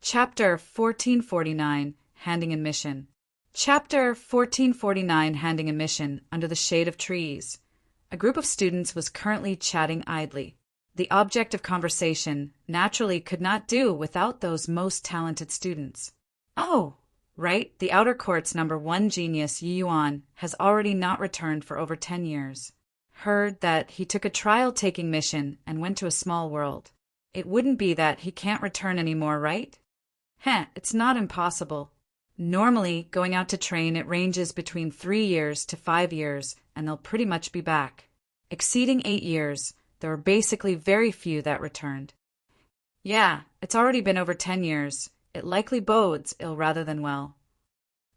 Chapter 1449, Handing in Mission. Chapter 1449, Handing in Mission, under the shade of trees. A group of students was currently chatting idly. The object of conversation naturally could not do without those most talented students. Oh, right, the Outer Court's #1 genius Yi Yuan has already not returned for over 10 years. Heard that he took a trial-taking mission and went to a small world. It wouldn't be that he can't return anymore, right? It's not impossible. Normally, going out to train, it ranges between 3 years to 5 years, and they'll pretty much be back. Exceeding 8 years, there were basically very few that returned. Yeah, it's already been over 10 years. It likely bodes ill rather than well.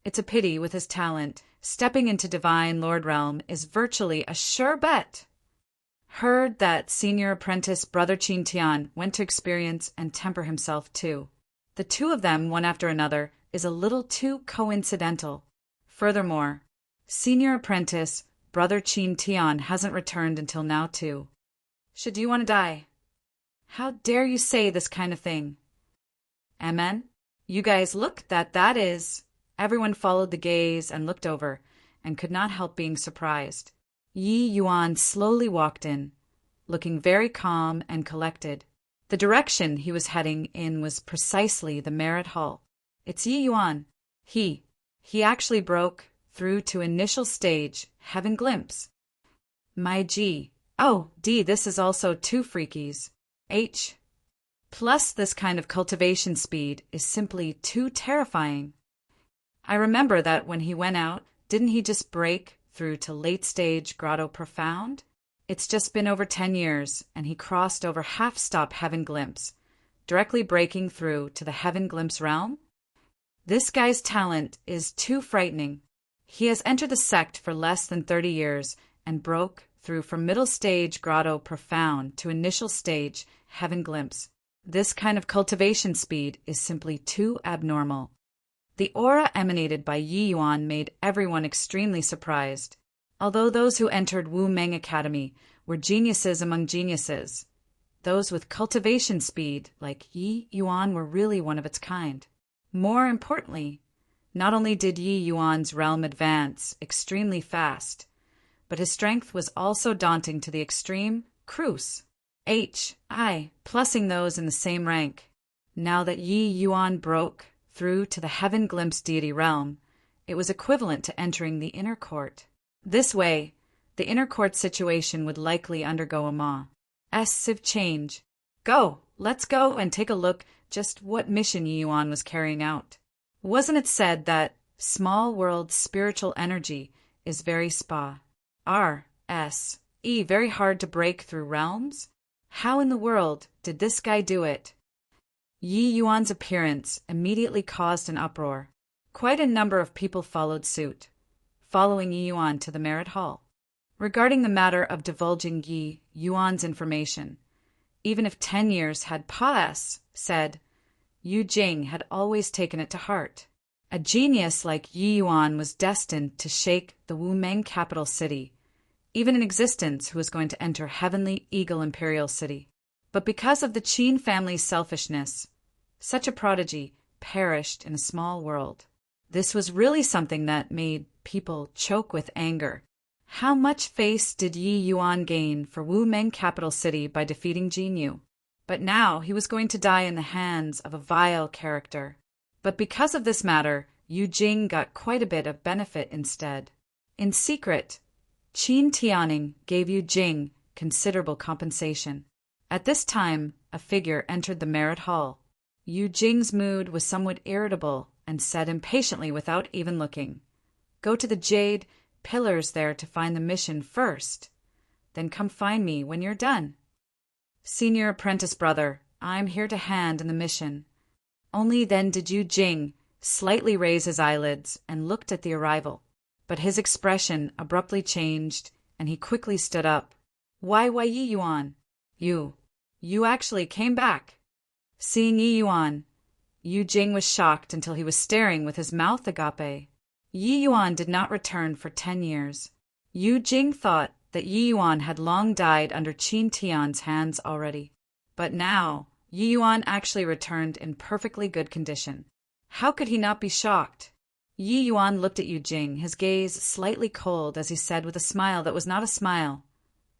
It's a pity, with his talent, stepping into Divine Lord Realm is virtually a sure bet. Heard that senior apprentice Brother Qin Tian went to experience and temper himself too. The two of them, one after another, is a little too coincidental. Furthermore, senior apprentice Brother Qin Tian hasn't returned until now too. Should you want to die? How dare you say this kind of thing? Amen? You guys look that is. Everyone followed the gaze and looked over, and could not help being surprised. Yi Yuan slowly walked in, looking very calm and collected. The direction he was heading in was precisely the Merit Hall. It's Yi Yuan. He actually broke through to initial stage, Heaven Glimpse. My G. Oh, D, this is also two freakies. H. Plus this kind of cultivation speed is simply too terrifying. I remember that when he went out, didn't he just break through to late stage Grotto Profound? It's just been over 10 years, and he crossed over half-stop Heaven Glimpse, directly breaking through to the Heaven Glimpse realm? This guy's talent is too frightening. He has entered the sect for less than 30 years and broke through from middle stage Grotto Profound to initial stage Heaven Glimpse. This kind of cultivation speed is simply too abnormal. The aura emanated by Yi Yuan made everyone extremely surprised. Although those who entered Wu Meng Academy were geniuses among geniuses, those with cultivation speed like Yi Yuan were really one of its kind. More importantly, not only did Yi Yuan's realm advance extremely fast, but his strength was also daunting to the extreme. Cruce. Plussing those in the same rank. Now that Yi Yuan broke through to the Heaven Glimpse deity realm, it was equivalent to entering the inner court. This way, the inner court situation would likely undergo a massive change. Let's go and take a look just what mission Yi Yuan was carrying out. Wasn't it said that small world spiritual energy is very very hard to break through realms? How in the world did this guy do it? Yi Yuan's appearance immediately caused an uproar. Quite a number of people followed suit, following Yi Yuan to the Merit Hall. Regarding the matter of divulging Yi Yuan's information, even if 10 years had passed, said, Yu Jing had always taken it to heart. A genius like Yi Yuan was destined to shake the Wu Meng capital city, even in existence who was going to enter Heavenly Eagle Imperial City. But because of the Qin family's selfishness, such a prodigy perished in a small world. This was really something that made people choke with anger. How much face did Yi Yuan gain for Wu Meng capital city by defeating Jinyu? But now he was going to die in the hands of a vile character. But because of this matter, Yu Jing got quite a bit of benefit instead. In secret, Qin Tianing gave Yu Jing considerable compensation. At this time, a figure entered the Merit Hall. Yu Jing's mood was somewhat irritable and said impatiently without even looking, Go to the jade pillars there to find the mission first. Then come find me when you're done. Senior apprentice brother, I'm here to hand in the mission. Only then did Yu Jing slightly raise his eyelids and looked at the arrival. But his expression abruptly changed, and he quickly stood up. Why Yi Yuan? You actually came back. Seeing Yi Yuan, Yu Jing was shocked until he was staring with his mouth agape. Yi Yuan did not return for 10 years. Yu Jing thought that Yi Yuan had long died under Qin Tian's hands already. But now, Yi Yuan actually returned in perfectly good condition. How could he not be shocked? Yi Yuan looked at Yu Jing, his gaze slightly cold as he said with a smile that was not a smile,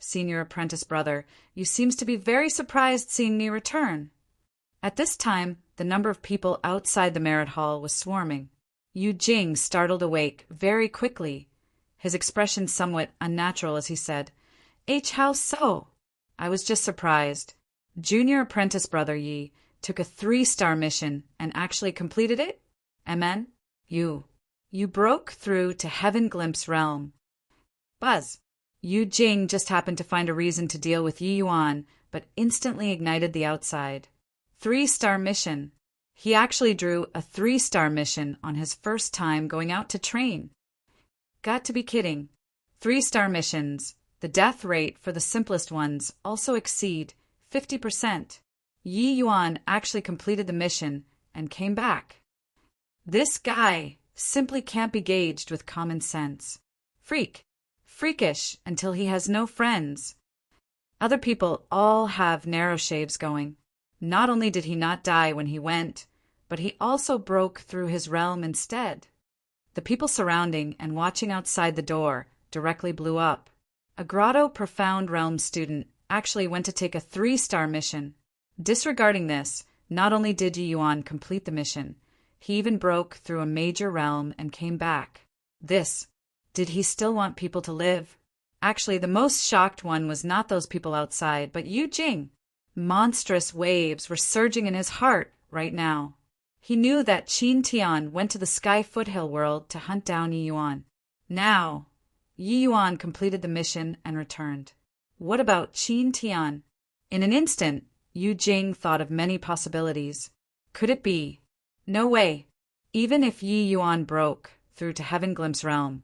"Senior apprentice brother, you seems to be very surprised seeing me return." At this time, the number of people outside the merit hall was swarming. Yu Jing startled awake very quickly, his expression somewhat unnatural as he said, How so?" "I was just surprised. Junior apprentice brother Yi took a 3-star mission and actually completed it? Amen? You broke through to Heaven Glimpse realm." Buzz. Yu Jing just happened to find a reason to deal with Yi Yuan, but instantly ignited the outside. 3-star mission. He actually drew a 3-star mission on his first time going out to train. Got to be kidding. 3-star missions, the death rate for the simplest ones, also exceed 50%. Yi Yuan actually completed the mission and came back. This guy simply can't be gauged with common sense. Freakish until he has no friends. Other people all have narrow shaves going. Not only did he not die when he went, but he also broke through his realm instead. The people surrounding and watching outside the door directly blew up. A Grotto Profound Realm student actually went to take a 3-star mission. Disregarding this, not only did Yi Yuan complete the mission, he even broke through a major realm and came back. Did he still want people to live? Actually, the most shocked one was not those people outside, but Yu Jing. Monstrous waves were surging in his heart right now. He knew that Qin Tian went to the Sky Foothill world to hunt down Yi Yuan. Now, Yi Yuan completed the mission and returned. What about Qin Tian? In an instant, Yu Jing thought of many possibilities. Could it be? No way. Even if Yi Yuan broke through to Heaven Glimpse realm,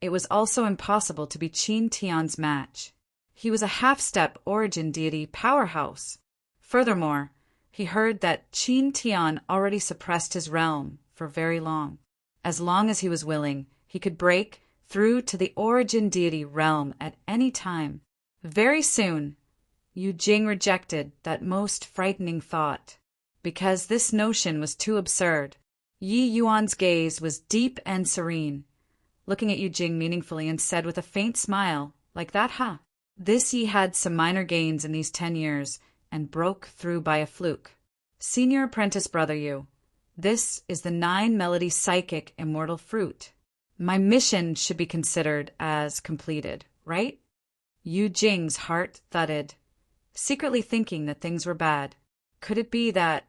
it was also impossible to be Qin Tian's match. He was a half-step origin deity powerhouse. Furthermore, he heard that Qin Tian already suppressed his realm for very long. As long as he was willing, he could break through to the origin deity realm at any time. Very soon, Yu Jing rejected that most frightening thought, because this notion was too absurd. Yi Yuan's gaze was deep and serene, looking at Yu Jing meaningfully, and said with a faint smile, "Like that, huh? This Yi had some minor gains in these 10 years and broke through by a fluke. Senior apprentice brother Yu, this is the 9-melody psychic immortal fruit. My mission should be considered as completed, right?" Yu Jing's heart thudded, secretly thinking that things were bad. Could it be that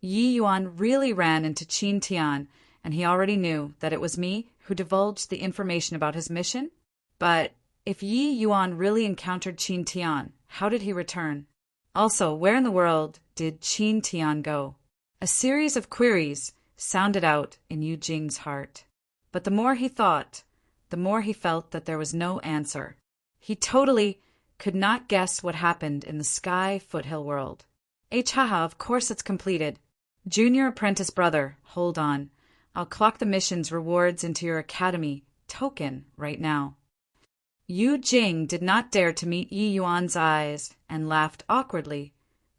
Yi Yuan really ran into Qin Tian, and he already knew that it was me who divulged the information about his mission? But if Yi Yuan really encountered Qin Tian, how did he return? Also, where in the world did Qin Tian go? A series of queries sounded out in Yu Jing's heart. But the more he thought, the more he felt that there was no answer. He totally could not guess what happened in the Sky Foothill world. Haha, of course it's completed. Junior apprentice brother, hold on. I'll clock the mission's rewards into your academy token right now. Yu Jing did not dare to meet Yi Yuan's eyes and laughed awkwardly,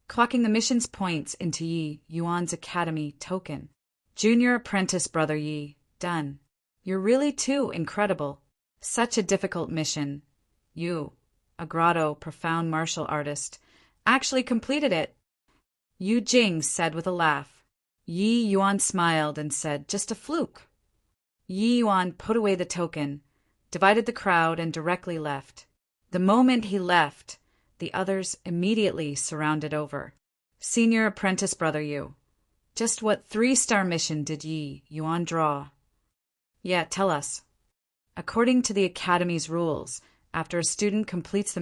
clocking the mission's points into Yi Yuan's academy token. Junior apprentice brother Yi, done. You're really too incredible. Such a difficult mission. You, a Grotto Profound martial artist, actually completed it. Yu Jing said with a laugh. Yi Yuan smiled and said, just a fluke. Yi Yuan put away the token, divided the crowd, and directly left. The moment he left, the others immediately surrounded over. Senior apprentice brother Yu, just what 3-star mission did Yi Yuan draw? Yeah, tell us. According to the Academy's rules, after a student completes the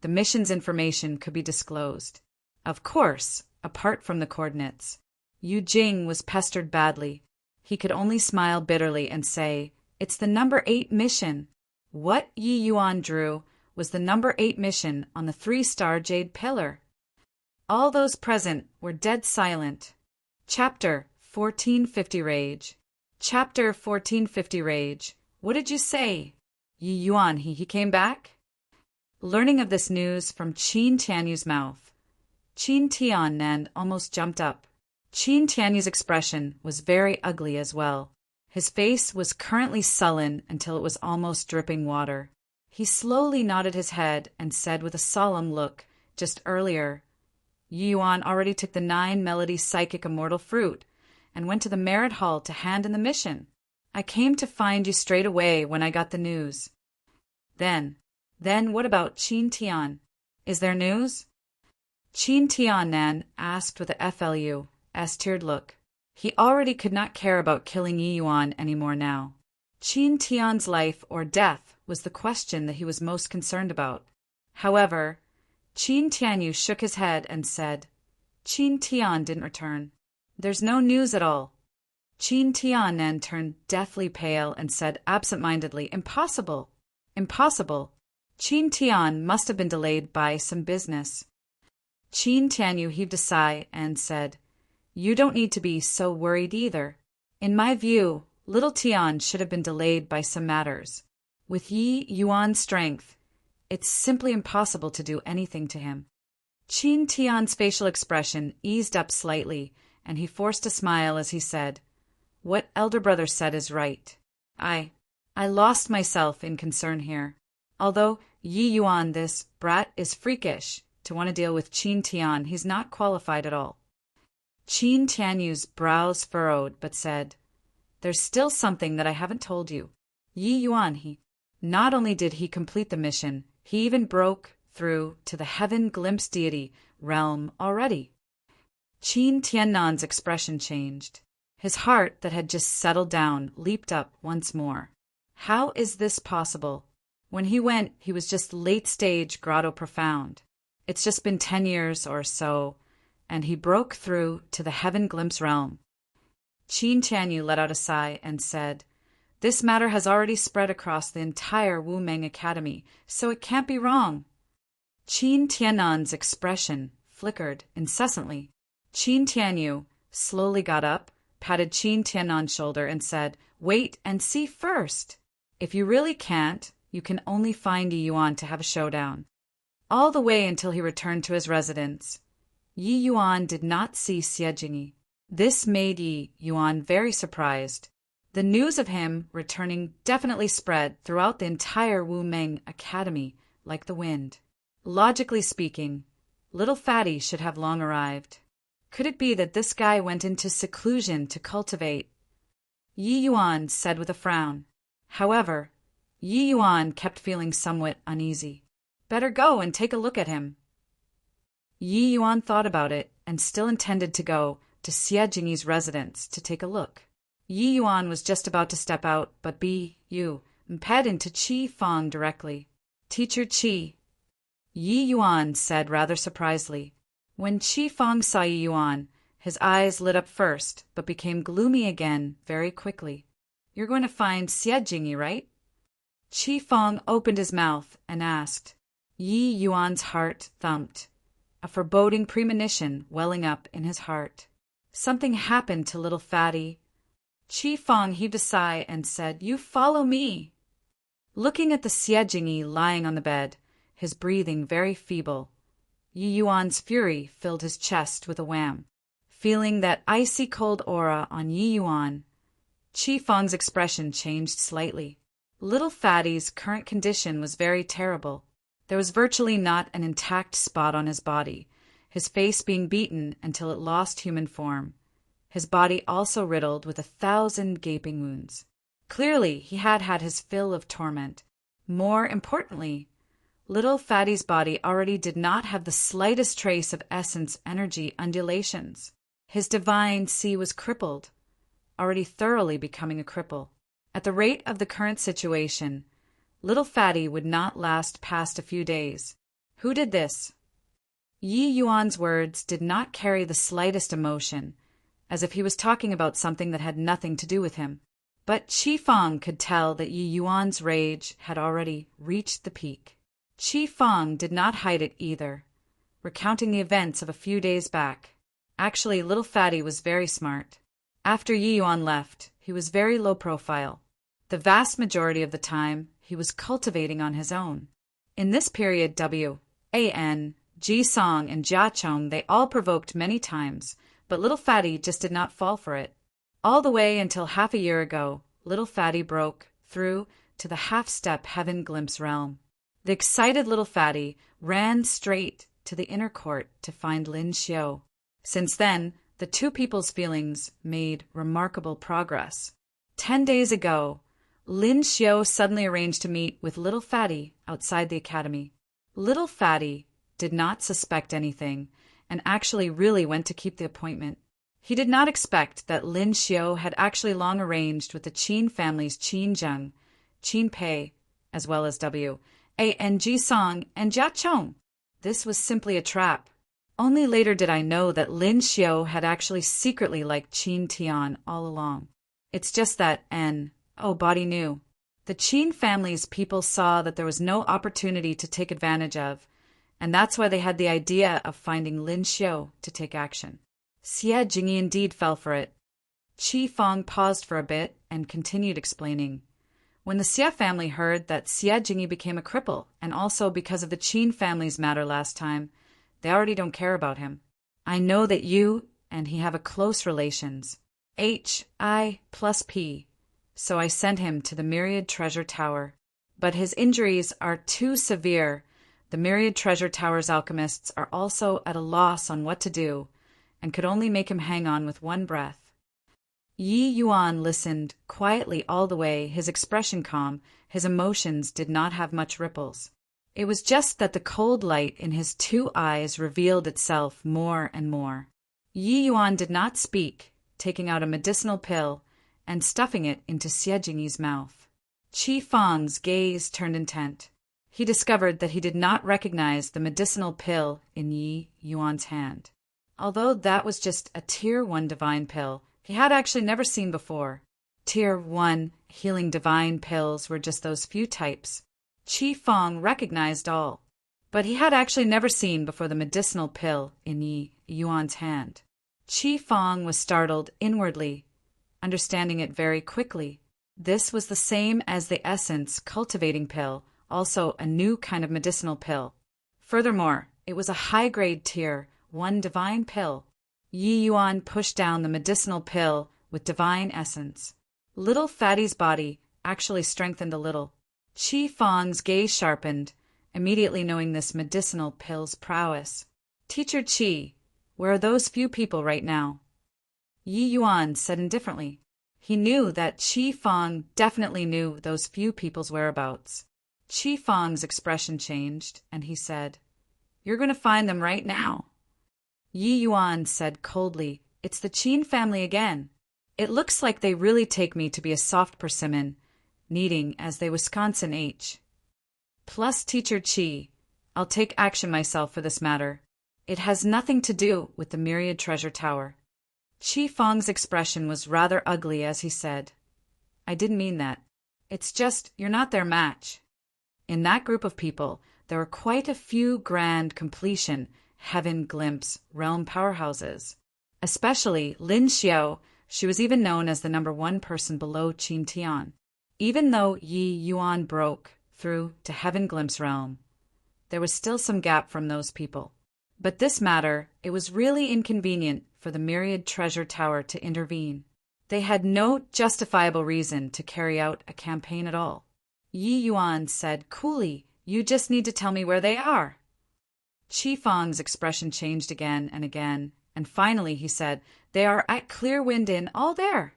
mission's information could be disclosed. Of course, apart from the coordinates. Yu Jing was pestered badly. He could only smile bitterly and say, it's the number 8 mission. What Yi Yuan drew was the number 8 mission on the 3-star Jade Pillar. All those present were dead silent. Chapter 1450 Rage. Chapter 1450 Rage. What did you say? Yi Yuan, he came back? Learning of this news from Qin Tianyu's mouth, Qin Tian almost jumped up. Qin Tianyu's expression was very ugly as well. His face was currently sullen until it was almost dripping water. He slowly nodded his head and said with a solemn look, just earlier, Yi Yuan already took the 9-melody psychic immortal fruit and went to the merit hall to hand in the mission. I came to find you straight away when I got the news. Then what about Qin Tian? Is there news? Qin Tian asked with a FLU, S-tiered look. He already could not care about killing Yi Yuan anymore now. Qin Tian's life or death was the question that he was most concerned about. However, Qin Tianyu shook his head and said, Qin Tian didn't return. There's no news at all. Qin Tian turned deathly pale and said absent-mindedly, Impossible! Impossible! Qin Tian must have been delayed by some business. Qin Tianyu heaved a sigh and said, You don't need to be so worried either. In my view, little Tian should have been delayed by some matters. With Yi Yuan's strength, it's simply impossible to do anything to him. Qin Tian's facial expression eased up slightly, and he forced a smile as he said, What elder brother said is right. I lost myself in concern here. Although Yi Yuan, this brat, is freakish to want to deal with Qin Tian, he's not qualified at all. Qin Tianyu's brows furrowed, but said, There's still something that I haven't told you. Yi Yuan, not only did he complete the mission, he even broke through to the heaven glimpse deity realm already. Qin Tiannan's expression changed. His heart that had just settled down leaped up once more. How is this possible? When he went, he was just late-stage grotto profound. It's just been 10 years or so, and he broke through to the heaven glimpse realm. Qin Tianyu let out a sigh and said, This matter has already spread across the entire Wu Meng Academy, so it can't be wrong. Qin Tiannan's expression flickered incessantly. Qin Tianyu slowly got up, patted Qin Tiannan's shoulder, and said, Wait and see first. If you really can't, you can only find Yi Yuan to have a showdown. All the way until he returned to his residence, Yi Yuan did not see Xie Jingyi. This made Yi Yuan very surprised. The news of him returning definitely spread throughout the entire Wu Meng Academy like the wind. Logically speaking, little Fatty should have long arrived. Could it be that this guy went into seclusion to cultivate? Yi Yuan said with a frown. However, Yi Yuan kept feeling somewhat uneasy. Better go and take a look at him. Yi Yuan thought about it and still intended to go to Xie Jingyi's residence to take a look. Yi Yuan was just about to step out, but B.U. imped into Qi Fong directly. Teacher Qi. Yi Yuan said rather surprisedly. When Qi Fong saw Yi Yuan, his eyes lit up first, but became gloomy again very quickly. You're going to find Xie Jingyi, right? Qi Fong opened his mouth and asked. Yi Yuan's heart thumped, a foreboding premonition welling up in his heart. Something happened to little Fatty. Qi Fong heaved a sigh and said, You follow me. Looking at the Xie Jingyi lying on the bed, his breathing very feeble, Yi Yuan's fury filled his chest with a wham. Feeling that icy cold aura on Yi Yuan, Qi Fong's expression changed slightly. Little Fatty's current condition was very terrible. There was virtually not an intact spot on his body, his face being beaten until it lost human form. His body also riddled with 1,000 gaping wounds. Clearly, he had had his fill of torment. More importantly, little Fatty's body already did not have the slightest trace of essence energy undulations. His divine C was crippled, already thoroughly becoming a cripple. At the rate of the current situation, little Fatty would not last past a few days. Who did this? Yi Yuan's words did not carry the slightest emotion, as if he was talking about something that had nothing to do with him. But Qi Fong could tell that Yi Yuan's rage had already reached the peak. Qi Fong did not hide it either, recounting the events of a few days back. Actually, little Fatty was very smart. After Yi Yuan left, he was very low profile. The vast majority of the time, he was cultivating on his own. In this period, W.A.N. Ji Song and Jia Chong, they all provoked many times, but little Fatty just did not fall for it. All the way until half a year ago, little Fatty broke through to the half-step heaven glimpse realm. The excited little Fatty ran straight to the inner court to find Lin Xiao. Since then, the two people's feelings made remarkable progress. 10 days ago, Lin Xiao suddenly arranged to meet with little Fatty outside the academy. Little Fatty did not suspect anything and actually really went to keep the appointment. He did not expect that Lin Xiao had actually long arranged with the Qin family's Qin Zheng, Qin Pei, as well as W. A. and Ji Song and Jia Chong. This was simply a trap. Only later did I know that Lin Xiao had actually secretly liked Qin Tian all along. It's just that Body knew. The Qin family's people saw that there was no opportunity to take advantage of, and that's why they had the idea of finding Lin Xiao to take action. Xie Jingyi indeed fell for it. Qi Fang paused for a bit and continued explaining. When the Xie family heard that Xie Jingyi became a cripple, and also because of the Qin family's matter last time, they already don't care about him. I know that you and he have a close relations. HI+P. So I sent him to the Myriad Treasure Tower. But his injuries are too severe. The Myriad Treasure Tower's alchemists are also at a loss on what to do, and could only make him hang on with one breath. Yi Yuan listened quietly all the way, his expression calm, his emotions did not have much ripples. It was just that the cold light in his two eyes revealed itself more and more. Yi Yuan did not speak, taking out a medicinal pill and stuffing it into Xie Jingyi's mouth. Qi Fang's gaze turned intent. He discovered that he did not recognize the medicinal pill in Yi Yuan's hand. Although that was just a Tier 1 divine pill, he had actually never seen before. Tier 1 healing divine pills were just those few types. Qi Fang recognized all, but he had actually never seen before the medicinal pill in Yi Yuan's hand. Qi Fang was startled inwardly, understanding it very quickly. This was the same as the essence cultivating pill, also a new kind of medicinal pill. Furthermore, it was a high-grade Tier 1 divine pill. Yi Yuan pushed down the medicinal pill with divine essence. Little Fatty's body actually strengthened a little. Qi Fang's gaze sharpened, immediately knowing this medicinal pill's prowess. Teacher Qi, where are those few people right now? Yi Yuan said indifferently. He knew that Qi Fang definitely knew those few people's whereabouts. Qi Fang's expression changed, and he said, "You're going to find them right now." Yi Yuan said coldly, "It's the Qin family again. It looks like they really take me to be a soft persimmon, needing as they Wisconsin H. Plus Teacher Qi, I'll take action myself for this matter. It has nothing to do with the Myriad Treasure Tower." Qi Fang's expression was rather ugly as he said, "I didn't mean that. It's just you're not their match." In that group of people, there were quite a few grand completion, heaven glimpse, realm powerhouses. Especially Lin Xiao, she was even known as the #1 person below Qin Tian. Even though Yi Yuan broke through to heaven glimpse realm, there was still some gap from those people. But this matter, it was really inconvenient for the Myriad Treasure Tower to intervene. They had no justifiable reason to carry out a campaign at all. Yi Yuan said coolly, "You just need to tell me where they are." Qi Fang's expression changed again, and finally he said, "They are at Clear Wind Inn, all there."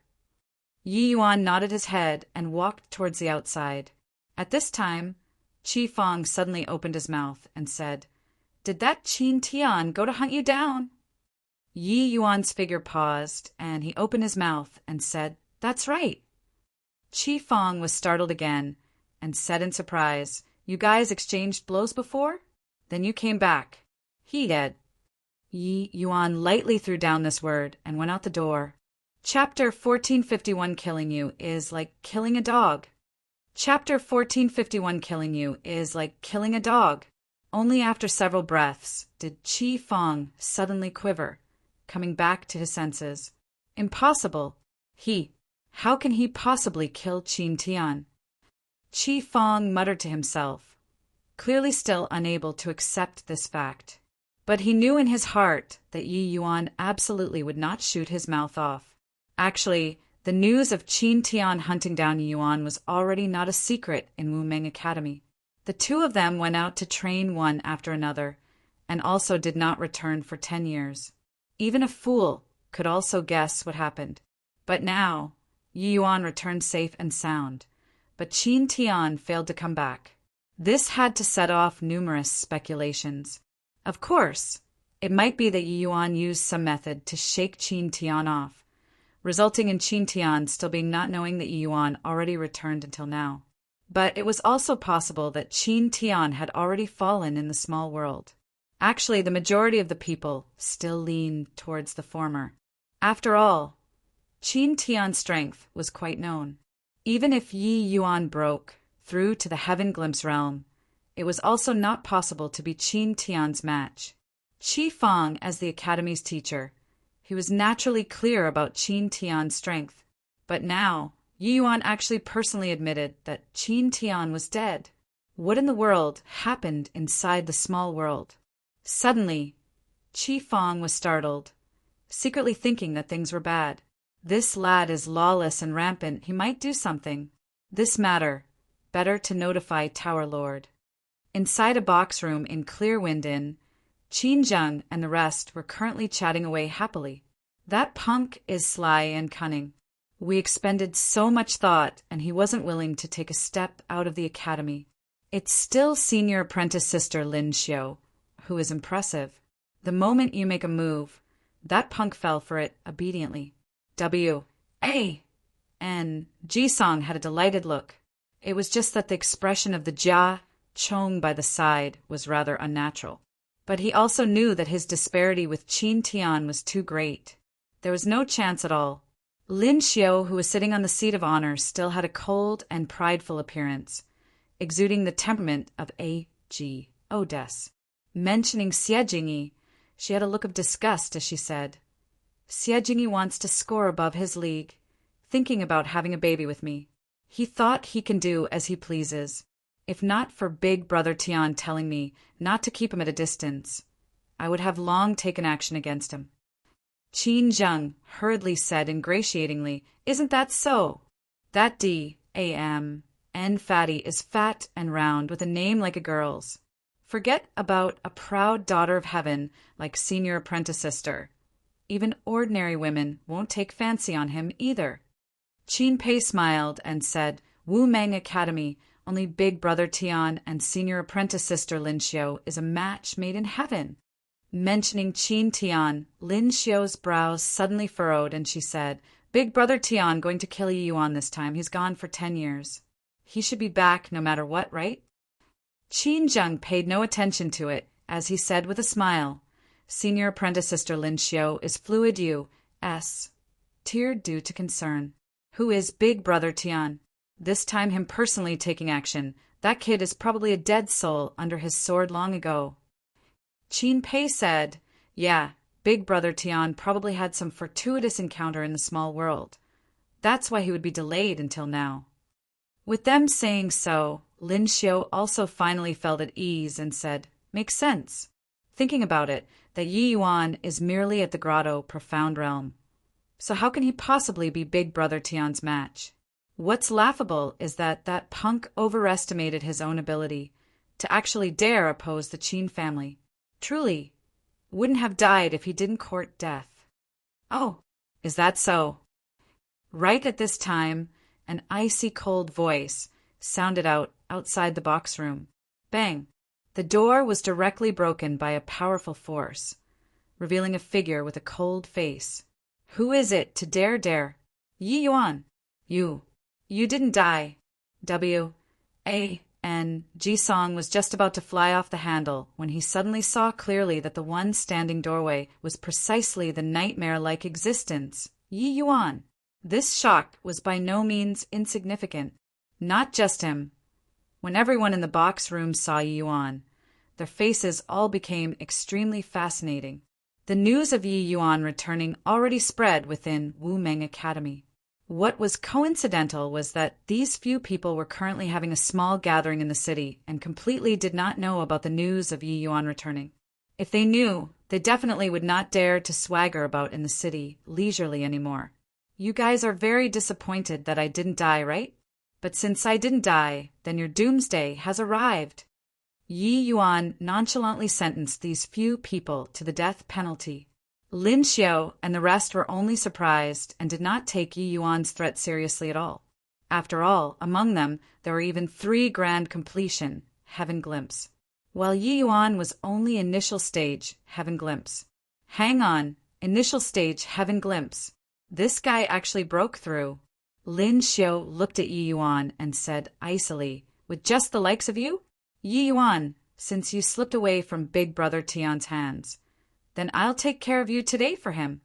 Yi Yuan nodded his head and walked towards the outside. At this time, Qi Fang suddenly opened his mouth and said, "Did that Qin Tian go to hunt you down?" Yi Yuan's figure paused, and he opened his mouth and said, "That's right." Qi Fang was startled again and said in surprise, "You guys exchanged blows before? Then you came back. He dead." Yi Yuan lightly threw down this word and went out the door. Chapter 1451 Killing you is like killing a dog. Chapter 1451 Killing you is like killing a dog. Only after several breaths did Qi Fang suddenly quiver, coming back to his senses. Impossible. How can he possibly kill Qin Tian? Qi Fang muttered to himself, clearly still unable to accept this fact. But he knew in his heart that Yi Yuan absolutely would not shoot his mouth off. Actually, the news of Qin Tian hunting down Yi Yuan was already not a secret in Wu Meng Academy. The two of them went out to train one after another, and also did not return for 10 years. Even a fool could also guess what happened. But now, Yi Yuan returned safe and sound, but Qin Tian failed to come back. This had to set off numerous speculations. Of course, it might be that Yi Yuan used some method to shake Qin Tian off, resulting in Qin Tian still being not knowing that Yi Yuan already returned until now. But it was also possible that Qin Tian had already fallen in the small world. Actually, the majority of the people still leaned towards the former. After all, Qin Tian's strength was quite known. Even if Yi Yuan broke through to the Heaven Glimpse realm, it was also not possible to be Qin Tian's match. Qi Fang, as the Academy's teacher, he was naturally clear about Qin Tian's strength. But now, Yi Yuan actually personally admitted that Qin Tian was dead. What in the world happened inside the small world? Suddenly, Qi Fang was startled, secretly thinking that things were bad. This lad is lawless and rampant, he might do something. This matter, better to notify Tower Lord. Inside a box room in Clearwind Inn, Qin Zheng and the rest were currently chatting away happily. That punk is sly and cunning. We expended so much thought, and he wasn't willing to take a step out of the academy. It's still senior apprentice sister Lin Xiu, who is impressive. The moment you make a move, that punk fell for it obediently. W.A. and Ji-song had a delighted look. It was just that the expression of the Jia Chong by the side was rather unnatural. But he also knew that his disparity with Qin Tian was too great. There was no chance at all. Lin Xiu, who was sitting on the seat of honor, still had a cold and prideful appearance, exuding the temperament of A.G. Odes. Mentioning Xie Jingyi, she had a look of disgust as she said, "Xie Jingyi wants to score above his league, thinking about having a baby with me. He thought he can do as he pleases. If not for Big Brother Tian telling me not to keep him at a distance, I would have long taken action against him." Qin Zheng hurriedly said ingratiatingly, "Isn't that so? That D.A.M. N fatty is fat and round with a name like a girl's. Forget about a proud daughter of heaven like senior apprentice sister. Even ordinary women won't take fancy on him either." Qin Pei smiled and said, "Wu Meng Academy, only Big Brother Tian and senior apprentice sister Lin Xiu is a match made in heaven." Mentioning Qin Tian, Lin Xiu's brows suddenly furrowed and she said, "Big Brother Tian going to kill Yi Yuan this time. He's gone for 10 years. He should be back no matter what, right?" Qin Zheng paid no attention to it, as he said with a smile, "Senior apprentice sister Lin Xiu is fluid U.S. teared due to concern. Who is Big Brother Tian? This time him personally taking action. That kid is probably a dead soul under his sword long ago." Qin Pei said, "Yeah, Big Brother Tian probably had some fortuitous encounter in the small world. That's why he would be delayed until now." With them saying so, Lin Xiu also finally felt at ease and said, "Makes sense. Thinking about it, that Yi Yuan is merely at the grotto profound realm. So how can he possibly be Big Brother Tian's match? What's laughable is that punk overestimated his own ability to actually dare oppose the Qin family. Truly, wouldn't have died if he didn't court death." "Oh, is that so?" Right at this time, an icy cold voice sounded outside the box room. Bang! The door was directly broken by a powerful force, revealing a figure with a cold face. "Who is it to dare? Yi Yuan. You didn't die." W.A.N. Ji-song was just about to fly off the handle when he suddenly saw clearly that the one standing doorway was precisely the nightmare-like existence, Yi Yuan. This shock was by no means insignificant. Not just him. When everyone in the box room saw Yi Yuan, their faces all became extremely fascinating. The news of Yi Yuan returning already spread within Wu Meng Academy. What was coincidental was that these few people were currently having a small gathering in the city and completely did not know about the news of Yi Yuan returning. If they knew, they definitely would not dare to swagger about in the city leisurely anymore. You guys are very disappointed that I didn't die, right? But since I didn't die, then your doomsday has arrived. Yi Yuan nonchalantly sentenced these few people to the death penalty. Lin Xiao and the rest were only surprised and did not take Yi Yuan's threat seriously at all. After all, among them, there were even 3 grand completion, heaven glimpse, while Yi Yuan was only initial stage, heaven glimpse. Hang on, initial stage, heaven glimpse. This guy actually broke through. Lin Xiao looked at Yi Yuan and said icily, with just the likes of you? Yi Yuan, since you slipped away from Big Brother Tian's hands, then I'll take care of you today for him.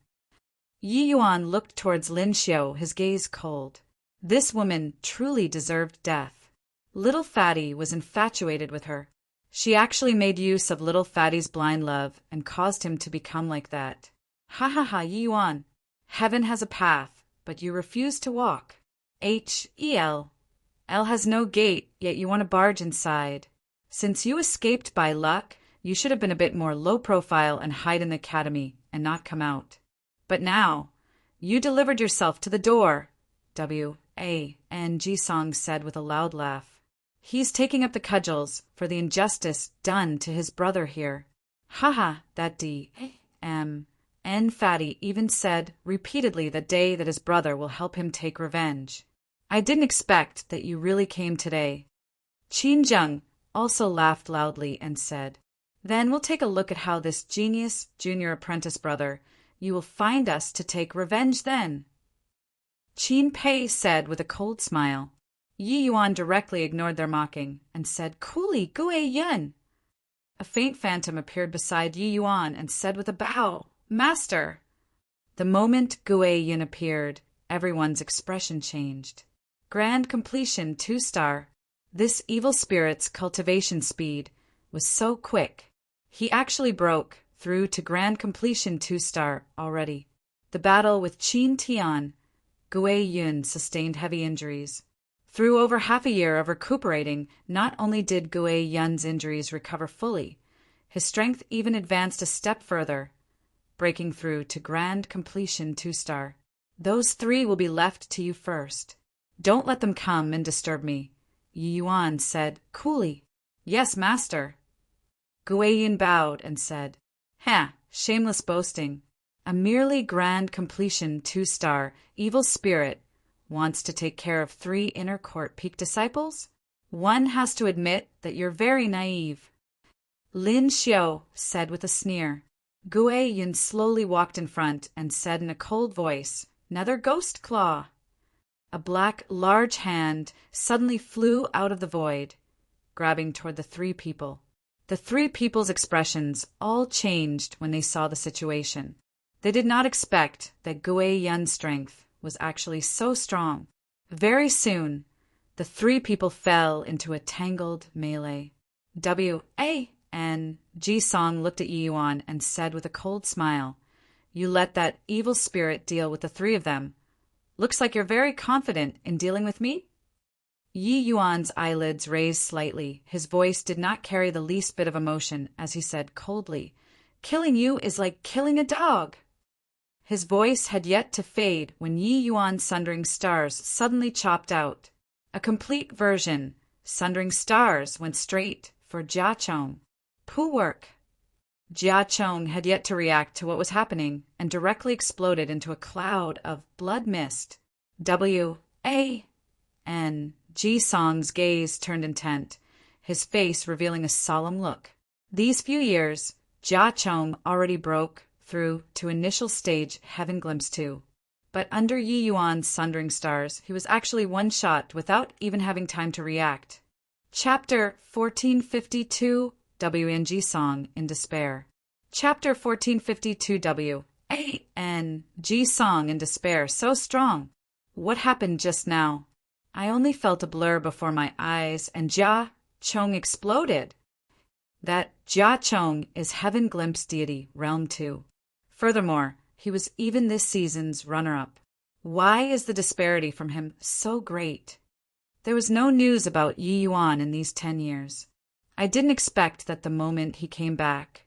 Yi Yuan looked towards Lin Xiao, his gaze cold. This woman truly deserved death. Little Fatty was infatuated with her. She actually made use of Little Fatty's blind love and caused him to become like that. Ha ha ha, Yi Yuan. Heaven has a path, but you refuse to walk. H-E-L. L has no gate, yet you want to barge inside. Since you escaped by luck, you should have been a bit more low profile and hide in the academy and not come out. But now, you delivered yourself to the door, W.A.N.G. Song said with a loud laugh. He's taking up the cudgels for the injustice done to his brother here. Ha, that D.M. N. Fatty even said repeatedly the day that his brother will help him take revenge. I didn't expect that you really came today. Qin Zheng also laughed loudly and said, Then we'll take a look at how this genius junior apprentice brother, you will find us to take revenge then. Qin Pei said with a cold smile. Yi Yuan directly ignored their mocking and said, Coolly, Gue Yun. A faint phantom appeared beside Yi Yuan and said with a bow, Master. The moment Gue Yun appeared, everyone's expression changed. Grand completion 2-star. This evil spirit's cultivation speed was so quick. He actually broke through to grand completion 2-star already. The battle with Qin Tian, Gue Yun sustained heavy injuries. Through over half a year of recuperating, not only did Gue Yun's injuries recover fully, his strength even advanced a step further, breaking through to grand completion 2-star. Those 3 will be left to you first. Don't let them come and disturb me, Yi Yuan said coolly. Yes, master. Gue Yun bowed and said, shameless boasting. A merely grand completion 2-star evil spirit wants to take care of 3 inner court peak disciples? One has to admit that you're very naive. Lin Xiao said with a sneer. Gue Yun slowly walked in front and said in a cold voice, Nether Ghost Claw. A black, large hand suddenly flew out of the void, grabbing toward the 3 people. The 3 people's expressions all changed when they saw the situation. They did not expect that Gue Yun's strength was actually so strong. Very soon, the 3 people fell into a tangled melee. W.A.N.G. Song looked at Yi Yuan and said with a cold smile, You let that evil spirit deal with the 3 of them. Looks like you're very confident in dealing with me? Yi Yuan's eyelids raised slightly. His voice did not carry the least bit of emotion as he said coldly, Killing you is like killing a dog. His voice had yet to fade when Yi Yuan's Sundering Stars suddenly chopped out. A complete version, Sundering Stars, went straight for Jia Chong. Poo work. Jia Chong had yet to react to what was happening and directly exploded into a cloud of blood mist. W.A.N.G. Song's gaze turned intent, his face revealing a solemn look. These few years, Jia Chong already broke through to initial stage Heaven Glimpse 2. But under Yi Yuan's Sundering Stars, he was actually one-shot without even having time to react. Chapter 1452 W.N.G. Song in Despair. Chapter 1452 W.A.N.G. Song in Despair. So strong. What happened just now? I only felt a blur before my eyes and Jia Chong exploded. That Jia Chong is Heaven Glimpse deity, Realm 2. Furthermore, he was even this season's runner-up. Why is the disparity from him so great? There was no news about Yi Yuan in these 10 years. I didn't expect that the moment he came back,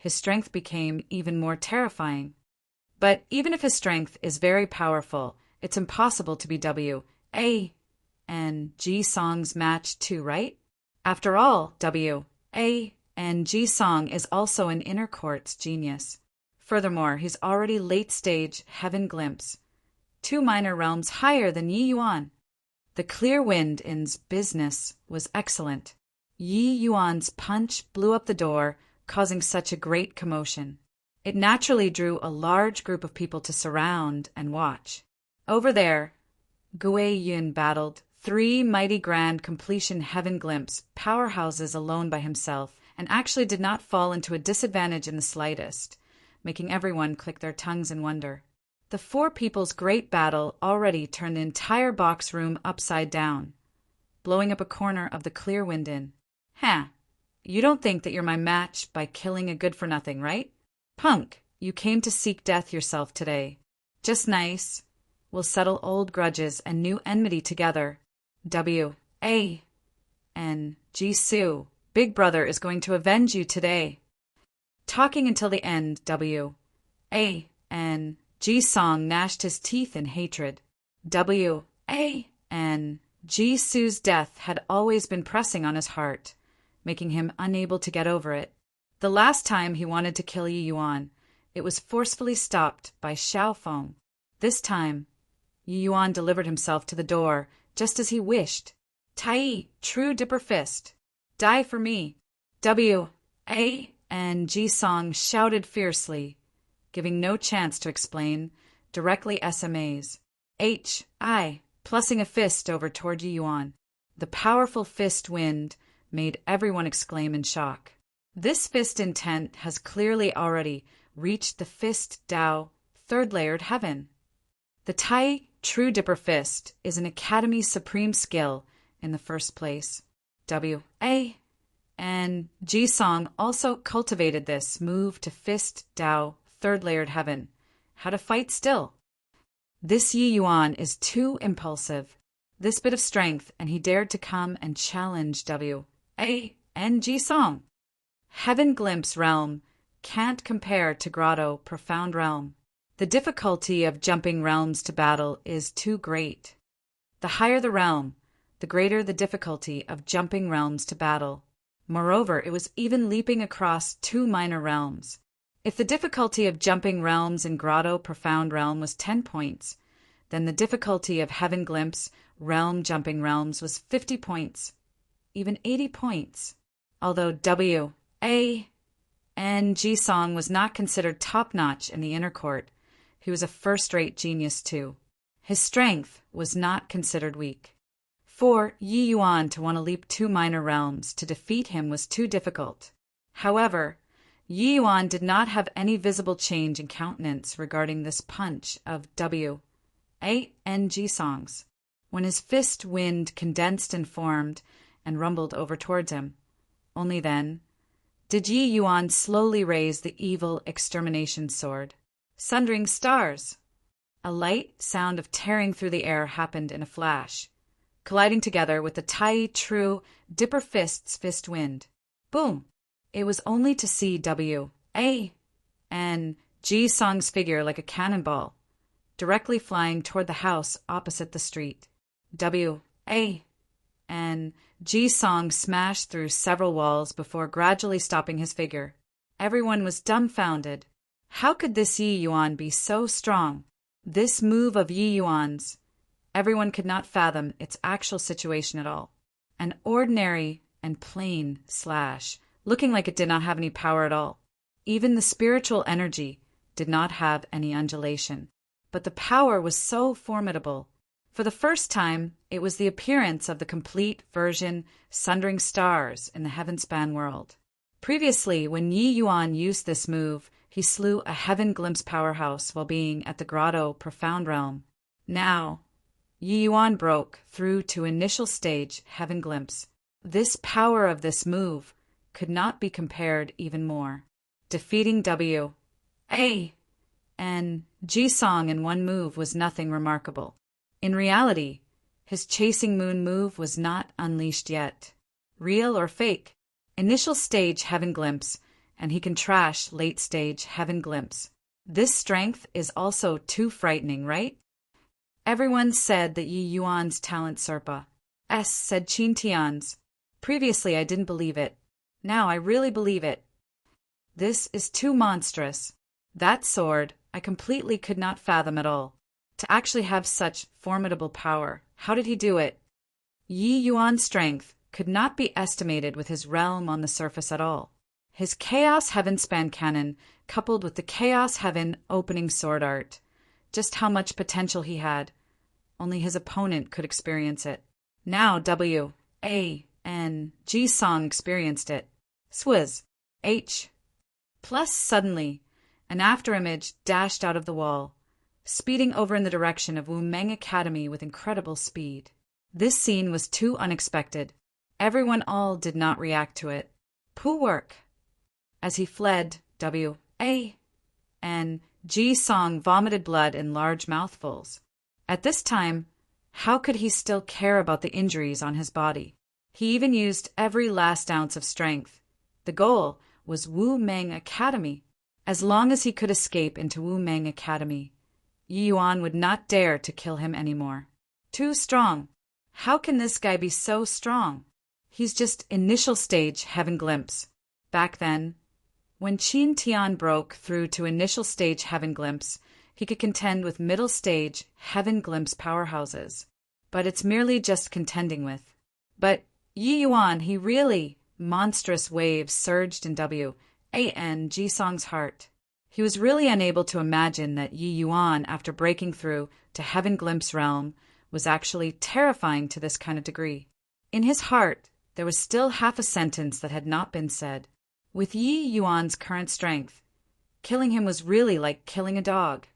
his strength became even more terrifying. But even if his strength is very powerful, it's impossible to be W, A, and G Song's match too, right? After all, W, A, and Ji Song is also an inner court's genius. Furthermore, he's already late-stage heaven glimpse, 2 minor realms higher than Yi Yuan. The clear wind in's business was excellent. Yi Yuan's punch blew up the door, causing such a great commotion. It naturally drew a large group of people to surround and watch. Over there, Gui Yun battled 3 mighty grand completion heaven glimpse powerhouses alone by himself, and actually did not fall into a disadvantage in the slightest, making everyone click their tongues in wonder. The 4 people's great battle already turned the entire box room upside down, blowing up a corner of the clear wind in. You don't think that you're my match by killing a good-for-nothing, right? Punk, you came to seek death yourself today. Just nice. We'll settle old grudges and new enmity together. W, A, and Jisoo, Big Brother is going to avenge you today. Talking until the end, W, A, and Ji Song gnashed his teeth in hatred. W, A, and Jisoo's death had always been pressing on his heart, making him unable to get over it. The last time he wanted to kill Yi Yuan, it was forcefully stopped by Xiao Feng. This time, Yi Yuan delivered himself to the door, just as he wished. Tai, true dipper fist. Die for me. W, A, and Ji Song shouted fiercely, giving no chance to explain, directly SMAs. H, I, plussing a fist over toward Yi Yuan. The powerful fist wind made everyone exclaim in shock. This fist intent has clearly already reached the fist Dao, 3rd layered heaven. The Tai True Dipper Fist is an Academy Supreme skill in the first place. W, A, and Ji Song also cultivated this move to fist Dao, 3rd layered heaven. How to fight still. This Yi Yuan is too impulsive. This bit of strength, and he dared to come and challenge W, A, and Ji Song. Heaven Glimpse realm can't compare to Grotto Profound realm. The difficulty of jumping realms to battle is too great. The higher the realm, the greater the difficulty of jumping realms to battle. Moreover, it was even leaping across 2 minor realms. If the difficulty of jumping realms in Grotto Profound realm was 10 points, then the difficulty of Heaven Glimpse realm jumping realms was 50 points, even 80 points. Although W, A, and Ji Song was not considered top-notch in the inner court, he was a first-rate genius too. His strength was not considered weak. For Yi Yuan to want to leap 2 minor realms to defeat him was too difficult. However, Yi Yuan did not have any visible change in countenance regarding this punch of W, A, and Ji Song's. When his fist wind condensed and formed and rumbled over towards him, only then did Yi Yuan slowly raise the evil extermination sword. Sundering stars! A light sound of tearing through the air happened in a flash, colliding together with the Tai True Dipper Fist's fist wind. Boom! It was only to see W, A, and Ji Song's figure like a cannonball, directly flying toward the house opposite the street. W, A, and Ji Song smashed through several walls before gradually stopping his figure. Everyone was dumbfounded. How could this Yi Yuan be so strong? This move of Yi Yuan's, everyone could not fathom its actual situation at all. An ordinary and plain slash, looking like it did not have any power at all. Even the spiritual energy did not have any undulation. But the power was so formidable. For the first time, it was the appearance of the complete version Sundering Stars in the Heavenspan world. Previously, when Yi Yuan used this move, he slew a Heaven Glimpse powerhouse while being at the Grotto Profound realm. Now, Yi Yuan broke through to initial stage Heaven Glimpse. This power of this move could not be compared even more. Defeating W, A, and Ji Song in one move was nothing remarkable. In reality, his Chasing Moon move was not unleashed yet. Real or fake, initial stage Heaven Glimpse and he can trash late-stage Heaven Glimpse. This strength is also too frightening, right? Everyone said that Yi Yuan's talent Serpa. Said Qin Tian's. Previously I didn't believe it. Now I really believe it. This is too monstrous. That sword, I completely could not fathom at all. To actually have such formidable power, how did he do it? Yi Yuan's strength could not be estimated with his realm on the surface at all. His Chaos Heaven Span Cannon, coupled with the Chaos Heaven opening sword art, just how much potential he had. Only his opponent could experience it. Now G Song experienced it. Swizz. H. Plus suddenly, an afterimage dashed out of the wall, speeding over in the direction of Wu Meng Academy with incredible speed. This scene was too unexpected. Everyone all did not react to it. Poo work. As he fled, G Song vomited blood in large mouthfuls. At this time, how could he still care about the injuries on his body? He even used every last ounce of strength. The goal was Wu Meng Academy. As long as he could escape into Wu Meng Academy, Yi Yuan would not dare to kill him anymore. Too strong. How can this guy be so strong? He's just initial stage Heaven Glimpse. Back then, when Qin Tian broke through to initial stage Heaven Glimpse, he could contend with middle stage Heaven Glimpse powerhouses. But it's merely just contending with. But Yi Yuan, he really... Monstrous waves surged in G Song's heart. He was really unable to imagine that Yi Yuan, after breaking through to Heaven Glimpse realm, was actually terrifying to this kind of degree. In his heart, there was still half a sentence that had not been said. With Yi Yuan's current strength, killing him was really like killing a dog.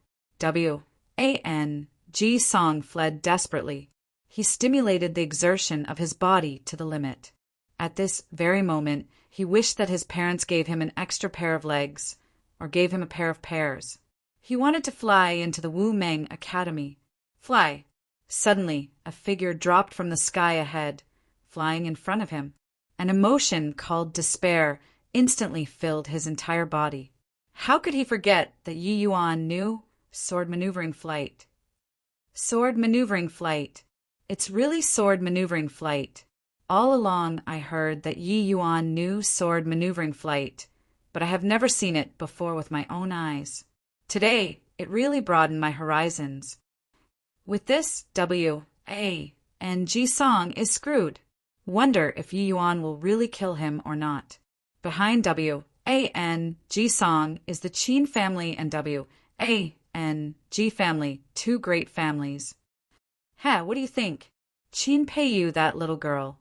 G Song fled desperately. He stimulated the exertion of his body to the limit. At this very moment, he wished that his parents gave him an extra pair of legs, or gave him a pair of pears. He wanted to fly into the Wu Meng Academy. Fly. Suddenly, a figure dropped from the sky ahead, flying in front of him. An emotion called despair instantly filled his entire body. How could he forget that Yi Yuan knew sword maneuvering flight? Sword maneuvering flight. It's really sword maneuvering flight. All along I heard that Yi Yuan knew sword maneuvering flight, but I have never seen it before with my own eyes. Today, it really broadened my horizons. With this, G Song is screwed. Wonder if Yi Yuan will really kill him or not. Behind G Song is the Qin family and G family, two great families. What do you think? Qin pay you that little girl.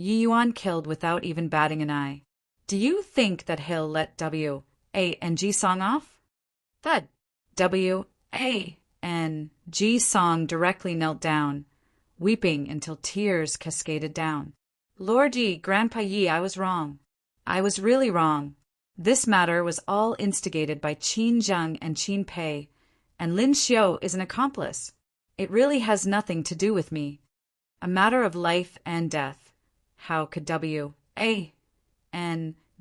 Yi Yuan killed without even batting an eye. Do you think that he'll let G Song off? Thud. G Song directly knelt down, weeping until tears cascaded down. Lord Yi, Grandpa Yi, I was wrong. I was really wrong. This matter was all instigated by Qin Zheng and Qin Pei, and Lin Xiu is an accomplice. It really has nothing to do with me. A matter of life and death. How could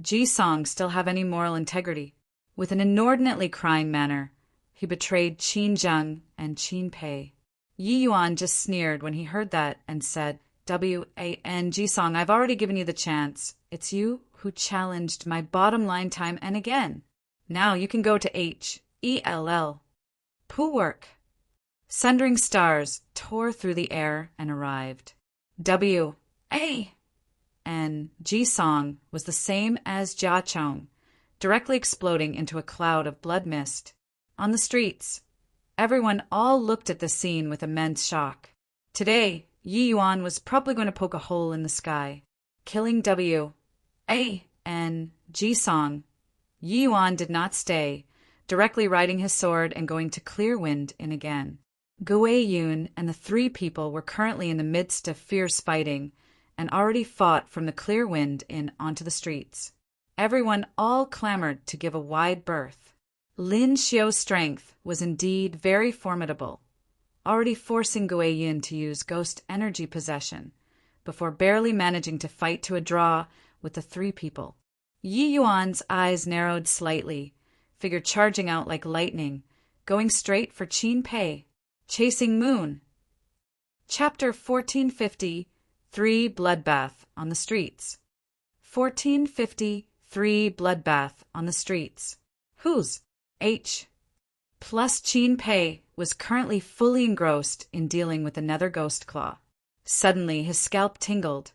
G Song still have any moral integrity? With an inordinately crying manner, he betrayed Qin Zheng and Qin Pei. Yi Yuan just sneered when he heard that and said, G Song, I've already given you the chance. It's you who challenged my bottom line time and again. Now you can go to H-E-L-L. Poo work. Sundering stars tore through the air and arrived. G Song was the same as Jia Chong, directly exploding into a cloud of blood mist. On the streets, everyone all looked at the scene with immense shock. Today, Yi Yuan was probably going to poke a hole in the sky, killing G Song. Yi Yuan did not stay, directly riding his sword and going to Clearwind Inn again. Gui Yun and the three people were currently in the midst of fierce fighting, and already fought from the Clearwind Inn onto the streets. Everyone all clamored to give a wide berth. Lin Xiu's strength was indeed very formidable, already forcing Gui Yun to use ghost energy possession, before barely managing to fight to a draw with the three people. Yi Yuan's eyes narrowed slightly, figure charging out like lightning, going straight for Qin Pei. Chasing Moon. Chapter 1450, 3 Bloodbath on the Streets. 1453 Bloodbath on the Streets. Whose? H. Plus Qin Pei was currently fully engrossed in dealing with another ghost claw. Suddenly his scalp tingled,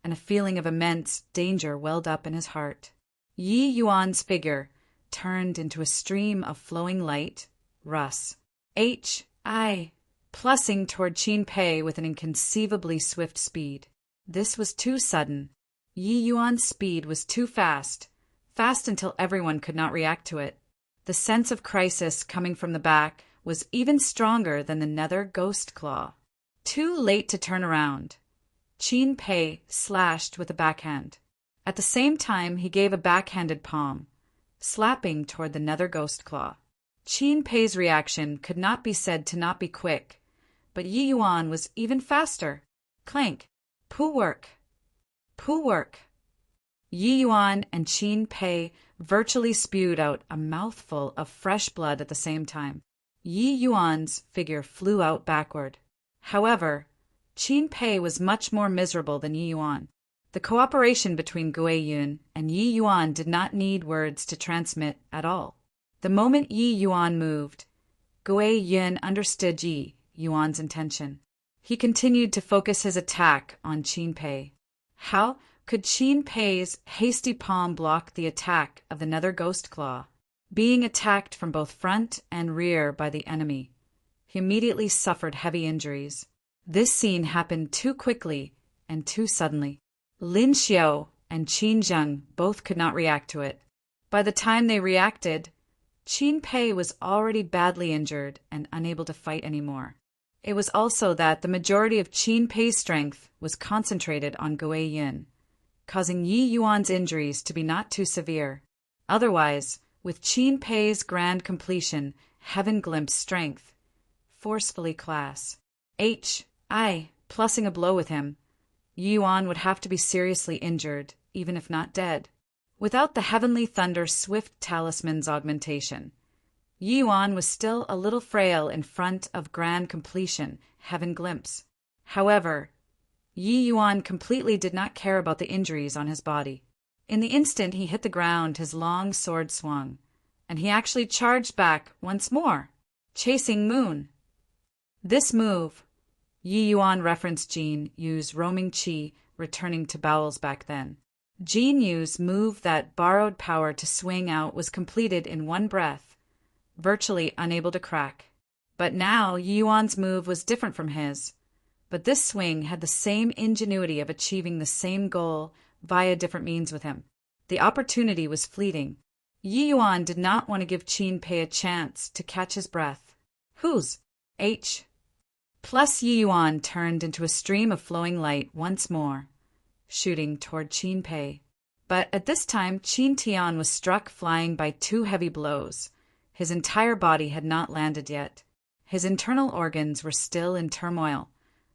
and a feeling of immense danger welled up in his heart. Yi Yuan's figure turned into a stream of flowing light, Russ. H.I. plussing toward Qin Pei with an inconceivably swift speed. This was too sudden. Yi Yuan's speed was too fast until everyone could not react to it. The sense of crisis coming from the back was even stronger than the nether ghost claw. Too late to turn around. Qin Pei slashed with a backhand. At the same time, he gave a backhanded palm, slapping toward the nether ghost claw. Qin Pei's reaction could not be said to not be quick, but Yi Yuan was even faster. Clank. Poo work. Poo work. Yi Yuan and Qin Pei virtually spewed out a mouthful of fresh blood at the same time. Yi Yuan's figure flew out backward. However, Qin Pei was much more miserable than Yi Yuan. The cooperation between Gui Yun and Yi Yuan did not need words to transmit at all. The moment Yi Yuan moved, Gui Yun understood Yi Yuan's intention. He continued to focus his attack on Qin Pei. How could Qin Pei's hasty palm block the attack of the nether ghost claw? Being attacked from both front and rear by the enemy, he immediately suffered heavy injuries. This scene happened too quickly and too suddenly. Lin Xiao and Qin Zheng both could not react to it. By the time they reacted, Qin Pei was already badly injured and unable to fight anymore. It was also that the majority of Qin Pei's strength was concentrated on Gui Yun, causing Yi Yuan's injuries to be not too severe. Otherwise, with Qin Pei's grand completion, Heaven Glimpse strength, forcefully class H.I. plussing a blow with him, Yi Yuan would have to be seriously injured, even if not dead. Without the Heavenly Thunder's swift talisman's augmentation, Yi Yuan was still a little frail in front of grand completion, Heaven Glimpse. However, Yi Yuan completely did not care about the injuries on his body. In the instant he hit the ground, his long sword swung, and he actually charged back once more, chasing Moon. This move, Yi Yuan referenced Jin Yu's roaming chi returning to bowels back then. Jin Yu's move that borrowed power to swing out was completed in one breath, virtually unable to crack. But now Yi Yuan's move was different from his, but this swing had the same ingenuity of achieving the same goal via different means with him. The opportunity was fleeting. Yi Yuan did not want to give Qin Pei a chance to catch his breath. Whose? H. Plus Yi Yuan turned into a stream of flowing light once more, shooting toward Qin Pei. But at this time, Qin Tian was struck flying by 2 heavy blows. His entire body had not landed yet. His internal organs were still in turmoil,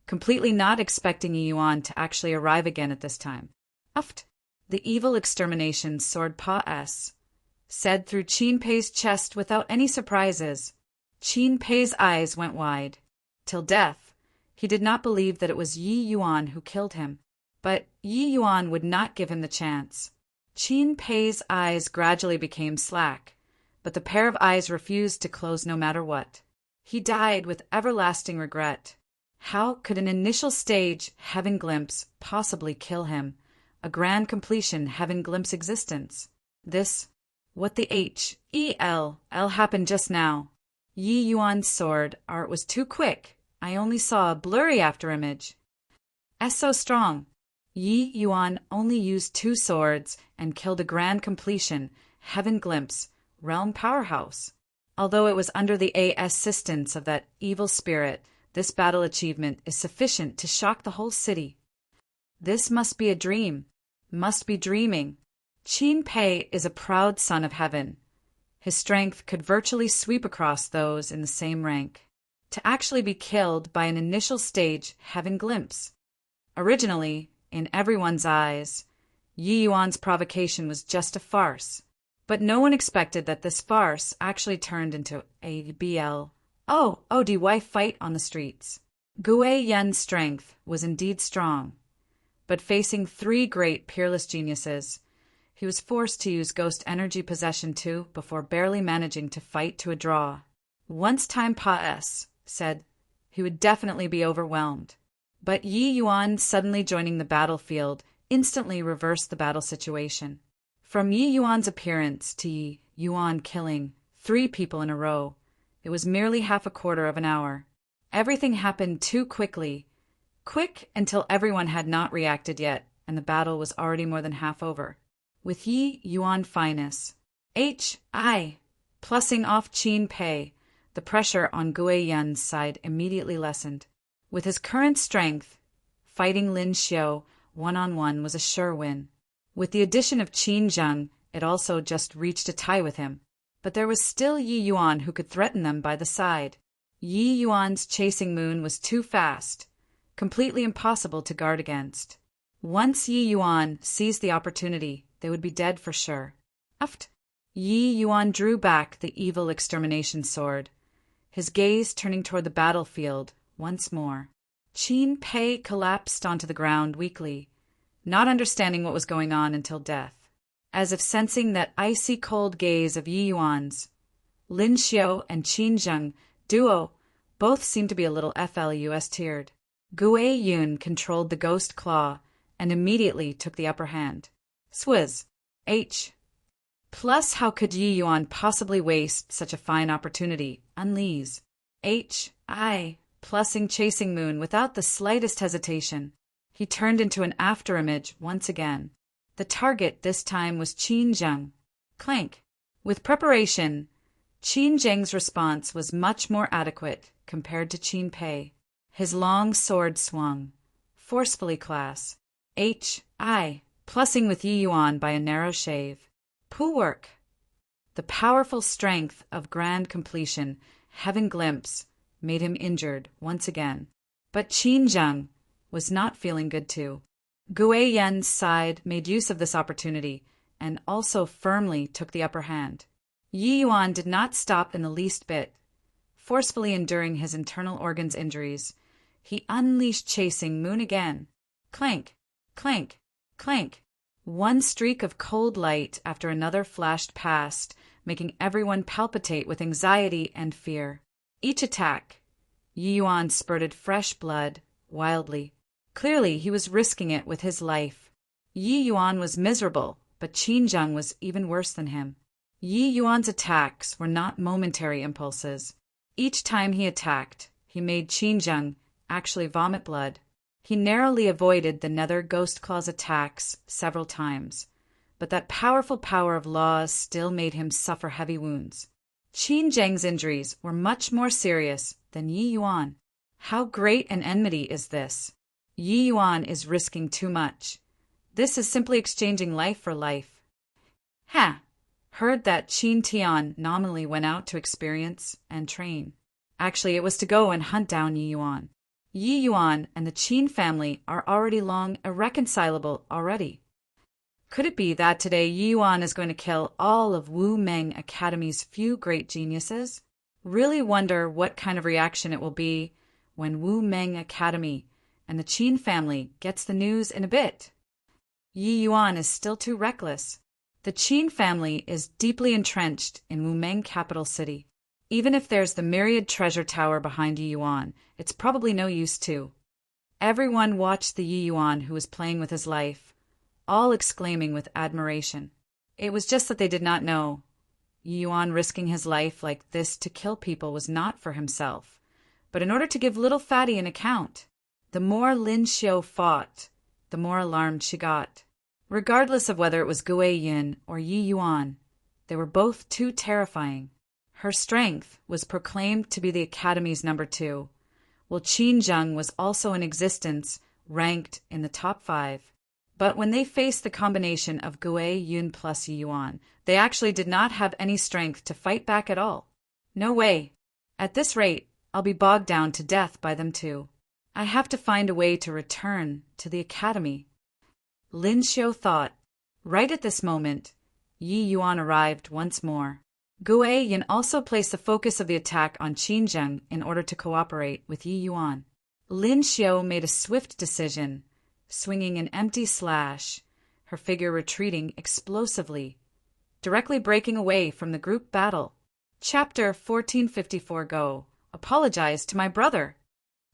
completely not expecting Yi Yuan to actually arrive again at this time. Uft! The evil extermination sword Pa S. said through Qin Pei's chest without any surprises. Qin Pei's eyes went wide. Till death, he did not believe that it was Yi Yuan who killed him. But Yi Yuan would not give him the chance. Qin Pei's eyes gradually became slack, but the pair of eyes refused to close no matter what. He died with everlasting regret. How could an initial stage Heaven Glimpse possibly kill him? A grand completion Heaven Glimpse existence. What the H.E.L. happened just now. Yi Yuan's sword art was too quick. I only saw a blurry afterimage. So strong. Yi Yuan only used 2 swords and killed a grand completion, Heaven Glimpse, realm powerhouse. Although it was under the assistance of that evil spirit, this battle achievement is sufficient to shock the whole city. This must be a dream, must be dreaming. Qin Pei is a proud son of heaven. His strength could virtually sweep across those in the same rank. To actually be killed by an initial stage Heaven Glimpse. Originally, in everyone's eyes, Yi Yuan's provocation was just a farce. But no one expected that this farce actually turned into a BLOODY fight on the streets. Gui Yen's strength was indeed strong, but facing three great peerless geniuses, he was forced to use ghost energy possession too before barely managing to fight to a draw. Once time said, he would definitely be overwhelmed. But Yi Yuan suddenly joining the battlefield instantly reversed the battle situation. From Yi Yuan's appearance to Yi Yuan killing 3 people in a row, it was merely half a quarter of an hour. Everything happened too quickly. Quick until everyone had not reacted yet, and the battle was already more than half over. With Yi Yuan fineness, plussing off Qin Pei, the pressure on Gui Yen's side immediately lessened. With his current strength, fighting Lin Xiao one-on-one was a sure win. With the addition of Qin Zheng, it also just reached a tie with him. But there was still Yi Yuan who could threaten them by the side. Yi Yuan's chasing moon was too fast, completely impossible to guard against. Once Yi Yuan seized the opportunity, they would be dead for sure. Yi Yuan drew back the evil extermination sword, his gaze turning toward the battlefield once more. Qin Pei collapsed onto the ground weakly, not understanding what was going on until death. As if sensing that icy cold gaze of Yi Yuan's, Lin Xiao and Qin Zheng duo both seemed to be a little flus-tiered. Gui Yun controlled the ghost claw and immediately took the upper hand. Swizz. Plus, how could Yi Yuan possibly waste such a fine opportunity? Unleash. Plussing chasing moon without the slightest hesitation. He turned into an afterimage once again. The target this time was Qin Zheng. Clank. With preparation, Qin Zheng's response was much more adequate compared to Qin Pei. His long sword swung, forcefully class. Plussing with Yi Yuan by a narrow shave. Pool work. The powerful strength of grand completion, heaven glimpse, made him injured once again. But Qin Zheng was not feeling good too. Gui Yen's side made use of this opportunity and also firmly took the upper hand. Yi Yuan did not stop in the least bit. Forcefully enduring his internal organs' injuries, he unleashed chasing moon again. Clank, clank, clank. One streak of cold light after another flashed past, making everyone palpitate with anxiety and fear. Each attack, Yi Yuan spurted fresh blood, wildly. Clearly, he was risking it with his life. Yi Yuan was miserable, but Qin Zheng was even worse than him. Yi Yuan's attacks were not momentary impulses. Each time he attacked, he made Qin Zheng actually vomit blood. He narrowly avoided the Nether Ghost Claw's attacks several times, but that powerful power of laws still made him suffer heavy wounds. Qin Zheng's injuries were much more serious than Yi Yuan. How great an enmity is this? Yi Yuan is risking too much. This is simply exchanging life for life. Heard that Qin Tian nominally went out to experience and train. Actually, it was to go and hunt down Yi Yuan. Yi Yuan and the Qin family are already long irreconcilable already. Could it be that today Yi Yuan is going to kill all of Wu Meng Academy's few great geniuses? Really wonder what kind of reaction it will be when Wu Meng Academy and the Qin family gets the news in a bit. Yi Yuan is still too reckless. The Qin family is deeply entrenched in Wu Meng capital city. Even if there's the myriad treasure tower behind Yi Yuan, it's probably no use too. Everyone watched the Yi Yuan who was playing with his life, all exclaiming with admiration. It was just that they did not know. Yi Yuan risking his life like this to kill people was not for himself, but in order to give little Fatty an account. The more Lin Xiao fought, the more alarmed she got. Regardless of whether it was Gui Yin or Yi Yuan, they were both too terrifying. Her strength was proclaimed to be the Academy's number 2, while Qin Zheng was also in existence, ranked in the top 5. But when they faced the combination of Gui Yun plus Yi Yuan, they actually did not have any strength to fight back at all. No way. At this rate, I'll be bogged down to death by them too. I have to find a way to return to the Academy. Lin Xiao thought Right at this moment, Yi Yuan arrived once more. Gu Yin also placed the focus of the attack on Qin Zheng in order to cooperate with Yi Yuan. Lin Xiao made a swift decision, swinging an empty slash, her figure retreating explosively, directly breaking away from the group battle. Chapter 1454 Go. Apologize to my brother.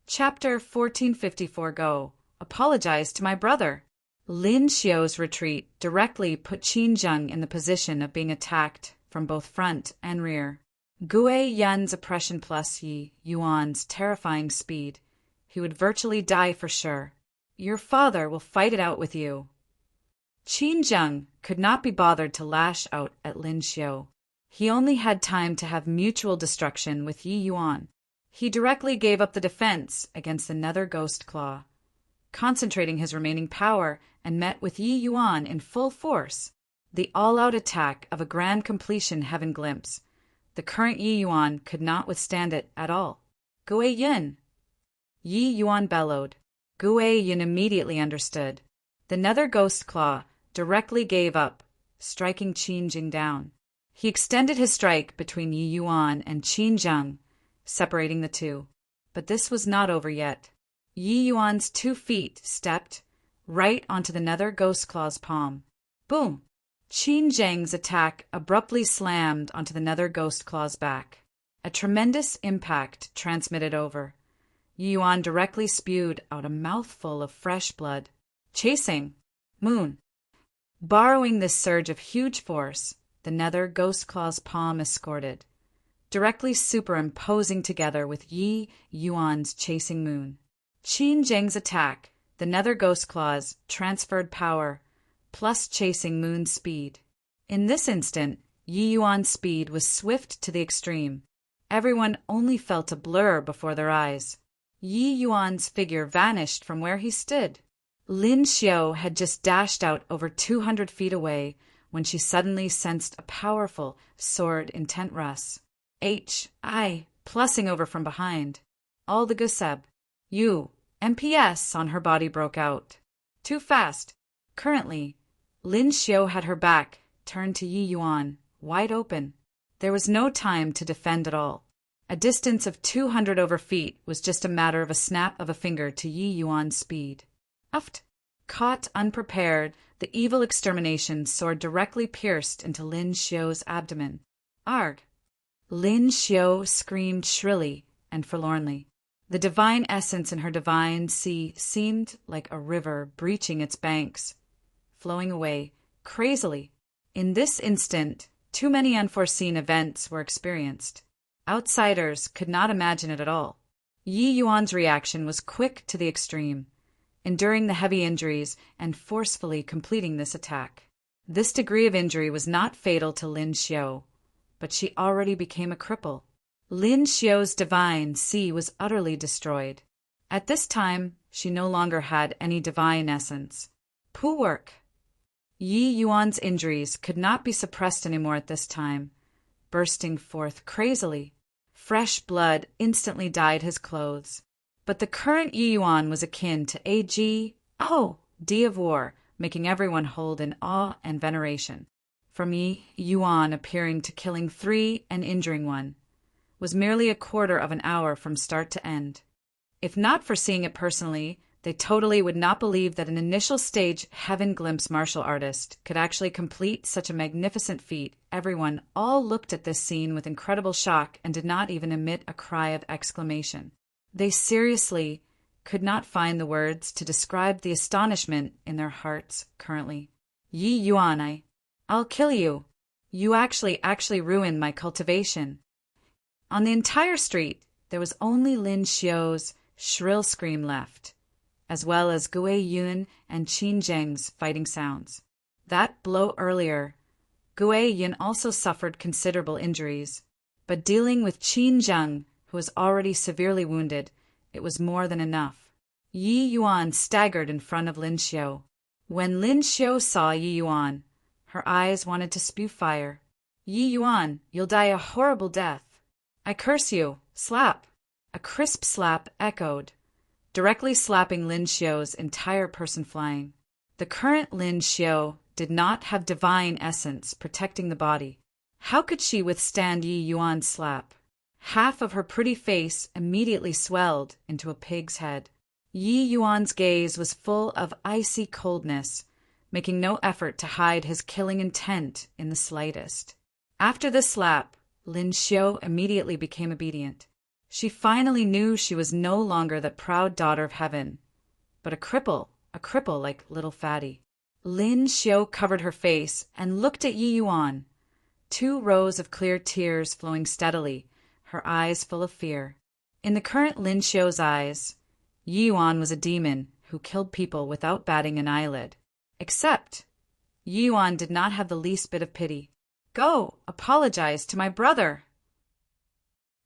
Chapter 1454 Go. Apologize to my brother. Lin Xiao's retreat directly put Qin Zheng in the position of being attacked from both front and rear. Gu Yan's oppression plus Yi Yuan's terrifying speed. He would virtually die for sure. Your father will fight it out with you. Qin Zheng could not be bothered to lash out at Lin Xiao. He only had time to have mutual destruction with Yi Yuan. He directly gave up the defense against another ghost claw, concentrating his remaining power, and met with Yi Yuan in full force. The all-out attack of a grand completion heaven glimpse. The current Yi Yuan could not withstand it at all. Gu Yin! Yi Yuan bellowed. Gu Yin immediately understood. The nether ghost claw directly gave up, striking Qin Zheng down. He extended his strike between Yi Yuan and Qin Zheng, separating the two. But this was not over yet. Yi Yuan's 2 feet stepped right onto the nether ghost claw's palm. Boom! Qin Zheng's attack abruptly slammed onto the nether ghost claw's back. A tremendous impact transmitted over. Yi Yuan directly spewed out a mouthful of fresh blood. Chasing Moon. Borrowing this surge of huge force, the nether ghost claw's palm escorted, directly superimposing together with Yi Yuan's chasing moon. Qin Zheng's attack, the nether ghost claws, transferred power, plus chasing moon's speed. In this instant, Yi Yuan's speed was swift to the extreme. Everyone only felt a blur before their eyes. Yi Yuan's figure vanished from where he stood. Lin Xiao had just dashed out over 200 feet away when she suddenly sensed a powerful sword intent Russ. Plussing over from behind. All the Guseb. MPS on her body broke out. Too fast. Currently, Lin Xiao had her back turned to Yi Yuan, wide open. There was no time to defend at all. A distance of 200 over feet was just a matter of a snap of a finger to Yi Yuan's speed. Uft. Caught unprepared, the evil extermination sword directly pierced into Lin Xiao's abdomen. Arg! Lin Xiao screamed shrilly and forlornly. The divine essence in her divine sea seemed like a river breaching its banks, flowing away crazily. In this instant, too many unforeseen events were experienced. Outsiders could not imagine it at all. Yi Yuan's reaction was quick to the extreme, enduring the heavy injuries and forcefully completing this attack. This degree of injury was not fatal to Lin Xiao, but she already became a cripple. Lin Xiao's divine sea was utterly destroyed. At this time, she no longer had any divine essence. Poor work. Yi Yuan's injuries could not be suppressed anymore at this time, bursting forth crazily. Fresh blood instantly dyed his clothes. But the current Yi Yuan was akin to A.G. D of war, making everyone hold in awe and veneration. From Yi Yuan appearing to killing 3 and injuring 1, was merely a quarter of an hour from start to end. If not for seeing it personally, they totally would not believe that an initial stage heaven glimpse martial artist could actually complete such a magnificent feat. Everyone all looked at this scene with incredible shock and did not even emit a cry of exclamation. They seriously could not find the words to describe the astonishment in their hearts currently. Yi Yuan, I'll kill you. You actually ruined my cultivation. On the entire street, there was only Lin Xiao's shrill scream left, as well as Gu Yun and Qin Zheng's fighting sounds. That blow earlier, Gu Yun also suffered considerable injuries, but dealing with Qin Zheng, who was already severely wounded, it was more than enough. Yi Yuan staggered in front of Lin Xiao. When Lin Xiao saw Yi Yuan, her eyes wanted to spew fire. Yi Yuan, you'll die a horrible death. I curse you. Slap. A crisp slap echoed, directly slapping Lin Xiao's entire person flying. The current Lin Xiao did not have divine essence protecting the body. How could she withstand Yi Yuan's slap? Half of her pretty face immediately swelled into a pig's head. Yi Yuan's gaze was full of icy coldness, making no effort to hide his killing intent in the slightest. After this slap, Lin Xiu immediately became obedient. She finally knew she was no longer the proud daughter of heaven, but a cripple like little Fatty. Lin Xiu covered her face and looked at Yi Yuan, 2 rows of clear tears flowing steadily, her eyes full of fear. In the current Lin Xiu's eyes, Yi Yuan was a demon who killed people without batting an eyelid. Except, Yi Yuan did not have the least bit of pity. "Go, apologize to my brother."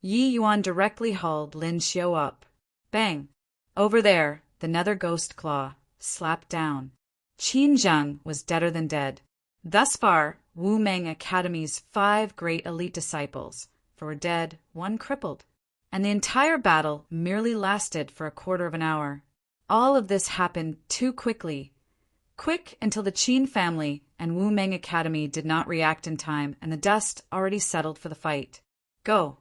Yi Yuan directly hauled Lin Xiu up. Bang! Over there, the nether ghost claw slapped down. Qin Zheng was deader than dead. Thus far, Wu Meng Academy's 5 great elite disciples, 4 dead, 1 crippled. And the entire battle merely lasted for a quarter of an hour. All of this happened too quickly. Quick until the Qin family and Wu Meng Academy did not react in time, and the dust already settled for the fight. Go!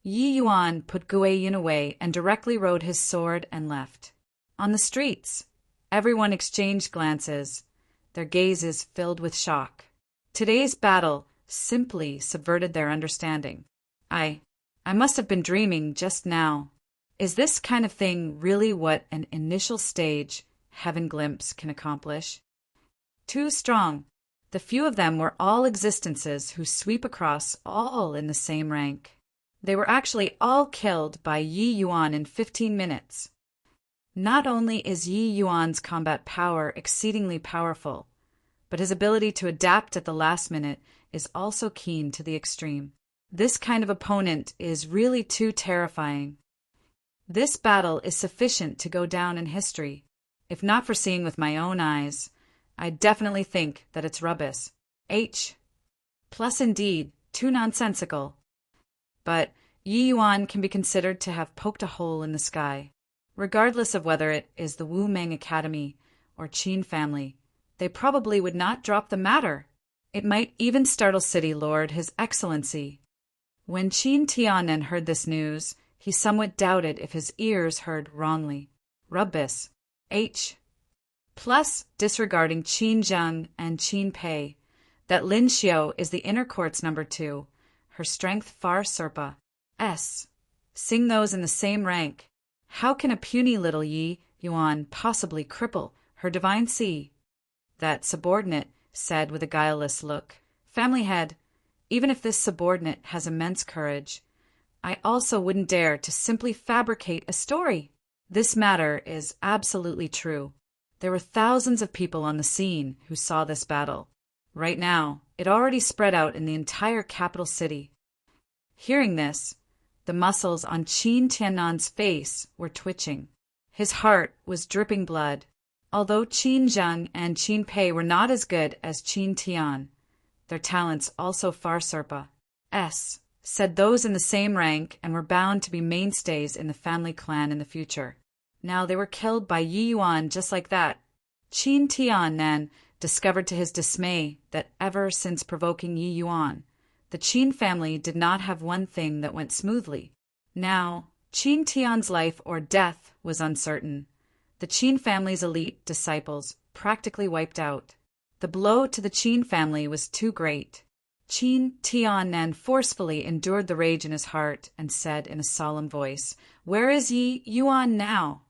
Yi Yuan put Gui Yin away and directly rode his sword and left. On the streets, everyone exchanged glances, their gazes filled with shock. Today's battle simply subverted their understanding. I must have been dreaming just now. Is this kind of thing really what an initial stage heaven glimpse can accomplish? Too strong. The few of them were all existences who sweep across all in the same rank. They were actually all killed by Yi Yuan in 15 minutes. Not only is Yi Yuan's combat power exceedingly powerful, but his ability to adapt at the last minute is also keen to the extreme. This kind of opponent is really too terrifying. This battle is sufficient to go down in history. If not for seeing with my own eyes, I definitely think that it's rubbish. Plus indeed, too nonsensical. But Yi Yuan can be considered to have poked a hole in the sky. Regardless of whether it is the Wu Meng Academy or Qin family, they probably would not drop the matter. It might even startle City Lord His Excellency. When Qin Tianen heard this news, he somewhat doubted if his ears heard wrongly. Rubbish. Plus, disregarding Qin Zheng and Qin Pei, that Lin Xiu is the inner court's number 2, her strength far surpa. Sing those in the same rank. How can a puny little Yi Yuan possibly cripple her divine C? That subordinate said with a guileless look. Family head, even if this subordinate has immense courage, I also wouldn't dare to simply fabricate a story. This matter is absolutely true. There were thousands of people on the scene who saw this battle. Right now, it already spread out in the entire capital city. Hearing this, the muscles on Qin Tiannan's face were twitching. His heart was dripping blood. Although Qin Zheng and Qin Pei were not as good as Qin Tian, their talents also far surpa. Said those in the same rank and were bound to be mainstays in the family clan in the future. Now they were killed by Yi Yuan just like that. Qin Tianen discovered to his dismay that ever since provoking Yi Yuan, the Qin family did not have one thing that went smoothly. Now, Qin Tian's life or death was uncertain. The Qin family's elite disciples practically wiped out. The blow to the Qin family was too great. Qin Tianen forcefully endured the rage in his heart and said in a solemn voice, "Where is Yi Yuan now?"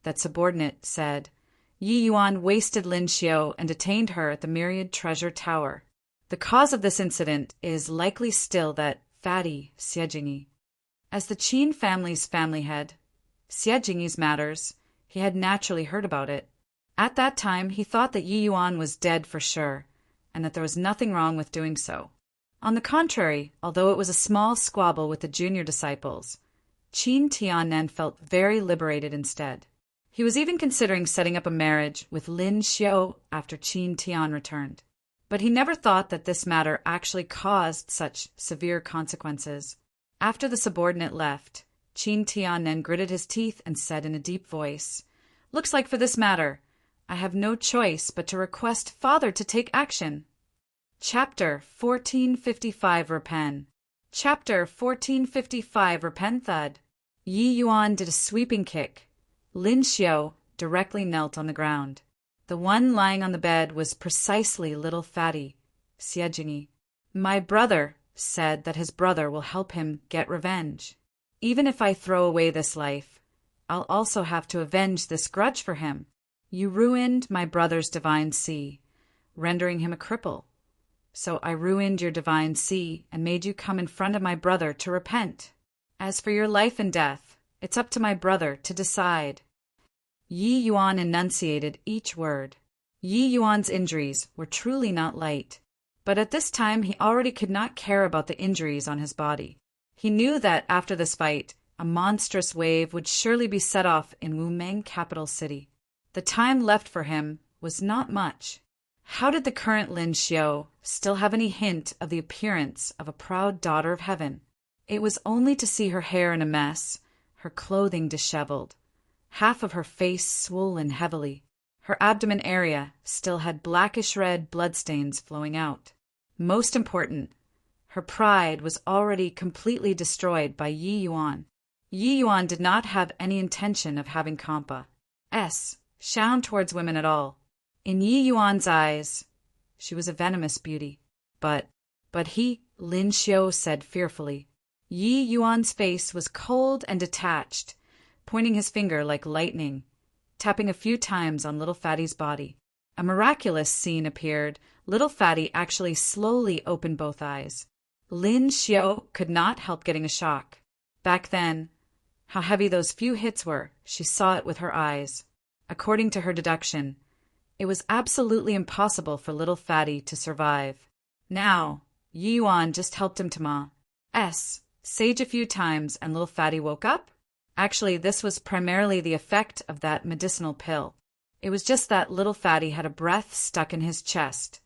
That subordinate said, "Yi Yuan wasted Lin Xiu and detained her at the Myriad Treasure Tower." The cause of this incident is likely still that Fatty Xiejingi. As the Qin family's family head, Xiejingi's matters, he had naturally heard about it. At that time, he thought that Yi Yuan was dead for sure, and that there was nothing wrong with doing so. On the contrary, although it was a small squabble with the junior disciples, Qin Tianen felt very liberated instead. He was even considering setting up a marriage with Lin Xiu after Qin Tian returned. But he never thought that this matter actually caused such severe consequences. After the subordinate left, Qin Tianen gritted his teeth and said in a deep voice, "Looks like for this matter, I have no choice but to request Father to take action. Chapter 1455 Repen. Chapter 1455 Repenthud. Yi Yuan did a sweeping kick. Lin Xiao directly knelt on the ground. The one lying on the bed was precisely little fatty, Xie Jingyi. My brother said that his brother will help him get revenge. Even if I throw away this life, I'll also have to avenge this grudge for him. You ruined my brother's divine sea, rendering him a cripple. So I ruined your divine sea and made you come in front of my brother to repent. As for your life and death, it's up to my brother to decide. Yi Yuan enunciated each word. Yi Yuan's injuries were truly not light, but at this time he already could not care about the injuries on his body. He knew that after this fight, a monstrous wave would surely be set off in Wumeng capital city. The time left for him was not much. How did the current Lin Xiao still have any hint of the appearance of a proud daughter of heaven? It was only to see her hair in a mess, her clothing disheveled, half of her face swollen heavily. Her abdomen area still had blackish-red bloodstains flowing out. Most important, her pride was already completely destroyed by Yi Yuan. Yi Yuan did not have any intention of having Kampa shun towards women at all. In Yi Yuan's eyes, she was a venomous beauty. But he, Lin Xiao said fearfully. Yi Yuan's face was cold and detached, pointing his finger like lightning, tapping a few times on little Fatty's body. A miraculous scene appeared. Little Fatty actually slowly opened both eyes. Lin Xiao could not help getting a shock. Back then, how heavy those few hits were, she saw it with her eyes. According to her deduction, it was absolutely impossible for little Fatty to survive. Now, Yi Yuan just helped him to Ma's sage a few times and little Fatty woke up? Actually, this was primarily the effect of that medicinal pill. It was just that little Fatty had a breath stuck in his chest.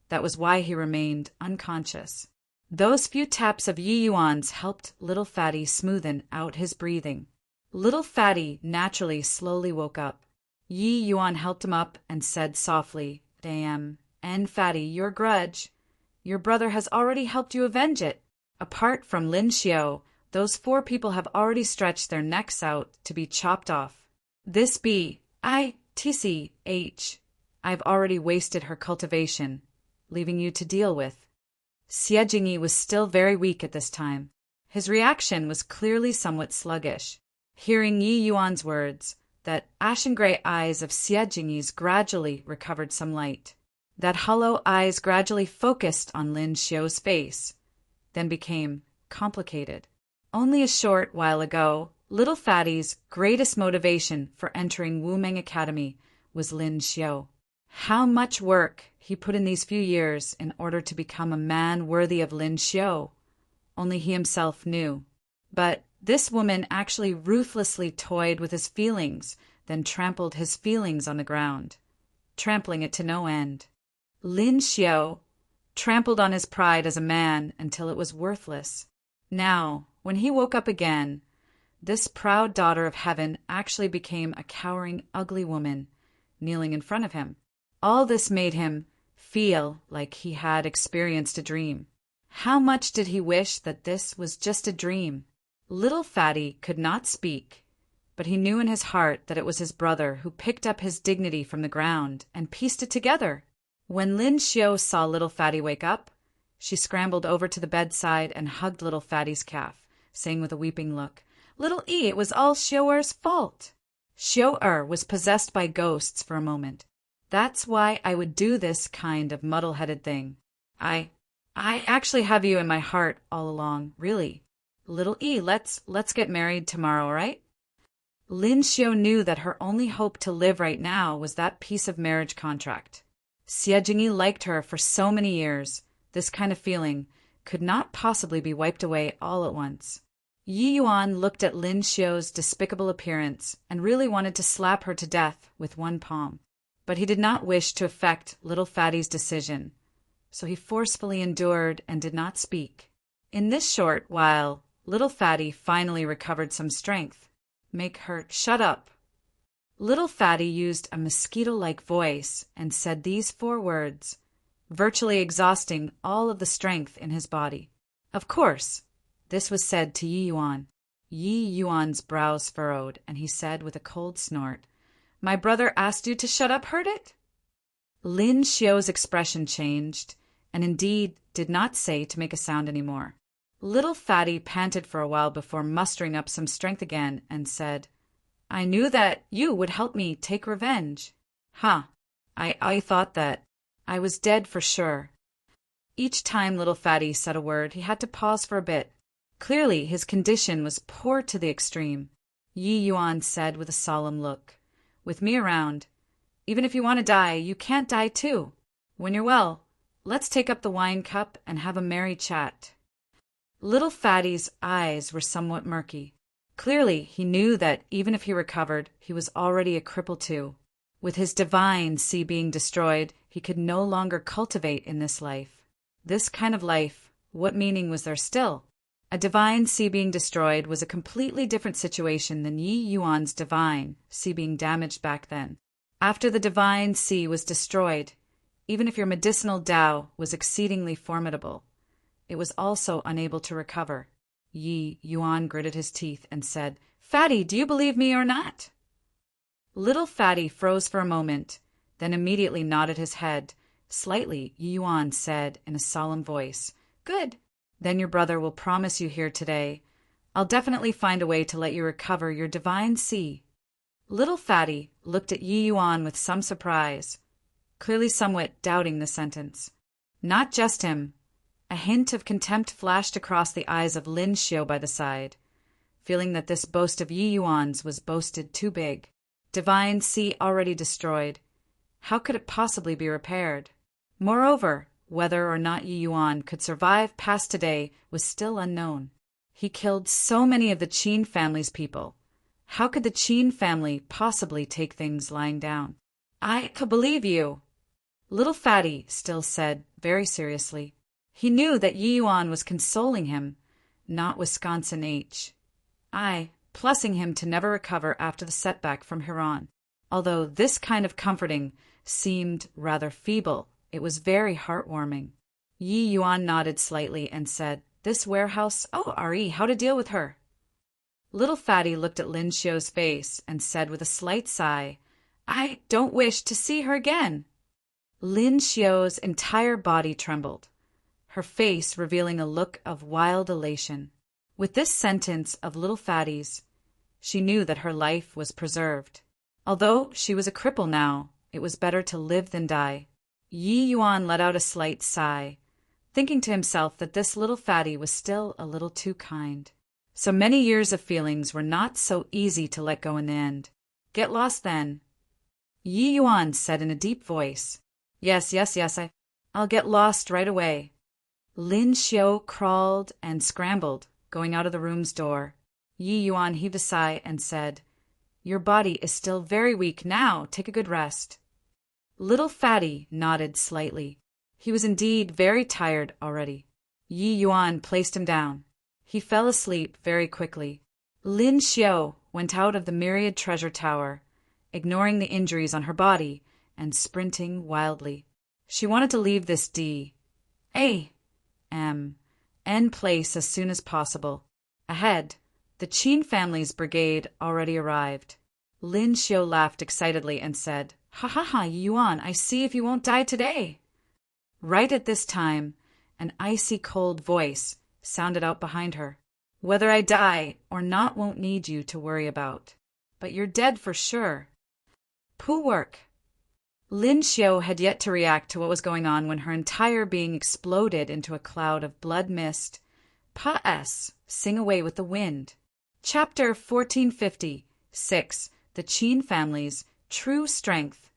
That was why he remained unconscious. Those few taps of Yi Yuan's helped little Fatty smoothen out his breathing. Little Fatty naturally slowly woke up. Yi Yuan helped him up and said softly, Damn, and Fatty, your grudge. Your brother has already helped you avenge it. Apart from Lin Xiao, those 4 people have already stretched their necks out to be chopped off. This TCH. I've already wasted her cultivation, leaving you to deal with. Xie Jingyi was still very weak at this time. His reaction was clearly somewhat sluggish. Hearing Yi Yuan's words, that ashen-gray eyes of Xie Jingyi's gradually recovered some light. That hollow eyes gradually focused on Lin Xiao's face, then became complicated. Only a short while ago, little Fatty's greatest motivation for entering Wumeng Academy was Lin Xiao. How much work he put in these few years in order to become a man worthy of Lin Xiao, only he himself knew. But this woman actually ruthlessly toyed with his feelings, then trampled his feelings on the ground, trampling it to no end. Lin Xiao trampled on his pride as a man until it was worthless. Now, when he woke up again, this proud daughter of heaven actually became a cowering, ugly woman, kneeling in front of him. All this made him feel like he had experienced a dream. How much did he wish that this was just a dream? Little Fatty could not speak, but he knew in his heart that it was his brother who picked up his dignity from the ground and pieced it together. When Lin Xiao saw little Fatty wake up, she scrambled over to the bedside and hugged little Fatty's calf, saying with a weeping look, Little E, it was all Xiao-er's fault. Xiao-er was possessed by ghosts for a moment. That's why I would do this kind of muddle-headed thing. I actually have you in my heart all along, really. Little E, let's get married tomorrow, right? Lin Xiao knew that her only hope to live right now was that piece of marriage contract. Xie Jingyi liked her for so many years. This kind of feeling could not possibly be wiped away all at once. Yi Yuan looked at Lin Xiao's despicable appearance and really wanted to slap her to death with one palm. But he did not wish to affect little Fatty's decision, so he forcefully endured and did not speak. In this short while, little Fatty finally recovered some strength. Make her shut up. Little Fatty used a mosquito-like voice and said these 4 words, virtually exhausting all of the strength in his body. Of course, this was said to Yi Yuan. Yi Yuan's brows furrowed, and he said with a cold snort, "My brother asked you to shut up, heard it?" Lin Xiu's expression changed, and indeed did not say to make a sound anymore. Little Fatty panted for a while before mustering up some strength again and said, "I knew that you would help me take revenge." "Ha! I thought that I was dead for sure." Each time Little Fatty said a word, he had to pause for a bit. Clearly, his condition was poor to the extreme. Yi Yuan said with a solemn look, "With me around, even if you want to die, you can't die too. When you're well, let's take up the wine cup and have a merry chat." Little Fatty's eyes were somewhat murky. Clearly, he knew that even if he recovered, he was already a cripple too. With his divine sea being destroyed, he could no longer cultivate in this life. This kind of life, what meaning was there still? A divine sea being destroyed was a completely different situation than Yi Yuan's divine sea being damaged back then. After the divine sea was destroyed, even if your medicinal Tao was exceedingly formidable, it was also unable to recover. Yi Yuan gritted his teeth and said, "Fatty, do you believe me or not?" Little Fatty froze for a moment, then immediately nodded his head. Slightly, Yi Yuan said in a solemn voice, "Good. Then your brother will promise you here today. I'll definitely find a way to let you recover your divine sea." Little Fatty looked at Yi Yuan with some surprise, clearly somewhat doubting the sentence. Not just him. A hint of contempt flashed across the eyes of Lin Xiu by the side, feeling that this boast of Yi Yuan's was boasted too big. Divine sea already destroyed. How could it possibly be repaired? Moreover, whether or not Yi Yuan could survive past today was still unknown. He killed so many of the Qin family's people. How could the Qin family possibly take things lying down? "I could believe you," Little Fatty still said very seriously. He knew that Yi Yuan was consoling him, not Wisconsin H. I, plussing him to never recover after the setback from Huron. Although this kind of comforting seemed rather feeble, it was very heartwarming. Yi Yuan nodded slightly and said, "This warehouse, oh, Ari, how to deal with her?" Little Fatty looked at Lin Xiu's face and said with a slight sigh, "I don't wish to see her again." Lin Xiu's entire body trembled, her face revealing a look of wild elation. With this sentence of Little Fatty's, she knew that her life was preserved. Although she was a cripple now, it was better to live than die. Yi Yuan let out a slight sigh, thinking to himself that this Little Fatty was still a little too kind. So many years of feelings were not so easy to let go in the end. "Get lost then," Yi Yuan said in a deep voice. Yes, I'll get lost right away." Lin Xiu crawled and scrambled, going out of the room's door. Yi Yuan heaved a sigh and said, "Your body is still very weak now. Take a good rest." Little Fatty nodded slightly. He was indeed very tired already. Yi Yuan placed him down. He fell asleep very quickly. Lin Xiu went out of the myriad treasure tower, ignoring the injuries on her body and sprinting wildly. She wanted to leave this D.A.M.N. place as soon as possible. Ahead, the Qin family's brigade already arrived. Lin Xiu laughed excitedly and said, "Ha ha ha, Yuan, I see if you won't die today." Right at this time, an icy cold voice sounded out behind her. "Whether I die or not won't need you to worry about. But you're dead for sure." "Pooh work." Lin Xiu had yet to react to what was going on when her entire being exploded into a cloud of blood mist. Pa-s, sing away with the wind. Chapter 1456, The Qin Family's True Strength.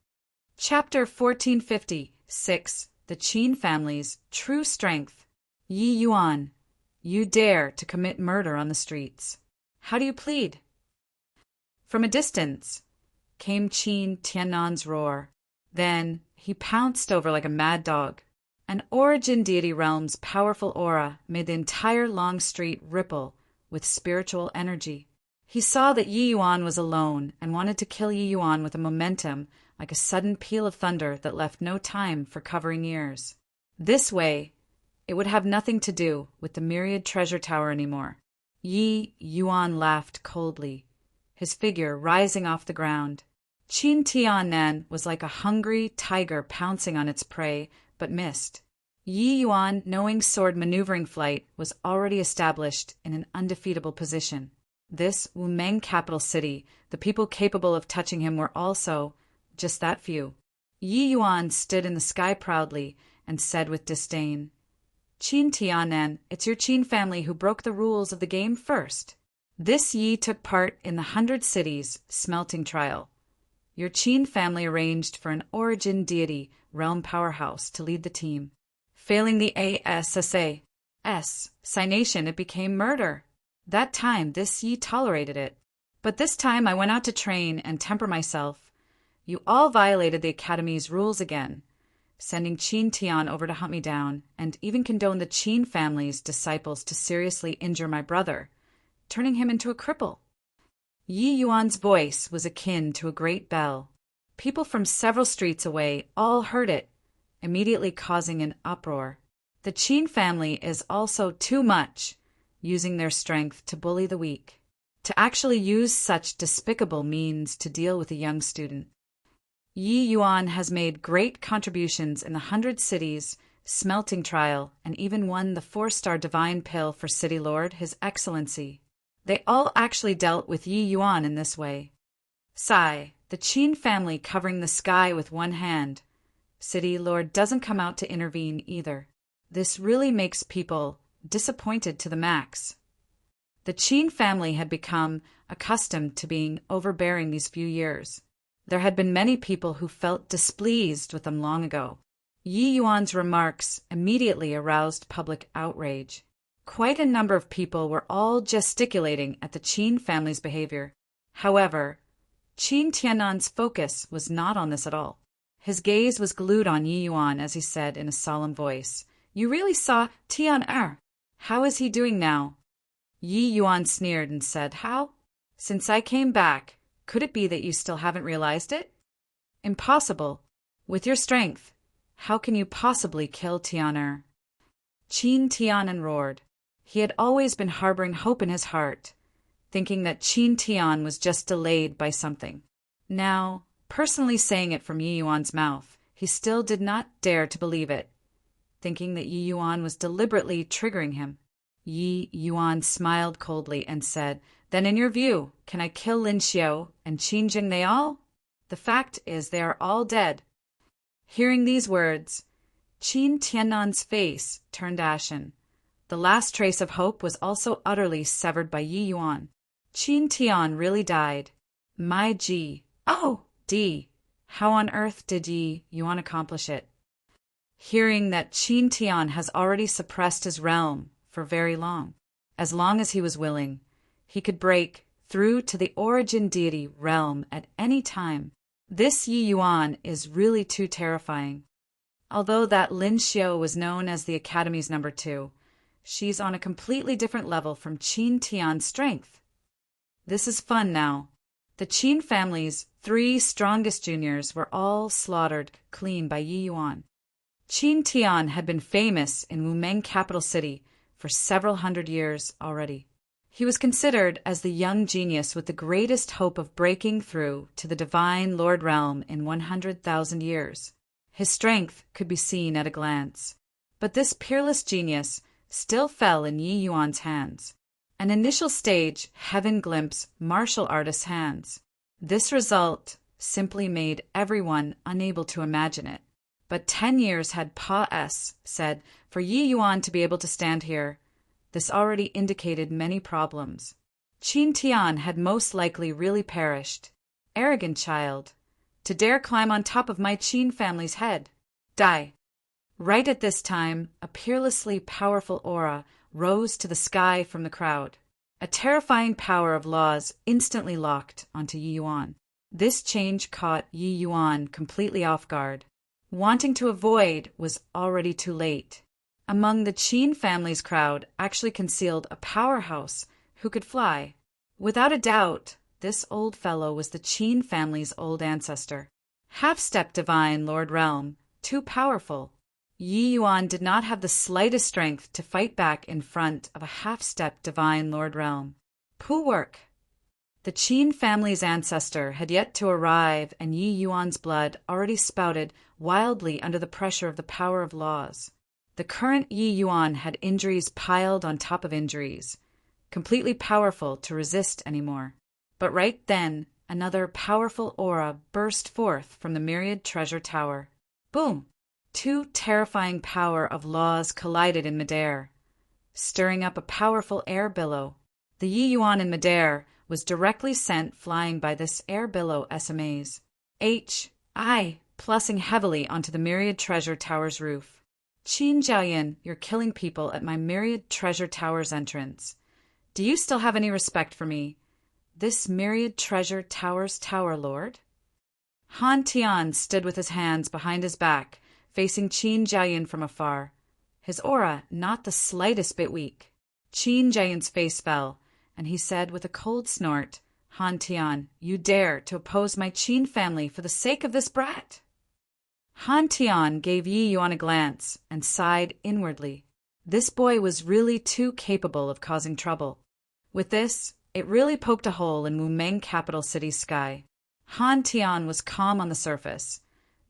Chapter 1456, The Qin Family's True Strength. Yi Yuan, you dare to commit murder on the streets. How do you plead? From a distance came Qin Tiannan's roar. Then he pounced over like a mad dog. An origin deity realm's powerful aura made the entire long street ripple with spiritual energy. He saw that Yi Yuan was alone and wanted to kill Yi Yuan with a momentum like a sudden peal of thunder that left no time for covering ears. This way, it would have nothing to do with the myriad treasure tower anymore. Yi Yuan laughed coldly, his figure rising off the ground. Qin Tianan was like a hungry tiger pouncing on its prey, but missed. Yi Yuan, knowing sword maneuvering flight, was already established in an undefeatable position. This Wumeng capital city, the people capable of touching him were also just that few. Yi Yuan stood in the sky proudly and said with disdain, "Qin Tianan, it's your Qin family who broke the rules of the game first. This Yi took part in the 100 Cities smelting trial. Your Qin family arranged for an origin deity realm powerhouse to lead the team. Failing the ASSA's signation, it became murder. That time, this Yi tolerated it. But this time I went out to train and temper myself. You all violated the Academy's rules again, sending Qin Tian over to hunt me down, and even condoned the Qin family's disciples to seriously injure my brother, turning him into a cripple." Yi Yuan's voice was akin to a great bell. People from several streets away all heard it, immediately causing an uproar. The Qin family is also too much, using their strength to bully the weak. To actually use such despicable means to deal with a young student. Yi Yuan has made great contributions in the 100 Cities smelting trial and even won the 4-star divine pill for City Lord, His Excellency. They all actually dealt with Yi Yuan in this way. Sigh, the Qin family covering the sky with one hand. City Lord doesn't come out to intervene either. This really makes people disappointed to the max. The Qin family had become accustomed to being overbearing these few years. There had been many people who felt displeased with them long ago. Yi Yuan's remarks immediately aroused public outrage. Quite a number of people were all gesticulating at the Qin family's behavior. However, Qin Tianan's focus was not on this at all. His gaze was glued on Yi Yuan as he said in a solemn voice, "You really saw Tian. How is he doing now?" Yi Yuan sneered and said, "How? Since I came back, could it be that you still haven't realized it? Impossible. With your strength, how can you possibly kill Tian?" Qin Tianan roared. He had always been harboring hope in his heart, thinking that Qin Tian was just delayed by something. Now, personally saying it from Yi Yuan's mouth, he still did not dare to believe it, thinking that Yi Yuan was deliberately triggering him. Yi Yuan smiled coldly and said, "Then in your view, can I kill Lin Xiao and Qin Jing they all? The fact is they are all dead." Hearing these words, Qin Tianan's face turned ashen. The last trace of hope was also utterly severed by Yi Yuan. Qin Tian really died. My G. Oh, D. How on earth did Yi Yuan accomplish it? Hearing that Qin Tian has already suppressed his realm for very long, as long as he was willing, he could break through to the origin deity realm at any time. This Yi Yuan is really too terrifying. Although that Lin Xiao was known as the Academy's number 2, she's on a completely different level from Qin Tian's strength. This is fun now. The Qin family's 3 strongest juniors were all slaughtered clean by Yi Yuan. Qin Tian had been famous in Wumeng capital city for several hundred years already. He was considered as the young genius with the greatest hope of breaking through to the divine Lord realm in 100,000 years. His strength could be seen at a glance. But this peerless genius still fell in Yi Yuan's hands. An initial stage heaven glimpse martial artist's hands. This result simply made everyone unable to imagine it. But 10 years had said for Yi Yuan to be able to stand here. This already indicated many problems. Qin Tian had most likely really perished. Arrogant child, to dare climb on top of my Qin family's head. Die. Right at this time, a peerlessly powerful aura rose to the sky from the crowd. A terrifying power of laws instantly locked onto Yi Yuan. This change caught Yi Yuan completely off guard. Wanting to avoid was already too late. Among the Qin family's crowd actually concealed a powerhouse who could fly. Without a doubt, this old fellow was the Qin family's old ancestor. Half-step divine Lord Realm, too powerful. Yi Yuan did not have the slightest strength to fight back in front of a half-step divine Lord Realm. Pooh work. The Qin family's ancestor had yet to arrive, and Yi Yuan's blood already spouted wildly under the pressure of the power of laws. The current Yi Yuan had injuries piled on top of injuries, completely powerful to resist anymore. But right then, another powerful aura burst forth from the myriad treasure tower. Boom! Two terrifying power of laws collided in midair, stirring up a powerful air billow. The Yi Yuan in midair was directly sent flying by this air billow SMAs. Plussing heavily onto the myriad treasure tower's roof. Qin Jiaoyin, you're killing people at my myriad treasure tower's entrance. Do you still have any respect for me? This myriad treasure tower's tower lord? Han Tian stood with his hands behind his back, facing Qin Jiaoyin from afar, his aura not the slightest bit weak. Qin Jiaoyin's face fell, and he said with a cold snort, Han Tian, you dare to oppose my Qin family for the sake of this brat? Han Tian gave Yi Yuan a glance and sighed inwardly. This boy was really too capable of causing trouble. With this, it really poked a hole in Wumeng capital city's sky. Han Tian was calm on the surface,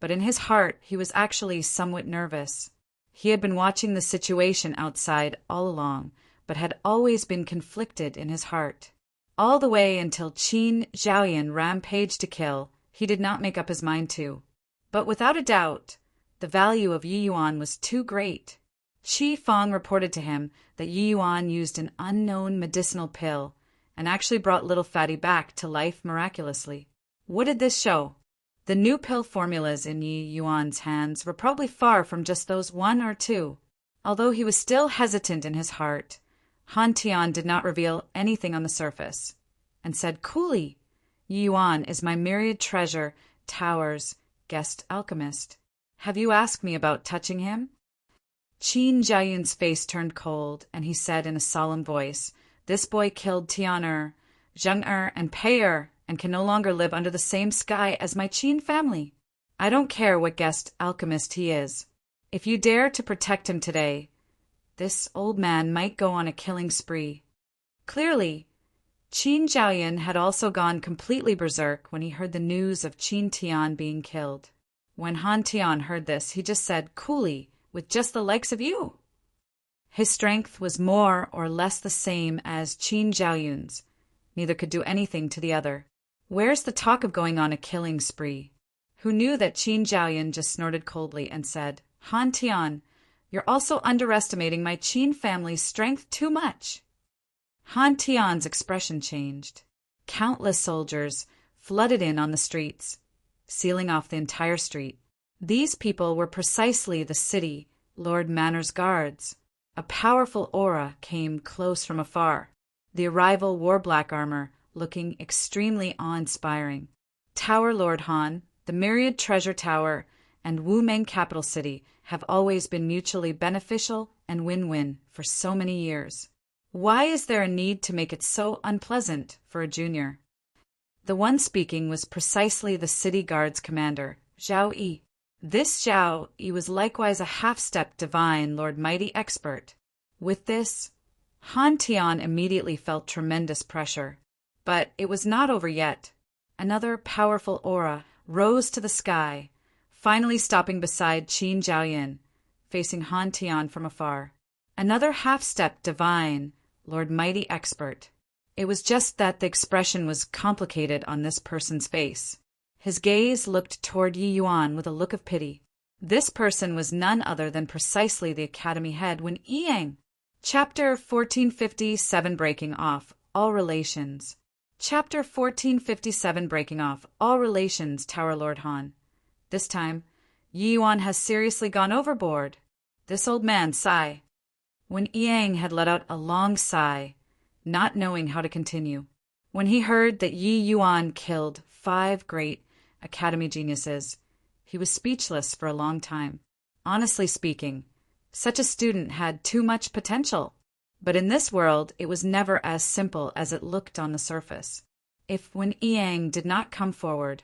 but in his heart he was actually somewhat nervous. He had been watching the situation outside all along, but had always been conflicted in his heart. All the way until Qin Jiaoyin rampaged to kill, he did not make up his mind to. But without a doubt, the value of Yi Yuan was too great. Qi Feng reported to him that Yi Yuan used an unknown medicinal pill and actually brought little Fatty back to life miraculously. What did this show? The new pill formulas in Yi Yuan's hands were probably far from just those one or two. Although he was still hesitant in his heart, Han Tian did not reveal anything on the surface, and said coolly, Yi Yuan is my myriad treasure tower's guest alchemist. Have you asked me about touching him? Qin Jiaoyin's face turned cold, and he said in a solemn voice, this boy killed Tian Zheng and Pei and can no longer live under the same sky as my Qin family. I don't care what guest alchemist he is. If you dare to protect him today, this old man might go on a killing spree. Clearly, Qin Jiaoyin had also gone completely berserk when he heard the news of Qin Tian being killed. When Han Tian heard this, he just said coolly, with just the likes of you. His strength was more or less the same as Qin Jiaoyin's. Neither could do anything to the other. Where's the talk of going on a killing spree? Who knew that Qin Jiaoyin just snorted coldly and said, Han Tian, you're also underestimating my Qin family's strength too much. Han Tian's expression changed. Countless soldiers flooded in on the streets, sealing off the entire street. These people were precisely the city Lord Manor's guards. A powerful aura came close from afar. The arrival wore black armor, looking extremely awe-inspiring. Tower Lord Han, the myriad treasure tower, and Wumeng capital city have always been mutually beneficial and win-win for so many years. Why is there a need to make it so unpleasant for a junior? The one speaking was precisely the city guard's commander, Zhao Yi. This Zhao Yi was likewise a half-step divine Lord Mighty expert. With this, Han Tian immediately felt tremendous pressure. But it was not over yet. Another powerful aura rose to the sky, finally stopping beside Qin Jiaoyin, facing Han Tian from afar. Another half-step divine Lord Mighty expert. It was just that the expression was complicated on this person's face. His gaze looked toward Yi Yuan with a look of pity. This person was none other than precisely the academy head Wen Yang. Chapter 1457 Breaking Off All Relations. Chapter 1457 Breaking Off All Relations, Tower Lord Han. This time, Yi Yuan has seriously gone overboard. This old man sigh. Wen Yang had let out a long sigh, not knowing how to continue. When he heard that Yi Yuan killed 5 great academy geniuses, he was speechless for a long time. Honestly speaking, such a student had too much potential. But in this world, it was never as simple as it looked on the surface. If Wen Yang did not come forward,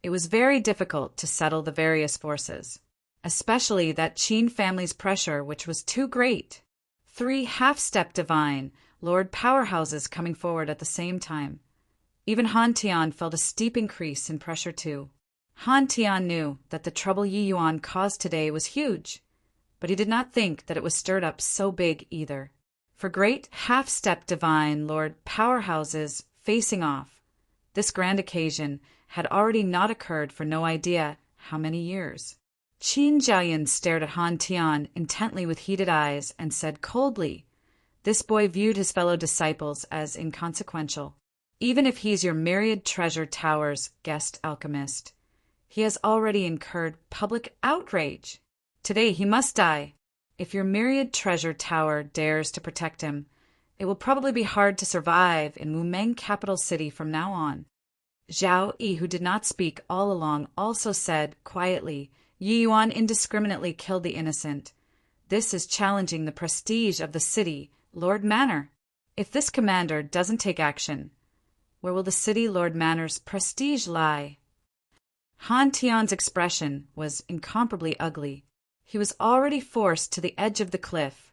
it was very difficult to settle the various forces, especially that Qin family's pressure, which was too great. 3 half-step divine, Lord powerhouses coming forward at the same time. Even Han Tian felt a steep increase in pressure too. Han Tian knew that the trouble Yi Yuan caused today was huge, but he did not think that it was stirred up so big either. For great half-step divine Lord powerhouses facing off, this grand occasion had already not occurred for no idea how many years. Qin Jiayan stared at Han Tian intently with heated eyes and said coldly, "This boy viewed his fellow disciples as inconsequential. Even if he's your myriad treasure towers, guest alchemist, he has already incurred public outrage. Today he must die. If your myriad treasure tower dares to protect him, it will probably be hard to survive in Wumeng capital city from now on." Zhao Yi, who did not speak all along, also said quietly, "Yi Yuan indiscriminately killed the innocent. This is challenging the prestige of the city, Lord Manor. If this commander doesn't take action, where will the city Lord Manor's prestige lie?" Han Tian's expression was incomparably ugly. He was already forced to the edge of the cliff,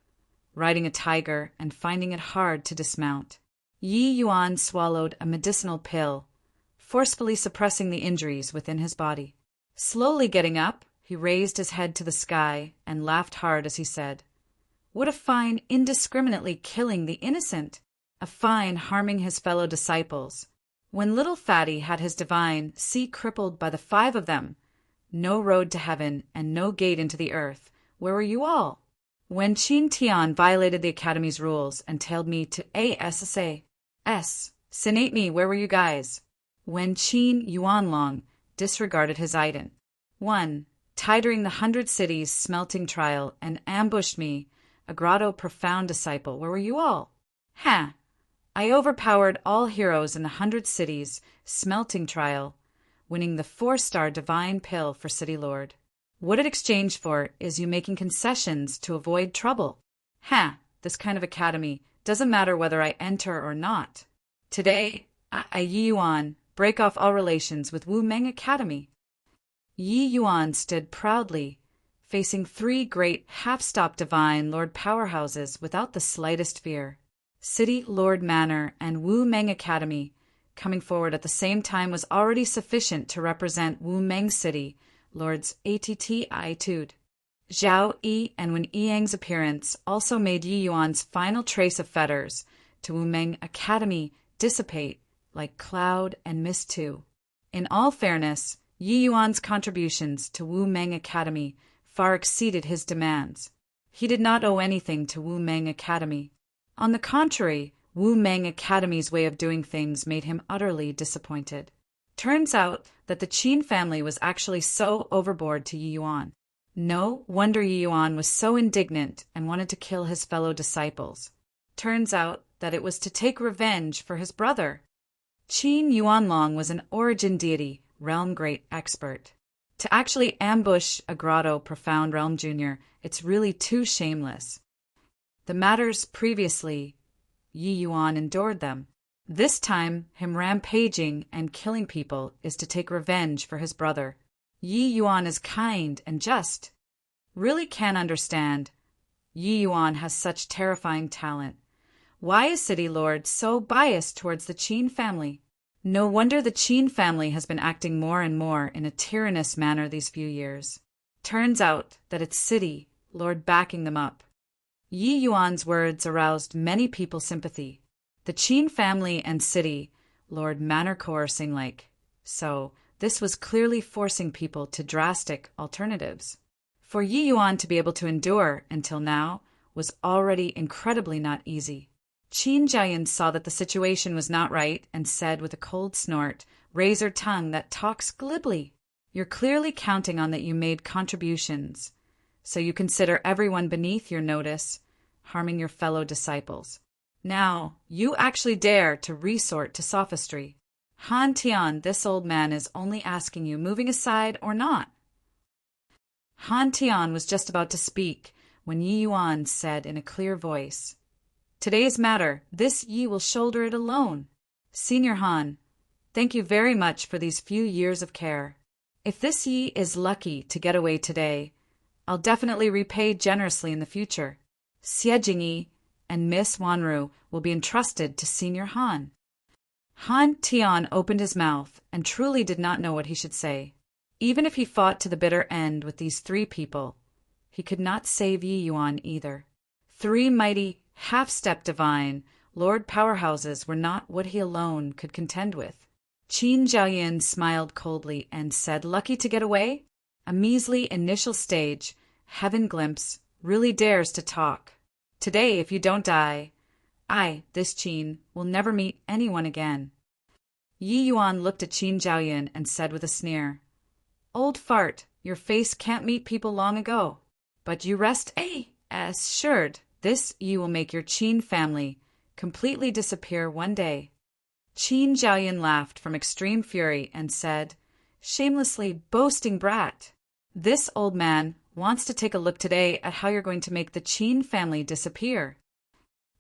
riding a tiger and finding it hard to dismount. Yi Yuan swallowed a medicinal pill, forcefully suppressing the injuries within his body. Slowly getting up, he raised his head to the sky and laughed hard as he said, "What a fine indiscriminately killing the innocent, a fine harming his fellow disciples. When little Fatty had his divine see crippled by the 5 of them, no road to heaven and no gate into the earth, where were you all? When Qin Tian violated the Academy's rules and tailed me to ASSA, senate me, where were you guys? When Qin Yuanlong disregarded his Aiden. 1. Tidering the 100 cities smelting trial and ambushed me, a grotto profound disciple, where were you all? Ha! I overpowered all heroes in the 100 cities smelting trial, winning the 4-star divine pill for City Lord. What it exchanged for is you making concessions to avoid trouble. Ha! This kind of academy doesn't matter whether I enter or not. Today, I Yi Yuan break off all relations with Wumeng Academy." Yi Yuan stood proudly, facing 3 great half-stop divine Lord powerhouses without the slightest fear. City Lord Manor and Wumeng Academy coming forward at the same time was already sufficient to represent Wumeng City Lord's attitude. Zhao Yi and Wen Yang's appearance also made Yi Yuan's final trace of fetters to Wumeng Academy dissipate like cloud and mist too. In all fairness, Yi Yuan's contributions to Wumeng Academy far exceeded his demands. He did not owe anything to Wumeng Academy. On the contrary, Wumeng Academy's way of doing things made him utterly disappointed. Turns out that the Qin family was actually so overboard to Yi Yuan. No wonder Yi Yuan was so indignant and wanted to kill his fellow disciples. Turns out that it was to take revenge for his brother. Qin Yuanlong was an origin deity, realm great expert. To actually ambush a grotto profound realm junior, it's really too shameless. The matters previously, Yi Yuan endured them. This time, him rampaging and killing people is to take revenge for his brother. Yi Yuan is kind and just. Really can't understand. Yi Yuan has such terrifying talent. Why is City Lord so biased towards the Qin family? No wonder the Qin family has been acting more and more in a tyrannous manner these few years. Turns out that it's City Lord backing them up. Yi Yuan's words aroused many people's sympathy. The Qin family and City Lord Manor coercing like. So, this was clearly forcing people to drastic alternatives. For Yi Yuan to be able to endure until now was already incredibly not easy. Qin Jiayan saw that the situation was not right and said with a cold snort, razor tongue that talks glibly, "You're clearly counting on that you made contributions, so you consider everyone beneath your notice, harming your fellow disciples. Now, you actually dare to resort to sophistry. Han Tian, this old man is only asking you moving aside or not." Han Tian was just about to speak when Yi Yuan said in a clear voice, Today's matter, this Yi will shoulder it alone. Senior Han, thank you very much for these few years of care. If this Yi is lucky to get away today, I'll definitely repay generously in the future. Xie Jingyi and Miss Wanru will be entrusted to Senior Han. Han Tian opened his mouth and truly did not know what he should say. Even if he fought to the bitter end with these three people, he could not save Yi Yuan either. Three mighty, half-step divine Lord Powerhouses were not what he alone could contend with. Qin Zhaoyin smiled coldly and said, "Lucky to get away? A measly initial stage, heaven glimpse, really dares to talk. Today, if you don't die, I, this Qin, will never meet anyone again." Yi Yuan looked at Qin Zhaoyin and said with a sneer, "Old fart, your face can't meet people long ago. But you rest assured, this Yi will make your Qin family completely disappear one day." Qin Zhaoyin laughed from extreme fury and said, "Shamelessly boasting brat. This old man wants to take a look today at how you're going to make the Qin family disappear."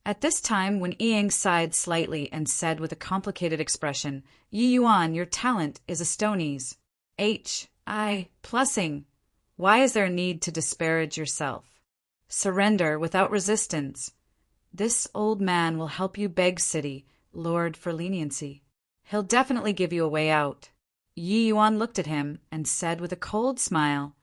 At this time, when Yang sighed slightly and said with a complicated expression, "Yi Yuan, your talent is a stonies. Plussing. Why is there a need to disparage yourself? Surrender without resistance. This old man will help you beg City Lord for leniency. He'll definitely give you a way out." Yi Yuan looked at him and said with a cold smile,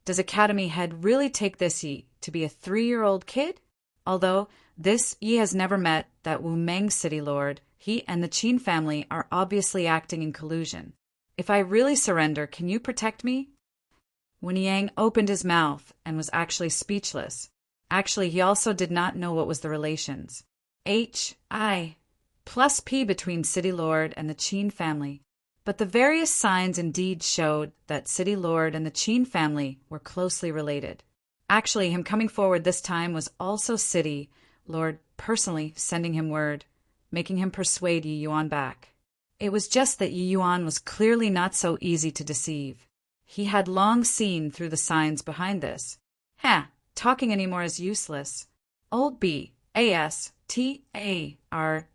"Does Academy Head really take this Yi to be a 3-year-old kid? Although this Yi has never met that Wu Meng City Lord, he and the Qin family are obviously acting in collusion. If I really surrender, can you protect me?" When Yang opened his mouth and was actually speechless, he also did not know what was the relations. Plus P between City Lord and the Qin family. But the various signs indeed showed that City Lord and the Qin family were closely related. Actually, him coming forward this time was also City Lord personally sending him word, making him persuade Yi Yuan back. It was just that Yi Yuan was clearly not so easy to deceive. He had long seen through the signs behind this. Talking anymore is useless. Old BASTARD,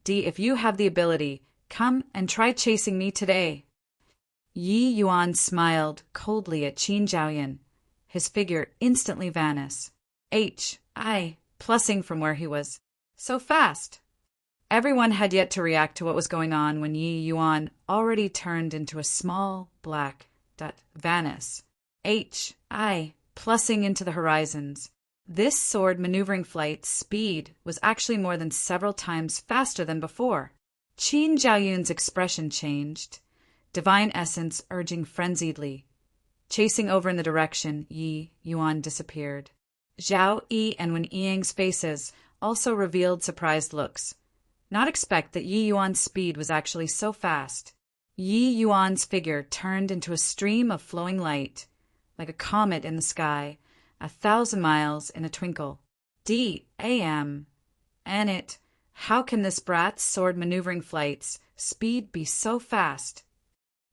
if you have the ability, come and try chasing me today. Yi Yuan smiled coldly at Qin Zhaoyin. His figure instantly vanished. Plussing from where he was. So fast. Everyone had yet to react to what was going on when Yi Yuan already turned into a small black dot vanish. Plussing into the horizons. This sword maneuvering flight's speed was actually more than several times faster than before. Qin Zhaoyun's expression changed, divine essence urging frenziedly. Chasing over in the direction Yi Yuan disappeared. Zhao Yi and Wen Ying's faces also revealed surprised looks. Not expect that Yi Yuan's speed was actually so fast. Yi Yuan's figure turned into a stream of flowing light, like a comet in the sky, 1,000 miles in a twinkle. How can this brat's sword maneuvering flight's speed be so fast?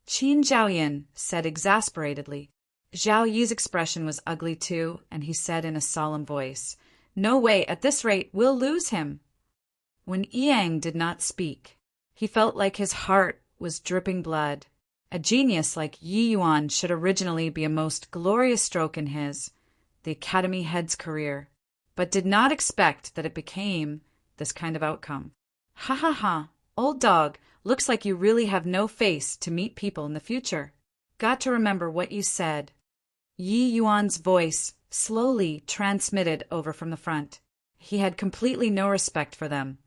Qin Zhaoyin said exasperatedly. Zhao Yi's expression was ugly too, and he said in a solemn voice, "No way, at this rate, we'll lose him." When Yang did not speak, he felt like his heart was dripping blood. A genius like Yi Yuan should originally be a most glorious stroke in the Academy Head's career, but did not expect that it became this kind of outcome. Ha, old dog, looks like you really have no face to meet people in the future. Got to remember what you said. Yi Yuan's voice slowly transmitted over from the front. He had completely no respect for them.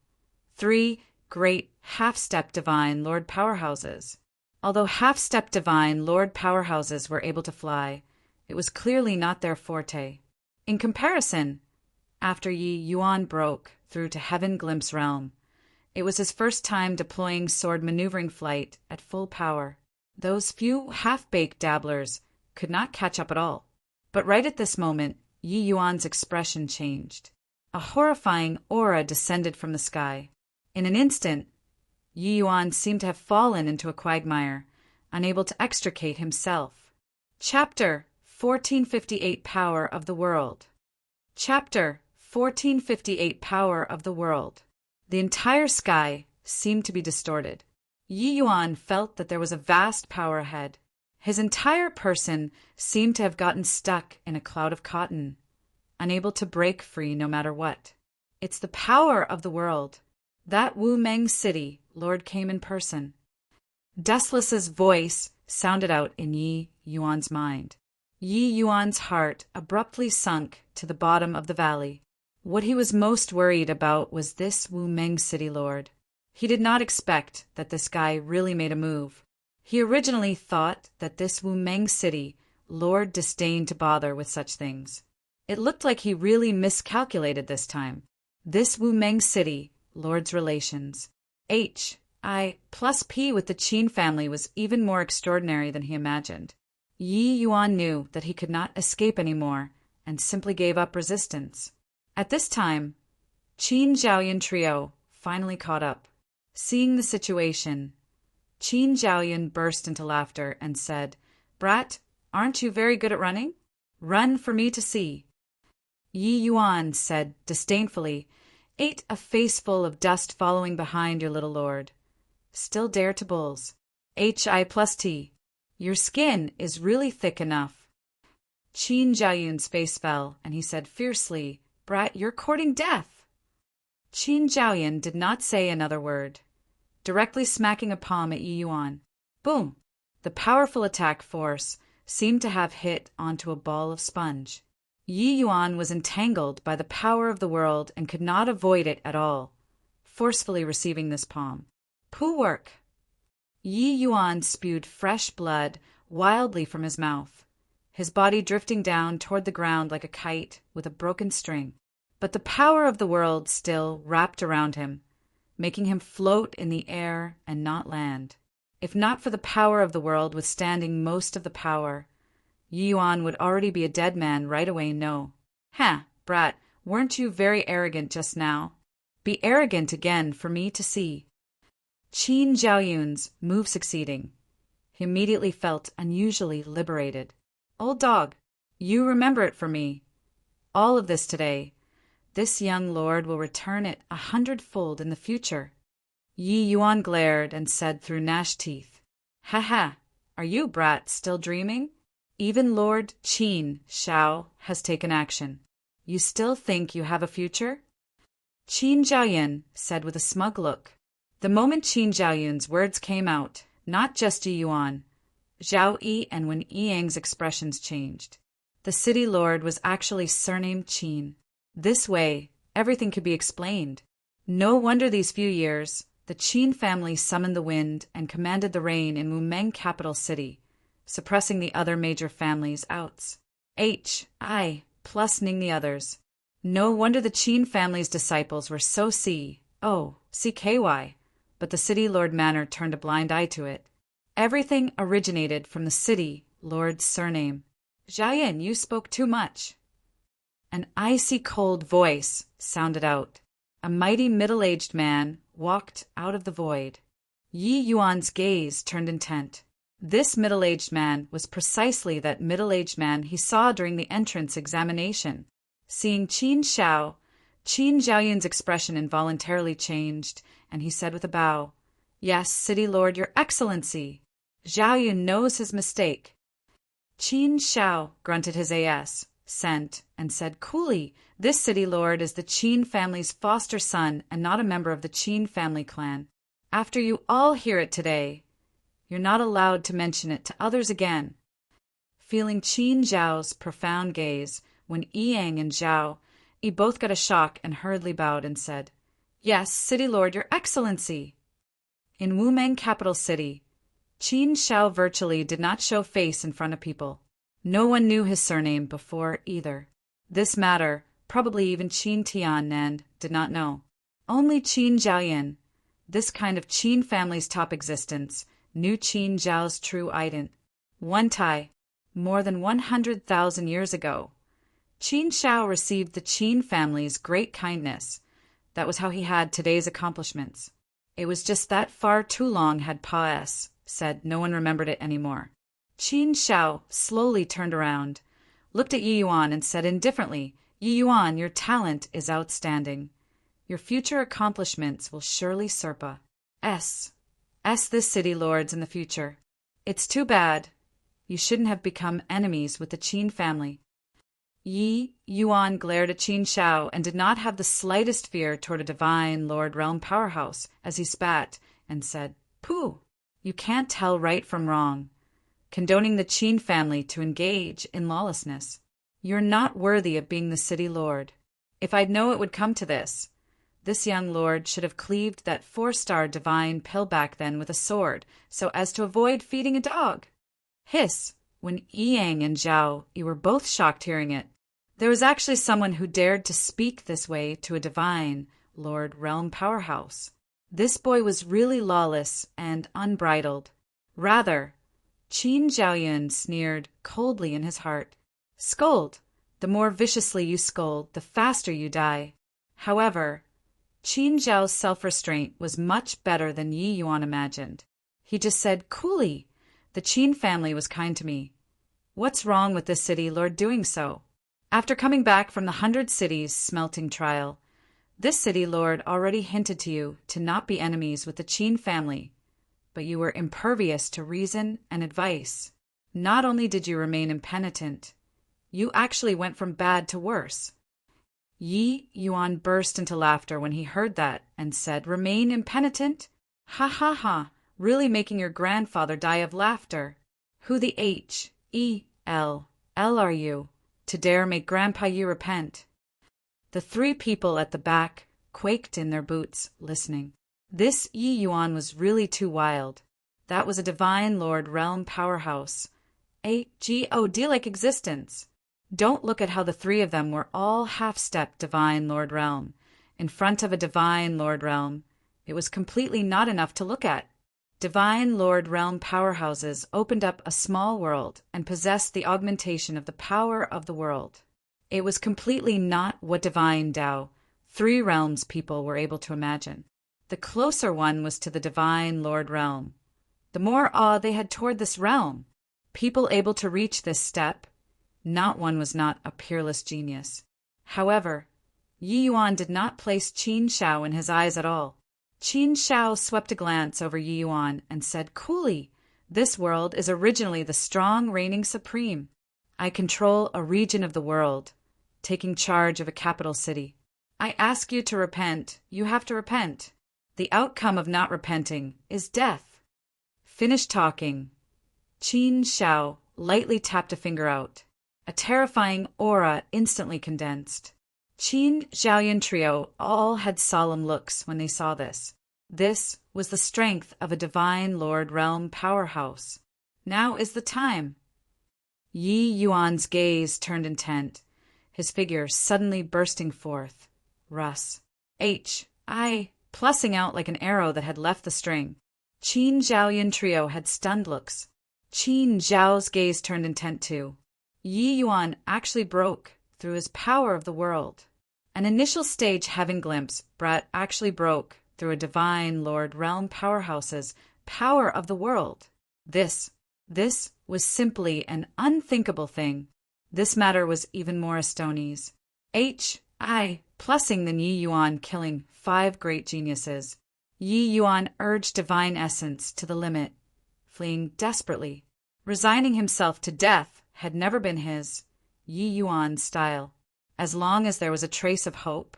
3 great half-step divine Lord Powerhouses. Although half-step divine Lord Powerhouses were able to fly, it was clearly not their forte. In comparison, after Yi Yuan broke through to Heaven Glimpse Realm, it was his first time deploying sword maneuvering flight at full power. Those few half-baked dabblers could not catch up at all. But right at this moment, Yi Yuan's expression changed. A horrifying aura descended from the sky. In an instant, Yi Yuan seemed to have fallen into a quagmire, unable to extricate himself. Chapter 1458 Power of the World. Chapter 1458 Power of the world. The entire sky seemed to be distorted. Yi Yuan felt that there was a vast power ahead. His entire person seemed to have gotten stuck in a cloud of cotton, unable to break free no matter what. It's the power of the world. That Wu Meng city lord came in person. Deslis's voice sounded out in Yi Yuan's mind. Yi Yuan's heart abruptly sunk to the bottom of the valley. What he was most worried about was this Wu Meng city lord. He did not expect that this guy really made a move. He originally thought that this Wu Meng city lord disdained to bother with such things. It looked like he really miscalculated this time. This Wu Meng city lord's relations. I plus P with the Qin family was even more extraordinary than he imagined. Yi Yuan knew that he could not escape anymore and simply gave up resistance. At this time, Qin Zhaoyan trio finally caught up. Seeing the situation, Qin Zhaoyan burst into laughter and said, "Brat, aren't you very good at running? Run for me to see." Yi Yuan said disdainfully, "Ate a face full of dust following behind your little lord. Still dare to bulls. Hi plus T. Your skin is really thick enough." Qin Zhaoyun's face fell, and he said fiercely, "Brat, you're courting death." Qin Zhaoyun did not say another word, directly smacking a palm at Yi Yuan. Boom! The powerful attack force seemed to have hit onto a ball of sponge. Yi Yuan was entangled by the power of the world and could not avoid it at all, forcefully receiving this palm. Pooh work! Yi Yuan spewed fresh blood wildly from his mouth, his body drifting down toward the ground like a kite with a broken string. But the power of the world still wrapped around him, making him float in the air and not land. If not for the power of the world withstanding most of the power, Yi Yuan would already be a dead man right away. No. Brat, weren't you very arrogant just now? Be arrogant again for me to see. Qin Zhaoyun's move succeeding, he immediately felt unusually liberated. Old dog, you remember it for me. All of this today. This young lord will return it 100-fold in the future. Yi Yuan glared and said through gnashed teeth, "Ha! Are you, brat, still dreaming? Even Lord Qin Shao has taken action. You still think you have a future?" Qin Zhaoyun said with a smug look. The moment Qin Zhaoyun's words came out, not just Yi Yuan, Zhao Yi and Wen Yang's expressions changed. The city lord was actually surnamed Qin. This way, everything could be explained. No wonder these few years, the Qin family summoned the wind and commanded the rain in Wu Meng capital city, suppressing the other major families' outs. I plus Ning the others. No wonder the Qin family's disciples were so CKY, but the city lord manor turned a blind eye to it. Everything originated from the city lord's surname. Zhaoyan, you spoke too much. An icy cold voice sounded out. A mighty middle-aged man walked out of the void. Yi Yuan's gaze turned intent. This middle-aged man was precisely that middle-aged man he saw during the entrance examination. Seeing Qin Zhaoyun's expression involuntarily changed, and he said with a bow, "Yes, City Lord, Your Excellency." Zhaoyun knows his mistake. Qin Shao grunted his scent and said coolly, "This City Lord is the Qin family's foster son and not a member of the Qin family clan. After you all hear it today, you're not allowed to mention it to others again." Feeling Qin Zhao's profound gaze, when Yang and Zhao Yi both got a shock and hurriedly bowed and said, "Yes, City Lord, Your Excellency." In Wu Meng capital city, Qin Shao virtually did not show face in front of people. No one knew his surname before either. This matter, probably even Qin Tian did not know. Only Qin Zhaoyan, this kind of Qin family's top existence, knew Qin Zhao's true ident. One time, more than 100,000 years ago, Qin Shao received the Qin family's great kindness. That was how he had today's accomplishments. It was just that far too long had Pa said no one remembered it anymore. Qin Shao slowly turned around, looked at Yi Yuan and said indifferently, Yi Yuan, your talent is outstanding. Your future accomplishments will surely surpass this city lords in the future. It's too bad. You shouldn't have become enemies with the Qin family. Yi Yuan glared at Qin Shao and did not have the slightest fear toward a divine Lord Realm powerhouse as he spat and said, "Pooh! You can't tell right from wrong, condoning the Qin family to engage in lawlessness. You're not worthy of being the city lord. If I'd known it would come to this young lord should have cleaved that 4-star divine pill back then with a sword so as to avoid feeding a dog." Hiss! When Yang and Zhao, you were both shocked hearing it. There was actually someone who dared to speak this way to a divine Lord Realm powerhouse. This boy was really lawless and unbridled. Rather, Qin Zhaoyun sneered coldly in his heart. Scold. The more viciously you scold, the faster you die. However, Qin Zhao's self-restraint was much better than Yi Yuan imagined. He just said coolly, "The Qin family was kind to me. What's wrong with this city lord doing so? After coming back from the 100 cities smelting trial, this city lord already hinted to you to not be enemies with the Qin family, but you were impervious to reason and advice. Not only did you remain impenitent, you actually went from bad to worse." Yi Yuan burst into laughter when he heard that and said, "Remain impenitent? Ha ha ha, really making your grandfather die of laughter. Who the H-E-L are you, to dare make Grandpa Yi repent?" The 3 people at the back quaked in their boots, listening. This Yi Yuan was really too wild. That was a divine Lord Realm powerhouse. A godlike existence. Don't look at how the 3 of them were all half-step divine Lord Realm. In front of a divine Lord Realm, it was completely not enough to look at. Divine Lord Realm powerhouses opened up a small world and possessed the augmentation of the power of the world. It was completely not what divine Tao, 3 realms people were able to imagine. The closer one was to the divine Lord Realm. The more awe they had toward this realm. People able to reach this step, not one was not a peerless genius. However, Yi Yuan did not place Qin Shao in his eyes at all. Qin Shao swept a glance over Yi Yuan and said coolly, "This world is originally the strong reigning supreme. I control a region of the world, taking charge of a capital city. I ask you to repent. You have to repent. The outcome of not repenting is death." Finished talking, Qin Shao lightly tapped a finger out. A terrifying aura instantly condensed. Qin Zhaoyun trio all had solemn looks when they saw this. This was the strength of a divine Lord Realm powerhouse. Now is the time. Yi Yuan's gaze turned intent, his figure suddenly bursting forth. Russ. H.I. plussing out like an arrow that had left the string. Qin Zhaoyun trio had stunned looks. Qin Zhao's gaze turned intent too. Yi Yuan actually broke through his power of the world. An initial stage heaven glimpse, Brat actually broke through a divine Lord Realm powerhouse's power of the world. This was simply an unthinkable thing. This matter was even more astonies. H.I. plussing than Yi Yuan killing 5 great geniuses. Yi Yuan urged divine essence to the limit, fleeing desperately. Resigning himself to death had never been his, Yi Yuan's style. As long as there was a trace of hope,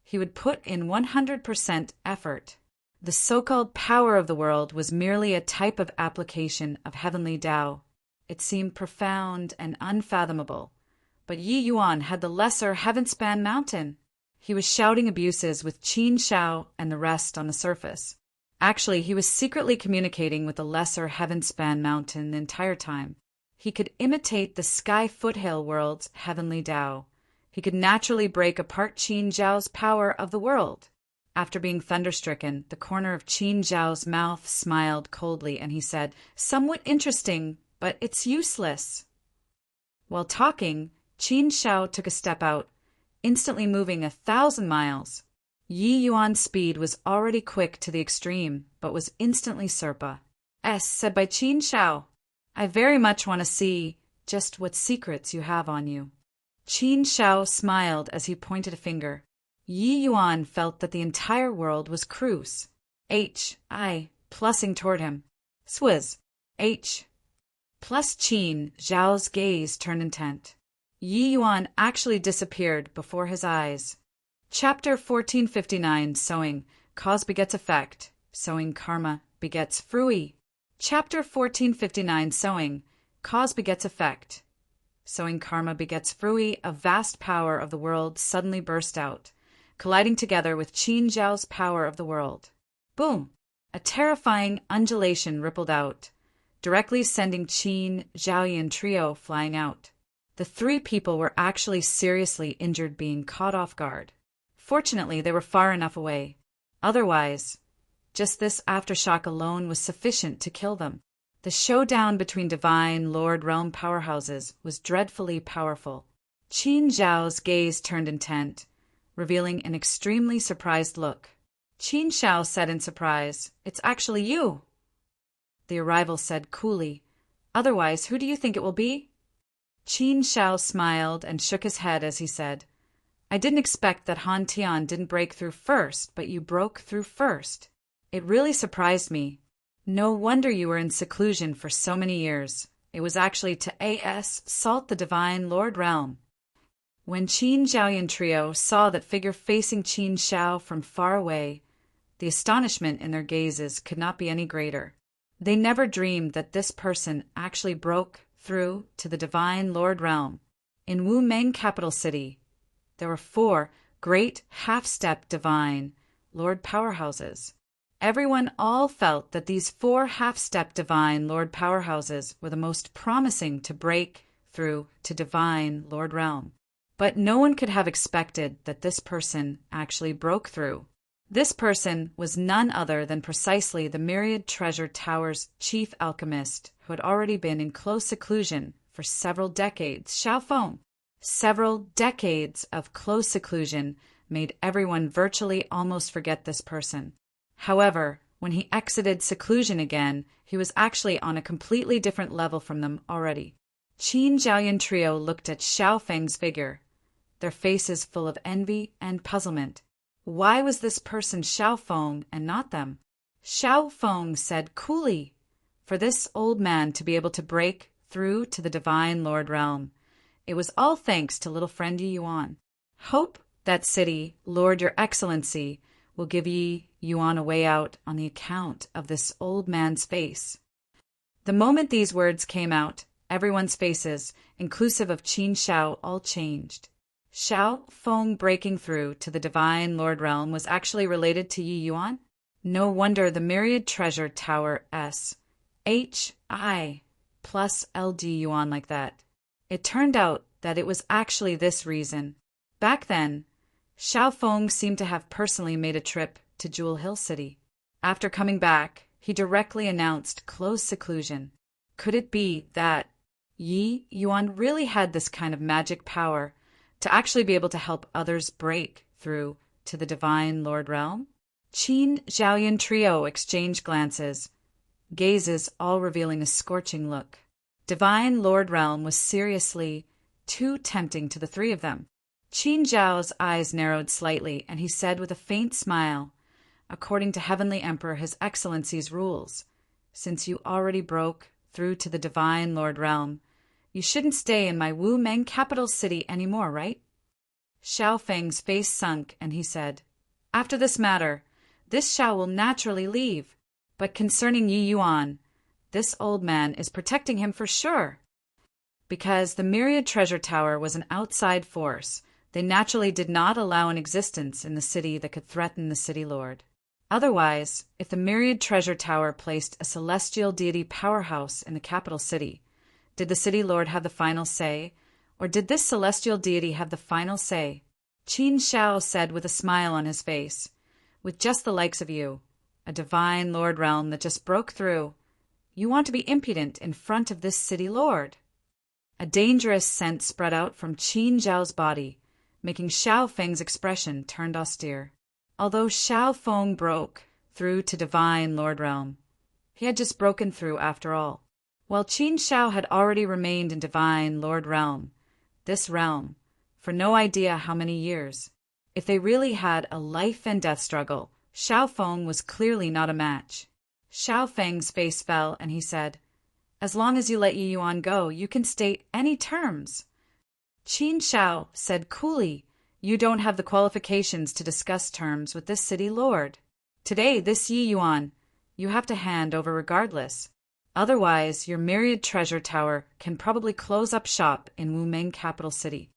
he would put in 100% effort. The so-called power of the world was merely a type of application of heavenly Tao. It seemed profound and unfathomable, but Yi Yuan had the lesser heaven-span mountain. He was shouting abuses with Qin Shao and the rest on the surface. Actually, he was secretly communicating with the lesser heaven-span mountain the entire time. He could imitate the sky foothill world's heavenly Tao. He could naturally break apart Qin Zhao's power of the world. After being thunderstricken, the corner of Qin Zhao's mouth smiled coldly, and he said, "Somewhat interesting, but it's useless." While talking, Qin Shao took a step out, instantly moving 1,000 miles. Yi Yuan's speed was already quick to the extreme, but was instantly said by Qin Shao, "I very much want to see just what secrets you have on you." Qin Shao smiled as he pointed a finger. Yi Yuan felt that the entire world was Cruz. Plussing toward him. Swizz. Plus Qin Zhao's gaze turned intent. Yi Yuan actually disappeared before his eyes. Chapter 1459 Sowing. Cause begets effect. Sowing karma begets frui. Chapter 1459 Sowing. Cause begets effect. Sowing karma begets frui. A vast power of the world suddenly burst out, colliding together with Qin Zhao's power of the world. Boom! A terrifying undulation rippled out, directly sending Qin Zhaoyan trio flying out. The three people were actually seriously injured, being caught off guard. Fortunately, they were far enough away. Otherwise, just this aftershock alone was sufficient to kill them. The showdown between Divine Lord Realm powerhouses was dreadfully powerful. Qin Zhao's gaze turned intent, revealing an extremely surprised look. Qin Shao said in surprise, "It's actually you." The arrival said coolly, "Otherwise, who do you think it will be?" Qin Shao smiled and shook his head as he said, "I didn't expect that Han Tian didn't break through first, but you broke through first. It really surprised me. No wonder you were in seclusion for so many years. It was actually to salt the Divine Lord Realm." When Qin Zhaoyan trio saw that figure facing Qin Shao from far away, the astonishment in their gazes could not be any greater. They never dreamed that this person actually broke through to the Divine Lord Realm. In Wu Meng capital city, there were 4 great half-step Divine Lord powerhouses. Everyone all felt that these 4 half-step Divine Lord powerhouses were the most promising to break through to Divine Lord Realm. But no one could have expected that this person actually broke through. This person was none other than precisely the Myriad Treasure Tower's chief alchemist, who had already been in close seclusion for several decades, Xiao Feng. Several decades of close seclusion made everyone virtually almost forget this person. However, when he exited seclusion again, he was actually on a completely different level from them already. Qin Zhaoyan trio looked at Xiao Feng's figure, their faces full of envy and puzzlement. Why was this person Xiao Feng and not them? Xiao Feng said coolly, "For this old man to be able to break through to the Divine Lord Realm, it was all thanks to little friend Yi Yuan. Hope that city, Lord Your Excellency, will give Yi Yuan a way out on the account of this old man's face." The moment these words came out, everyone's faces, inclusive of Qin Shao, all changed. Xiao Feng breaking through to the Divine Lord Realm was actually related to Yi Yuan? No wonder the Myriad Treasure Tower plus LD Yuan like that. It turned out that it was actually this reason. Back then, Xiao Feng seemed to have personally made a trip to Jewel Hill City. After coming back, he directly announced close seclusion. Could it be that Yi Yuan really had this kind of magic power to actually be able to help others break through to the Divine Lord Realm? Qin Zhaoyan trio exchanged glances, gazes all revealing a scorching look. Divine Lord Realm was seriously too tempting to the three of them. Qin Zhao's eyes narrowed slightly, and he said with a faint smile, "According to Heavenly Emperor His Excellency's rules, since you already broke through to the Divine Lord Realm, you shouldn't stay in my Wu Meng capital city anymore, right?" Xiao Feng's face sunk, and he said, "After this matter, this Xiao will naturally leave. But concerning Yi Yuan, this old man is protecting him for sure." Because the Myriad Treasure Tower was an outside force, they naturally did not allow an existence in the city that could threaten the city lord. Otherwise, if the Myriad Treasure Tower placed a celestial deity powerhouse in the capital city, did the city lord have the final say, or did this celestial deity have the final say? Qin Shao said with a smile on his face, "With just the likes of you, a Divine Lord Realm that just broke through, you want to be impudent in front of this city lord." A dangerous scent spread out from Qin Zhao's body, making Xiao Feng's expression turned austere. Although Xiao Feng broke through to Divine Lord Realm, he had just broken through after all. While Qin Shao had already remained in Divine Lord Realm, this realm, for no idea how many years. If they really had a life-and-death struggle, Xiao Feng was clearly not a match. Xiao Feng's face fell, and he said, "As long as you let Yi Yuan go, you can state any terms." Qin Shao said coolly, "You don't have the qualifications to discuss terms with this city lord. Today, this Yi Yuan, you have to hand over regardless. Otherwise, your myriad treasure tower can probably close up shop in Wumeng capital city."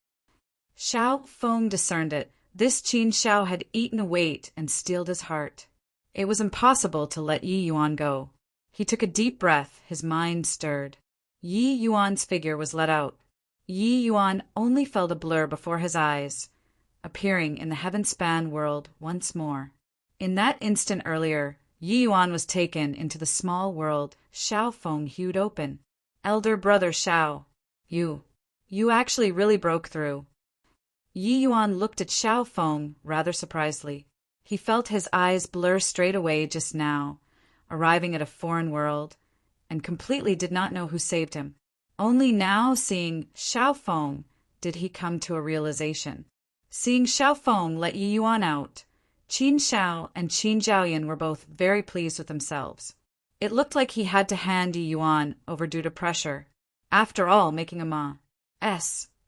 Xiao Feng discerned it. This Qin Shao had eaten a weight and steeled his heart. It was impossible to let Yi Yuan go. He took a deep breath, his mind stirred. Yi Yuan's figure was let out. Yi Yuan only felt a blur before his eyes, appearing in the heaven-span world once more. In that instant earlier, Yi Yuan was taken into the small world Xiao Feng hewed open. "Elder brother Xiao, you actually really broke through." Yi Yuan looked at Xiao Feng rather surprisedly. He felt his eyes blur straight away just now, arriving at a foreign world, and completely did not know who saved him. Only now, seeing Xiao Feng, did he come to a realization. Seeing Xiao Feng let Yi Yuan out, Qin Shao and Qin Zhaoyan were both very pleased with themselves. It looked like he had to hand Yi Yuan over due to pressure. After all, making a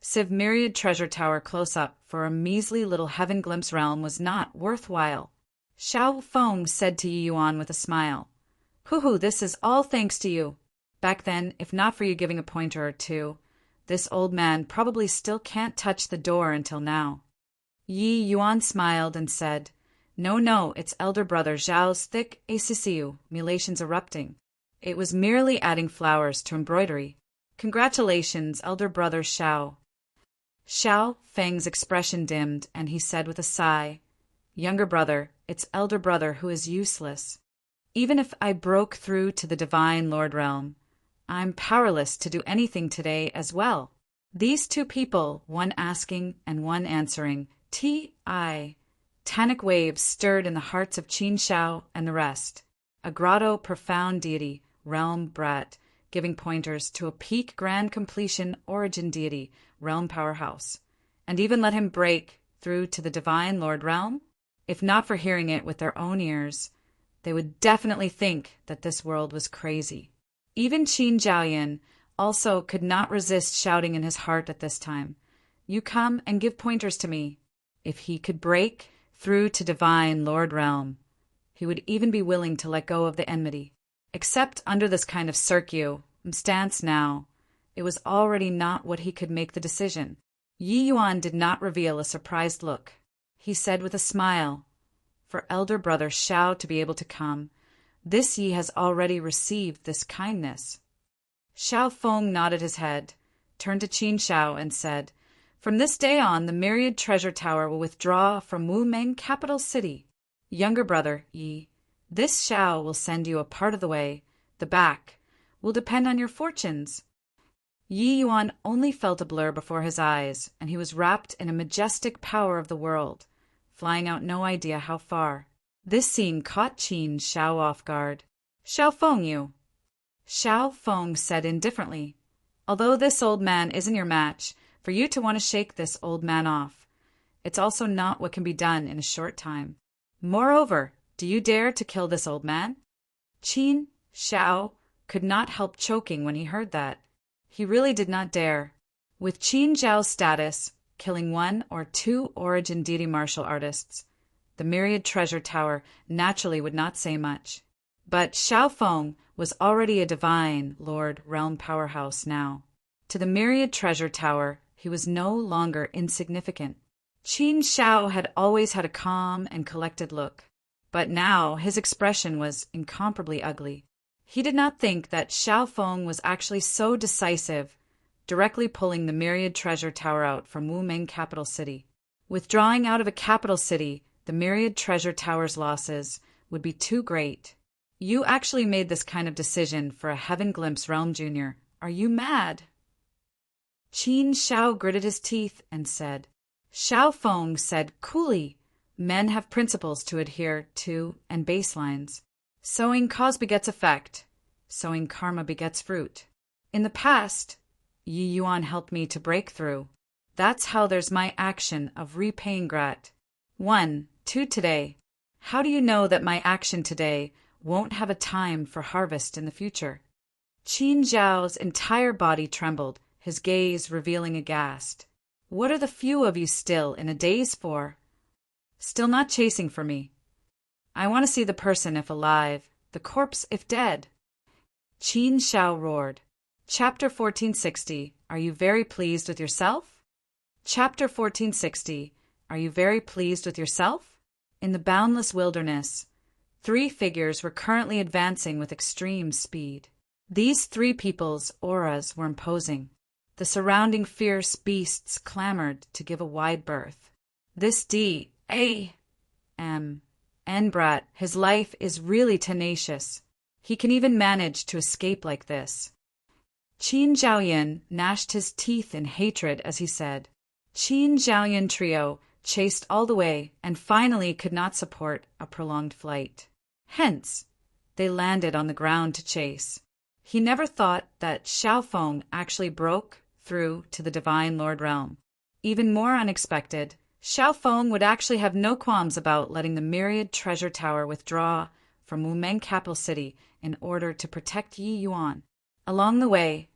Civ myriad treasure tower close up for a measly little heaven glimpse realm was not worthwhile. Xiao Feng said to Yi Yuan with a smile, "Hoo-hoo, this is all thanks to you. Back then, if not for you giving a pointer or two, this old man probably still can't touch the door until now." Yi Yuan smiled and said, No, it's elder brother Zhao's thick aciciu, mulations erupting. It was merely adding flowers to embroidery. Congratulations, elder brother Xiao." Xiao Feng's expression dimmed, and he said with a sigh, "Younger brother, it's elder brother who is useless. Even if I broke through to the divine Lord realm, I'm powerless to do anything today as well." These two people, one asking and one answering, Tanic waves stirred in the hearts of Qin Shao and the rest. A grotto profound deity, realm brat, giving pointers to a peak grand completion origin deity, realm powerhouse. And even let him break through to the divine Lord realm? If not for hearing it with their own ears, they would definitely think that this world was crazy. Even Qin Zhaoyan also could not resist shouting in his heart at this time, "You come and give pointers to me." If he could break through to divine Lord realm, he would even be willing to let go of the enmity. Except under this kind of stance now, it was already not what he could make the decision. Yi Yuan did not reveal a surprised look. He said with a smile, "For elder brother Xiao to be able to come, this Yi has already received this kindness." Xiao Feng nodded his head, turned to Qin Shao and said, "From this day on, the myriad treasure tower will withdraw from Wumeng capital city. Younger brother Yi, this Xiao will send you a part of the way. The back will depend on your fortunes." Yi Yuan only felt a blur before his eyes, and he was wrapped in a majestic power of the world, flying out no idea how far. This scene caught Qin Shao off guard. "Xiao Feng, you." Xiao Feng said indifferently, "Although this old man isn't your match, for you to want to shake this old man off, it's also not what can be done in a short time. Moreover, do you dare to kill this old man?" Qin Shao could not help choking when he heard that. He really did not dare. With Qin Zhao's status, killing one or two origin deity martial artists, the myriad treasure tower naturally would not say much. But Xiao Feng was already a divine Lord realm powerhouse now. To the myriad treasure tower, he was no longer insignificant. Qin Shao had always had a calm and collected look, but now his expression was incomparably ugly. He did not think that Xiao Feng was actually so decisive, directly pulling the myriad treasure tower out from Wumeng capital city. Withdrawing out of a capital city, the myriad treasure tower's losses would be too great. "You actually made this kind of decision for a Heaven Glimpse Realm Junior. Are you mad?" Qin Shao gritted his teeth and said. Xiao Feng said coolly, "Men have principles to adhere to and baselines. Sowing cause begets effect. Sowing karma begets fruit. In the past, Yi Yuan helped me to break through. That's how there's my action of repaying Grat. 1, 2 today. How do you know that my action today won't have a time for harvest in the future? Qin Zhao's entire body trembled, his gaze revealing aghast. What are the few of you still in a daze for? Still not chasing for me. I want to see the person if alive, the corpse if dead. Qin Zhao roared. Chapter 1460. Are you very pleased with yourself? Chapter 1460. Are you very pleased with yourself? In the boundless wilderness, 3 figures were currently advancing with extreme speed. These 3 people's auras were imposing. The surrounding fierce beasts clamored to give a wide berth. This Brat, his life is really tenacious. He can even manage to escape like this. Qin Zhaoyan gnashed his teeth in hatred as he said. Qin Zhaoyan trio chased all the way and finally could not support a prolonged flight. Hence, they landed on the ground to chase. He never thought that Xiaofeng actually broke through to the Divine Lord Realm. Even more unexpected, Xiaofeng would actually have no qualms about letting the myriad treasure tower withdraw from Wumeng capital city in order to protect Yi Yuan. Along the way,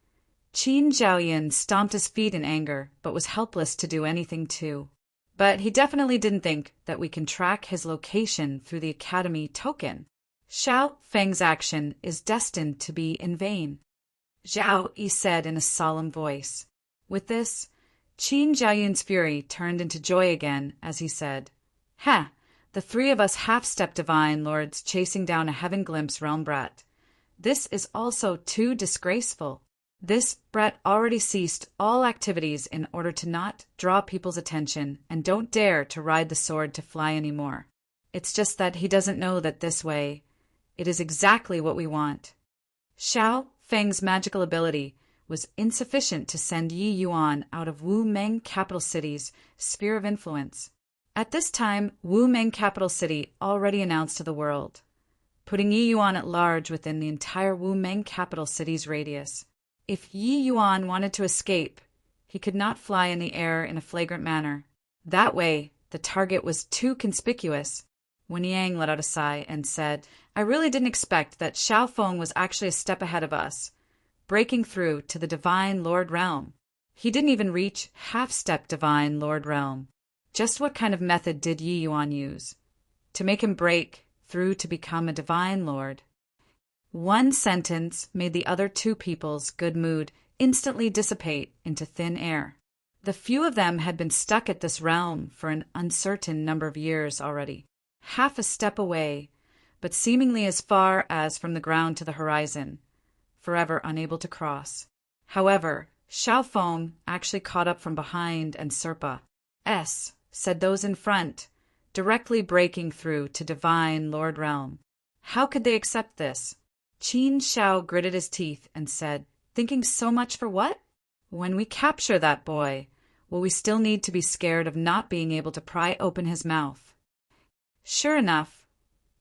Qin Zhaoyan stomped his feet in anger, but was helpless to do anything too. But he definitely didn't think that we can track his location through the Academy token. Xiao Feng's action is destined to be in vain. Zhao Yi said in a solemn voice. With this, Qin Zhaoyan's fury turned into joy again as he said, "Ha! The 3 of us half-step divine lords chasing down a heaven glimpse realm brat. This is also too disgraceful. This brat already ceased all activities in order to not draw people's attention and don't dare to ride the sword to fly anymore. It's just that he doesn't know that this way, it is exactly what we want." Xiao Feng's magical ability was insufficient to send Yi Yuan out of Wumeng capital city's sphere of influence. At this time, Wumeng capital city already announced to the world, putting Yi Yuan at large within the entire Wumeng capital city's radius. If Yi Yuan wanted to escape, he could not fly in the air in a flagrant manner. That way, the target was too conspicuous. Wen Yang let out a sigh and said, "I really didn't expect that Xiaofeng was actually a step ahead of us, breaking through to the Divine Lord Realm. He didn't even reach half-step Divine Lord Realm. Just what kind of method did Yi Yuan use to make him break through to become a Divine Lord?" One sentence made the other 2 people's good mood instantly dissipate into thin air. The few of them had been stuck at this realm for an uncertain number of years already, half a step away, but seemingly as far as from the ground to the horizon, forever unable to cross. However, Xiaofeng actually caught up from behind and Serpa, said those in front, directly breaking through to Divine Lord Realm. How could they accept this? Qin Zhao gritted his teeth and said, "Thinking so much for what? When we capture that boy, will we still need to be scared of not being able to pry open his mouth?" Sure enough,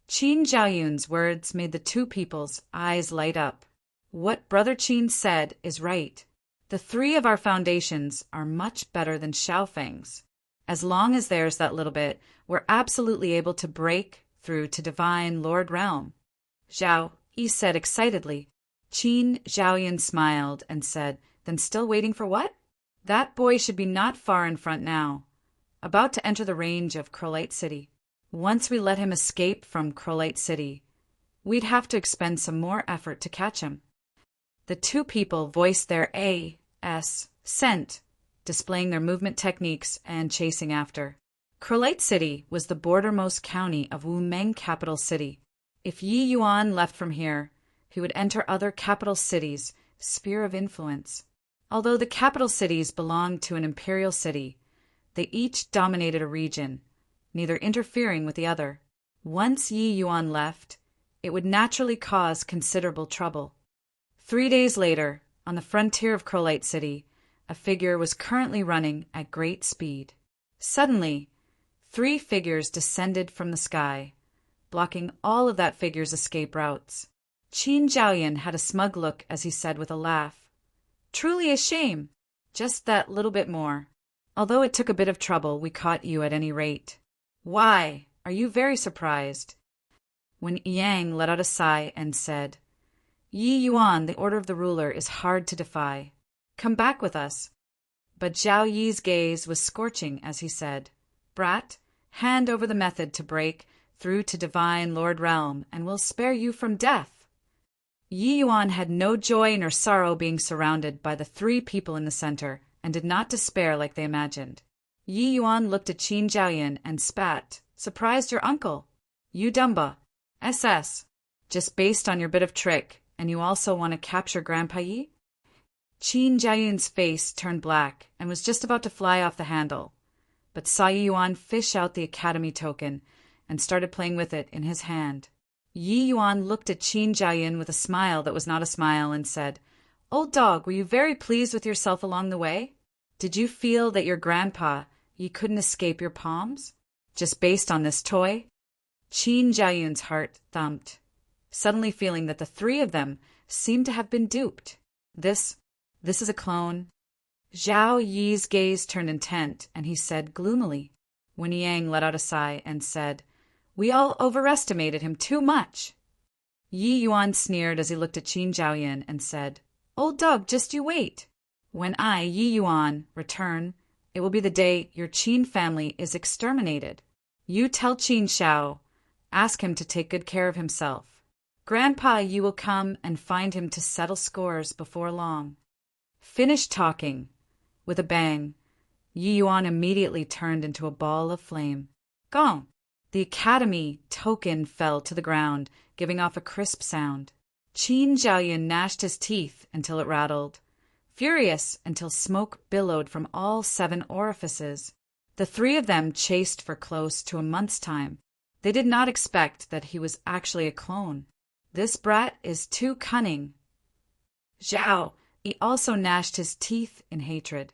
Qin Zhaoyun's words made the 2 people's eyes light up. What Brother Qin said is right. The 3 of our foundations are much better than Xiaofeng's. As long as there's that little bit, we're absolutely able to break through to Divine Lord Realm. Zhao Yi said excitedly. Qin Zhaoyan smiled and said, "Then still waiting for what? That boy should be not far in front now, about to enter the range of Krolite City. Once we let him escape from Krolite City, we'd have to expend some more effort to catch him." The 2 people voiced their scent, displaying their movement techniques and chasing after. Krolite City was the bordermost county of Wumeng capital city. If Yi Yuan left from here, he would enter other capital cities' sphere of influence. Although the capital cities belonged to an imperial city, they each dominated a region, neither interfering with the other. Once Yi Yuan left, it would naturally cause considerable trouble. 3 days later, on the frontier of Krolite City, a figure was currently running at great speed. Suddenly, 3 figures descended from the sky, blocking all of that figure's escape routes. Qin Zhaoyan had a smug look as he said with a laugh, "Truly a shame. Just that little bit more. Although it took a bit of trouble, we caught you at any rate. Why? Are you very surprised? When Yang let out a sigh and said, Yi Yuan, the order of the ruler, is hard to defy. Come back with us. But Zhao Yi's gaze was scorching as he said, Brat, hand over the method to break through to divine Lord Realm, and we'll spare you from death. Yi Yuan had no joy nor sorrow being surrounded by the 3 people in the center, and did not despair like they imagined. Yi Yuan looked at Qin Zhaoyan and spat, Surprised your uncle. You Dumba. SS. Just based on your bit of trick, and you also want to capture Grandpa Yi? Qin Zhaoyan's face turned black and was just about to fly off the handle, but saw Yi Yuan fish out the academy token and started playing with it in his hand. Yi Yuan looked at Qin Zhaoyan with a smile that was not a smile and said, Old dog, were you very pleased with yourself along the way? Did you feel that your grandpa, you couldn't escape your palms? Just based on this toy? Qin Zhaoyan's heart thumped, suddenly feeling that the 3 of them seemed to have been duped. This is a clone. Zhao Yi's gaze turned intent, and he said gloomily, when Yang let out a sigh and said, We all overestimated him too much. Yi Yuan sneered as he looked at Qin Zhaoyan and said, Old dog, just you wait. When I, Yi Yuan, return, it will be the day your Qin family is exterminated. You tell Qin Shao, ask him to take good care of himself. Grandpa, you will come and find him to settle scores before long. Finished talking. With a bang, Yi Yuan immediately turned into a ball of flame. Gong! The academy token fell to the ground, giving off a crisp sound. Qin Zhaoyan gnashed his teeth until it rattled, furious until smoke billowed from all 7 orifices. The 3 of them chased for close to a month's time. They did not expect that he was actually a clone. This brat is too cunning. Zhao! He also gnashed his teeth in hatred.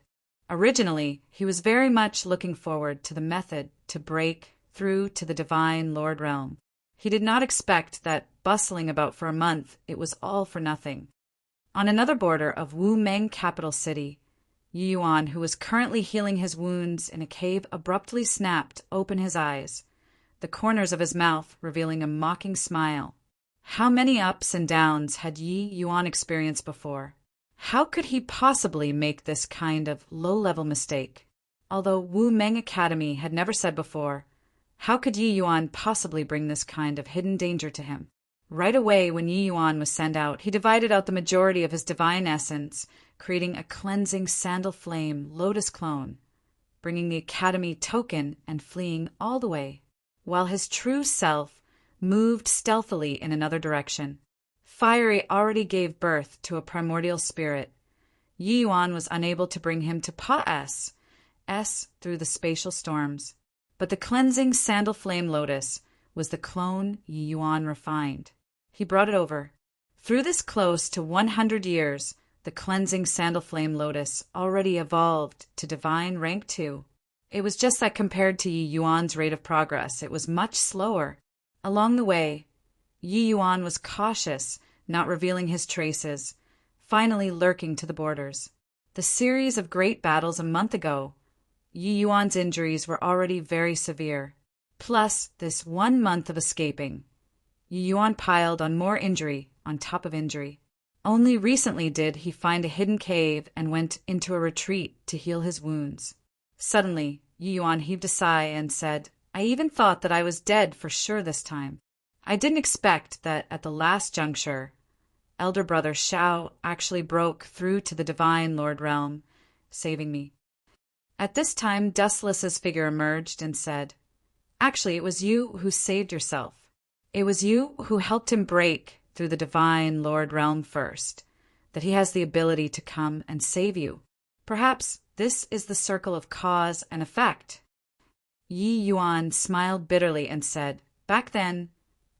Originally, he was very much looking forward to the method to break through to the divine Lord Realm. He did not expect that, bustling about for a month, it was all for nothing. On another border of Wu Meng capital city, Yi Yuan, who was currently healing his wounds in a cave, abruptly snapped open his eyes, the corners of his mouth revealing a mocking smile. How many ups and downs had Yi Yuan experienced before? How could he possibly make this kind of low-level mistake? Although Wu Meng Academy had never said before, how could Yi Yuan possibly bring this kind of hidden danger to him? Right away, when Yi Yuan was sent out, he divided out the majority of his divine essence, creating a cleansing sandal flame lotus clone, bringing the academy token and fleeing all the way, while his true self moved stealthily in another direction. Fiery already gave birth to a primordial spirit. Yi Yuan was unable to bring him to Pa-S through the spatial storms. But the cleansing sandal flame lotus was the clone Yi Yuan refined. He brought it over. Through this close to 100 years, the cleansing sandal flame lotus already evolved to divine rank 2. It was just that compared to Yi Yuan's rate of progress, it was much slower. Along the way, Yi Yuan was cautious, not revealing his traces, finally lurking to the borders. The series of great battles a month ago, Yi Yuan's injuries were already very severe. Plus, this 1 month of escaping, Yi Yuan piled on more injury on top of injury. Only recently did he find a hidden cave and went into a retreat to heal his wounds. Suddenly, Yi Yuan heaved a sigh and said, I even thought that I was dead for sure this time. I didn't expect that at the last juncture, elder brother Shao actually broke through to the divine Lord Realm, saving me. At this time, Dustless's figure emerged and said, Actually, it was you who saved yourself. It was you who helped him break through the divine Lord Realm first, that he has the ability to come and save you. Perhaps this is the circle of cause and effect. Yi Yuan smiled bitterly and said, Back then,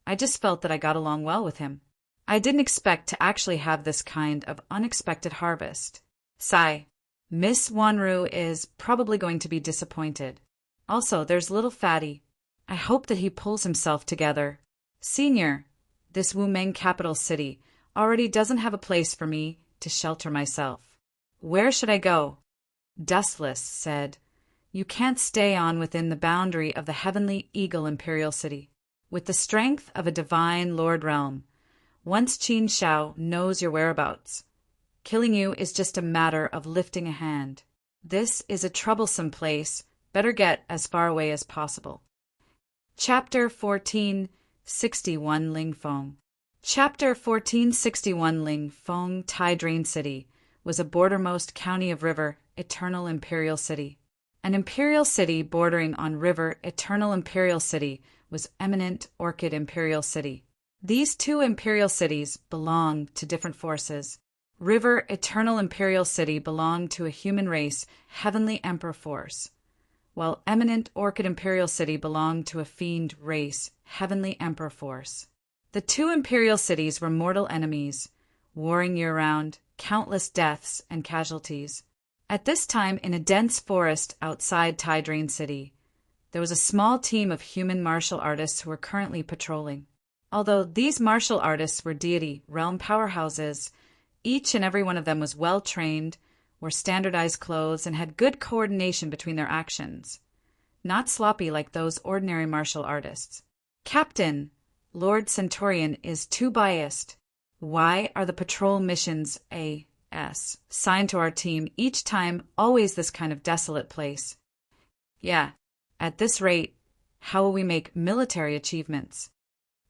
I just felt that I got along well with him. I didn't expect to actually have this kind of unexpected harvest. Sigh. Miss Wanru is probably going to be disappointed. Also, there's little Fatty. I hope that he pulls himself together. Senior, this Wu Meng capital city already doesn't have a place for me to shelter myself. Where should I go? Dustless said, You can't stay on within the boundary of the heavenly eagle imperial city. With the strength of a divine lord realm, once Qin Shao knows your whereabouts, killing you is just a matter of lifting a hand. This is a troublesome place. Better get as far away as possible. Chapter 1461 Ling Feng. Chapter 1461 Ling Feng Tai Drain City was a bordermost county of River Eternal Imperial City. An imperial city bordering on River Eternal Imperial City was Eminent Orchid Imperial City. These two imperial cities belonged to different forces. River Eternal Imperial City belonged to a human race, Heavenly Emperor Force, while Eminent Orchid Imperial City belonged to a fiend race, Heavenly Emperor Force. The two imperial cities were mortal enemies, warring year-round, countless deaths and casualties. At this time, in a dense forest outside Tai Drain City, there was a small team of human martial artists who were currently patrolling. Although these martial artists were deity realm powerhouses, each and every one of them was well-trained, wore standardized clothes, and had good coordination between their actions. Not sloppy like those ordinary martial artists. Captain, Lord Centurion is too biased. Why are the patrol missions A.S. signed to our team each time always this kind of desolate place? Yeah, at this rate, how will we make military achievements?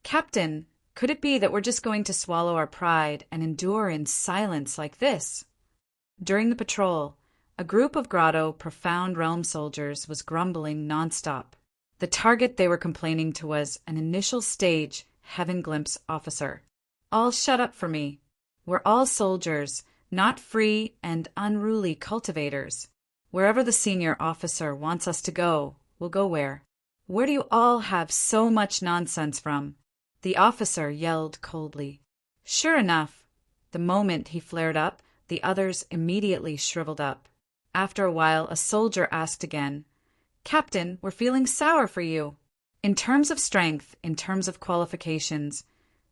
Captain, could it be that we're just going to swallow our pride and endure in silence like this? During the patrol, a group of Grotto Profound Realm soldiers was grumbling nonstop. The target they were complaining to was an initial stage Heaven Glimpse officer. All shut up for me. We're all soldiers, not free and unruly cultivators. Wherever the senior officer wants us to go, we'll go where. Where do you all have so much nonsense from? The officer yelled coldly. Sure enough, the moment he flared up, the others immediately shriveled up. After a while, a soldier asked again, Captain, we're feeling sour for you. In terms of strength, in terms of qualifications,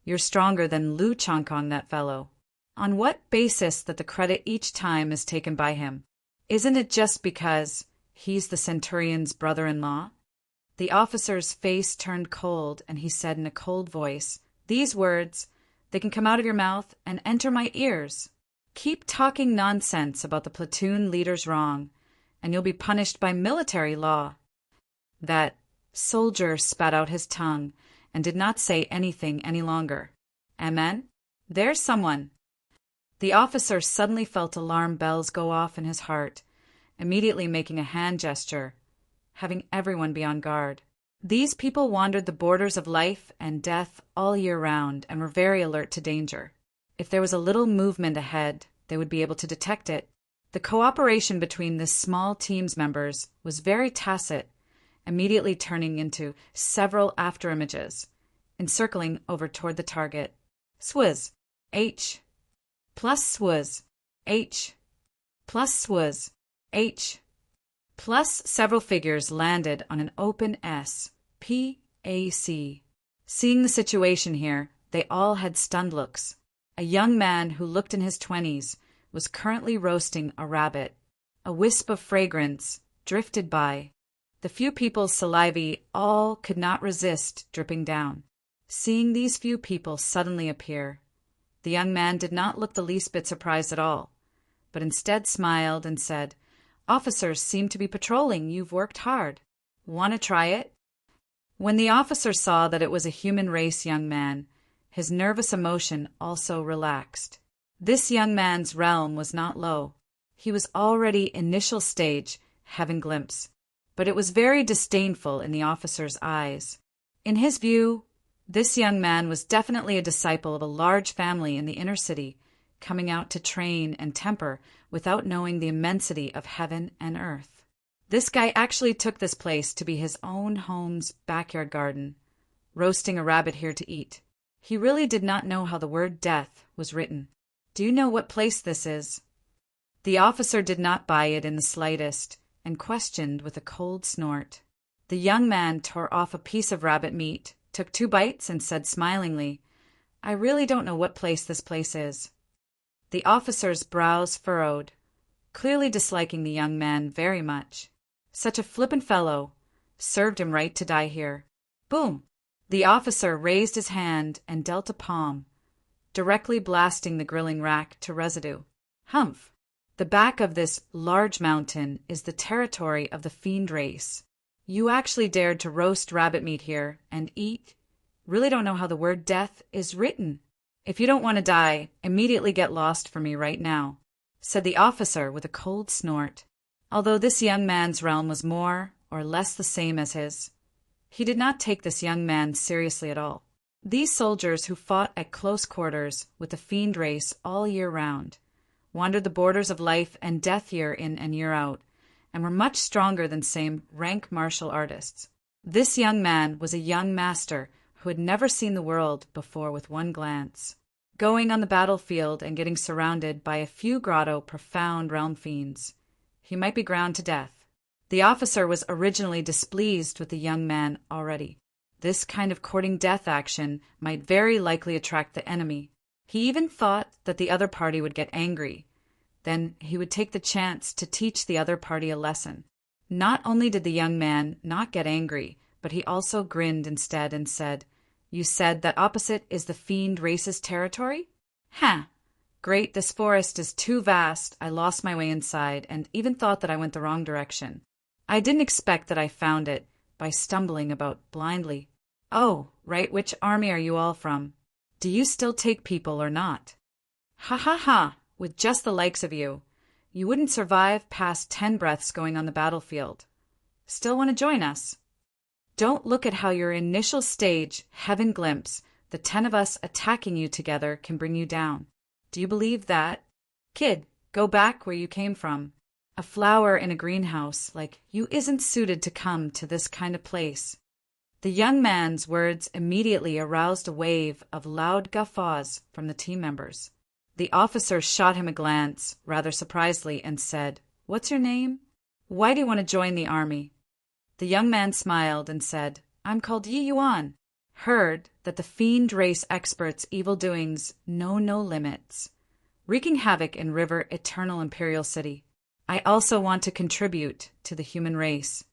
you're stronger than Lu Chongkong, that fellow. On what basis that the credit each time is taken by him? Isn't it just because he's the Centurion's brother-in-law? The officer's face turned cold, and he said in a cold voice, These words, they can come out of your mouth and enter my ears. Keep talking nonsense about the platoon leader's wrong, and you'll be punished by military law. That soldier spat out his tongue and did not say anything any longer. Amen? There's someone. The officer suddenly felt alarm bells go off in his heart, immediately making a hand gesture, having everyone be on guard. These people wandered the borders of life and death all year round and were very alert to danger. If there was a little movement ahead, they would be able to detect it. The cooperation between this small team's members was very tacit, immediately turning into several afterimages, encircling over toward the target. Swizz, H, plus swizz, H, plus swizz, H, plus several figures landed on an open S, P, A, C. Seeing the situation here, they all had stunned looks. A young man who looked in his 20s was currently roasting a rabbit. A wisp of fragrance drifted by. The few people's salivae all could not resist dripping down. Seeing these few people suddenly appear, the young man did not look the least bit surprised at all, but instead smiled and said, Officers seem to be patrolling. You've worked hard. Want to try it? When the officer saw that it was a human race young man, his nervous emotion also relaxed. This young man's realm was not low. He was already initial stage, Heaven Glimpse, but it was very disdainful in the officer's eyes. In his view, this young man was definitely a disciple of a large family in the inner city, coming out to train and temper without knowing the immensity of heaven and earth. This guy actually took this place to be his own home's backyard garden, roasting a rabbit here to eat. He really did not know how the word death was written. Do you know what place this is? The officer did not buy it in the slightest, and questioned with a cold snort. The young man tore off a piece of rabbit meat, took 2 bites, and said smilingly, I really don't know what place this place is. The officer's brows furrowed, clearly disliking the young man very much. Such a flippant fellow. Served him right to die here. Boom! The officer raised his hand and dealt a palm, directly blasting the grilling rack to residue. Humph! The back of this large mountain is the territory of the fiend race. You actually dared to roast rabbit meat here and eat? Really don't know how the word death is written. If you don't want to die, immediately get lost for me right now, said the officer with a cold snort. Although this young man's realm was more or less the same as his, he did not take this young man seriously at all. These soldiers who fought at close quarters with the fiend race all year round, wandered the borders of life and death year in and year out, and were much stronger than same rank martial artists. This young man was a young master who had never seen the world before with one glance, going on the battlefield and getting surrounded by a few grotto profound realm fiends. He might be ground to death. The officer was originally displeased with the young man already. This kind of courting death action might very likely attract the enemy. He even thought that the other party would get angry. Then he would take the chance to teach the other party a lesson. Not only did the young man not get angry, but he also grinned instead and said, "You said that opposite is the fiend race's territory? Ha! Great, this forest is too vast. I lost my way inside and even thought that I went the wrong direction. I didn't expect that I found it by stumbling about blindly. Oh, right, which army are you all from? Do you still take people or not? Ha ha ha, with just the likes of you. You wouldn't survive past 10 breaths going on the battlefield. Still want to join us? Don't look at how your initial stage, heaven glimpse, the 10 of us attacking you together can bring you down. Do you believe that? Kid, go back where you came from. A flower in a greenhouse like you isn't suited to come to this kind of place." The young man's words immediately aroused a wave of loud guffaws from the team members. The officer shot him a glance, rather surprisedly, and said, "What's your name? Why do you want to join the army?" The young man smiled and said, "I'm called Yi Yuan. Heard that the fiend race experts' evil doings know no limits, wreaking havoc in River Eternal Imperial City. I also want to contribute to the human race."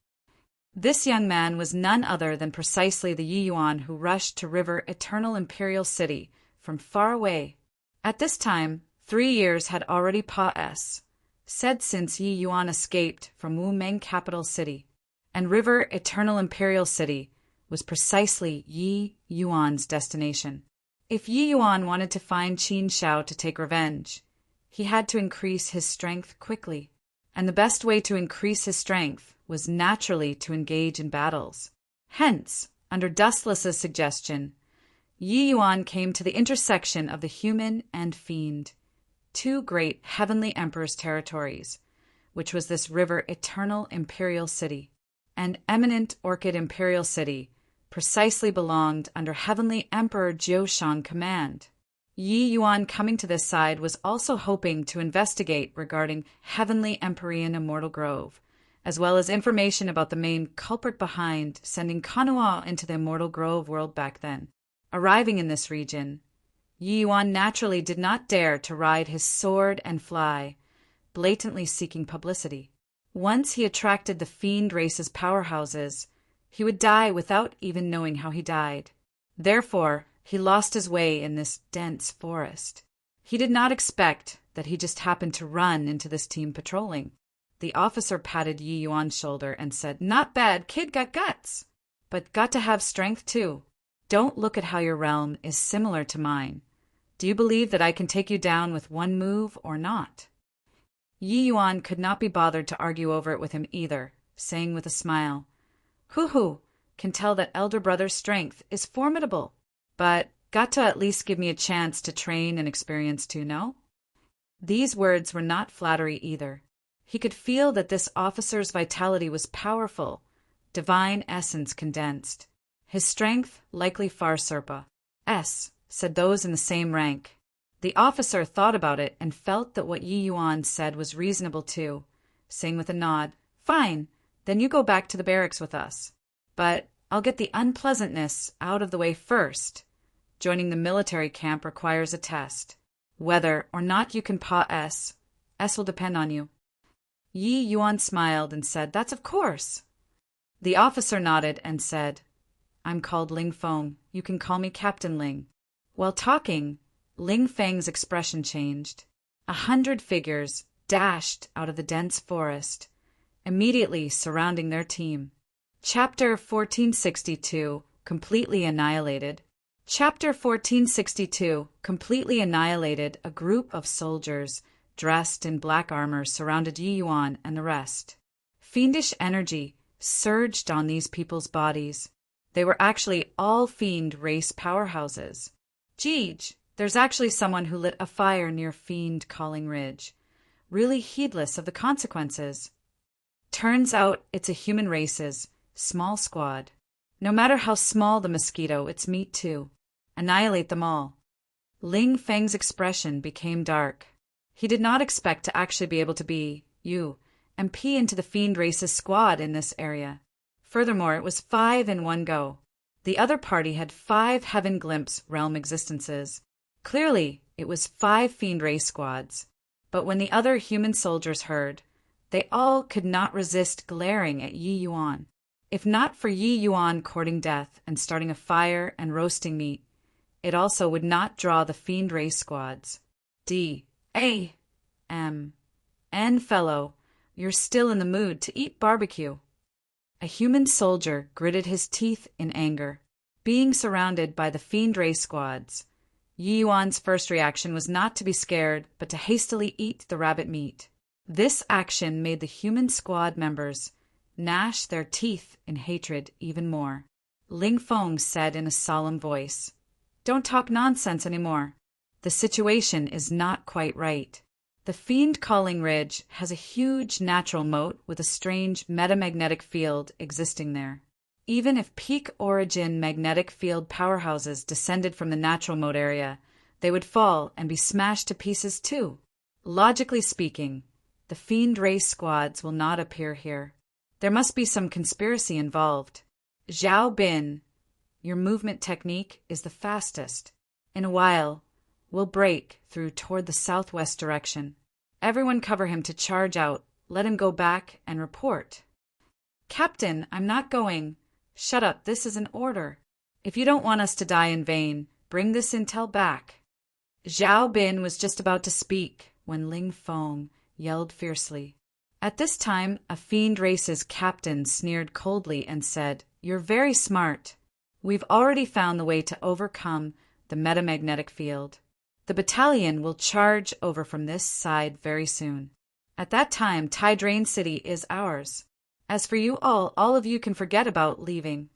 This young man was none other than precisely the Yi Yuan who rushed to River Eternal Imperial City from far away. At this time, 3 years had already passed since Yi Yuan escaped from Wu Meng capital city, and River Eternal Imperial City was precisely Yi Yuan's destination. If Yi Yuan wanted to find Qin Shao to take revenge, he had to increase his strength quickly, and the best way to increase his strength was naturally to engage in battles. Hence, under Dustless's suggestion, Yi Yuan came to the intersection of the human and fiend, 2 great heavenly emperors' territories, which was this River Eternal Imperial City. And eminent Orchid Imperial City precisely belonged under Heavenly Emperor Jiushang command. Yi Yuan coming to this side was also hoping to investigate regarding Heavenly Empyrean Immortal Grove, as well as information about the main culprit behind sending Kanua into the Immortal Grove world back then. Arriving in this region, Yi Yuan naturally did not dare to ride his sword and fly, blatantly seeking publicity. Once he attracted the fiend race's powerhouses, he would die without even knowing how he died. Therefore, he lost his way in this dense forest. He did not expect that he just happened to run into this team patrolling. The officer patted Yi Yuan's shoulder and said, "Not bad, kid got guts, but got to have strength too. Don't look at how your realm is similar to mine. Do you believe that I can take you down with one move or not?" Yi Yuan could not be bothered to argue over it with him either, saying with a smile, "Hoo-hoo, can tell that elder brother's strength is formidable, but got to at least give me a chance to train and experience too, no?" These words were not flattery either. He could feel that this officer's vitality was powerful, divine essence condensed. His strength likely far surpassed, said those in the same rank. The officer thought about it and felt that what Yi Yuan said was reasonable too, saying with a nod, "Fine, then you go back to the barracks with us. But I'll get the unpleasantness out of the way first. Joining the military camp requires a test. Whether or not you can pass S will depend on you." Yi Yuan smiled and said, "That's of course." The officer nodded and said, "I'm called Ling Feng. You can call me Captain Ling." While talking, Ling Feng's expression changed. 100 figures dashed out of the dense forest, immediately surrounding their team. Chapter 1462, Completely Annihilated. Chapter 1462, Completely Annihilated. A group of soldiers, dressed in black armor, surrounded Yi Yuan and the rest. Fiendish energy surged on these people's bodies. They were actually all fiend race powerhouses. Jeej, there's actually someone who lit a fire near Fiend Calling Ridge, really heedless of the consequences. Turns out it's a human race's small squad. No matter how small the mosquito, it's meat too. Annihilate them all. Ling Feng's expression became dark. He did not expect to actually be able to be and pee into the fiend race's squad in this area. Furthermore, it was 5 in one go. The other party had 5 Heaven Glimpse realm existences. Clearly, it was 5 fiend race squads. But when the other human soldiers heard, they all could not resist glaring at Yi Yuan. If not for Yi Yuan courting death and starting a fire and roasting meat, it also would not draw the fiend race squads. D.A.M.N. fellow, you're still in the mood to eat barbecue. A human soldier gritted his teeth in anger. Being surrounded by the fiend race squads, Yi Yuan's first reaction was not to be scared, but to hastily eat the rabbit meat. This action made the human squad members gnash their teeth in hatred even more. Ling Feng said in a solemn voice, "Don't talk nonsense anymore. The situation is not quite right. The Fiend Calling Ridge has a huge natural moat with a strange metamagnetic field existing there. Even if peak origin magnetic field powerhouses descended from the natural moat area, they would fall and be smashed to pieces too. Logically speaking, the fiend race squads will not appear here. There must be some conspiracy involved. Zhao Bin, your movement technique is the fastest. In a while, we'll break through toward the southwest direction. Everyone cover him to charge out. Let him go back and report." "Captain, I'm not going." "Shut up, this is an order. If you don't want us to die in vain, bring this intel back." Zhao Bin was just about to speak when Ling Feng yelled fiercely. At this time, a fiend race's captain sneered coldly and said, "You're very smart. We've already found the way to overcome the metamagnetic field. The battalion will charge over from this side very soon. At that time, Tai Drain City is ours. As for you all of you can forget about leaving."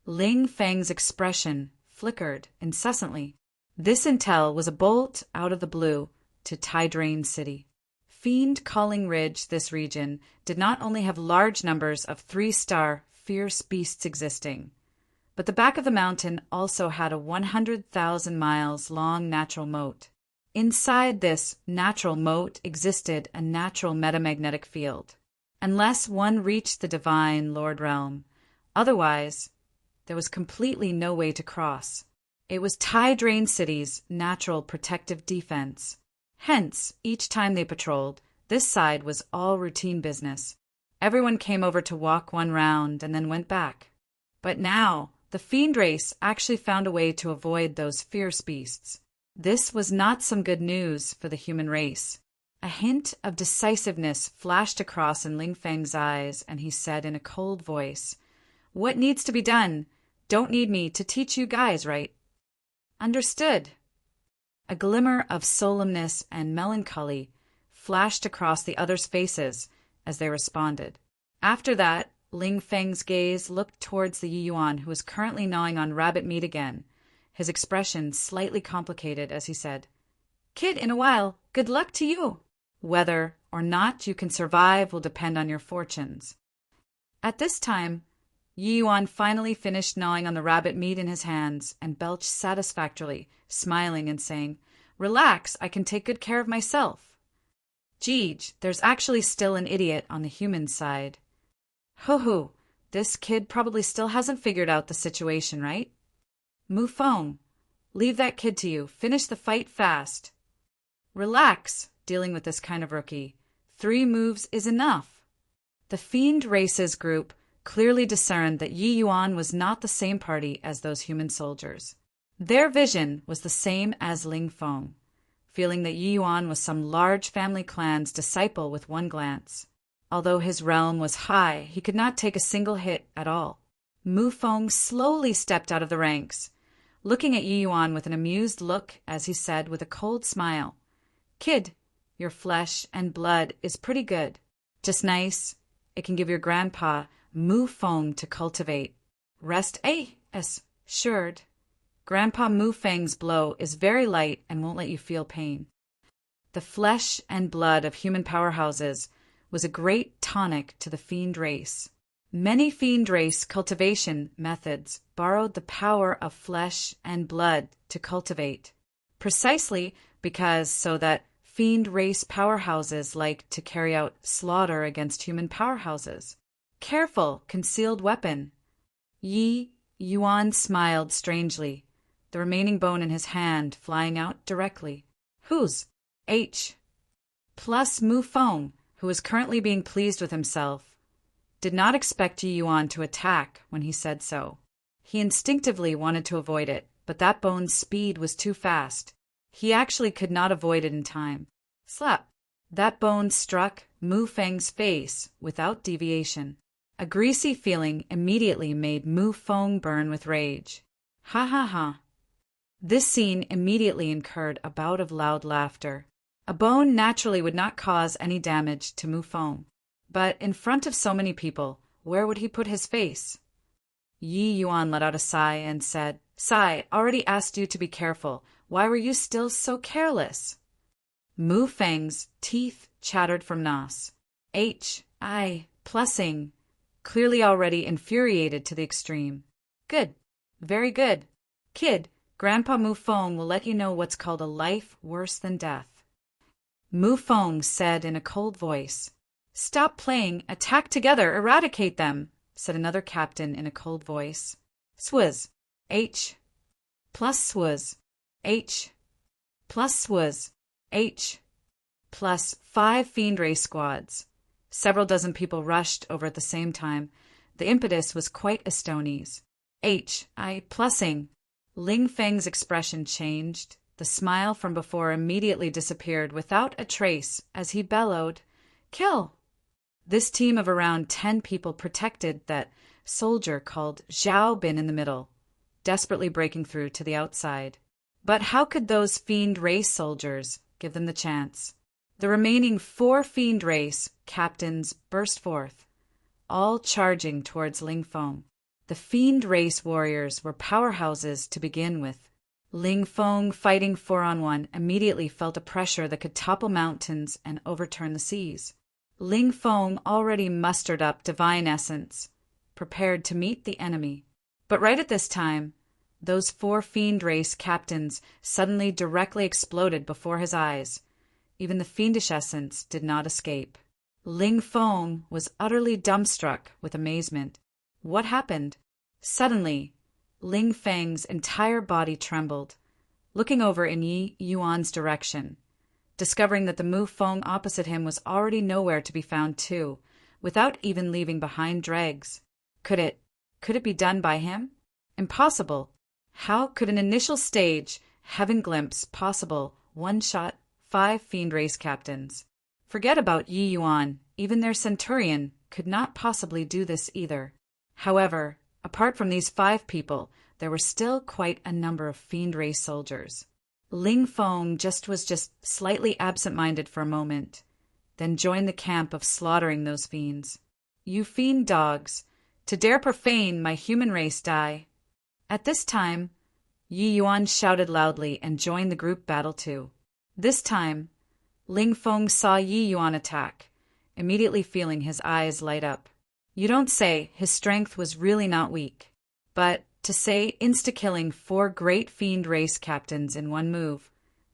Ling Feng's expression flickered incessantly. This intel was a bolt out of the blue to Tai Drain City. Fiend Calling Ridge, this region, did not only have large numbers of 3-star fierce beasts existing, but the back of the mountain also had a 100,000 miles long natural moat. Inside this natural moat existed a natural metamagnetic field. Unless one reached the divine Lord Realm, otherwise, there was completely no way to cross. It was Tai Drain City's natural protective defense. Hence, each time they patrolled, this side was all routine business. Everyone came over to walk one round and then went back. But now, the fiend race actually found a way to avoid those fierce beasts. This was not some good news for the human race. A hint of decisiveness flashed across in Ling Feng's eyes, and he said in a cold voice, "What needs to be done? Don't need me to teach you guys, right?" "Understood." A glimmer of solemnness and melancholy flashed across the others' faces as they responded. After that, Ling Feng's gaze looked towards the Yi Yuan, who was currently gnawing on rabbit meat again, his expression slightly complicated as he said, "Kid, in a while, good luck to you. Whether or not you can survive will depend on your fortunes." At this time, Yi Yuan finally finished gnawing on the rabbit meat in his hands and belched satisfactorily, smiling and saying, "Relax, I can take good care of myself." "Jeej, there's actually still an idiot on the human side." "Hoo-hoo, this kid probably still hasn't figured out the situation, right?" "Mufeng, leave that kid to you. Finish the fight fast." "Relax, dealing with this kind of rookie. 3 moves is enough. The Fiend Races group clearly discerned that Yi Yuan was not the same party as those human soldiers. Their vision was the same as Ling Feng, feeling that Yi Yuan was some large family clan's disciple with one glance. Although his realm was high, he could not take a single hit at all. Mu Feng slowly stepped out of the ranks, looking at Yi Yuan with an amused look as he said with a cold smile, "Kid, your flesh and blood is pretty good. Just nice. It can give your grandpa Mu Feng to cultivate. Rest assured. Grandpa Mu Feng's blow is very light and won't let you feel pain." The flesh and blood of human powerhouses was a great tonic to the fiend race. Many fiend race cultivation methods borrowed the power of flesh and blood to cultivate, precisely because so that fiend race powerhouses like to carry out slaughter against human powerhouses. Careful, concealed weapon. Yi Yuan smiled strangely, the remaining bone in his hand flying out directly. Whose? H. Plus Mu Feng, who was currently being pleased with himself, did not expect Yi Yuan to attack when he said so. He instinctively wanted to avoid it, but that bone's speed was too fast. He actually could not avoid it in time. Slap! That bone struck Mu Feng's face without deviation. A greasy feeling immediately made Mu Feng burn with rage. Ha ha ha. This scene immediately incurred a bout of loud laughter. A bone naturally would not cause any damage to Mu Feng, but in front of so many people, where would he put his face? Yi Yuan let out a sigh and said, "Sai, already asked you to be careful. Why were you still so careless?" Mu Feng's teeth chattered from Nas. Plussing, clearly already infuriated to the extreme. Good. Very good. Kid, Grandpa Mu Feng will let you know what's called a life worse than death. Mu Feng said in a cold voice. Stop playing, attack together, eradicate them, said another captain in a cold voice. Swizz. H. Plus swizz. H. Plus swizz. H. Plus 5 fiend race squads. Several dozen people rushed over at the same time. The impetus was quite Estonies. Plussing. Ling Feng's expression changed. The smile from before immediately disappeared without a trace as he bellowed, "Kill!" This team of around 10 people protected that soldier called Zhao Bin in the middle, desperately breaking through to the outside. But how could those fiend race soldiers give them the chance? The remaining 4 fiend race captains burst forth, all charging towards Ling Feng. The fiend race warriors were powerhouses to begin with. Ling Feng, fighting 4-on-1, immediately felt a pressure that could topple mountains and overturn the seas. Ling Feng already mustered up divine essence, prepared to meet the enemy. But right at this time, those 4 fiend race captains suddenly directly exploded before his eyes. Even the fiendish essence did not escape. Ling Feng was utterly dumbstruck with amazement. What happened? Suddenly, Ling Feng's entire body trembled, looking over in Yi Yuan's direction, discovering that the Mu Feng opposite him was already nowhere to be found too, without even leaving behind dregs. Could it be done by him? Impossible. How could an initial stage, heaven glimpse possible, one-shot 5 fiend race captains? Forget about Yi Yuan, even their centurion could not possibly do this either. However, apart from these 5 people, there were still quite a number of fiend race soldiers. Ling Feng was just slightly absent-minded for a moment, then joined the camp of slaughtering those fiends. You fiend dogs, to dare profane my human race die. At this time, Yi Yuan shouted loudly and joined the group battle too. This time, Ling Feng saw Yi Yuan attack, immediately feeling his eyes light up. You don't say, his strength was really not weak. But to say insta-killing 4 great fiend race captains in one move,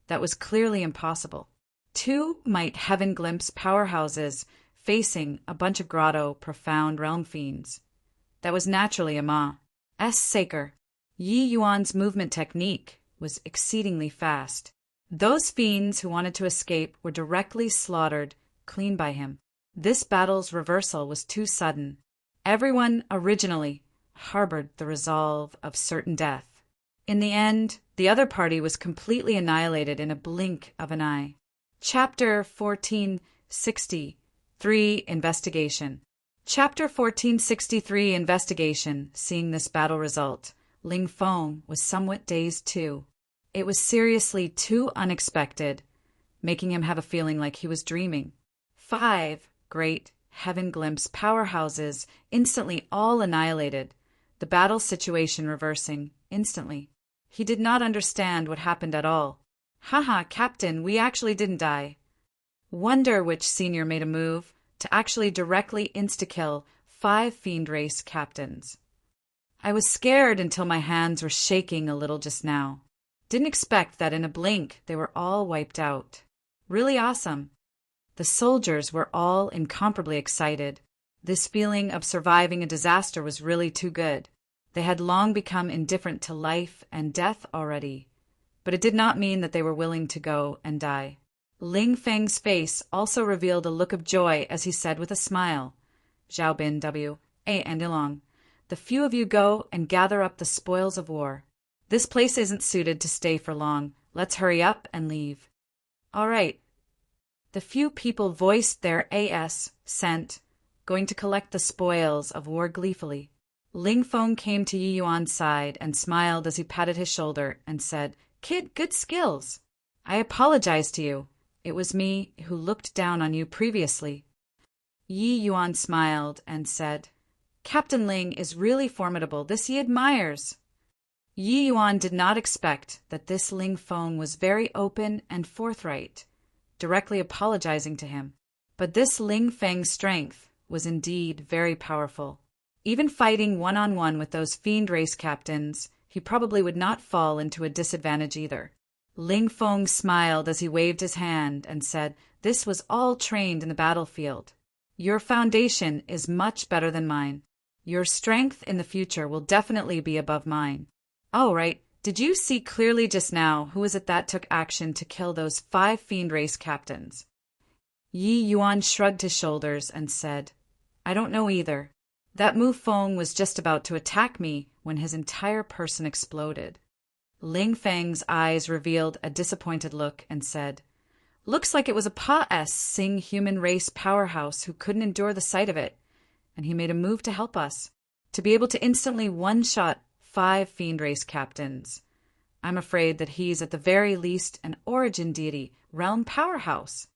that was clearly impossible. 2 might heaven glimpse powerhouses facing a bunch of grotto profound realm fiends. That was naturally a Ma's saker. Yi Yuan's movement technique was exceedingly fast. Those fiends who wanted to escape were directly slaughtered clean by him. This battle's reversal was too sudden. Everyone originally harbored the resolve of certain death. In the end, the other party was completely annihilated in a blink of an eye. Chapter 1463 Investigation. Chapter 1463 Investigation. Seeing this battle result, Ling Feng was somewhat dazed too. It was seriously too unexpected, making him have a feeling like he was dreaming. 5 great heaven glimpse powerhouses instantly all annihilated, the battle situation reversing instantly. He did not understand what happened at all. Haha, Captain, we actually didn't die. Wonder which senior made a move to actually directly insta-kill 5 fiend race captains. I was scared until my hands were shaking a little just now. Didn't expect that in a blink they were all wiped out. Really awesome. The soldiers were all incomparably excited. This feeling of surviving a disaster was really too good. They had long become indifferent to life and death already, but it did not mean that they were willing to go and die. Ling Feng's face also revealed a look of joy as he said with a smile, Xiaobin W. A. and Ilong, the few of you go and gather up the spoils of war. This place isn't suited to stay for long. Let's hurry up and leave. All right. The few people voiced their assent, going to collect the spoils of war gleefully. Ling Feng came to Yi Yuan's side and smiled as he patted his shoulder and said, Kid, good skills. I apologize to you. It was me who looked down on you previously. Yi Yuan smiled and said, Captain Ling is really formidable. This he admires. Yi Yuan did not expect that this Ling Feng was very open and forthright, directly apologizing to him. But this Ling Feng's strength was indeed very powerful. Even fighting one-on-one with those fiend race captains, he probably would not fall into a disadvantage either. Ling Feng smiled as he waved his hand and said, This was all trained in the battlefield. Your foundation is much better than mine. Your strength in the future will definitely be above mine. Oh, right. Did you see clearly just now who was it that took action to kill those 5 fiend race captains? Yi Yuan shrugged his shoulders and said, I don't know either. That Mu Feng was just about to attack me when his entire person exploded. Ling Feng's eyes revealed a disappointed look and said, Looks like it was a Pa-S-Sing human race powerhouse who couldn't endure the sight of it, and he made a move to help us, to be able to instantly one-shot 5 fiend race captains. I'm afraid that he's at the very least an origin deity, realm powerhouse.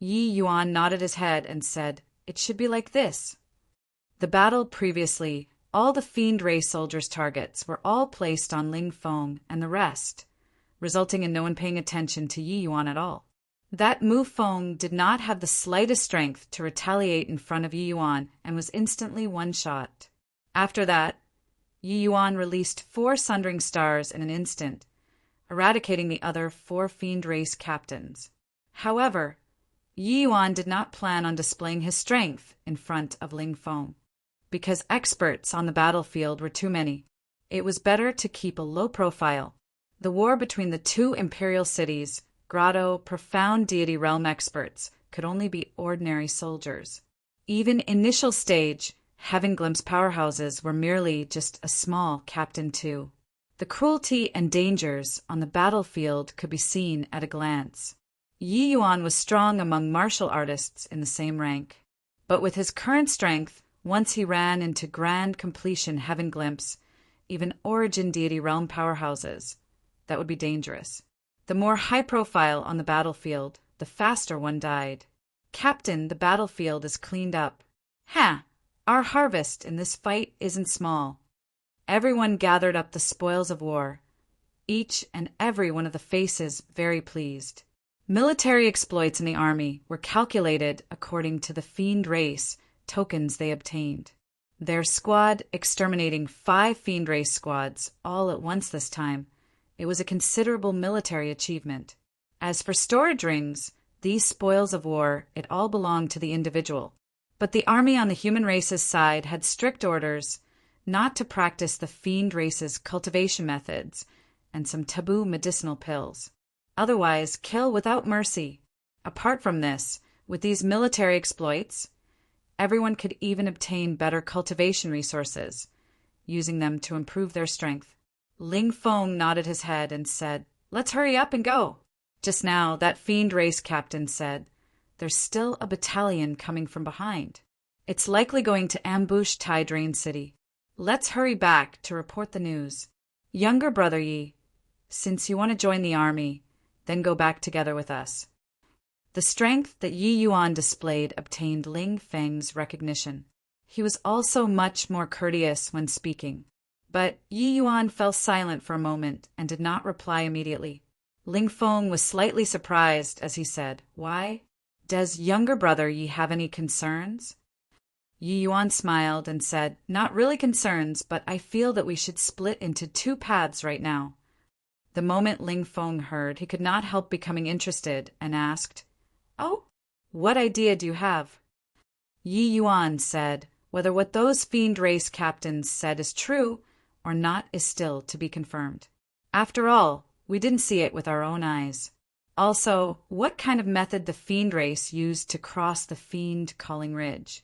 Yi Yuan nodded his head and said, It should be like this. The battle previously, all the fiend race soldiers' targets were all placed on Ling Feng and the rest, resulting in no one paying attention to Yi Yuan at all. That Mu Feng did not have the slightest strength to retaliate in front of Yi Yuan and was instantly one-shot. After that, Yi Yuan released 4 sundering stars in an instant, eradicating the other 4 fiend race captains. However, Yi Yuan did not plan on displaying his strength in front of Ling Feng. Because experts on the battlefield were too many, it was better to keep a low profile. The war between the 2 imperial cities, Grotto, profound deity realm experts, could only be ordinary soldiers. Even initial stage, Heaven Glimpse powerhouses were merely just a small captain too. The cruelty and dangers on the battlefield could be seen at a glance. Yi Yuan was strong among martial artists in the same rank. But with his current strength, once he ran into grand completion Heaven Glimpse, even origin deity realm powerhouses, that would be dangerous. The more high profile on the battlefield, the faster one died. Captain, the battlefield is cleaned up. Ha! Our harvest in this fight isn't small. Everyone gathered up the spoils of war, each and every one of the faces very pleased. Military exploits in the army were calculated according to the fiend race tokens they obtained. Their squad exterminating 5 fiend race squads all at once this time. It was a considerable military achievement. As for storage rings, these spoils of war, it all belonged to the individual. But the army on the human race's side had strict orders not to practice the fiend race's cultivation methods and some taboo medicinal pills. Otherwise, kill without mercy. Apart from this, With these military exploits, everyone could even obtain better cultivation resources, using them to improve their strength. Ling Feng nodded his head and said, "Let's hurry up and go." Just now, that fiend race captain said, "There's still a battalion coming from behind. It's likely going to ambush Tai Drain City. Let's hurry back to report the news. Younger brother Yi, since you want to join the army, then go back together with us." The strength that Yi Yuan displayed obtained Ling Feng's recognition. He was also much more courteous when speaking, but Yi Yuan fell silent for a moment and did not reply immediately. Ling Feng was slightly surprised as he said, "Why? Does younger brother Yi have any concerns?" Yi Yuan smiled and said, "Not really concerns, but I feel that we should split into two paths right now." The moment Ling Feng heard, he could not help becoming interested and asked, "Oh, what idea do you have?" Yi Yuan said, "Whether what those fiend race captains said is true or not is still to be confirmed. After all, we didn't see it with our own eyes. Also, what kind of method the fiend race used to cross the fiend calling ridge?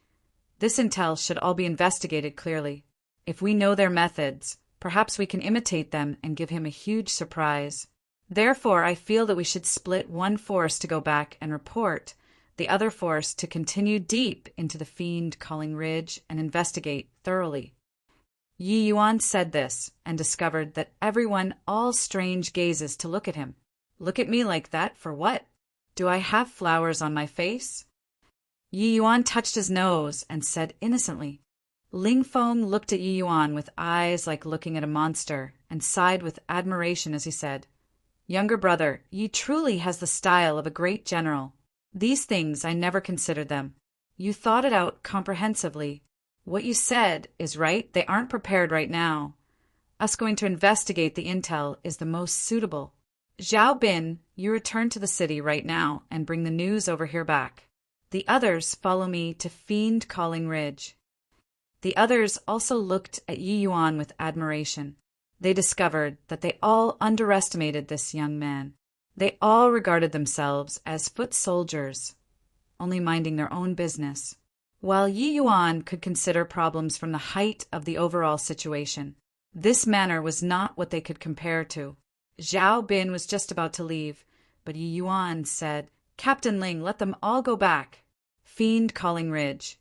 This intel should all be investigated clearly. If we know their methods, perhaps we can imitate them and give him a huge surprise. Therefore, I feel that we should split one force to go back and report, the other force to continue deep into the fiend calling ridge and investigate thoroughly." Yi Yuan said this and discovered that everyone all strange gazes to look at him. "Look at me like that for what? Do I have flowers on my face?" Yi Yuan touched his nose and said innocently. Ling Feng looked at Yi Yuan with eyes like looking at a monster and sighed with admiration as he said, "Younger brother, Yi truly has the style of a great general. These things I never considered them. You thought it out comprehensively. What you said is right, they aren't prepared right now. Us going to investigate the intel is the most suitable. Zhao Bin, you return to the city right now and bring the news over here back. The others follow me to Fiend Calling Ridge." The others also looked at Yi Yuan with admiration. They discovered that they all underestimated this young man. They all regarded themselves as foot soldiers, only minding their own business, while Yi Yuan could consider problems from the height of the overall situation. This manner was not what they could compare to. Zhao Bin was just about to leave, but Yi Yuan said, "Captain Ling, let them all go back. Fiend Calling Ridge.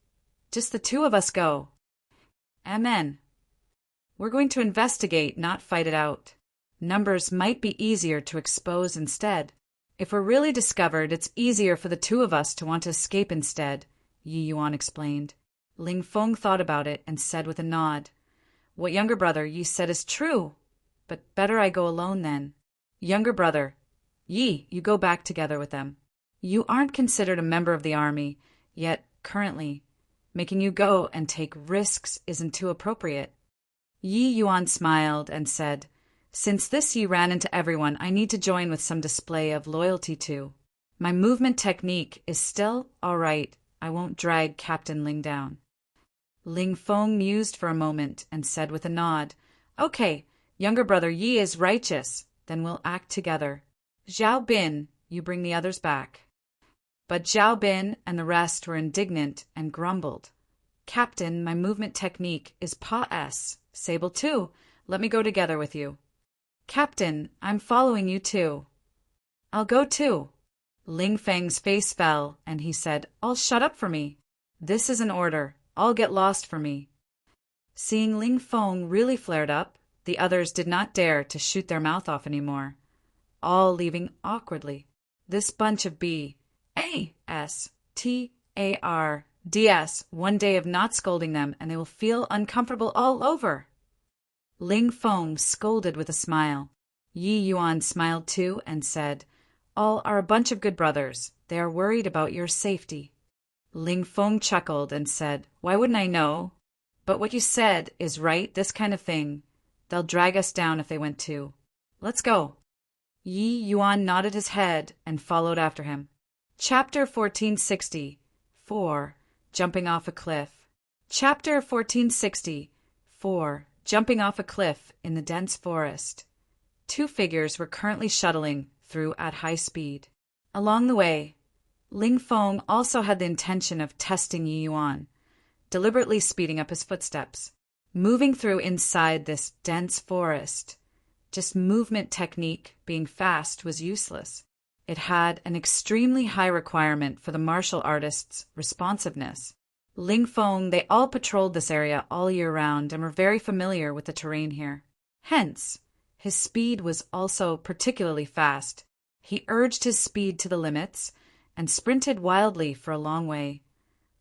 Just the two of us go." "Amen. We're going to investigate, not fight it out. Numbers might be easier to expose instead. If we're really discovered, it's easier for the two of us to want to escape instead," Yi Yuan explained. Ling Feng thought about it and said with a nod, "What younger brother Yi said is true, but better I go alone then. Younger brother, Yi, you go back together with them. You aren't considered a member of the army, yet currently, making you go and take risks isn't too appropriate." Yi Yuan smiled and said, "Since this Yi ran into everyone, I need to join with some display of loyalty too. My movement technique is still all right. I won't drag Captain Ling down." Ling Feng mused for a moment and said with a nod, "Okay, younger brother Yi is righteous. Then we'll act together. Zhao Bin, you bring the others back." But Zhao Bin and the rest were indignant and grumbled, "Captain, my movement technique is Pa-S. Sable too. Let me go together with you." "Captain, I'm following you too." "I'll go too." Ling Feng's face fell, and he said, "All shut up for me. This is an order. All get lost for me." Seeing Ling Feng really flared up, the others did not dare to shoot their mouth off anymore, all leaving awkwardly. This bunch of B-A-S-T-A-R-D-S, one day of not scolding them, and they will feel uncomfortable all over. Ling Feng scolded with a smile. Yi Yuan smiled too and said, "All are a bunch of good brothers. They are worried about your safety." Ling Feng chuckled and said, "Why wouldn't I know? But what you said is right, this kind of thing. They'll drag us down if they went too. Let's go." Yi Yuan nodded his head and followed after him. Chapter 1460. 4. Jumping off a cliff. Chapter 1460. 4. Jumping off a cliff in the dense forest. Two figures were currently shuttling through at high speed. Along the way, Ling Feng also had the intention of testing Yi Yuan, deliberately speeding up his footsteps. Moving through inside this dense forest, just movement technique being fast was useless. It had an extremely high requirement for the martial artist's responsiveness. Ling Feng, they all patrolled this area all year round and were very familiar with the terrain here. Hence, his speed was also particularly fast. He urged his speed to the limits and sprinted wildly for a long way,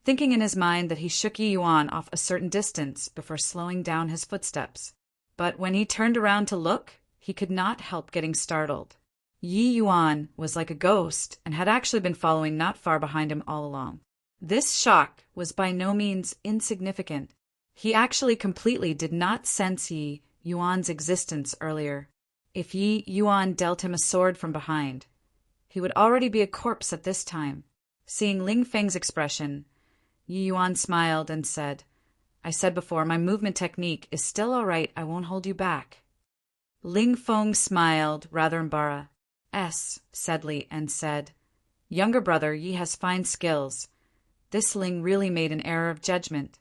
thinking in his mind that he shook Yi Yuan off a certain distance before slowing down his footsteps. But when he turned around to look, he could not help getting startled. Yi Yuan was like a ghost and had actually been following not far behind him all along. This shock was by no means insignificant. He actually completely did not sense Yi Yuan's existence earlier. If Yi Yuan dealt him a sword from behind, he would already be a corpse at this time. Seeing Ling Feng's expression, Yi Yuan smiled and said, "I said before, my movement technique is still all right. I won't hold you back." Ling Feng smiled, rather embarrassed, sadly, and said, "Younger brother, Yi has fine skills." This Ling really made an error of judgment.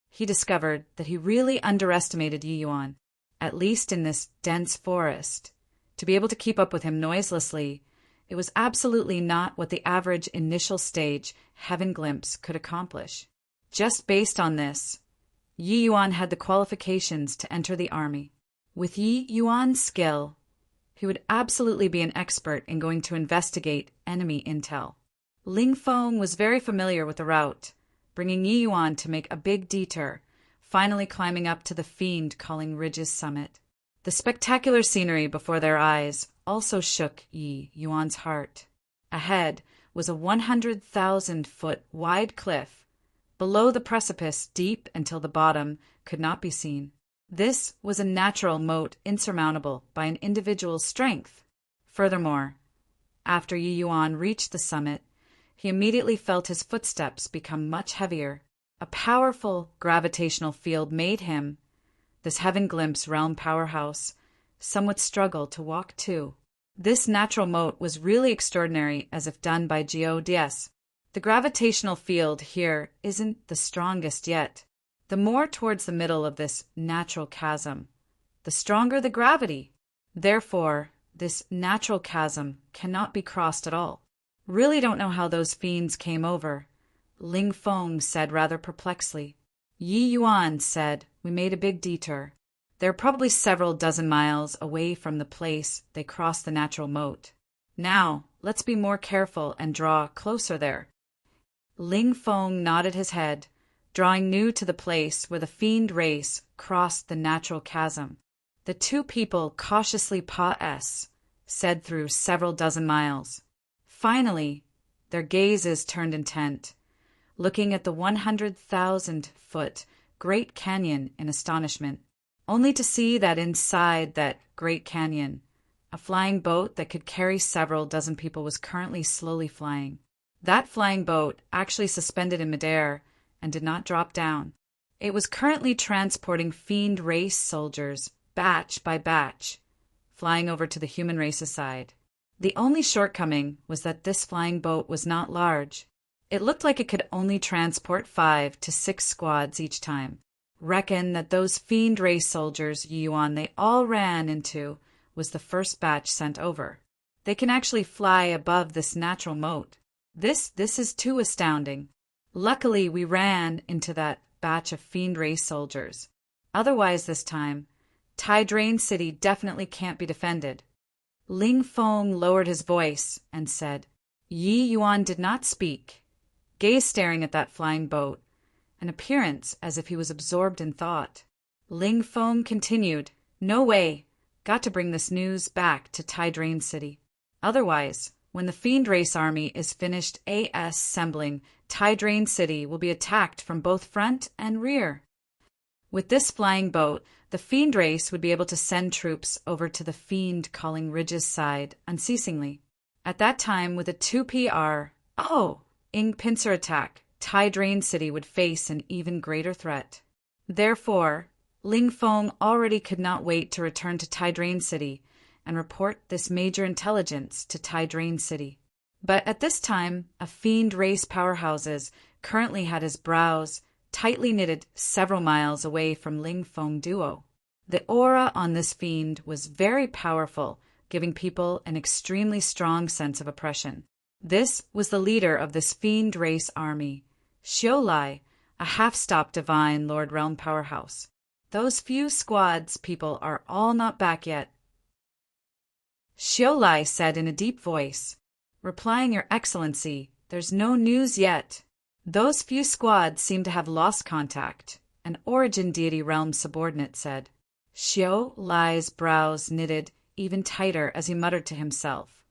He discovered that he really underestimated Yi Yuan, at least in this dense forest. To be able to keep up with him noiselessly, it was absolutely not what the average initial stage heaven glimpse could accomplish. Just based on this, Yi Yuan had the qualifications to enter the army. With Yi Yuan's skill, he would absolutely be an expert in going to investigate enemy intel. Ling Feng was very familiar with the route, bringing Yi Yuan to make a big detour, finally climbing up to the fiend-calling ridge's summit. The spectacular scenery before their eyes also shook Yi Yuan's heart. Ahead was a 100,000-foot wide cliff, below the precipice deep until the bottom could not be seen. This was a natural moat insurmountable by an individual's strength. Furthermore, after Yi Yuan reached the summit, he immediately felt his footsteps become much heavier. A powerful gravitational field made him, this heaven glimpse realm powerhouse, somewhat struggle to walk too. This natural moat was really extraordinary, as if done by GODS. The gravitational field here isn't the strongest yet. The more towards the middle of this natural chasm, the stronger the gravity. Therefore, this natural chasm cannot be crossed at all. Really don't know how those fiends came over, Ling Feng said rather perplexedly. Yi Yuan said, "We made a big detour. They're probably several dozen miles away from the place they crossed the natural moat. Now, let's be more careful and draw closer there." Ling Feng nodded his head, drawing near to the place where the fiend race crossed the natural chasm. The two people cautiously said through several dozen miles. Finally, their gazes turned intent, looking at the 100,000-foot Great Canyon in astonishment, only to see that inside that Great Canyon, a flying boat that could carry several dozen people was currently slowly flying. That flying boat actually suspended in midair and did not drop down. It was currently transporting fiend race soldiers, batch by batch, flying over to the human race's side. The only shortcoming was that this flying boat was not large. It looked like it could only transport 5 to 6 squads each time. Reckon that those fiend race soldiers Yi Yuan they all ran into was the first batch sent over. They can actually fly above this natural moat. This is too astounding. Luckily, we ran into that batch of fiend race soldiers. Otherwise this time, Tai Drain City definitely can't be defended. Ling Feng lowered his voice and said, Yi Yuan did not speak, gaze staring at that flying boat, an appearance as if he was absorbed in thought. Ling Feng continued, "No way. Got to bring this news back to Tai Drain City. Otherwise, when the Fiend Race army is finished assembling, Tai Drain City will be attacked from both front and rear. With this flying boat, the Fiend Race would be able to send troops over to the fiend-calling ridge's side unceasingly. At that time, with a 2PR, ing pincer attack, Tai Drain City would face an even greater threat. Therefore, Ling Feng already could not wait to return to Tai Drain City and report this major intelligence to Tai Drain City. But at this time, a fiend race powerhouses currently had his brows tightly knitted several miles away from Ling Feng Duo. The aura on this fiend was very powerful, giving people an extremely strong sense of oppression. This was the leader of this fiend race army, Xiu Lai, a half-stop divine Lord Realm powerhouse. Those few squads people are all not back yet. Xiu Lai said in a deep voice, "Replying, Your Excellency, there's no news yet. Those few squads seem to have lost contact," an Origin Deity Realm subordinate said. Xiu Lai's brows knitted even tighter as he muttered to himself.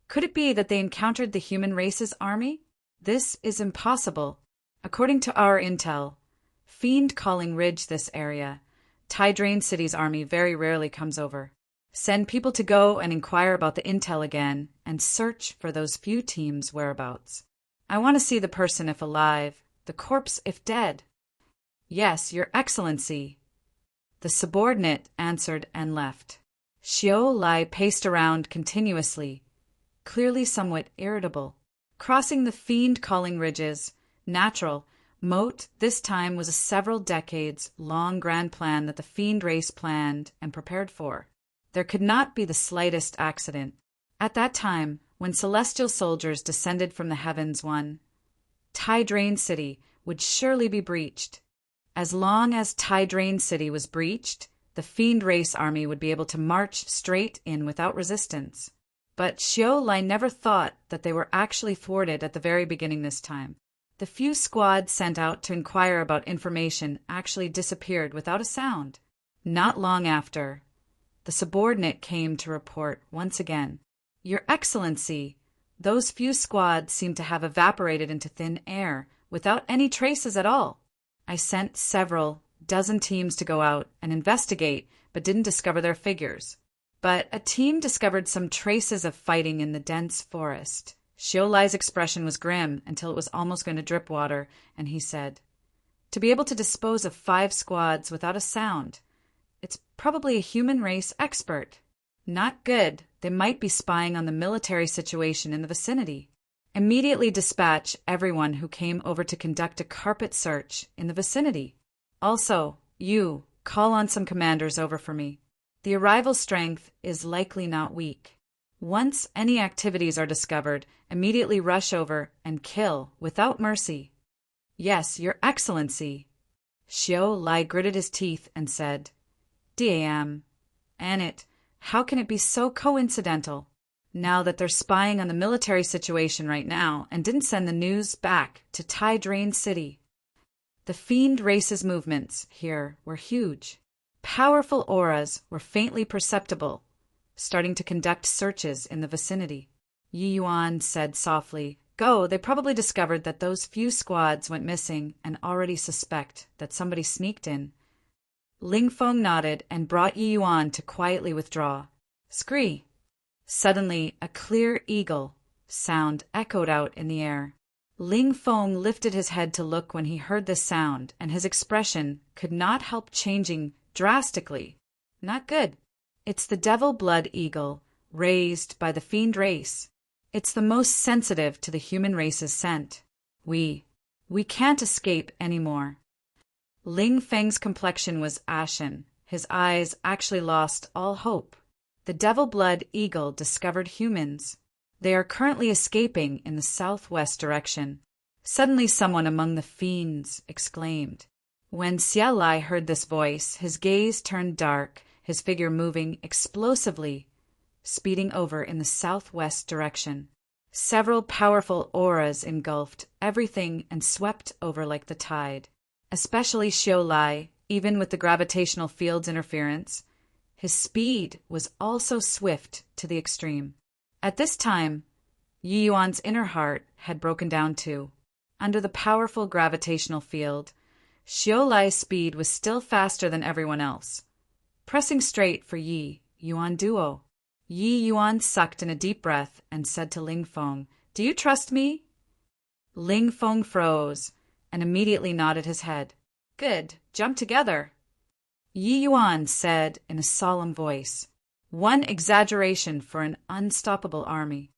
Could it be that they encountered the human race's army? This is impossible. According to our intel, Fiend Calling Ridge this area, Tai Drain City's army very rarely comes over. Send people to go and inquire about the intel again and search for those few teams' whereabouts. I want to see the person if alive, the corpse if dead. Yes, Your Excellency. The subordinate answered and left. Xiu Lai paced around continuously, clearly somewhat irritable. Crossing the fiend-calling ridges, natural, moat this time was a several decades-long grand plan that the fiend race planned and prepared for. There could not be the slightest accident. At that time, when celestial soldiers descended from the heavens, Tai Drain City would surely be breached. As long as Tai Drain City was breached, the fiend race army would be able to march straight in without resistance. But Xiu Lai never thought that they were actually thwarted at the very beginning this time. The few squads sent out to inquire about information actually disappeared without a sound. Not long after, the subordinate came to report once again, "Your Excellency, those few squads seem to have evaporated into thin air without any traces at all. I sent several dozen teams to go out and investigate, but didn't discover their figures. But a team discovered some traces of fighting in the dense forest." Xiu Lai's expression was grim until it was almost going to drip water, and he said, "To be able to dispose of 5 squads without a sound, it's probably a human race expert. Not good. They might be spying on the military situation in the vicinity. Immediately dispatch everyone who came over to conduct a carpet search in the vicinity. Also, you, call on some commanders over for me. The arrival strength is likely not weak. Once any activities are discovered, immediately rush over and kill without mercy." "Yes, Your Excellency." Xiu Lai gritted his teeth and said, "Damn. How can it be so coincidental? Now that they're spying on the military situation right now and didn't send the news back to Tai Drain City." The fiend race's movements here were huge. Powerful auras were faintly perceptible, starting to conduct searches in the vicinity. Yi Yuan said softly, "Go, they probably discovered that those few squads went missing and already suspect that somebody sneaked in." Ling Feng nodded and brought Yi Yuan to quietly withdraw. "Scree." Suddenly, a clear eagle sound echoed out in the air. Ling Feng lifted his head to look when he heard this sound, and his expression could not help changing drastically. Not good. It's the devil blood eagle, raised by the fiend race. It's the most sensitive to the human race's scent. We can't escape anymore. Ling Feng's complexion was ashen. His eyes actually lost all hope. The devil blood eagle discovered humans. They are currently escaping in the southwest direction. Suddenly someone among the fiends exclaimed. When Xiu Lai heard this voice, his gaze turned dark, his figure moving explosively, speeding over in the southwest direction. Several powerful auras engulfed everything and swept over like the tide. Especially Xiu Lai, even with the gravitational field's interference, his speed was also swift to the extreme. At this time, Yi Yuan's inner heart had broken down too. Under the powerful gravitational field, Xiu Lai's speed was still faster than everyone else. Pressing straight for Yi Yuan duo, Yi Yuan sucked in a deep breath and said to Ling Feng, "Do you trust me?" Ling Feng froze and immediately nodded his head. "Good, jump together." Yi Yuan said in a solemn voice, "One exaggeration for an unstoppable army."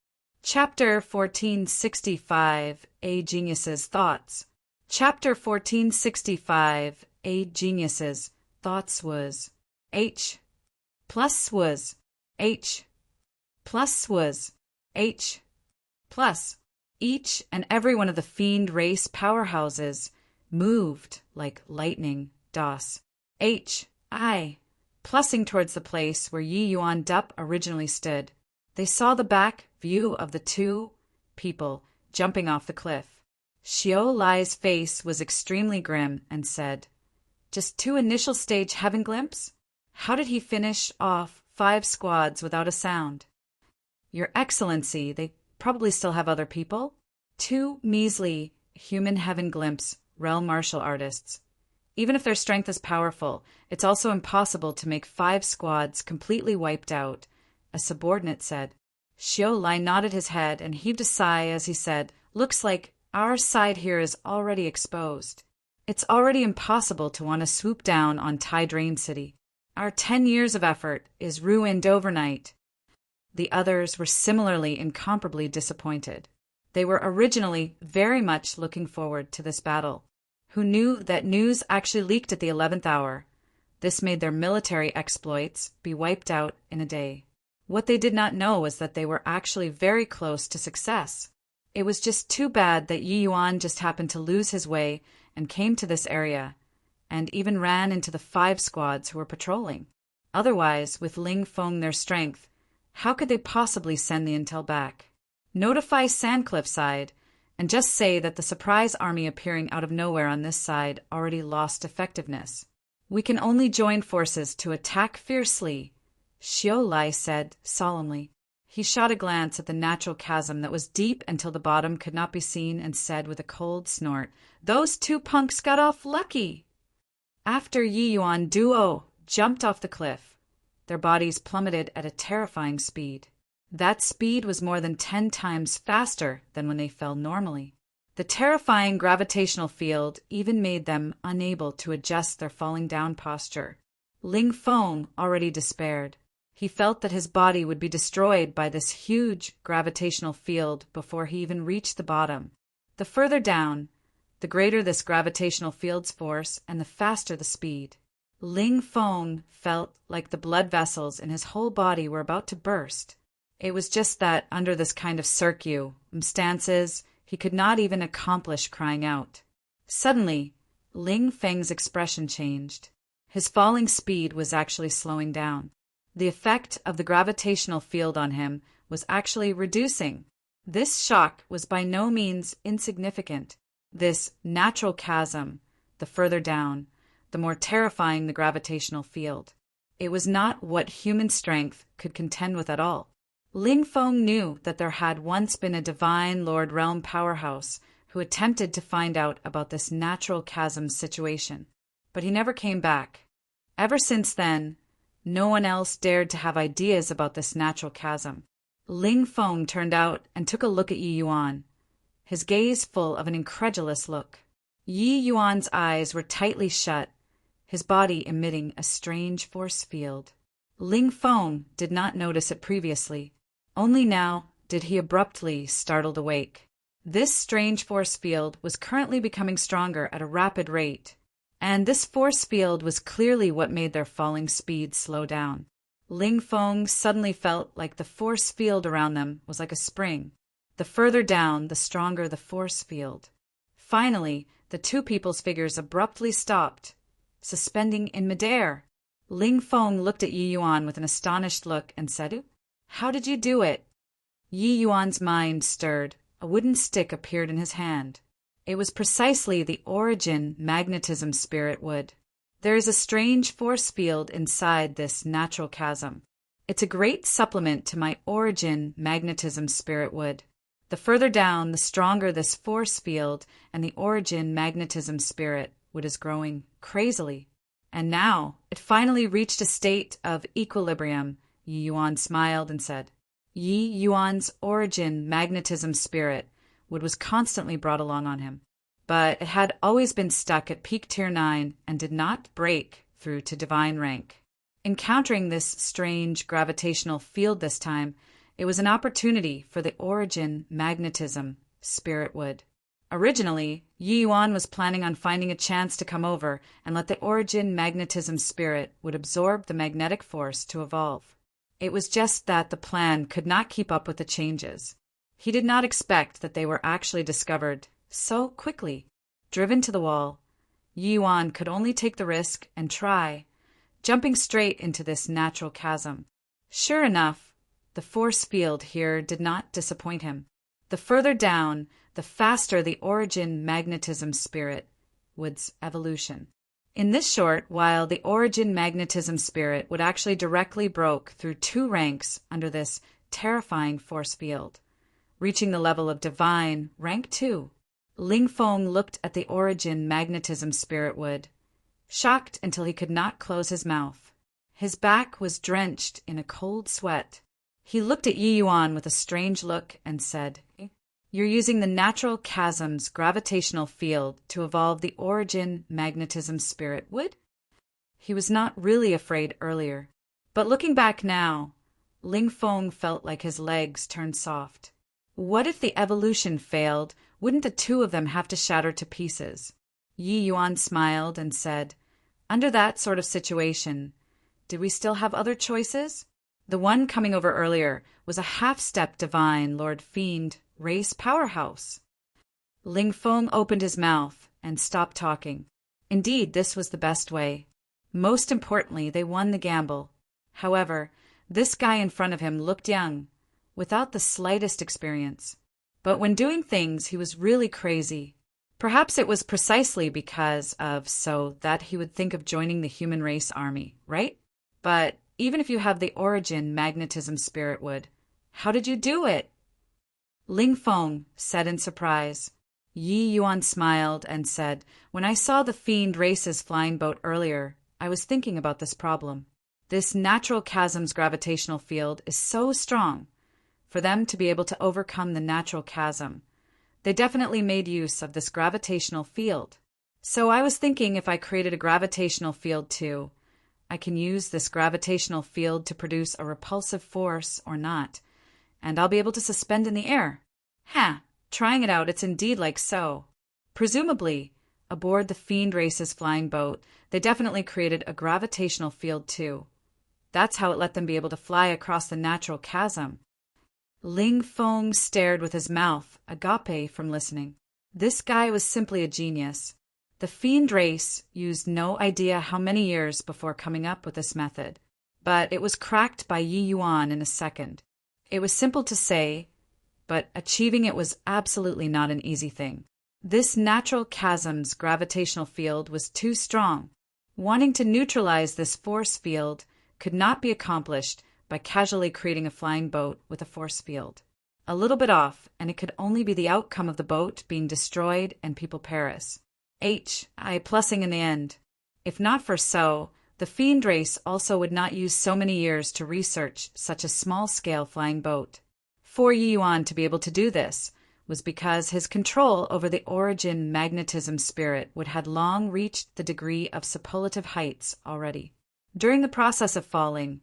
Chapter 1465, A Genius's Thoughts. Chapter 1465, A Genius's Thoughts was H plus was H plus was H plus. Each and every one of the fiend race powerhouses moved like lightning. DOS. I, plussing towards the place where Yi Yuan Dup originally stood. They saw the back view of the two people jumping off the cliff. Xiao Lai's face was extremely grim and said, "Just 2 initial stage heaven glimpse? How did he finish off 5 squads without a sound?" "Your Excellency, they probably still have other people." 2 measly human heaven glimpse realm martial artists. Even if their strength is powerful, it's also impossible to make 5 squads completely wiped out, a subordinate said. Xiao Lai nodded his head and heaved a sigh as he said, "Looks like our side here is already exposed. It's already impossible to want to swoop down on Tai Drain City. Our 10 years of effort is ruined overnight." The others were similarly incomparably disappointed. They were originally very much looking forward to this battle. Who knew that news actually leaked at the 11th hour? This made their military exploits be wiped out in a day. What they did not know was that they were actually very close to success. It was just too bad that Yi Yuan just happened to lose his way and came to this area, and even ran into the 5 squads who were patrolling. Otherwise, with Ling Feng their strength, how could they possibly send the intel back? Notify Sandcliff side, and just say that the surprise army appearing out of nowhere on this side already lost effectiveness. We can only join forces to attack fiercely, Xiao Lai said solemnly. He shot a glance at the natural chasm that was deep until the bottom could not be seen and said with a cold snort, "Those 2 punks got off lucky." After Yi Yuan Duo jumped off the cliff, their bodies plummeted at a terrifying speed. That speed was more than 10 times faster than when they fell normally. The terrifying gravitational field even made them unable to adjust their falling down posture. Ling Feng already despaired. He felt that his body would be destroyed by this huge gravitational field before he even reached the bottom. The further down, the greater this gravitational field's force and the faster the speed. Ling Feng felt like the blood vessels in his whole body were about to burst. It was just that under this kind of circumstances, he could not even accomplish crying out. Suddenly, Ling Feng's expression changed. His falling speed was actually slowing down. The effect of the gravitational field on him was actually reducing. This shock was by no means insignificant. This natural chasm, the further down, the more terrifying the gravitational field. It was not what human strength could contend with at all. Ling Feng knew that there had once been a divine Lord Realm powerhouse who attempted to find out about this natural chasm situation, but he never came back. Ever since then, no one else dared to have ideas about this natural chasm. Ling Feng turned out and took a look at Yi Yuan, his gaze full of an incredulous look. Yi Yuan's eyes were tightly shut, his body emitting a strange force field. Ling Feng did not notice it previously. Only now did he abruptly startled awake. This strange force field was currently becoming stronger at a rapid rate, and this force field was clearly what made their falling speed slow down. Ling Feng suddenly felt like the force field around them was like a spring. The further down, the stronger the force field. Finally, the 2 people's figures abruptly stopped, suspending in midair. Ling Feng looked at Yi Yuan with an astonished look and said, "How did you do it?" Yi Yuan's mind stirred. A wooden stick appeared in his hand. It was precisely the origin magnetism spirit wood. There is a strange force field inside this natural chasm. It's a great supplement to my origin magnetism spirit wood. The further down, the stronger this force field and the origin magnetism spirit wood is growing crazily. And now it finally reached a state of equilibrium. Yi Yuan smiled and said, Yi Yuan's origin magnetism spirit wood was constantly brought along on him, but it had always been stuck at peak tier 9 and did not break through to divine rank. Encountering this strange gravitational field this time, It was an opportunity for the origin magnetism spirit wood. Originally, Yi Yuan was planning on finding a chance to come over and let the origin magnetism spirit would absorb the magnetic force to evolve. It was just that the plan could not keep up with the changes. He did not expect that they were actually discovered so quickly. Driven to the wall, Yi Yuan could only take the risk and try, jumping straight into this natural chasm. Sure enough, the force field here did not disappoint him. The further down, the faster the origin magnetism spirit wood's evolution. In this short while, the origin magnetism spirit would actually directly broke through 2 ranks under this terrifying force field, reaching the level of divine rank 2. Ling Feng looked at the origin magnetism spirit wood, shocked until he could not close his mouth. His back was drenched in a cold sweat. He looked at Yi Yuan with a strange look and said, "You're using the natural chasm's gravitational field to evolve the origin magnetism spirit wood?" He was not really afraid earlier, but looking back now, Ling Feng felt like his legs turned soft. What if the evolution failed? Wouldn't the 2 of them have to shatter to pieces? Yi Yuan smiled and said, "Under that sort of situation, did we still have other choices? The one coming over earlier was a half-step divine Lord Fiend race powerhouse." Ling Feng opened his mouth and stopped talking. Indeed, this was the best way. Most importantly, they won the gamble. However, this guy in front of him looked young, without the slightest experience. But when doing things, he was really crazy. Perhaps it was precisely because of so that he would think of joining the human race army, right? But even if you have the origin magnetism spirit wood, how did you do it? Ling Feng said in surprise. Yi Yuan smiled and said, "When I saw the Fiend Race's flying boat earlier, I was thinking about this problem. This natural chasm's gravitational field is so strong. For them to be able to overcome the natural chasm, they definitely made use of this gravitational field. So I was thinking if I created a gravitational field too, I can use this gravitational field to produce a repulsive force or not, and I'll be able to suspend in the air." Trying it out, it's indeed like so. Presumably, aboard the Fiend Race's flying boat, they definitely created a gravitational field too. That's how it let them be able to fly across the natural chasm. Ling Feng stared with his mouth agape from listening. This guy was simply a genius. The Fiend Race used no idea how many years before coming up with this method, but it was cracked by Yi Yuan in a second. It was simple to say, but achieving it was absolutely not an easy thing. This natural chasm's gravitational field was too strong. Wanting to neutralize this force field could not be accomplished by casually creating a flying boat with a force field. A little bit off, and it could only be the outcome of the boat being destroyed and people perish. Plussing in the end. If not for so, the Fiend Race also would not use so many years to research such a small-scale flying boat. For Yi Yuan to be able to do this was because his control over the origin magnetism spirit would had long reached the degree of superlative heights already. During the process of falling,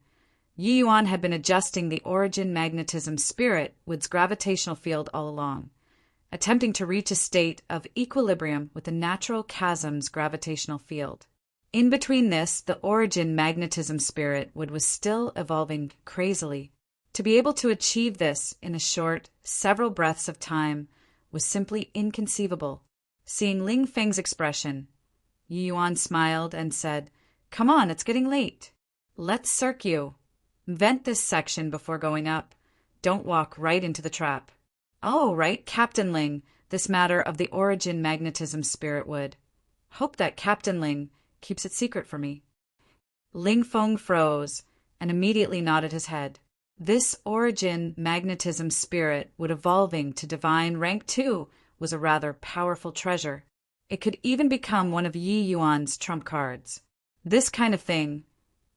Yi Yuan had been adjusting the origin magnetism spirit with its gravitational field all along, attempting to reach a state of equilibrium with the natural chasm's gravitational field. In between this, the origin magnetism spirit was still evolving crazily. To be able to achieve this in a short, several breaths of time was simply inconceivable. Seeing Ling Feng's expression, Yi Yuan smiled and said, "Come on, it's getting late. Let's cirque you. Vent this section before going up. Don't walk right into the trap." "Oh, right, Captain Ling, this matter of the origin magnetism spirit would. Hope that Captain Ling keeps it secret for me." Ling Feng froze and immediately nodded his head. This origin magnetism spirit would evolving to divine rank 2 was a rather powerful treasure. It could even become one of Yi Yuan's trump cards. This kind of thing,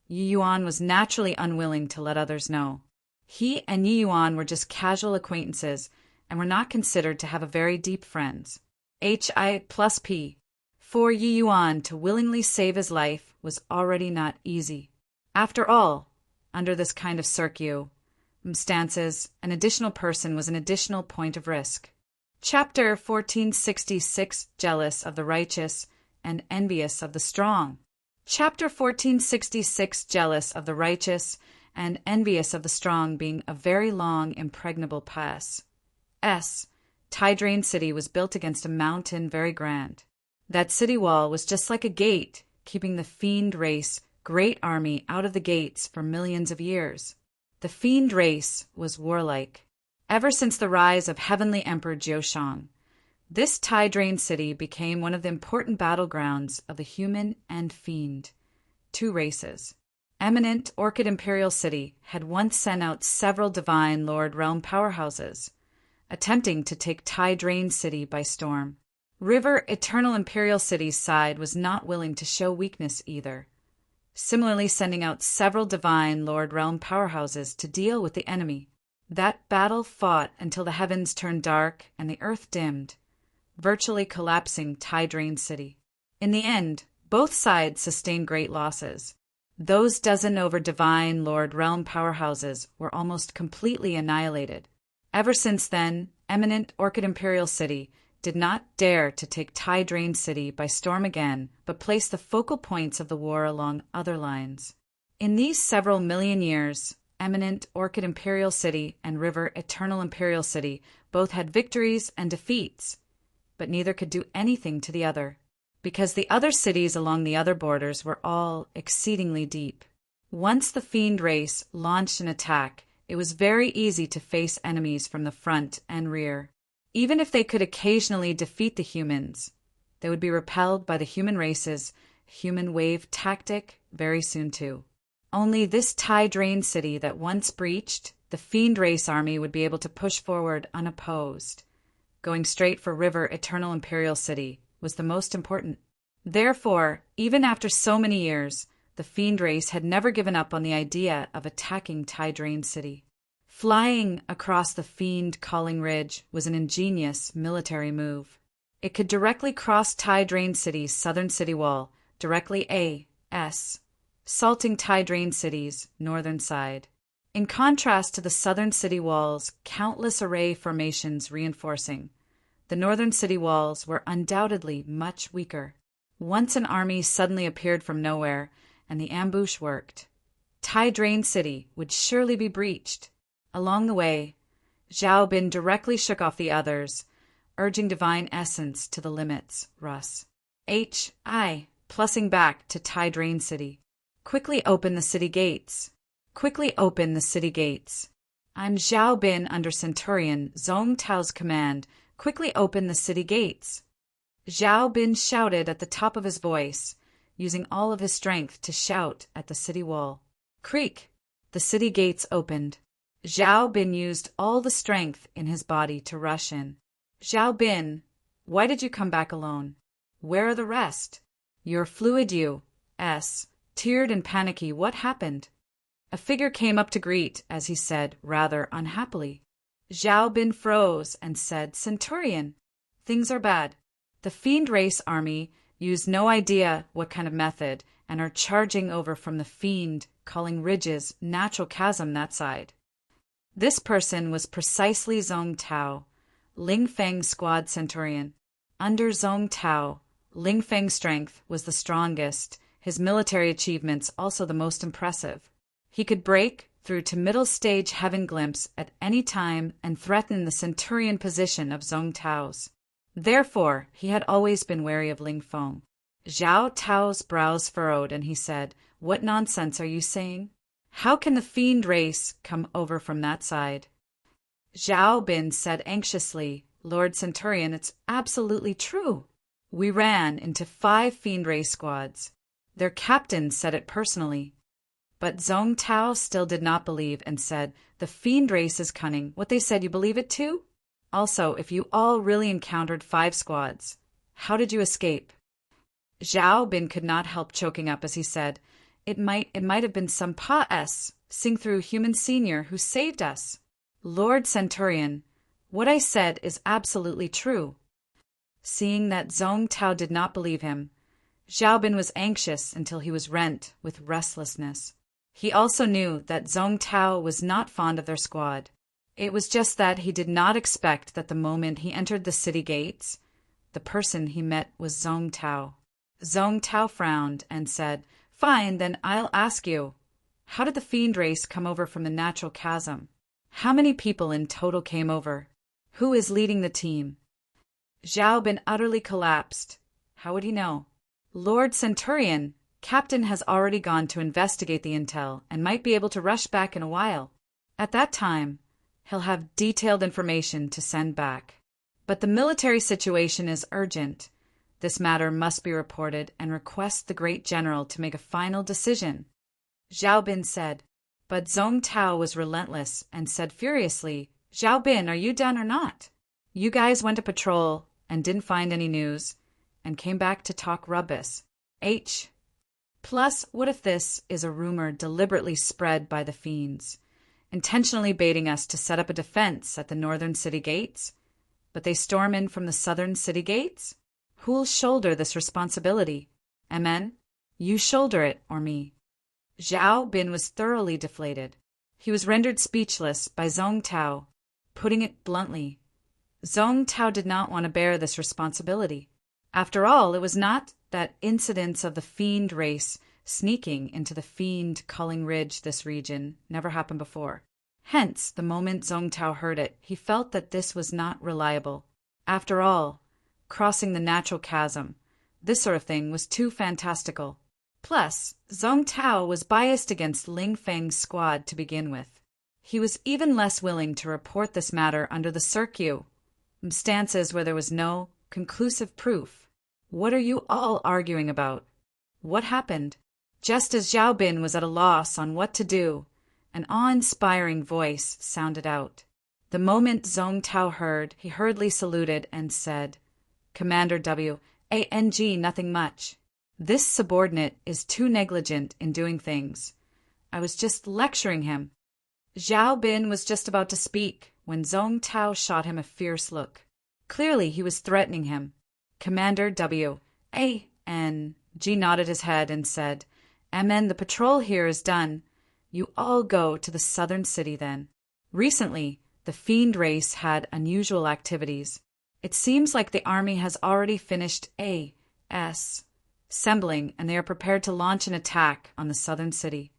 Yi Yuan was naturally unwilling to let others know. He and Yi Yuan were just casual acquaintances and were not considered to have a very deep friends. Hi+P. For Yi Yuan to willingly save his life was already not easy. After all, under this kind of cirque, stances, an additional person was an additional point of risk. Chapter 1466 Jealous of the righteous and envious of the strong. Chapter 1466 Jealous of the righteous and envious of the strong, being a very long, impregnable pass. Tydrain city was built against a mountain very grand. That city wall was just like a gate, keeping the fiend race great army out of the gates for millions of years. The fiend race was warlike. Ever since the rise of heavenly Emperor Jiushang, this Tydrain city became one of the important battlegrounds of the human and fiend, two races. Eminent Orchid Imperial City had once sent out several divine Lord Realm powerhouses, attempting to take Tydrain City by storm. River Eternal Imperial City's side was not willing to show weakness either, similarly sending out several divine Lord Realm powerhouses to deal with the enemy. That battle fought until the heavens turned dark and the earth dimmed, virtually collapsing Tydrain City. In the end, both sides sustained great losses. Those dozen over divine Lord Realm powerhouses were almost completely annihilated. Ever since then, Eminent Orchid Imperial City did not dare to take Tydrain City by storm again, but placed the focal points of the war along other lines. In these several million years, Eminent Orchid Imperial City and River Eternal Imperial City both had victories and defeats, but neither could do anything to the other, because the other cities along the other borders were all exceedingly deep. Once the fiend race launched an attack, it was very easy to face enemies from the front and rear. Even if they could occasionally defeat the humans, they would be repelled by the human race's human wave tactic very soon too. Only this Tydrain city that once breached, the fiend race army would be able to push forward unopposed. Going straight for River Eternal Imperial City was the most important. Therefore, even after so many years, the fiend race had never given up on the idea of attacking Tydrain City. Flying across the fiend-calling ridge was an ingenious military move. It could directly cross Tydrain City's southern city wall, directly salting Tydrain City's northern side. In contrast to the southern city walls' countless array formations reinforcing, the northern city walls were undoubtedly much weaker. Once an army suddenly appeared from nowhere, and the ambush worked, Tydrain City would surely be breached. Along the way, Zhao Bin directly shook off the others, urging divine essence to the limits. Plussing back to Tydrain City. Quickly open the city gates. Quickly open the city gates. I'm Zhao Bin under Centurion Zhong Tao's command. Quickly open the city gates. Zhao Bin shouted at the top of his voice, using all of his strength to shout at the city wall. Creak! The city gates opened. Zhao Bin used all the strength in his body to rush in. Zhao Bin, why did you come back alone? Where are the rest? You're fluid, teared and panicky. What happened? A figure came up to greet, as he said, rather unhappily. Zhao Bin froze and said, Centurion, things are bad. The fiend race army use no idea what kind of method and are charging over from the fiend, calling ridges natural chasm that side. This person was precisely Zhong Tao, Ling Feng's squad centurion. Under Zhong Tao, Ling Feng's strength was the strongest, his military achievements also the most impressive. He could break through to middle stage heaven glimpse at any time and threaten the centurion position of Zhong Tao's. Therefore, he had always been wary of Ling Feng. Zhao Tao's brows furrowed, and he said, What nonsense are you saying? How can the fiend race come over from that side? Zhao Bin said anxiously, Lord Centurion, it's absolutely true. We ran into 5 fiend race squads. Their captain said it personally. But Zhong Tao still did not believe and said, The fiend race is cunning. What they said, you believe it too? Also, if you all really encountered 5 squads, how did you escape? Zhao Bin could not help choking up as he said, It might have been some Pa-S, sing through human senior, who saved us. Lord Centurion, what I said is absolutely true. Seeing that Zhong Tao did not believe him, Zhao Bin was anxious until he was rent with restlessness. He also knew that Zhong Tao was not fond of their squad. It was just that he did not expect that the moment he entered the city gates, the person he met was Zhong Tao. Zhong Tao frowned and said, "Fine, then I'll ask you. How did the fiend race come over from the natural chasm? How many people in total came over? Who is leading the team?" Zhao Bin utterly collapsed. How would he know? "Lord Centurion, Captain has already gone to investigate the intel and might be able to rush back in a while. At that time, he'll have detailed information to send back. But the military situation is urgent. This matter must be reported and request the great general to make a final decision." Zhao Bin said. But Zhong Tao was relentless and said furiously, "Zhao Bin, are you done or not? You guys went to patrol and didn't find any news and came back to talk rubbish. Plus, what if this is a rumor deliberately spread by the fiends, intentionally baiting us to set up a defense at the northern city gates? But they storm in from the southern city gates? Who'll shoulder this responsibility? Amen? You shoulder it, or me?" Zhao Bin was thoroughly deflated. He was rendered speechless by Zhong Tao. Putting it bluntly, Zhong Tao did not want to bear this responsibility. After all, it was not that incidents of the fiend race sneaking into the fiend-calling ridge this region never happened before. Hence, the moment Zhong Tao heard it, he felt that this was not reliable. After all, crossing the natural chasm, this sort of thing was too fantastical. Plus, Zhong Tao was biased against Ling Feng's squad to begin with. He was even less willing to report this matter under the circumstances where there was no conclusive proof. "What are you all arguing about? What happened?" Just as Zhao Bin was at a loss on what to do, an awe-inspiring voice sounded out. The moment Zhong Tao heard, he hurriedly saluted and said, "Commander W.A.N.G. nothing much. This subordinate is too negligent in doing things. I was just lecturing him." Zhao Bin was just about to speak when Zhong Tao shot him a fierce look. Clearly he was threatening him. Commander W.A.N.G. nodded his head and said, "Amen, the patrol here is done. You all go to the southern city then. Recently, the fiend race had unusual activities. It seems like the army has already finished assembling, and they are prepared to launch an attack on the southern city."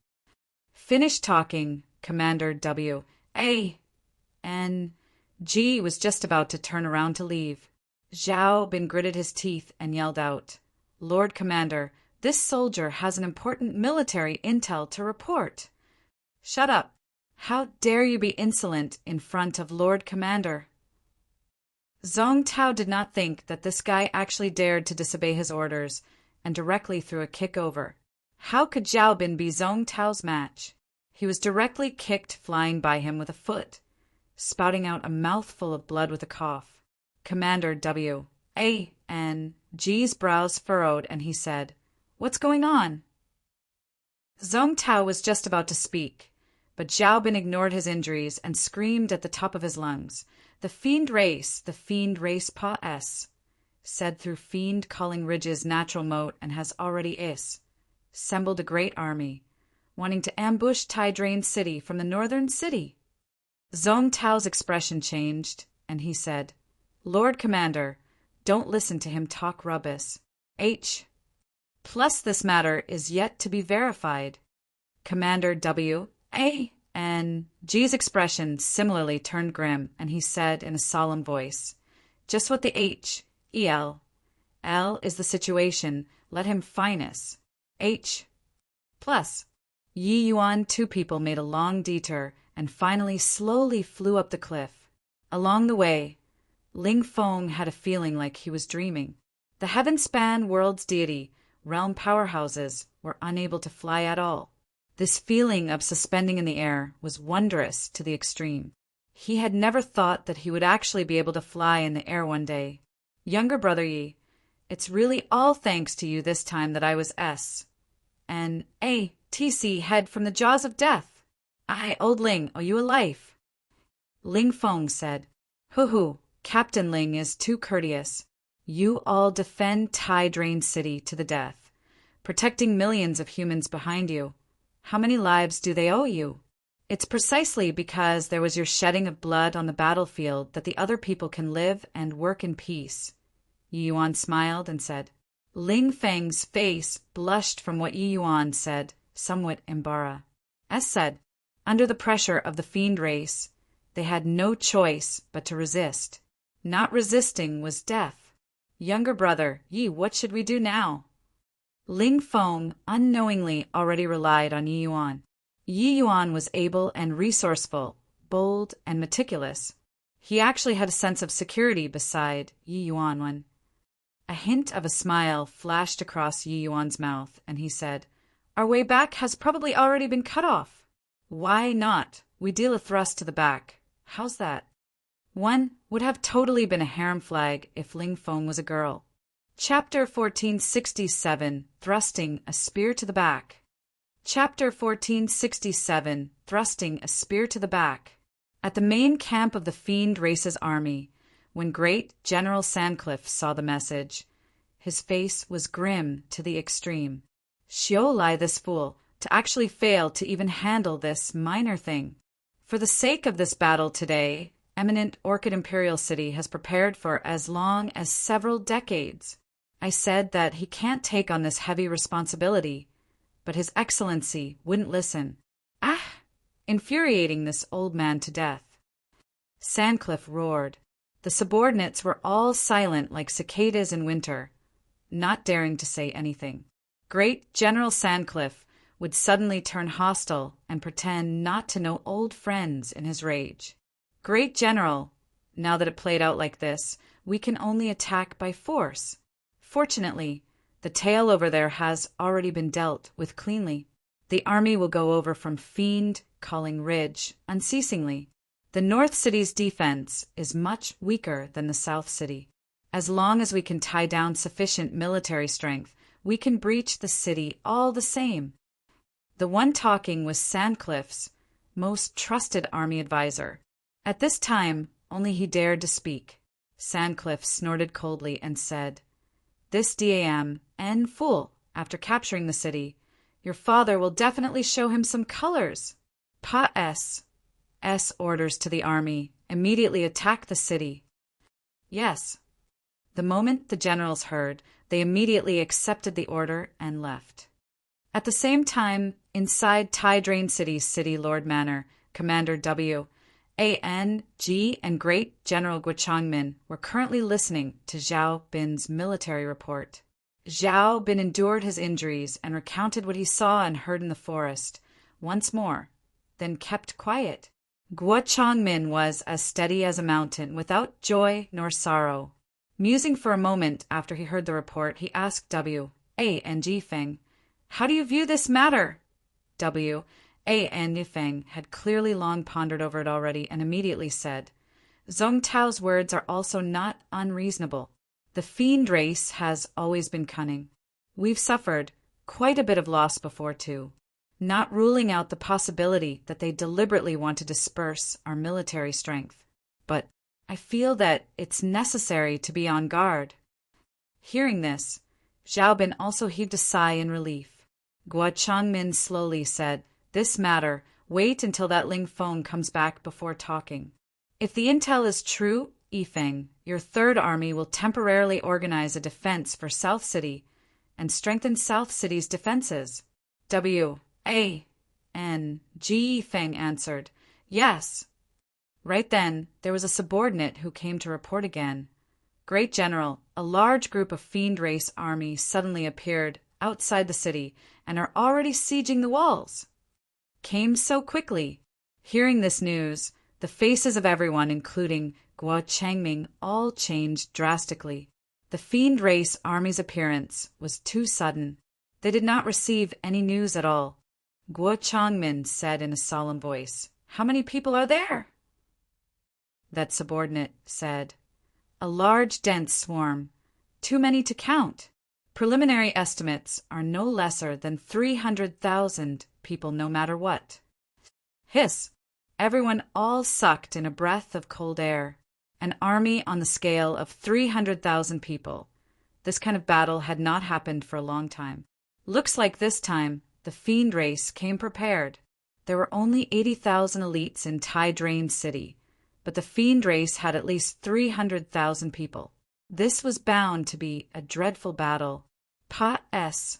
Finish talking, Commander W.A.N.G. was just about to turn around to leave. Zhao Bin gritted his teeth and yelled out, "Lord Commander, this soldier has an important military intel to report." "Shut up. How dare you be insolent in front of Lord Commander?" Zhong Tao did not think that this guy actually dared to disobey his orders and directly threw a kick over. How could Zhao Bin be Zhong Tao's match? He was directly kicked flying by him with a foot, spouting out a mouthful of blood with a cough. Commander W.A.N.G.'s brows furrowed and he said, "What's going on?" Zhong Tao was just about to speak, but Zhao Bin ignored his injuries and screamed at the top of his lungs, the fiend race Pa-S, said through fiend-calling ridge's natural moat and has already assembled a great army, wanting to ambush Tydrain City from the northern city. Zhong Tao's expression changed, and he said, "Lord Commander, don't listen to him talk rubbish. Plus this matter is yet to be verified." Commander W.A.N.G.'s expression similarly turned grim, and he said in a solemn voice, "Just what the H.E.L. is the situation. Let him finus. Plus, Yi Yuan two people made a long detour and finally slowly flew up the cliff. Along the way, Ling Feng had a feeling like he was dreaming. The heaven-span world's deity, realm powerhouses, were unable to fly at all. This feeling of suspending in the air was wondrous to the extreme. He had never thought that he would actually be able to fly in the air one day. "Younger brother Yi, it's really all thanks to you this time that I was S.N.A.T.C. head from the jaws of death. I, old Ling, owe you a life." Ling Feng said, "Hoo-hoo, Captain Ling is too courteous. You all defend Tydrain City to the death, protecting millions of humans behind you. How many lives do they owe you? It's precisely because there was your shedding of blood on the battlefield that the other people can live and work in peace. Yi Yuan smiled and said. Ling Feng's face blushed from what Yi Yuan said, somewhat embarrassed. As said, under the pressure of the fiend race, they had no choice but to resist. Not resisting was death. Younger brother, Yi, what should we do now? Ling Feng unknowingly already relied on Yi Yuan. Yi Yuan was able and resourceful, bold and meticulous. He actually had a sense of security beside Yi Yuan when a hint of a smile flashed across Yi Yuan's mouth, and he said, Our way back has probably already been cut off. Why not? We deal a thrust to the back. How's that? One would have totally been a harem flag if Ling Feng was a girl. Chapter 1467, Thrusting a Spear to the Back. Chapter 1467, Thrusting a Spear to the Back. At the main camp of the Fiend Race's army, when great General Sandcliffe saw the message, his face was grim to the extreme. Shiolai, this fool, to actually fail to even handle this minor thing. For the sake of this battle today, eminent Orchid Imperial City has prepared for as long as several decades. I said that he can't take on this heavy responsibility, but His Excellency wouldn't listen. Infuriating this old man to death. Sandcliffe roared. The subordinates were all silent like cicadas in winter, not daring to say anything. Great General Sandcliffe would suddenly turn hostile and pretend not to know old friends in his rage. Great General, now that it played out like this, we can only attack by force. Fortunately, the tale over there has already been dealt with cleanly. The army will go over from Fiend Calling Ridge unceasingly. The North City's defense is much weaker than the South City. As long as we can tie down sufficient military strength, we can breach the city all the same. The one talking was Sandcliffe's most trusted army advisor. At this time, only he dared to speak. Sandcliffe snorted coldly and said, This DAM, N fool, after capturing the city, your father will definitely show him some colors. Pa S orders to the army, immediately attack the city. Yes. The moment the generals heard, they immediately accepted the order and left. At the same time, inside Tai Drain City's City Lord Manor, Commander W. A.N. G. and Great General Guochangmin were currently listening to Zhao Bin's military report. Zhao Bin endured his injuries and recounted what he saw and heard in the forest, once more, then kept quiet. Guochangmin was as steady as a mountain, without joy nor sorrow. Musing for a moment after he heard the report, he asked W. A. and Ji Feng, How do you view this matter? W. A. and Nifeng had clearly long pondered over it already and immediately said, Zhong Tao's words are also not unreasonable. The fiend race has always been cunning. We've suffered quite a bit of loss before, too, not ruling out the possibility that they deliberately want to disperse our military strength. But I feel that it's necessary to be on guard. Hearing this, Zhao Bin also heaved a sigh in relief. Guochangmin slowly said, This matter, wait until that Ling Feng comes back before talking. If the intel is true, Yifeng, your third army will temporarily organize a defense for South City and strengthen South City's defenses. W. A. N. G. Yifeng answered, Yes. Right then, there was a subordinate who came to report again. Great General, a large group of fiend race army suddenly appeared outside the city and are already sieging the walls. Came so quickly. Hearing this news, the faces of everyone, including Guo Changming, all changed drastically. The fiend race army's appearance was too sudden. They did not receive any news at all. Guo Changmin said in a solemn voice, How many people are there? That subordinate said, A large dense swarm, too many to count. Preliminary estimates are no lesser than 300,000 people no matter what. Hiss! Everyone all sucked in a breath of cold air. An army on the scale of 300,000 people. This kind of battle had not happened for a long time. Looks like this time the fiend race came prepared. There were only 80,000 elites in Tai Drain City, but the fiend race had at least 300,000 people. This was bound to be a dreadful battle. S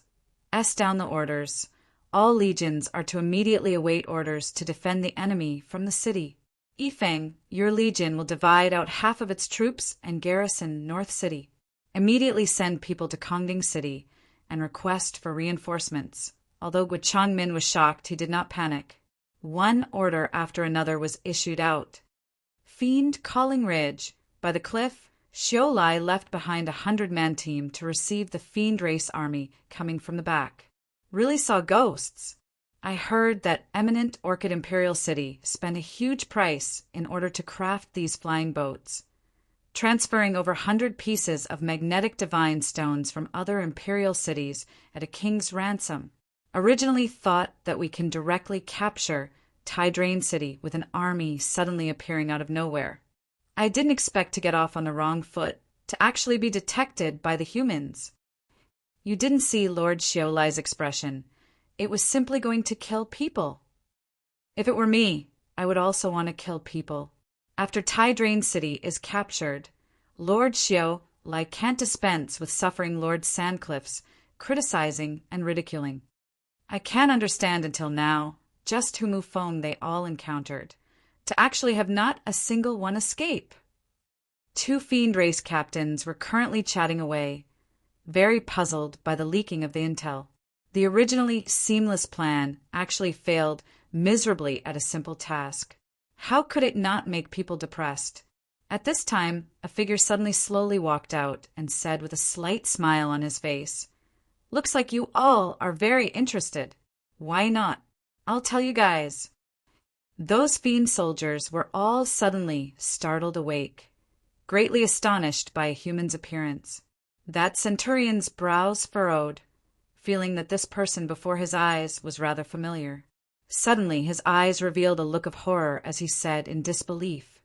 down the orders. All legions are to immediately await orders to defend the enemy from the city. Yifeng, your legion will divide out half of its troops and garrison North City. Immediately send people to Kongding City and request for reinforcements. Although Guo Changmin was shocked, he did not panic. One order after another was issued out. Fiend Calling Ridge. By the cliff, Xiao Lai left behind 100-man team to receive the fiend race army coming from the back. Really saw ghosts. I heard that eminent Orchid Imperial City spent a huge price in order to craft these flying boats, transferring over 100 pieces of magnetic divine stones from other imperial cities at a king's ransom. Originally thought that we can directly capture Tai Drain City with an army suddenly appearing out of nowhere. I didn't expect to get off on the wrong foot, to actually be detected by the humans. You didn't see Lord Xiao Lai's expression. It was simply going to kill people. If it were me, I would also want to kill people. After Tai Drain City is captured, Lord Xiao Lai can't dispense with suffering Lord Sandcliff's criticizing and ridiculing. I can't understand until now just who Mufeng they all encountered, to actually have not a single one escape. 2 fiend race captains were currently chatting away, very puzzled by the leaking of the intel. The originally seamless plan actually failed miserably at a simple task. How could it not make people depressed? At this time, a figure suddenly slowly walked out and said with a slight smile on his face, "Looks like you all are very interested. Why not? I'll tell you guys." Those fiend soldiers were all suddenly startled awake, greatly astonished by a human's appearance. That centurion's brows furrowed, feeling that this person before his eyes was rather familiar. Suddenly his eyes revealed a look of horror as he said in disbelief,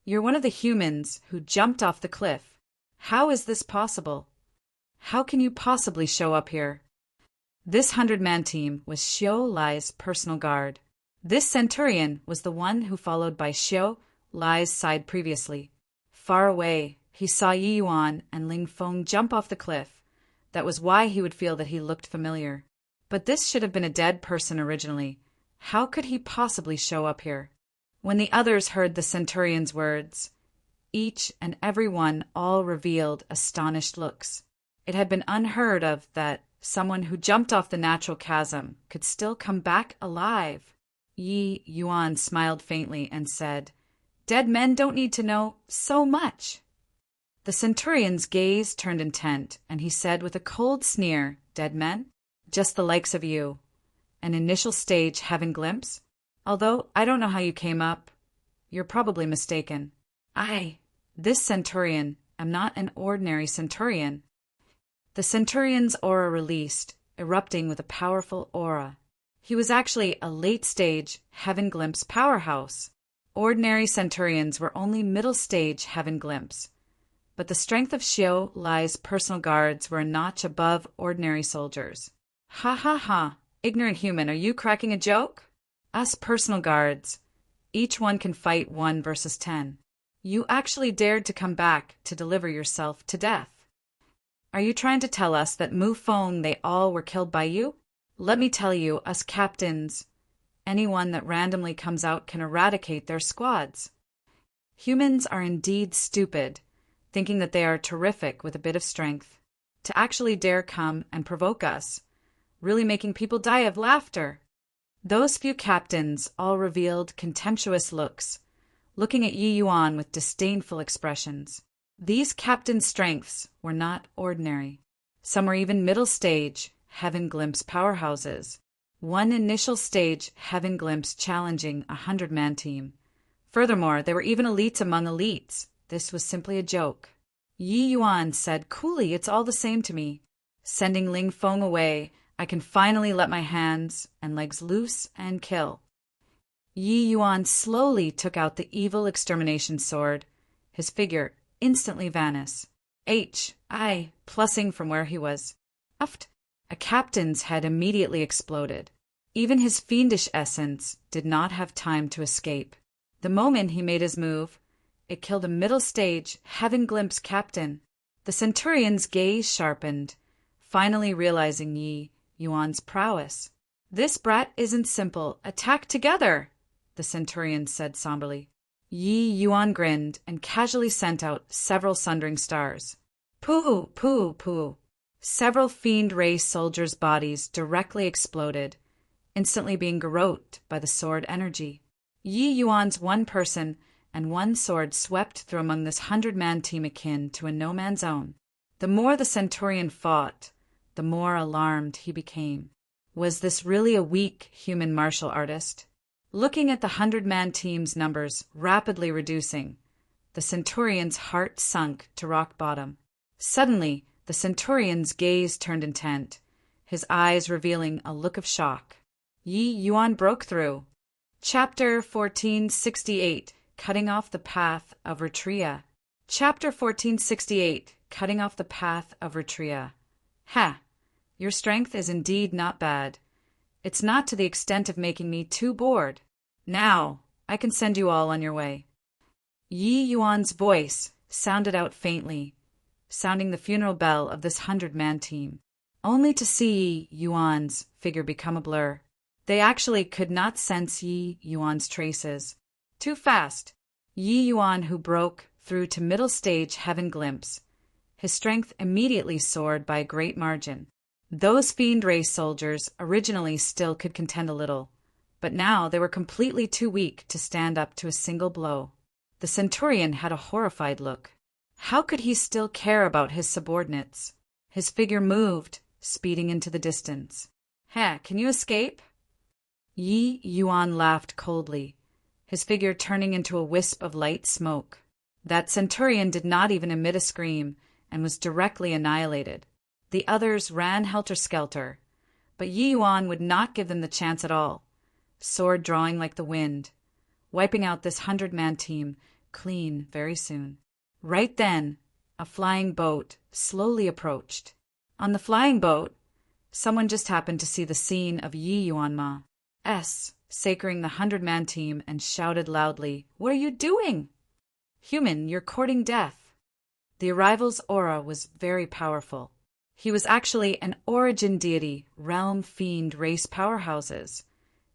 You're one of the humans who jumped off the cliff. How is this possible? How can you possibly show up here?" This 100-man team was Xiao Lai's personal guard. This centurion was the one who followed by Xiao Lai's side previously. Far away, he saw Yi Yuan and Ling Feng jump off the cliff. That was why he would feel that he looked familiar. But this should have been a dead person originally. How could he possibly show up here? When the others heard the centurion's words, each and every one all revealed astonished looks. It had been unheard of that someone who jumped off the natural chasm could still come back alive. Yi Yuan smiled faintly and said, "Dead men don't need to know so much." The centurion's gaze turned intent, and he said with a cold sneer, "Dead men? Just the likes of you. An initial stage heaven glimpse? Although I don't know how you came up. You're probably mistaken. This centurion, am not an ordinary centurion." The centurion's aura released, erupting with a powerful aura. He was actually a late-stage Heaven Glimpse powerhouse. Ordinary centurions were only middle-stage Heaven Glimpse, but the strength of Xiao Lai's personal guards were a notch above ordinary soldiers. "Ha ha ha! Ignorant human, are you cracking a joke? Us personal guards. Each one can fight 1 versus 10. You actually dared to come back to deliver yourself to death. Are you trying to tell us that Mufeng they all were killed by you? Let me tell you, us captains, anyone that randomly comes out can eradicate their squads. Humans are indeed stupid, thinking that they are terrific with a bit of strength. To actually dare come and provoke us, really making people die of laughter." Those few captains all revealed contemptuous looks, looking at Yi Yuan with disdainful expressions. These captain strengths were not ordinary. Some were even middle stage Heaven Glimpse powerhouses. One initial stage Heaven Glimpse challenging a 100-man team. Furthermore, there were even elites among elites. This was simply a joke. Yi Yuan said coolly, "It's all the same to me. Sending Ling Feng away, I can finally let my hands and legs loose and kill." Yi Yuan slowly took out the evil extermination sword. His figure instantly vanished. Plussing from where he was. "Uft, A captain's head immediately exploded. Even his fiendish essence did not have time to escape. The moment he made his move, it killed a middle stage, heaven-glimpsed captain. The centurion's gaze sharpened, finally realizing Yi Yuan's prowess. "This brat isn't simple. Attack together," the centurion said somberly. Yi Yuan grinned and casually sent out several sundering stars. Pooh, pooh, pooh. Several fiend race soldiers' bodies directly exploded, instantly being garroted by the sword energy. Yi Yuan's one person and one sword swept through among this 100-man team akin to a no-man's own. The more the centurion fought, the more alarmed he became. Was this really a weak human martial artist? Looking at the 100-man team's numbers rapidly reducing, the centurion's heart sunk to rock bottom. Suddenly, the centurion's gaze turned intent, his eyes revealing a look of shock. Yi Yuan broke through. Chapter 1468, Cutting Off the Path of Retria. Chapter 1468, Cutting Off the Path of Retria. Ha! Your strength is indeed not bad. It's not to the extent of making me too bored. Now, I can send you all on your way. Yi Yuan's voice sounded out faintly, sounding the funeral bell of this 100-man team, only to see Yi Yuan's figure become a blur. They actually could not sense Yi Yuan's traces. Too fast. Yi Yuan, who broke through to middle stage heaven glimpse, his strength immediately soared by a great margin. Those fiend race soldiers originally still could contend a little, but now they were completely too weak to stand up to a single blow. The centurion had a horrified look. How could he still care about his subordinates? His figure moved, speeding into the distance. Can you escape? Yi Yuan laughed coldly, his figure turning into a wisp of light smoke. That centurion did not even emit a scream and was directly annihilated. The others ran helter-skelter, but Yi Yuan would not give them the chance at all, sword drawing like the wind, wiping out this 100-man team clean very soon. Right then, a flying boat slowly approached. On the flying boat, someone just happened to see the scene of Yi Yuan Ma sacring the 100-man team and shouted loudly, "What are you doing? Human, you're courting death." The arrival's aura was very powerful. He was actually an origin deity, realm fiend race powerhouses.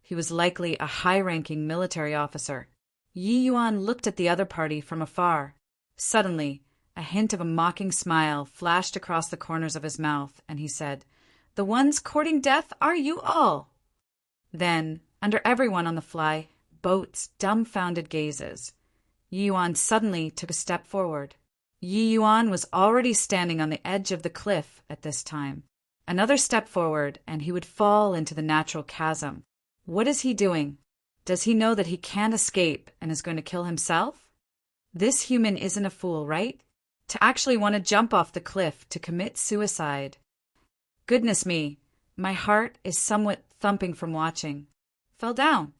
He was likely a high-ranking military officer. Yi Yuan looked at the other party from afar. Suddenly, a hint of a mocking smile flashed across the corners of his mouth, and he said, "The ones courting death are you all." Then, under everyone on the fly boat's dumbfounded gazes, Yi Yuan suddenly took a step forward. Yi Yuan was already standing on the edge of the cliff at this time. Another step forward, and he would fall into the natural chasm. What is he doing? Does he know that he can't escape and is going to kill himself? This human isn't a fool, right? To actually want to jump off the cliff to commit suicide. Goodness me, my heart is somewhat thumping from watching. Fell down.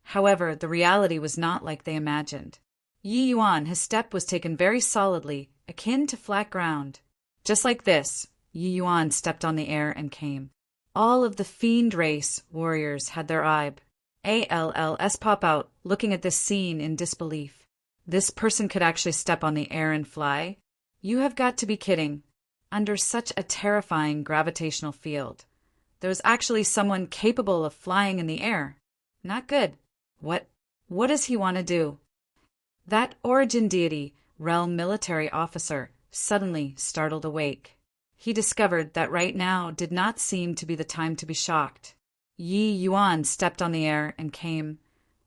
However, the reality was not like they imagined. Yi Yuan, his step was taken very solidly, akin to flat ground. Just like this, Yi Yuan stepped on the air and came. All of the fiend race warriors had their ALLs pop out, looking at this scene in disbelief. This person could actually step on the air and fly? You have got to be kidding. Under such a terrifying gravitational field, there was actually someone capable of flying in the air. Not good. What does he want to do? That origin deity, realm military officer, suddenly startled awake. He discovered that right now did not seem to be the time to be shocked. Yi Yuan stepped on the air and came.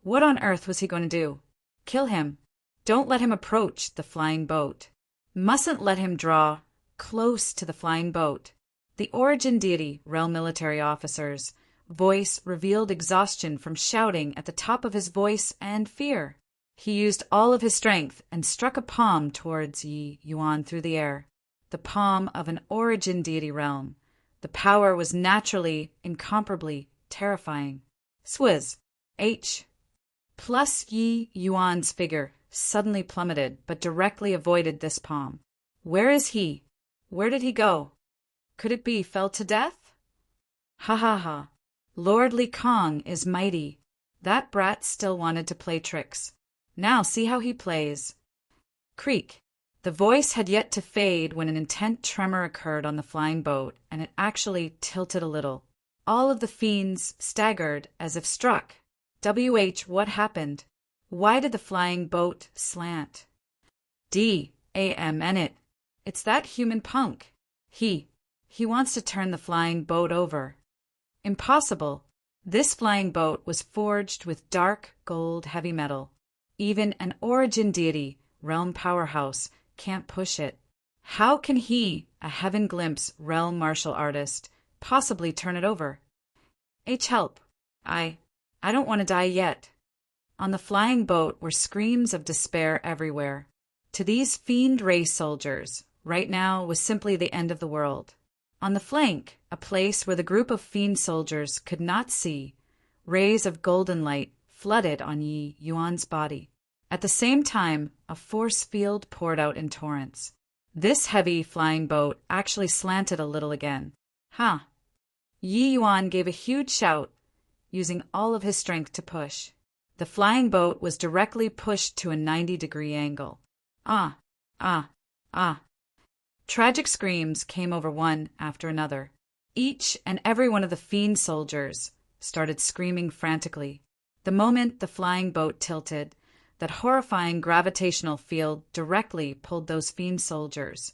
What on earth was he going to do? Kill him. Don't let him approach the flying boat. Mustn't let him draw close to the flying boat. The origin deity, realm military officer's voice revealed exhaustion from shouting at the top of his voice and fear. He used all of his strength and struck a palm towards Yi Yuan through the air. The palm of an origin deity realm. The power was naturally, incomparably terrifying. Swizz. H. Plus Yi Yuan's figure suddenly plummeted, but directly avoided this palm. Where is he? Where did he go? Could it be fell to death? Ha ha ha. Lord Li Kong is mighty. That brat still wanted to play tricks. Now see how he plays. Creak. The voice had yet to fade when an intense tremor occurred on the flying boat, and it actually tilted a little. All of the fiends staggered as if struck. What happened? Why did the flying boat slant? D.A.M.N. It's that human punk. He wants to turn the flying boat over. Impossible. This flying boat was forged with dark gold heavy metal. Even an origin deity, realm powerhouse, can't push it. How can he, a heaven glimpse realm martial artist, possibly turn it over? Help. I don't want to die yet. On the flying boat were screams of despair everywhere. To these fiend race soldiers, right now was simply the end of the world. On the flank, a place where the group of fiend soldiers could not see, rays of golden light flooded on Yi Yuan's body. At the same time, a force field poured out in torrents. This heavy flying boat actually slanted a little again. Ha! Yi Yuan gave a huge shout, using all of his strength to push. The flying boat was directly pushed to a 90-degree angle. Ah! Ah! Ah! Tragic screams came over one after another. Each and every one of the fiend soldiers started screaming frantically. The moment the flying boat tilted, that horrifying gravitational field directly pulled those fiend soldiers,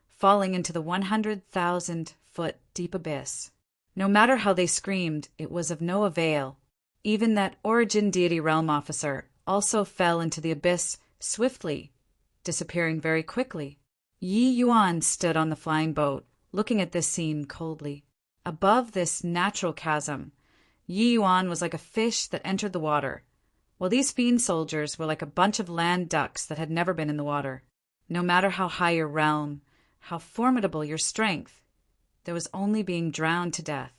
falling into the 100,000-foot deep abyss. No matter how they screamed, it was of no avail. Even that origin deity realm officer also fell into the abyss swiftly, disappearing very quickly. Yi Yuan stood on the flying boat, looking at this scene coldly. Above this natural chasm, Yi Yuan was like a fish that entered the water, while these fiend soldiers were like a bunch of land ducks that had never been in the water. No matter how high your realm, how formidable your strength, there was only being drowned to death.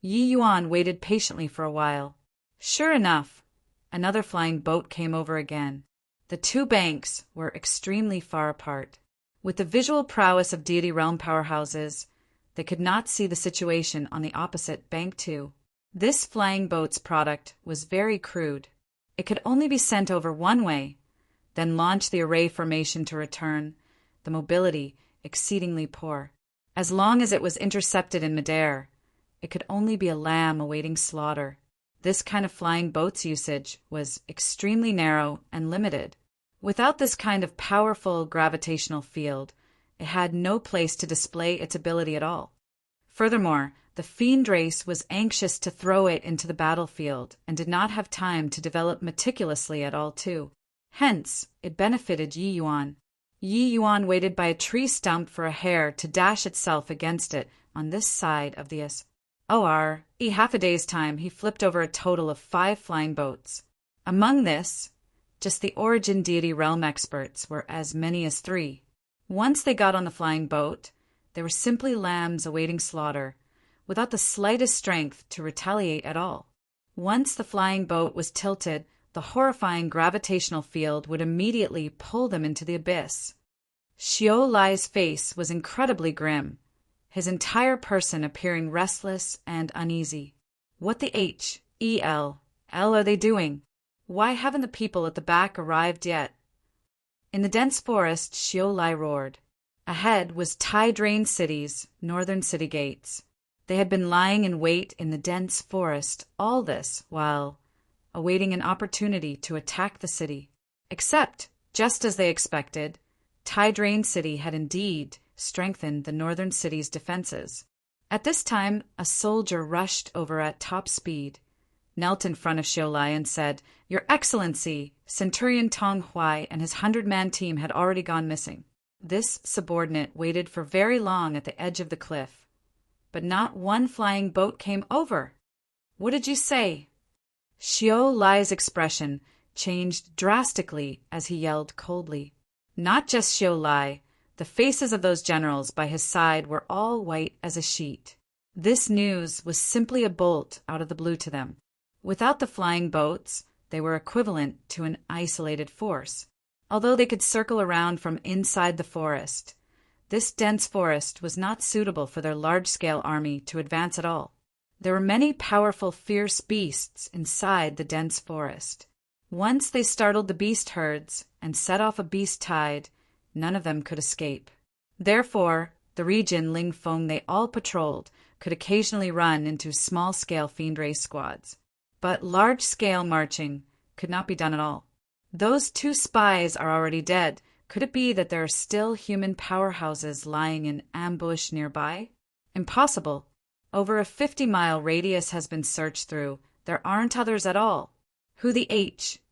Yi Yuan waited patiently for a while. Sure enough, another flying boat came over again. The two banks were extremely far apart. With the visual prowess of deity realm powerhouses, they could not see the situation on the opposite bank too. This flying boat's product was very crude. It could only be sent over one way, then launch the array formation to return, the mobility exceedingly poor. As long as it was intercepted in midair, it could only be a lamb awaiting slaughter. This kind of flying boat's usage was extremely narrow and limited. Without this kind of powerful gravitational field, it had no place to display its ability at all. Furthermore, the fiend race was anxious to throw it into the battlefield and did not have time to develop meticulously at all too. Hence, it benefited Yi Yuan. Yi Yuan waited by a tree stump for a hare to dash itself against it on this side of the in half a day's time, he flipped over a total of 5 flying boats. Among this, just the origin deity realm experts were as many as 3. Once they got on the flying boat, they were simply lambs awaiting slaughter, without the slightest strength to retaliate at all. Once the flying boat was tilted, the horrifying gravitational field would immediately pull them into the abyss. Xiao Lai's face was incredibly grim, his entire person appearing restless and uneasy. What the hell are they doing? Why haven't the people at the back arrived yet? In the dense forest, Xiao Lai roared. Ahead was Tai Drain City's northern city gates. They had been lying in wait in the dense forest, all this while awaiting an opportunity to attack the city. Except, just as they expected, Tai Drain City had indeed strengthened the northern city's defenses. At this time, a soldier rushed over at top speed, knelt in front of Xiao Lai and said, "Your Excellency, Centurion Tong Huai and his 100-man team had already gone missing." This subordinate waited for very long at the edge of the cliff, but not one flying boat came over. "What did you say?" Xiao Lai's expression changed drastically as he yelled coldly. Not just Xiao Lai, the faces of those generals by his side were all white as a sheet. This news was simply a bolt out of the blue to them. Without the flying boats, they were equivalent to an isolated force. Although they could circle around from inside the forest, This dense forest was not suitable for their large-scale army to advance at all. There were many powerful, fierce beasts inside the dense forest. Once they startled the beast herds and set off a beast tide, none of them could escape. Therefore, the region Ling Feng they all patrolled could occasionally run into small-scale fiend race squads. But large-scale marching could not be done at all. Those 2 spies are already dead. Could it be that there are still human powerhouses lying in ambush nearby? Impossible. Over a 50-mile radius has been searched through. There aren't others at all. Who the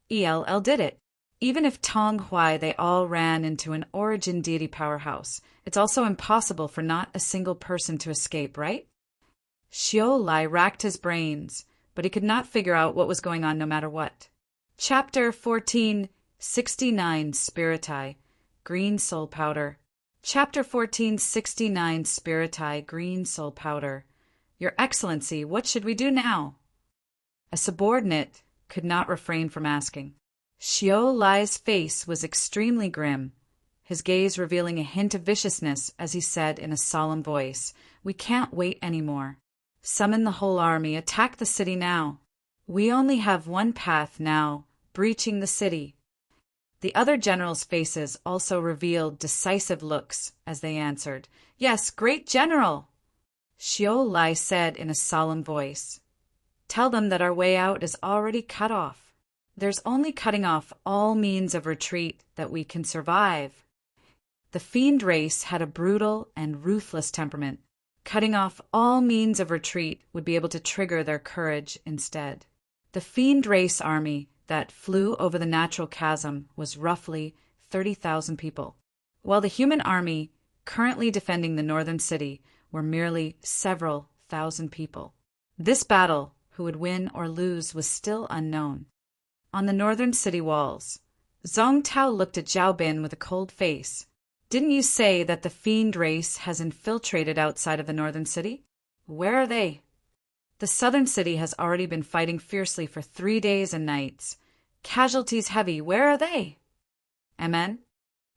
hell did it? Even if Tong Hui they all ran into an origin deity powerhouse, it's also impossible for not a single person to escape, right? Xiao Lai racked his brains, but he could not figure out what was going on no matter what. Chapter 1469 Spiritai, Green Soul Powder. Chapter 1469 Spiritai, Green Soul Powder. Your Excellency, what should we do now? A subordinate could not refrain from asking. Xiao Lai's face was extremely grim, his gaze revealing a hint of viciousness as he said in a solemn voice, "We can't wait anymore. Summon the whole army, attack the city now. We only have one path now, breaching the city." The other generals' faces also revealed decisive looks as they answered, "Yes, great general!" Xiao Lai said in a solemn voice, "Tell them that our way out is already cut off. There's only cutting off all means of retreat that we can survive." The fiend race had a brutal and ruthless temperament. Cutting off all means of retreat would be able to trigger their courage instead. The fiend race army that flew over the natural chasm was roughly 30,000 people, while the human army currently defending the northern city were merely several thousand people. This battle, who would win or lose, was still unknown. On the northern city walls, Zhong Tao looked at Zhao Bin with a cold face. "Didn't you say that the fiend race has infiltrated outside of the northern city? Where are they?" "The southern city has already been fighting fiercely for 3 days and nights. Casualties heavy. Where are they?" "Amen."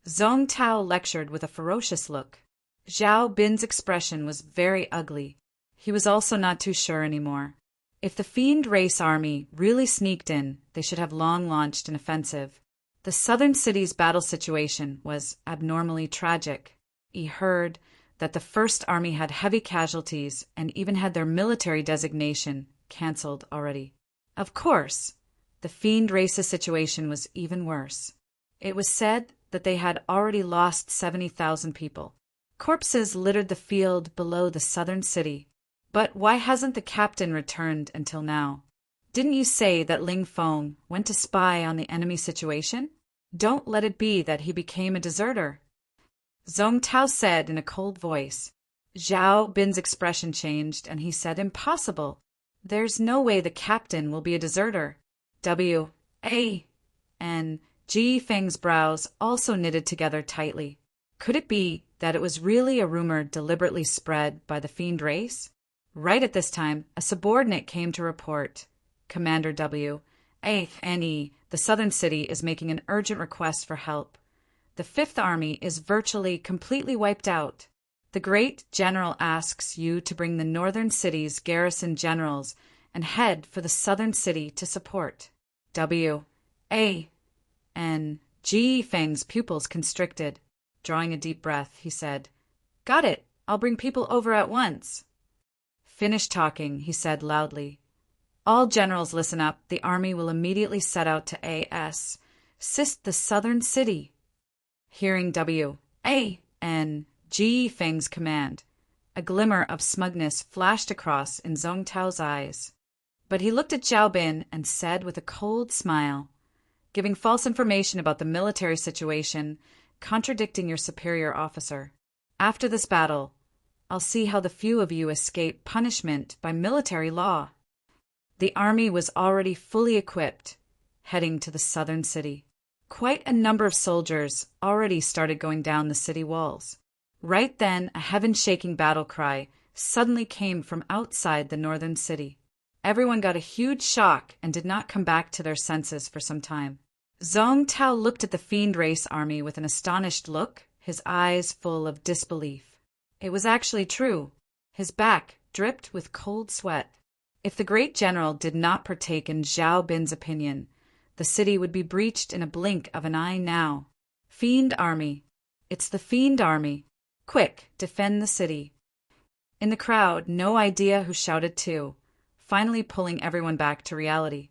Zhong Tao lectured with a ferocious look. Zhao Bin's expression was very ugly. He was also not too sure anymore. If the fiend race army really sneaked in, they should have long launched an offensive. The southern city's battle situation was abnormally tragic. He heard that the first army had heavy casualties and even had their military designation cancelled already. Of course, the fiend race's situation was even worse. It was said that they had already lost 70,000 people. Corpses littered the field below the southern city. But why hasn't the captain returned until now? Didn't you say that Ling Feng went to spy on the enemy situation? Don't let it be that he became a deserter. Zhong Tao said in a cold voice. Zhao Bin's expression changed and he said, "Impossible. There's no way the captain will be a deserter." And Ji Feng's brows also knitted together tightly. Could it be that it was really a rumor deliberately spread by the fiend race? Right at this time, a subordinate came to report. "Commander W.A.N.E., the southern city is making an urgent request for help. The Fifth Army is virtually completely wiped out. The great general asks you to bring the northern city's garrison generals and head for the southern city to support." Ji Feng's pupils constricted. Drawing a deep breath, he said, "Got it. I'll bring people over at once." "Finish talking," he said loudly. "All generals listen up. The army will immediately set out to assist the southern city." Hearing Ji Feng's command, a glimmer of smugness flashed across in Zhong Tao's eyes. But he looked at Zhao Bin and said with a cold smile, "Giving false information about the military situation, contradicting your superior officer. After this battle, I'll see how the few of you escape punishment by military law." The army was already fully equipped, heading to the southern city. Quite a number of soldiers already started going down the city walls. Right then, a heaven-shaking battle cry suddenly came from outside the northern city. Everyone got a huge shock and did not come back to their senses for some time. Zhong Tao looked at the fiend race army with an astonished look, his eyes full of disbelief. It was actually true. His back dripped with cold sweat. If the great general did not partake in Zhao Bin's opinion, the city would be breached in a blink of an eye now. Fiend army. It's the fiend army. Quick, defend the city. In the crowd, no idea who shouted too, finally pulling everyone back to reality.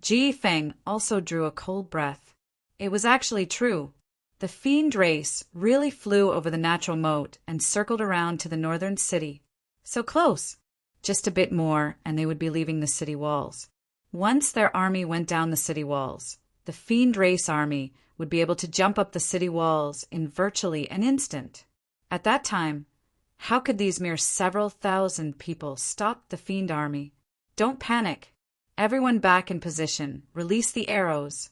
Ji Feng also drew a cold breath. It was actually true. The fiend race really flew over the natural moat and circled around to the northern city. So close. Just a bit more, and they would be leaving the city walls. Once their army went down the city walls, the fiend race army would be able to jump up the city walls in virtually an instant. At that time, how could these mere several thousand people stop the fiend army? Don't panic. Everyone back in position. Release the arrows.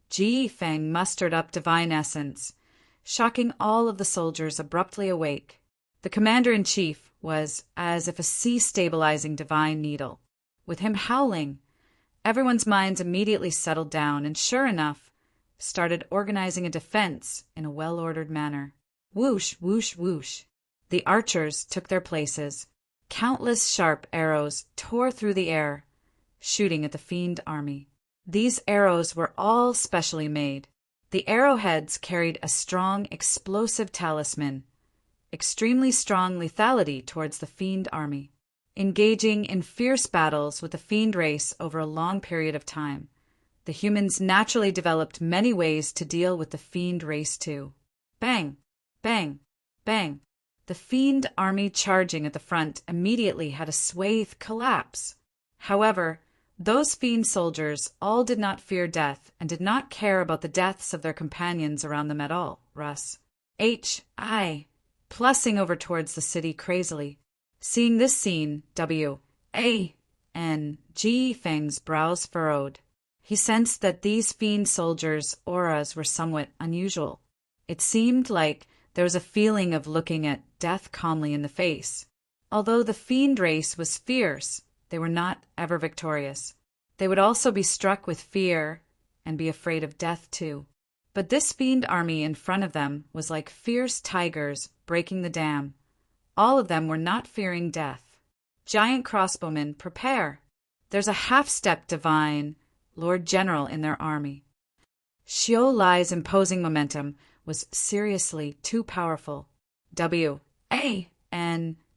Ji Feng mustered up divine essence, shocking all of the soldiers abruptly awake. The commander-in-chief was as if a sea-stabilizing divine needle. With him howling, everyone's minds immediately settled down and, sure enough, started organizing a defense in a well-ordered manner. Whoosh, whoosh, whoosh. The archers took their places. Countless sharp arrows tore through the air, shooting at the fiend army. These arrows were all specially made. The arrowheads carried a strong, explosive talisman, extremely strong lethality towards the fiend army. Engaging in fierce battles with the fiend race over a long period of time, the humans naturally developed many ways to deal with the fiend race too. Bang! Bang! Bang! The fiend army charging at the front immediately had a swathe collapse. However, those fiend soldiers all did not fear death and did not care about the deaths of their companions around them at all. Russ. Plussing over towards the city crazily. Seeing this scene, Ji Feng's brows furrowed. He sensed that these fiend soldiers' auras were somewhat unusual. It seemed like there was a feeling of looking at death calmly in the face. Although the fiend race was fierce, they were not ever victorious. They would also be struck with fear and be afraid of death too. But this fiend army in front of them was like fierce tigers breaking the dam. All of them were not fearing death. Giant crossbowmen, prepare. There's a half-step divine Lord General in their army. Xiao Lai's imposing momentum was seriously too powerful.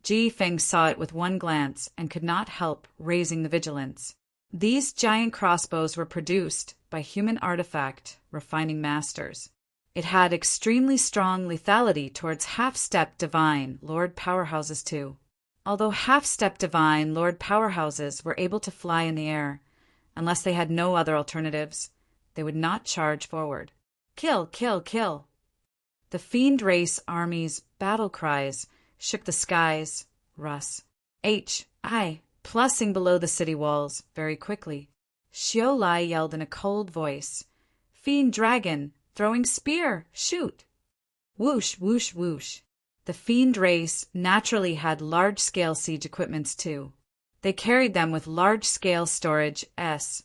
Ji Feng saw it with one glance and could not help raising the vigilance. These giant crossbows were produced by human artifact refining masters. It had extremely strong lethality towards half-step divine Lord powerhouses too. Although half-step divine Lord powerhouses were able to fly in the air, unless they had no other alternatives, they would not charge forward. Kill, kill, kill. The fiend race army's battle cries shook the skies. Russ. Plussing below the city walls very quickly. Xiao Lai yelled in a cold voice. Fiend dragon, throwing spear, shoot. Whoosh, whoosh, whoosh. The fiend race naturally had large-scale siege equipments too. They carried them with large-scale storage SPAES.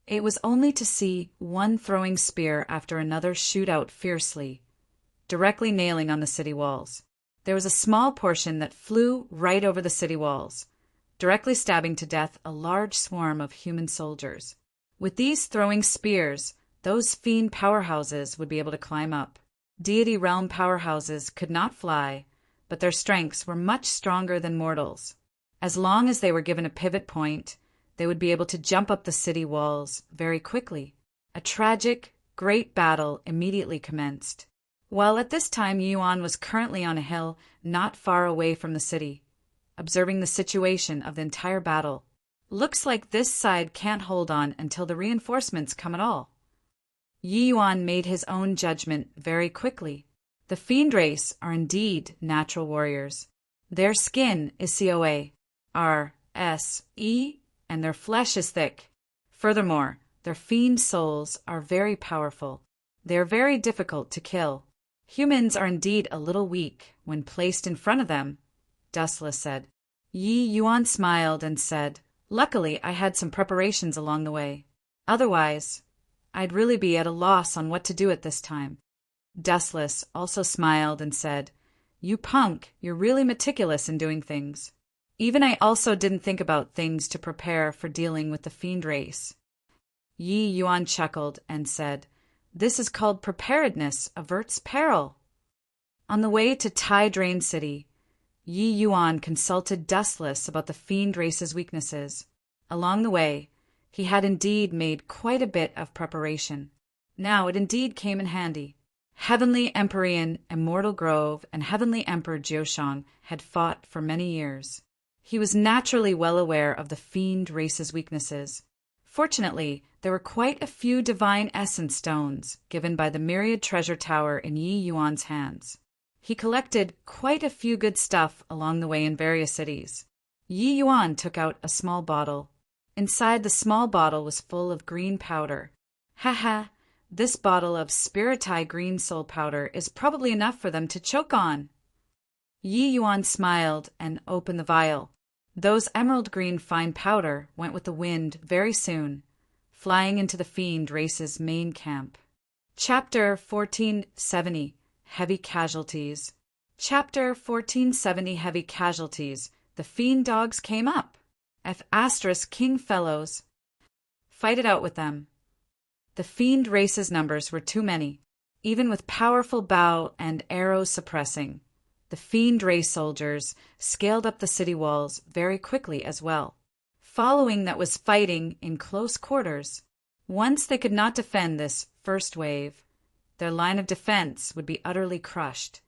It was only to see one throwing spear after another shoot out fiercely, directly nailing on the city walls. There was a small portion that flew right over the city walls, directly stabbing to death a large swarm of human soldiers. With these throwing spears, those fiend powerhouses would be able to climb up. Deity realm powerhouses could not fly, but their strengths were much stronger than mortals. As long as they were given a pivot point, they would be able to jump up the city walls very quickly. A tragic, great battle immediately commenced. While at this time Yuan was currently on a hill not far away from the city, observing the situation of the entire battle. Looks like this side can't hold on until the reinforcements come at all. Yuan made his own judgment very quickly. The fiend race are indeed natural warriors. Their skin is COA-RSE, and their flesh is thick. Furthermore, their fiend souls are very powerful. They are very difficult to kill. Humans are indeed a little weak when placed in front of them, Dustless said. Yi Yuan smiled and said, Luckily, I had some preparations along the way. Otherwise, I'd really be at a loss on what to do at this time. Dustless also smiled and said, "You punk, you're really meticulous in doing things. Even I also didn't think about things to prepare for dealing with the fiend race." Yi Yuan chuckled and said, "This is called preparedness averts peril." On the way to Tai Drain City, Yi Yuan consulted Dustless about the fiend race's weaknesses. Along the way, he had indeed made quite a bit of preparation. Now it indeed came in handy. Heavenly Empyrean Immortal Grove and Heavenly Emperor Jiushang had fought for many years. He was naturally well aware of the fiend race's weaknesses. Fortunately, there were quite a few divine essence stones given by the myriad treasure tower in Yi Yuan's hands. He collected quite a few good stuff along the way in various cities. Yi Yuan took out a small bottle. Inside the small bottle was full of green powder. "Ha, this bottle of Spiritai green soul powder is probably enough for them to choke on." Yi Yuan smiled and opened the vial. Those emerald green fine powder went with the wind very soon, flying into the fiend race's main camp. Chapter 1470. Heavy Casualties. Chapter 1470. Heavy Casualties. The fiend dogs came up. King fellows. Fight it out with them. The fiend race's numbers were too many, even with powerful bow and arrow suppressing. The fiend race soldiers scaled up the city walls very quickly as well. Following that was fighting in close quarters. Once they could not defend this first wave, their line of defense would be utterly crushed.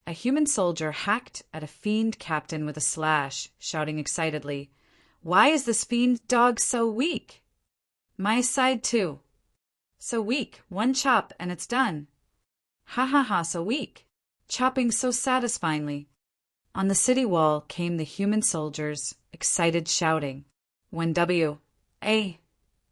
A human soldier hacked at a fiend captain with a slash, shouting excitedly, "Why is this fiend dog so weak?" "My side too." "So weak, one chop and it's done." Ha, so weak. Chopping so satisfyingly. On the city wall came the human soldiers, excited shouting. When W.A.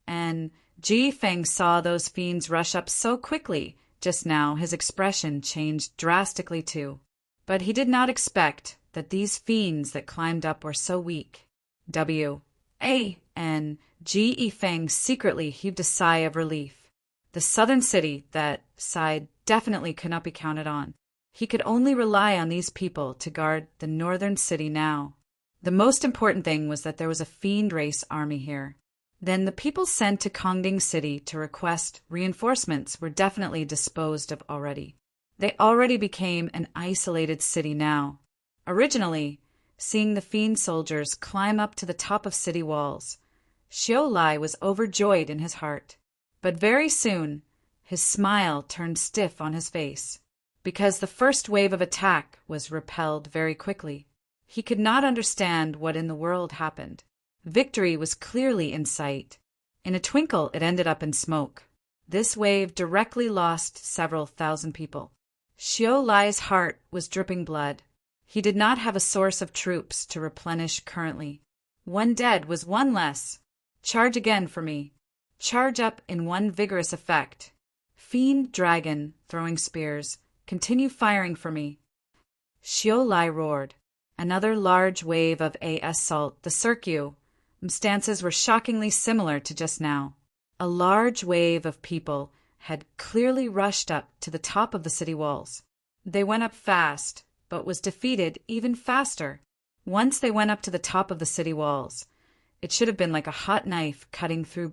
and Ji Feng saw those fiends rush up so quickly just now, his expression changed drastically too. But he did not expect that these fiends that climbed up were so weak. W.A. and Ji Feng secretly heaved a sigh of relief. The southern city, that side definitely could not be counted on. He could only rely on these people to guard the northern city now. The most important thing was that there was a fiend race army here. Then the people sent to Kongding City to request reinforcements were definitely disposed of already. They already became an isolated city now. Originally, seeing the fiend soldiers climb up to the top of city walls, Xiao Lai was overjoyed in his heart. But very soon, his smile turned stiff on his face, because the first wave of attack was repelled very quickly. He could not understand what in the world happened. Victory was clearly in sight. In a twinkle, it ended up in smoke. This wave directly lost several thousand people. Xiao Lai's heart was dripping blood. He did not have a source of troops to replenish currently. One dead was one less. Charge again for me. Charge up in one vigorous effect. Fiend dragon, throwing spears, continue firing for me. Xiao Lai roared. Another large wave of assault, the circumstances were shockingly similar to just now. A large wave of people had clearly rushed up to the top of the city walls. They went up fast, but was defeated even faster. Once they went up to the top of the city walls, it should have been like a hot knife cutting through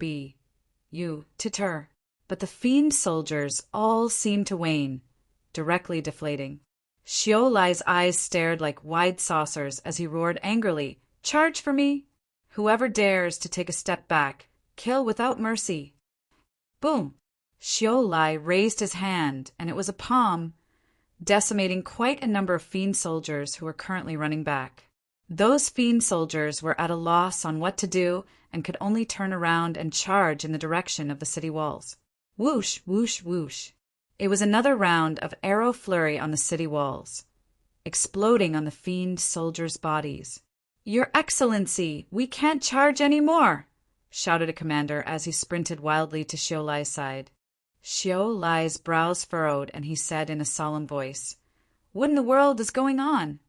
titter. But the fiend soldiers all seemed to wane, directly deflating. Xiao Lai's eyes stared like wide saucers as he roared angrily, "Charge for me! Whoever dares to take a step back, kill without mercy." Boom! Xiao Lai raised his hand, and it was a palm, decimating quite a number of fiend soldiers who were currently running back. Those fiend soldiers were at a loss on what to do and could only turn around and charge in the direction of the city walls. Whoosh, whoosh, whoosh. It was another round of arrow flurry on the city walls, exploding on the fiend soldiers' bodies. "Your Excellency, we can't charge any more," shouted a commander as he sprinted wildly to Xiao Lai's side. Xiao Lai's brows furrowed, and he said in a solemn voice, "What in the world is going on?"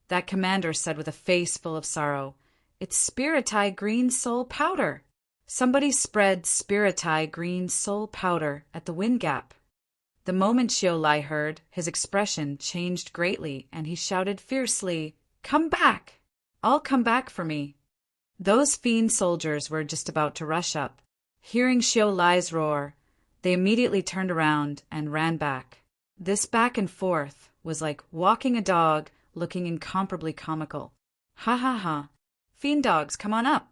That commander said with a face full of sorrow, It's Spiritai Green Soul Powder! Somebody spread Spiritai Green Soul Powder at the wind gap. The moment Shiolai heard, his expression changed greatly, and he shouted fiercely, "Come back! All come back for me!" Those fiend soldiers were just about to rush up. Hearing Shiolai's roar, they immediately turned around and ran back. This back and forth was like walking a dog looking incomparably comical. "Ha ha ha! Fiend dogs, come on up!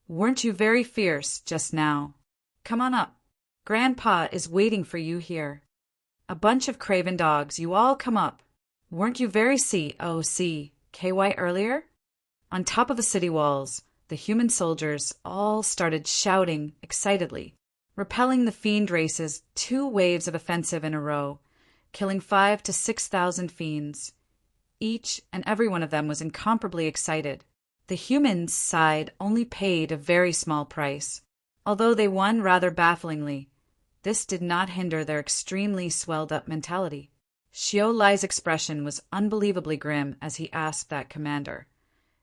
Weren't you very fierce just now? Come on up. Grandpa is waiting for you here. A bunch of craven dogs, you all come up. Weren't you very KY earlier?" On top of the city walls, the human soldiers all started shouting excitedly, repelling the fiend race's 2 waves of offensive in a row, killing 5,000 to 6,000 fiends. Each and every one of them was incomparably excited. The humans' side only paid a very small price, although they won rather bafflingly. This did not hinder their extremely swelled-up mentality. Shiolai's expression was unbelievably grim as he asked that commander,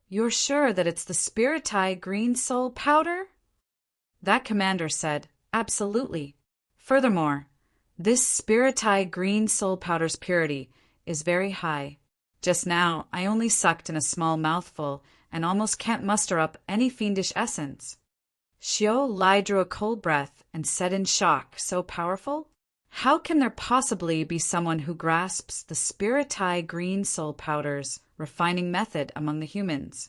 "You're sure that it's the Spiritai Green Soul Powder?" That commander said, "Absolutely. Furthermore, this Spiritai Green Soul Powder's purity is very high. Just now I only sucked in a small mouthful and almost can't muster up any fiendish essence." Shiolai drew a cold breath and said in shock, "So powerful? How can there possibly be someone who grasps the Spiritai Green Soul Powder's refining method among the humans?"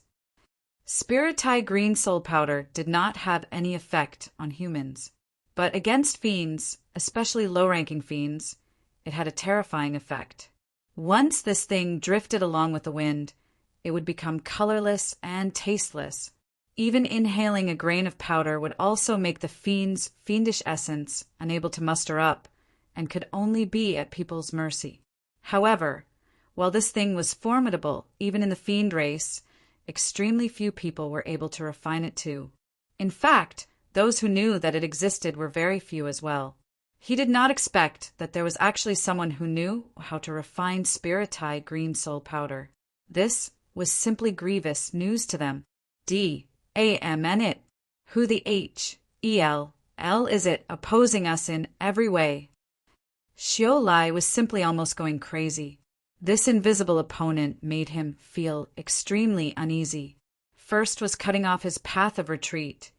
Spiritai Green Soul Powder did not have any effect on humans, but against fiends, especially low-ranking fiends, it had a terrifying effect. Once this thing drifted along with the wind, it would become colorless and tasteless. Even inhaling a grain of powder would also make the fiend's fiendish essence unable to muster up, and could only be at people's mercy. However, while this thing was formidable even in the fiend race, extremely few people were able to refine it too. In fact, those who knew that it existed were very few as well. He did not expect that there was actually someone who knew how to refine Spiritai Green Soul Powder. This was simply grievous news to them. D-A-M-N it. Who the H-E-L-L is it opposing us in every way? Shiolai was simply almost going crazy. This invisible opponent made him feel extremely uneasy. First was cutting off his path of retreat.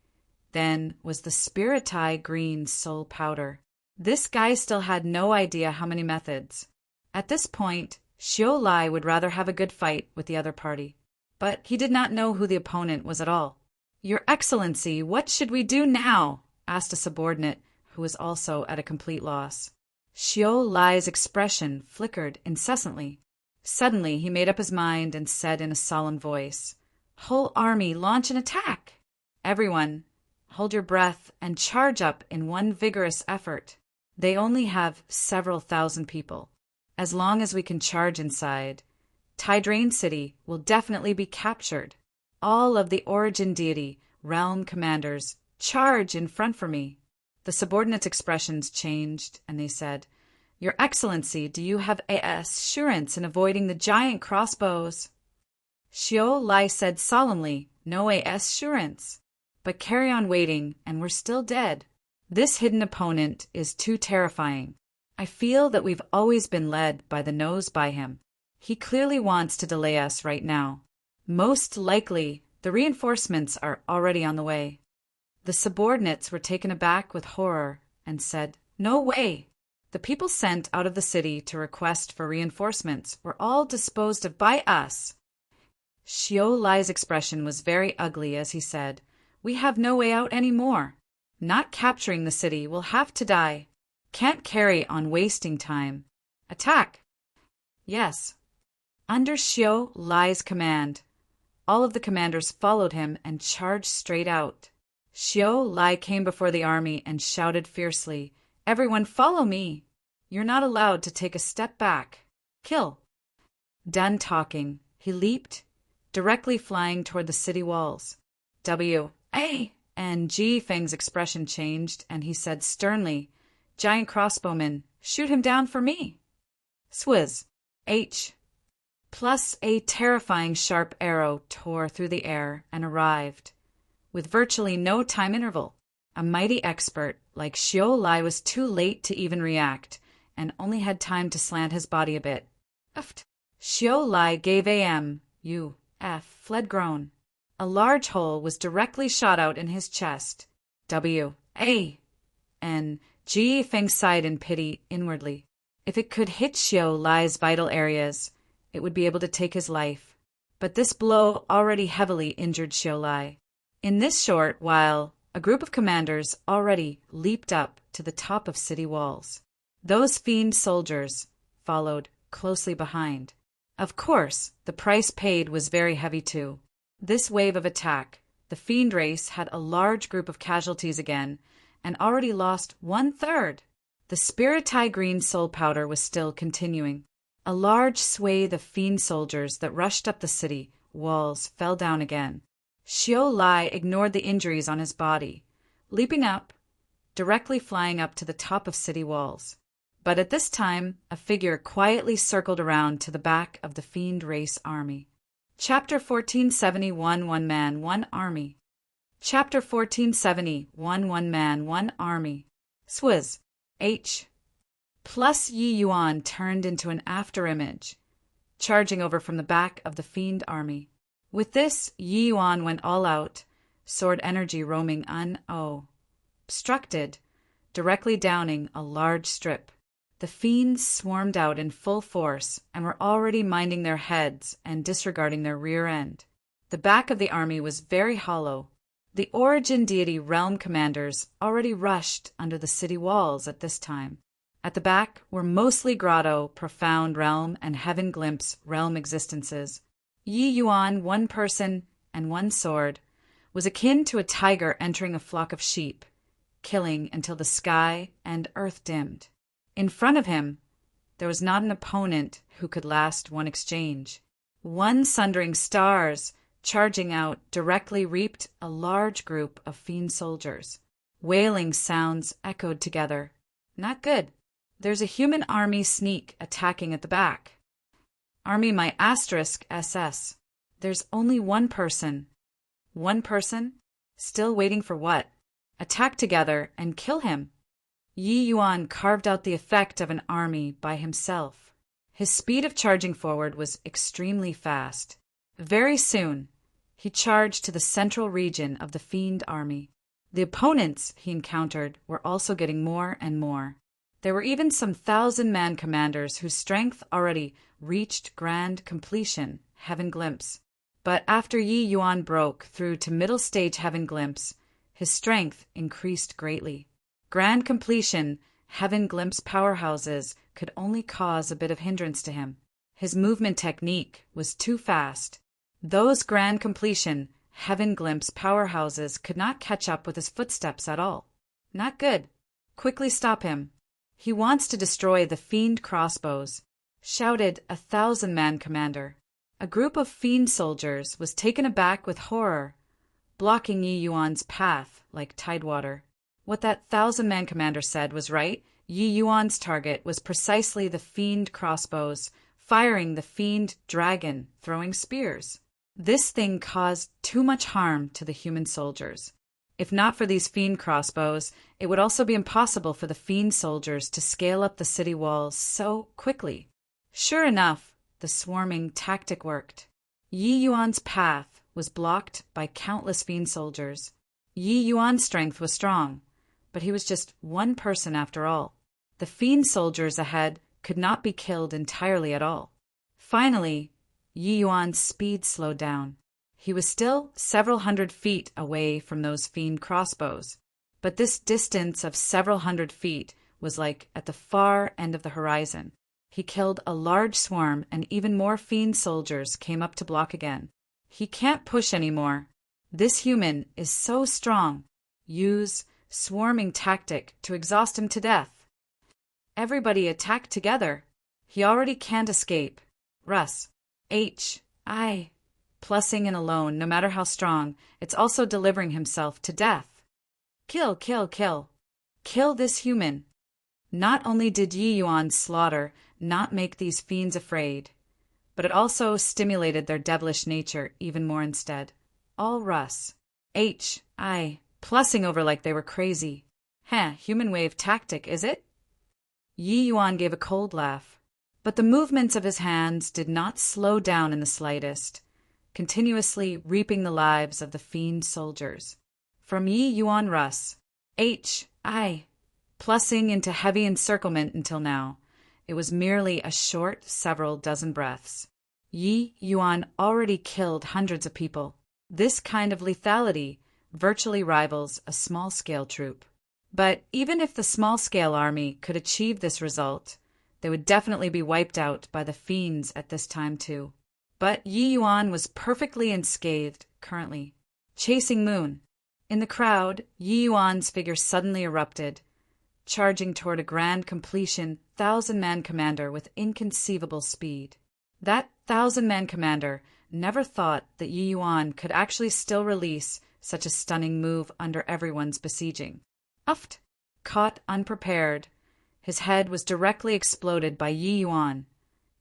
Then was the Spiritai Green Soul Powder. This guy still had no idea how many methods. At this point, Shiolai would rather have a good fight with the other party. But he did not know who the opponent was at all. "Your Excellency, what should we do now?" asked a subordinate who was also at a complete loss. Shiolai's expression flickered incessantly. Suddenly he made up his mind and said in a solemn voice, "Whole army, launch an attack! Everyone, hold your breath and charge up in one vigorous effort. They only have several thousand people. As long as we can charge inside, Tydrain City will definitely be captured. All of the origin deity, realm commanders, charge in front for me." The subordinates' expressions changed, and they said, "Your Excellency, do you have assurance in avoiding the giant crossbows?" Shiolai said solemnly, "No assurance. But carry on waiting, and we're still dead. This hidden opponent is too terrifying. I feel that we've always been led by the nose by him. He clearly wants to delay us right now. Most likely, the reinforcements are already on the way." The subordinates were taken aback with horror and said, "No way! The people sent out of the city to request for reinforcements were all disposed of by us." Shiolai's expression was very ugly as he said, "We have no way out any more. Not capturing the city, we'll have to die. Can't carry on wasting time. Attack!" Yes. Under Shiolai's command, all of the commanders followed him and charged straight out. Shiolai came before the army and shouted fiercely, "Everyone follow me! You're not allowed to take a step back. Kill!" Done talking, he leaped, directly flying toward the city walls. And Ji Feng's expression changed, and he said sternly, "Giant crossbowman, shoot him down for me." Swizz. H. plus a terrifying sharp arrow tore through the air and arrived, with virtually no time interval. A mighty expert like Xiao Lai was too late to even react, and only had time to slant his body a bit. Uft. Xiao Lai gave fled groan. A large hole was directly shot out in his chest. Ji Feng sighed in pity inwardly. If it could hit Xiao Lai's vital areas, it would be able to take his life. But this blow already heavily injured Xiao Lai. In this short while, a group of commanders already leaped up to the top of city walls. Those fiend soldiers followed closely behind. Of course, the price paid was very heavy too. This wave of attack, the fiend race had a large group of casualties again, and already lost 1/3. The Spiritai green soul powder was still continuing. A large swathe of fiend soldiers that rushed up the city walls fell down again. Xiao Lai ignored the injuries on his body, leaping up, directly flying up to the top of city walls. But at this time, a figure quietly circled around to the back of the fiend race army. Chapter 1471 One Man, One Army. Chapter 1471 One Man, One Army. Swizz. H. Plus Yi Yuan turned into an afterimage, charging over from the back of the fiend army. With this, Yi Yuan went all out, sword energy roaming unobstructed, directly downing a large strip. The fiends swarmed out in full force and were already minding their heads and disregarding their rear end. The back of the army was very hollow. The origin deity realm commanders already rushed under the city walls at this time. At the back were mostly grotto, profound realm, and heaven glimpse realm existences. Yi Yuan, one person and one sword, was akin to a tiger entering a flock of sheep, killing until the sky and earth dimmed. In front of him, there was not an opponent who could last one exchange. One sundering stars, charging out, directly reaped a large group of fiend soldiers. Wailing sounds echoed together. Not good. There's a human army sneak attacking at the back. Army my *SS. There's only one person. One person? Still waiting for what? Attack together and kill him. Yi Yuan carved out the effect of an army by himself. His speed of charging forward was extremely fast. Very soon, he charged to the central region of the fiend army. The opponents he encountered were also getting more and more. There were even some 1,000-man commanders whose strength already reached grand completion, Heaven Glimpse. But after Yi Yuan broke through to middle stage Heaven Glimpse, his strength increased greatly. Grand completion, Heaven Glimpse powerhouses could only cause a bit of hindrance to him. His movement technique was too fast. Those grand completion, Heaven Glimpse powerhouses could not catch up with his footsteps at all. Not good. Quickly stop him. He wants to destroy the fiend crossbows, shouted a 1,000-man commander. A group of fiend soldiers was taken aback with horror, blocking Yi Yuan's path like tidewater. What that 1,000-man commander said was right. Yi Yuan's target was precisely the fiend crossbows, firing the fiend dragon, throwing spears. This thing caused too much harm to the human soldiers. If not for these fiend crossbows, it would also be impossible for the fiend soldiers to scale up the city walls so quickly. Sure enough, the swarming tactic worked. Yi Yuan's path was blocked by countless fiend soldiers. Yi Yuan's strength was strong, but he was just one person after all. The fiend soldiers ahead could not be killed entirely at all. Finally, Yi Yuan's speed slowed down. He was still several hundred feet away from those fiend crossbows, but this distance of several hundred feet was like at the far end of the horizon. He killed a large swarm, and even more fiend soldiers came up to block again. He can't push anymore. This human is so strong. Use swarming tactic to exhaust him to death. Everybody attack together. He already can't escape. Russ. I. Plussing in alone, no matter how strong, it's also delivering himself to death. Kill, kill, kill. Kill this human. Not only did Yi Yuan's slaughter not make these fiends afraid, but it also stimulated their devilish nature even more instead. All Russ. Plussing over like they were crazy. Human wave tactic, is it? Yi Yuan gave a cold laugh, but the movements of his hands did not slow down in the slightest, continuously reaping the lives of the fiend soldiers. From Yi Yuan Russ. Plussing into heavy encirclement until now. It was merely a short several dozen breaths. Yi Yuan already killed hundreds of people. This kind of lethality virtually rivals a small-scale troop. But even if the small-scale army could achieve this result, they would definitely be wiped out by the fiends at this time too. But Yi Yuan was perfectly unscathed currently. Chasing Moon. In the crowd, Yi Yuan's figure suddenly erupted, charging toward a grand completion 1,000-man commander with inconceivable speed. That 1,000-man commander never thought that Yi Yuan could actually still release such a stunning move under everyone's besieging. Caught unprepared, his head was directly exploded by Yi Yuan,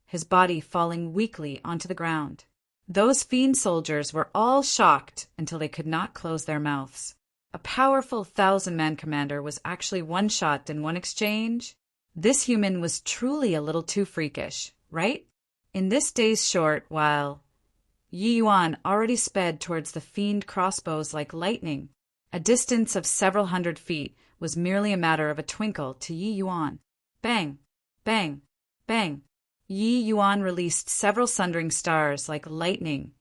his body falling weakly onto the ground. Those fiend soldiers were all shocked until they could not close their mouths. A powerful 1,000-man commander was actually one-shot in one exchange? This human was truly a little too freakish, right? In this day's short while, Yi Yuan already sped towards the fiend crossbows like lightning. A distance of several hundred feet was merely a matter of a twinkle to Yi Yuan. Bang! Bang! Bang! Yi Yuan released several sundering stars like lightning,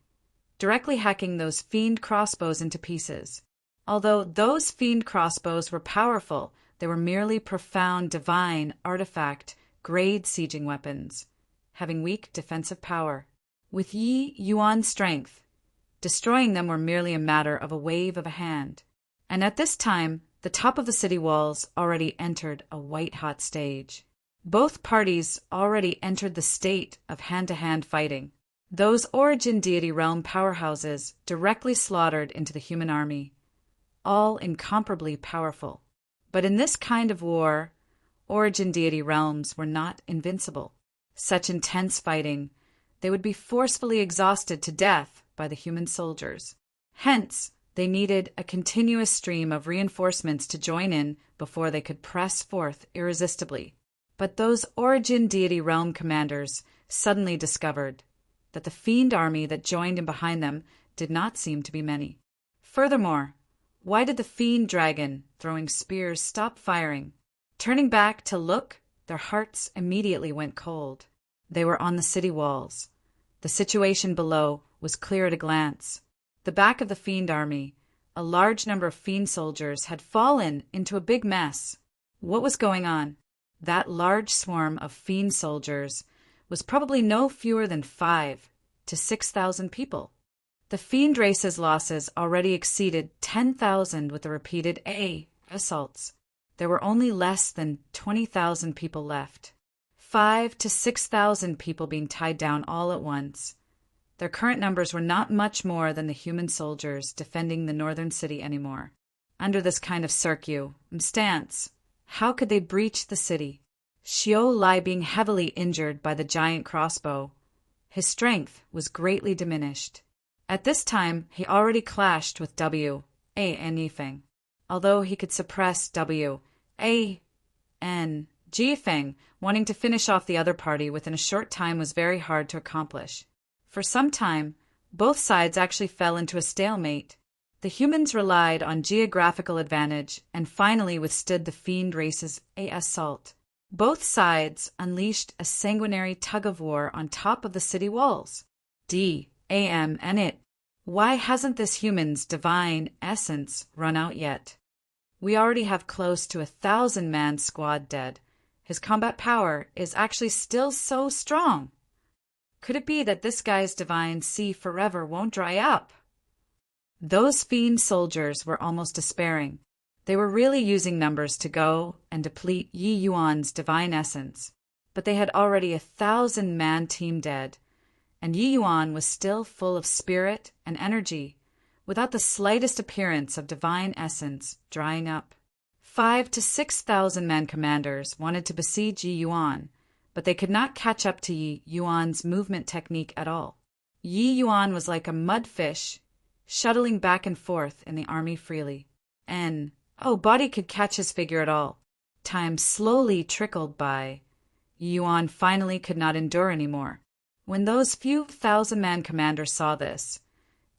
directly hacking those fiend crossbows into pieces. Although those fiend crossbows were powerful, they were merely profound divine artifact grade sieging weapons, having weak defensive power. With Yi Yuan's strength, destroying them were merely a matter of a wave of a hand. And at this time, the top of the city walls already entered a white-hot stage. Both parties already entered the state of hand-to-hand fighting. Those Origin Deity Realm powerhouses directly slaughtered into the human army, all incomparably powerful. But in this kind of war, Origin Deity Realms were not invincible. Such intense fighting, they would be forcefully exhausted to death by the human soldiers. Hence, they needed a continuous stream of reinforcements to join in before they could press forth irresistibly. But those Origin Deity Realm commanders suddenly discovered that the fiend army that joined in behind them did not seem to be many. Furthermore, why did the fiend dragon throwing spears stop firing? Turning back to look, their hearts immediately went cold. They were on the city walls. The situation below was clear at a glance. The back of the fiend army, a large number of fiend soldiers had fallen into a big mess. What was going on? That large swarm of fiend soldiers was probably no fewer than 5,000 to 6,000 people. The fiend race's losses already exceeded 10,000 with the repeated assaults. There were only less than 20,000 people left. 5,000 to 6,000 people being tied down all at once. Their current numbers were not much more than the human soldiers defending the northern city anymore. Under this kind of circumstance, how could they breach the city? Xiao Lai being heavily injured by the giant crossbow, his strength was greatly diminished. At this time, he already clashed with W. A. and Yifeng. Although he could suppress W. A. and Jifeng, wanting to finish off the other party within a short time was very hard to accomplish. For some time, both sides actually fell into a stalemate. The humans relied on geographical advantage and finally withstood the fiend race's assault. Both sides unleashed a sanguinary tug-of-war on top of the city walls. D.A.M. and it. Why hasn't this human's divine essence run out yet? We already have close to 1,000-man squad dead. His combat power is actually still so strong. Could it be that this guy's divine sea forever won't dry up? Those fiend soldiers were almost despairing. They were really using numbers to go and deplete Yi Yuan's divine essence, but they had already 1,000-man team dead, and Yi Yuan was still full of spirit and energy, without the slightest appearance of divine essence drying up. 5,000 to 6,000 man commanders wanted to besiege Yi Yuan, but they could not catch up to Yi Yuan's movement technique at all. Yi Yuan was like a mudfish, shuttling back and forth in the army freely. And, body could catch his figure at all. Time slowly trickled by. Yi Yuan finally could not endure any more. When those few thousand-man commanders saw this,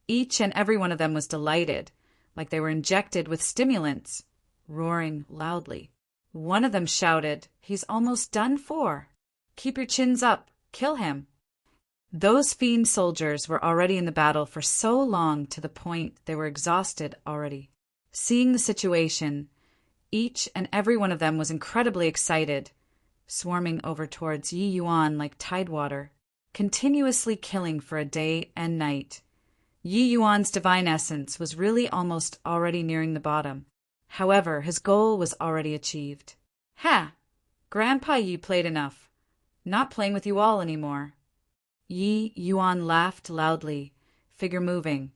each and every one of them was delighted, like they were injected with stimulants, roaring loudly. One of them shouted, "He's almost done for. Keep your chins up. Kill him." Those fiend soldiers were already in the battle for so long to the point they were exhausted already. Seeing the situation, each and every one of them was incredibly excited, swarming over towards Yi Yuan like tidewater, continuously killing for a day and night. Yi Yuan's divine essence was really almost already nearing the bottom. However, his goal was already achieved. "Ha! Grandpa Yi played enough. Not playing with you all anymore." Yi Yuan laughed loudly, figure moving,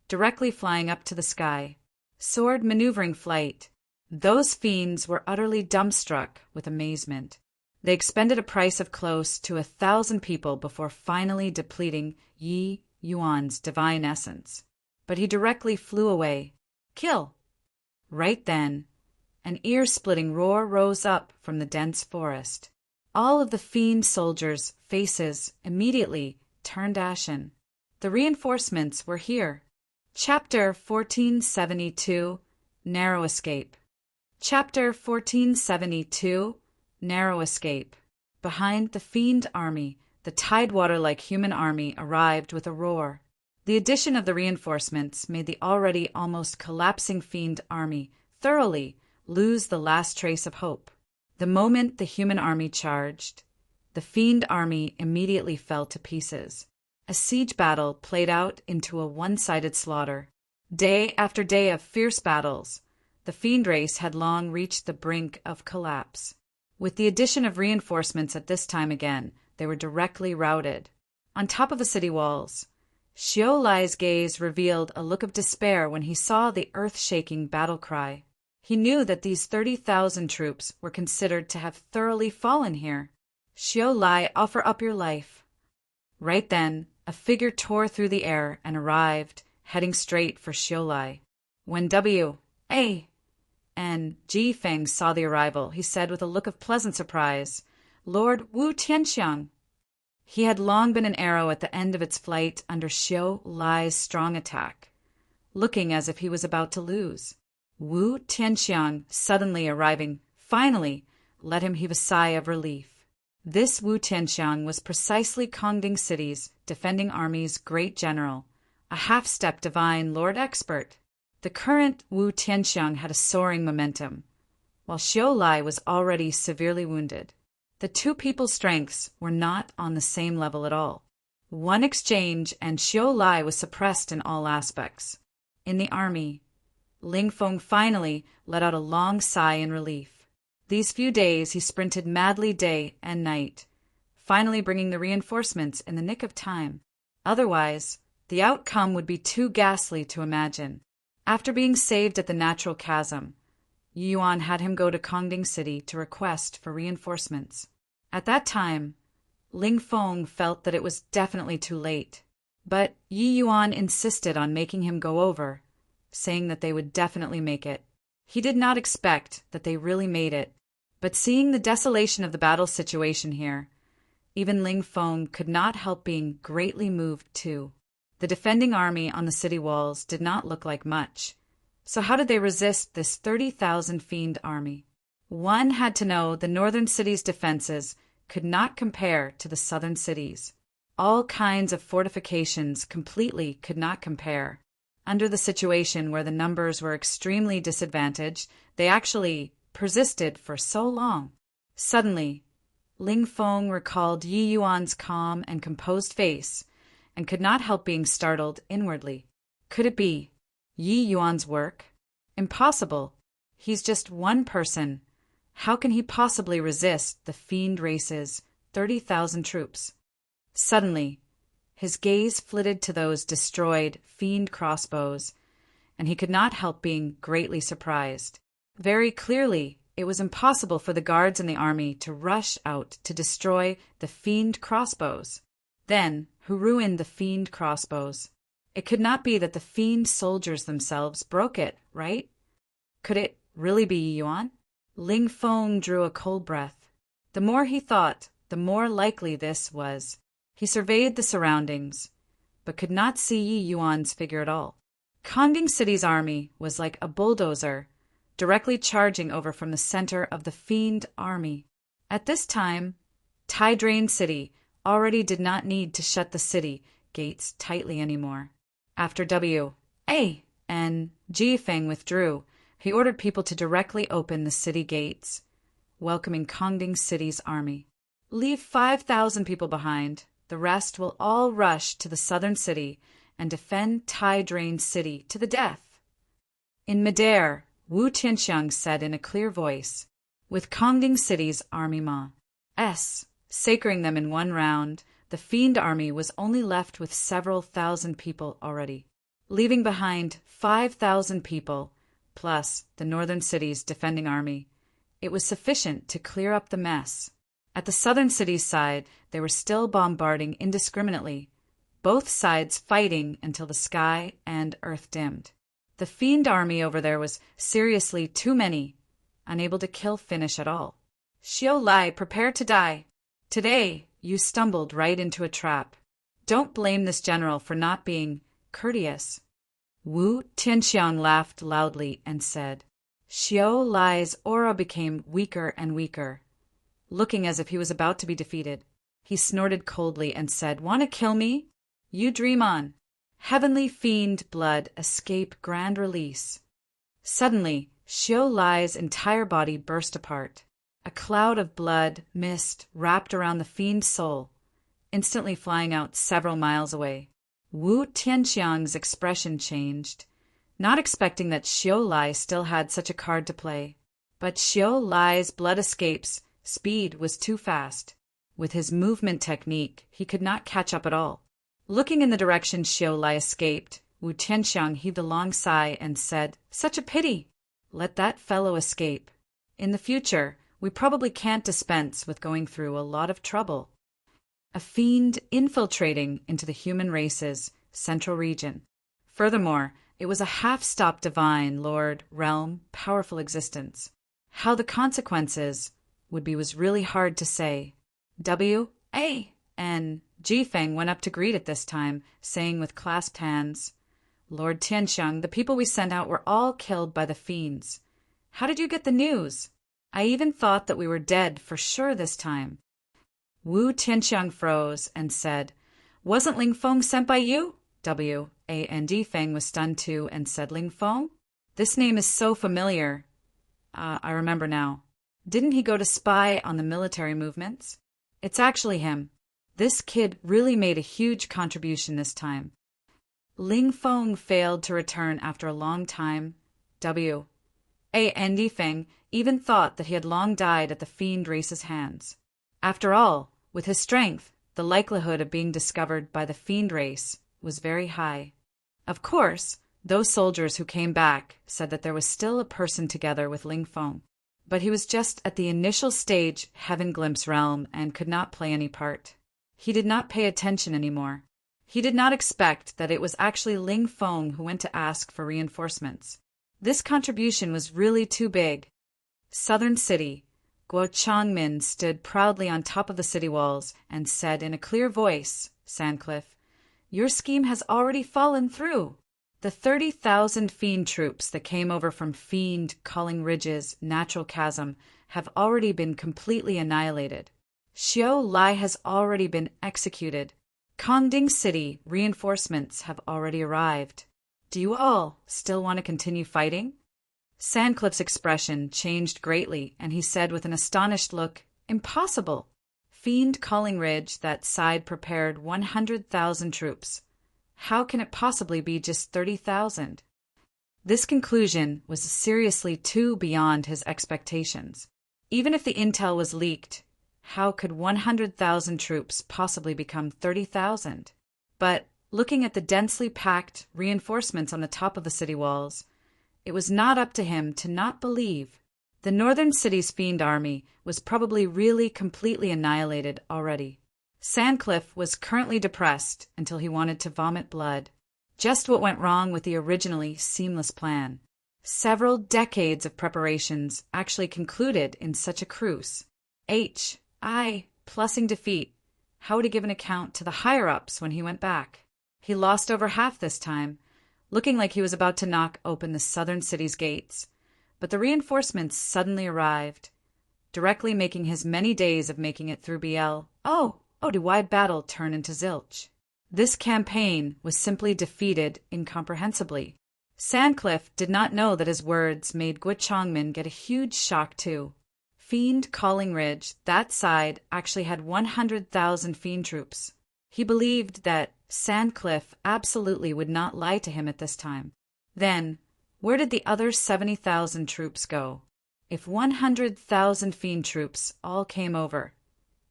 directly flying up to the sky. Sword maneuvering flight. Those fiends were utterly dumbstruck with amazement. They expended a price of close to 1,000 people before finally depleting Yi Yuan's divine essence. But he directly flew away. Kill! Right then, an ear-splitting roar rose up from the dense forest. All of the fiend soldiers' faces immediately turned ashen. The reinforcements were here. Chapter 1472, Narrow Escape. Chapter 1472, Narrow Escape. Behind the fiend army, the tidewater-like human army arrived with a roar. The addition of the reinforcements made the already almost collapsing fiend army thoroughly lose the last trace of hope. The moment the human army charged, the fiend army immediately fell to pieces. A siege battle played out into a one-sided slaughter. Day after day of fierce battles, the fiend race had long reached the brink of collapse. With the addition of reinforcements at this time again, they were directly routed. On top of the city walls, Xiao Lai's gaze revealed a look of despair when he saw the earth-shaking battle cry. He knew that these 30,000 troops were considered to have thoroughly fallen here. "Xiao Lai, offer up your life." Right then, a figure tore through the air and arrived, heading straight for Xiao Lai. When W.A. and Ji Feng saw the arrival, he said with a look of pleasant surprise, "Lord Wu Tianxiang." He had long been an arrow at the end of its flight under Xiao Lai's strong attack, looking as if he was about to lose. Wu Tianxiang suddenly arriving, finally, let him heave a sigh of relief. This Wu Tianxiang was precisely Kongding City's defending army's great general, a half-step divine lord expert. The current Wu Tianxiang had a soaring momentum, while Xiao Lai was already severely wounded. The two people's strengths were not on the same level at all. One exchange and Xiao Lai was suppressed in all aspects. In the army, Ling Feng finally let out a long sigh in relief. These few days he sprinted madly day and night, finally bringing the reinforcements in the nick of time. Otherwise, the outcome would be too ghastly to imagine. After being saved at the natural chasm, Yi Yuan had him go to Kongding City to request for reinforcements. At that time, Ling Feng felt that it was definitely too late, but Yi Yuan insisted on making him go over, saying that they would definitely make it. He did not expect that they really made it, but seeing the desolation of the battle situation here, even Ling Feng could not help being greatly moved too. The defending army on the city walls did not look like much, so how did they resist this 30,000 fiend army? One had to know the northern cities' defenses could not compare to the southern cities. All kinds of fortifications completely could not compare. Under the situation where the numbers were extremely disadvantaged, they actually persisted for so long. Suddenly, Ling Feng recalled Yi Yuan's calm and composed face and could not help being startled inwardly. Could it be Yi Yuan's work? Impossible. He's just one person. How can he possibly resist the fiend race's 30,000 troops? Suddenly, his gaze flitted to those destroyed fiend crossbows, and he could not help being greatly surprised. Very clearly, It was impossible for the guards in the army to rush out to destroy the fiend crossbows. Then, who ruined the fiend crossbows? It could not be that the fiend soldiers themselves broke it, right? Could it really be Yuan? Ling Feng drew a cold breath. The more he thought, the more likely this was. He surveyed the surroundings, but could not see Yi Yuan's figure at all. Kongding City's army was like a bulldozer, directly charging over from the center of the fiend army. At this time, Tai Drain City already did not need to shut the city gates tightly anymore. After W.A. and Ji Feng withdrew, he ordered people to directly open the city gates, welcoming Kongding City's army. Leave 5,000 people behind. The rest will all rush to the southern city and defend Tai Drain City to the death. In midair, Wu Tianxiang said in a clear voice, with Kongding City's army sacring them in one round, the fiend army was only left with several thousand people already, leaving behind 5,000 people, plus the northern city's defending army. It was sufficient to clear up the mess. At the southern city's side, they were still bombarding indiscriminately, both sides fighting until the sky and earth dimmed. The fiend army over there was seriously too many, unable to finish at all. Xiao Lai, prepare to die. Today, you stumbled right into a trap. Don't blame this general for not being courteous. Wu Tianxiang laughed loudly and said. Xiao Lai's aura became weaker and weaker, looking as if he was about to be defeated. He snorted coldly and said, "Want to kill me? You dream on. Heavenly fiend blood, escape grand release." Suddenly, Xiao Lai's entire body burst apart. A cloud of blood mist wrapped around the fiend's soul, instantly flying out several miles away. Wu Tianxiang's expression changed, not expecting that Xiao Lai still had such a card to play. But Xiao Lai's blood escape's speed was too fast. With his movement technique, he could not catch up at all. Looking in the direction Xiao Lai escaped, Wu Tianxiang heaved a long sigh and said, "Such a pity. Let that fellow escape. In the future, we probably can't dispense with going through a lot of trouble." A fiend infiltrating into the human race's central region. Furthermore, it was a half-stop divine, lord, realm, powerful existence. How the consequences would be was really hard to say. W.A. and Ji Feng went up to greet at this time, saying with clasped hands, "Lord Tianxiang, the people we sent out were all killed by the fiends. How did you get the news? I even thought that we were dead for sure this time." Wu Tianxiang froze and said, "Wasn't Ling Feng sent by you?" W.A. and Ji Feng was stunned too and said, "Ling Feng? This name is so familiar. I remember now. Didn't he go to spy on the military movements? It's actually him. This kid really made a huge contribution this time." Ling Feng failed to return after a long time. W.A. and Ji Feng even thought that he had long died at the fiend race's hands. After all, with his strength, the likelihood of being discovered by the fiend race was very high. Of course, those soldiers who came back said that there was still a person together with Ling Feng, but he was just at the initial stage Heaven Glimpse realm and could not play any part. He did not pay attention anymore. He did not expect that it was actually Ling Feng who went to ask for reinforcements. This contribution was really too big. Southern City. Guo Changmin stood proudly on top of the city walls and said in a clear voice, "Sandcliff, your scheme has already fallen through. The 30,000 fiend troops that came over from Fiend Calling Ridge's natural chasm have already been completely annihilated. Xiao Lai has already been executed. Kongding City reinforcements have already arrived. Do you all still want to continue fighting?" Sandcliff's expression changed greatly, and he said with an astonished look, "Impossible. Fiend Calling Ridge, that side prepared 100,000 troops. How can it possibly be just 30,000? This conclusion was seriously too beyond his expectations. Even if the intel was leaked, how could 100,000 troops possibly become 30,000? But looking at the densely packed reinforcements on the top of the city walls, it was not up to him to not believe The northern city's fiend army was probably really completely annihilated already. Sandcliffe was currently depressed until he wanted to vomit blood. Just what went wrong with the originally seamless plan. Several decades of preparations actually concluded in such a cruise. Plussing defeat. How would he give an account to the higher-ups when he went back? He lost over half this time, looking like he was about to knock open the southern city's gates. But the reinforcements suddenly arrived, directly making his many days of making it through BL, to wide battle turn into zilch. This campaign was simply defeated incomprehensibly. Sandcliffe did not know that his words made Guo Changmin get a huge shock too. Fiend Calling Ridge, that side, actually had 100,000 fiend troops. He believed that Sandcliffe absolutely would not lie to him at this time. Then, where did the other 70,000 troops go? If 100,000 fiend troops all came over,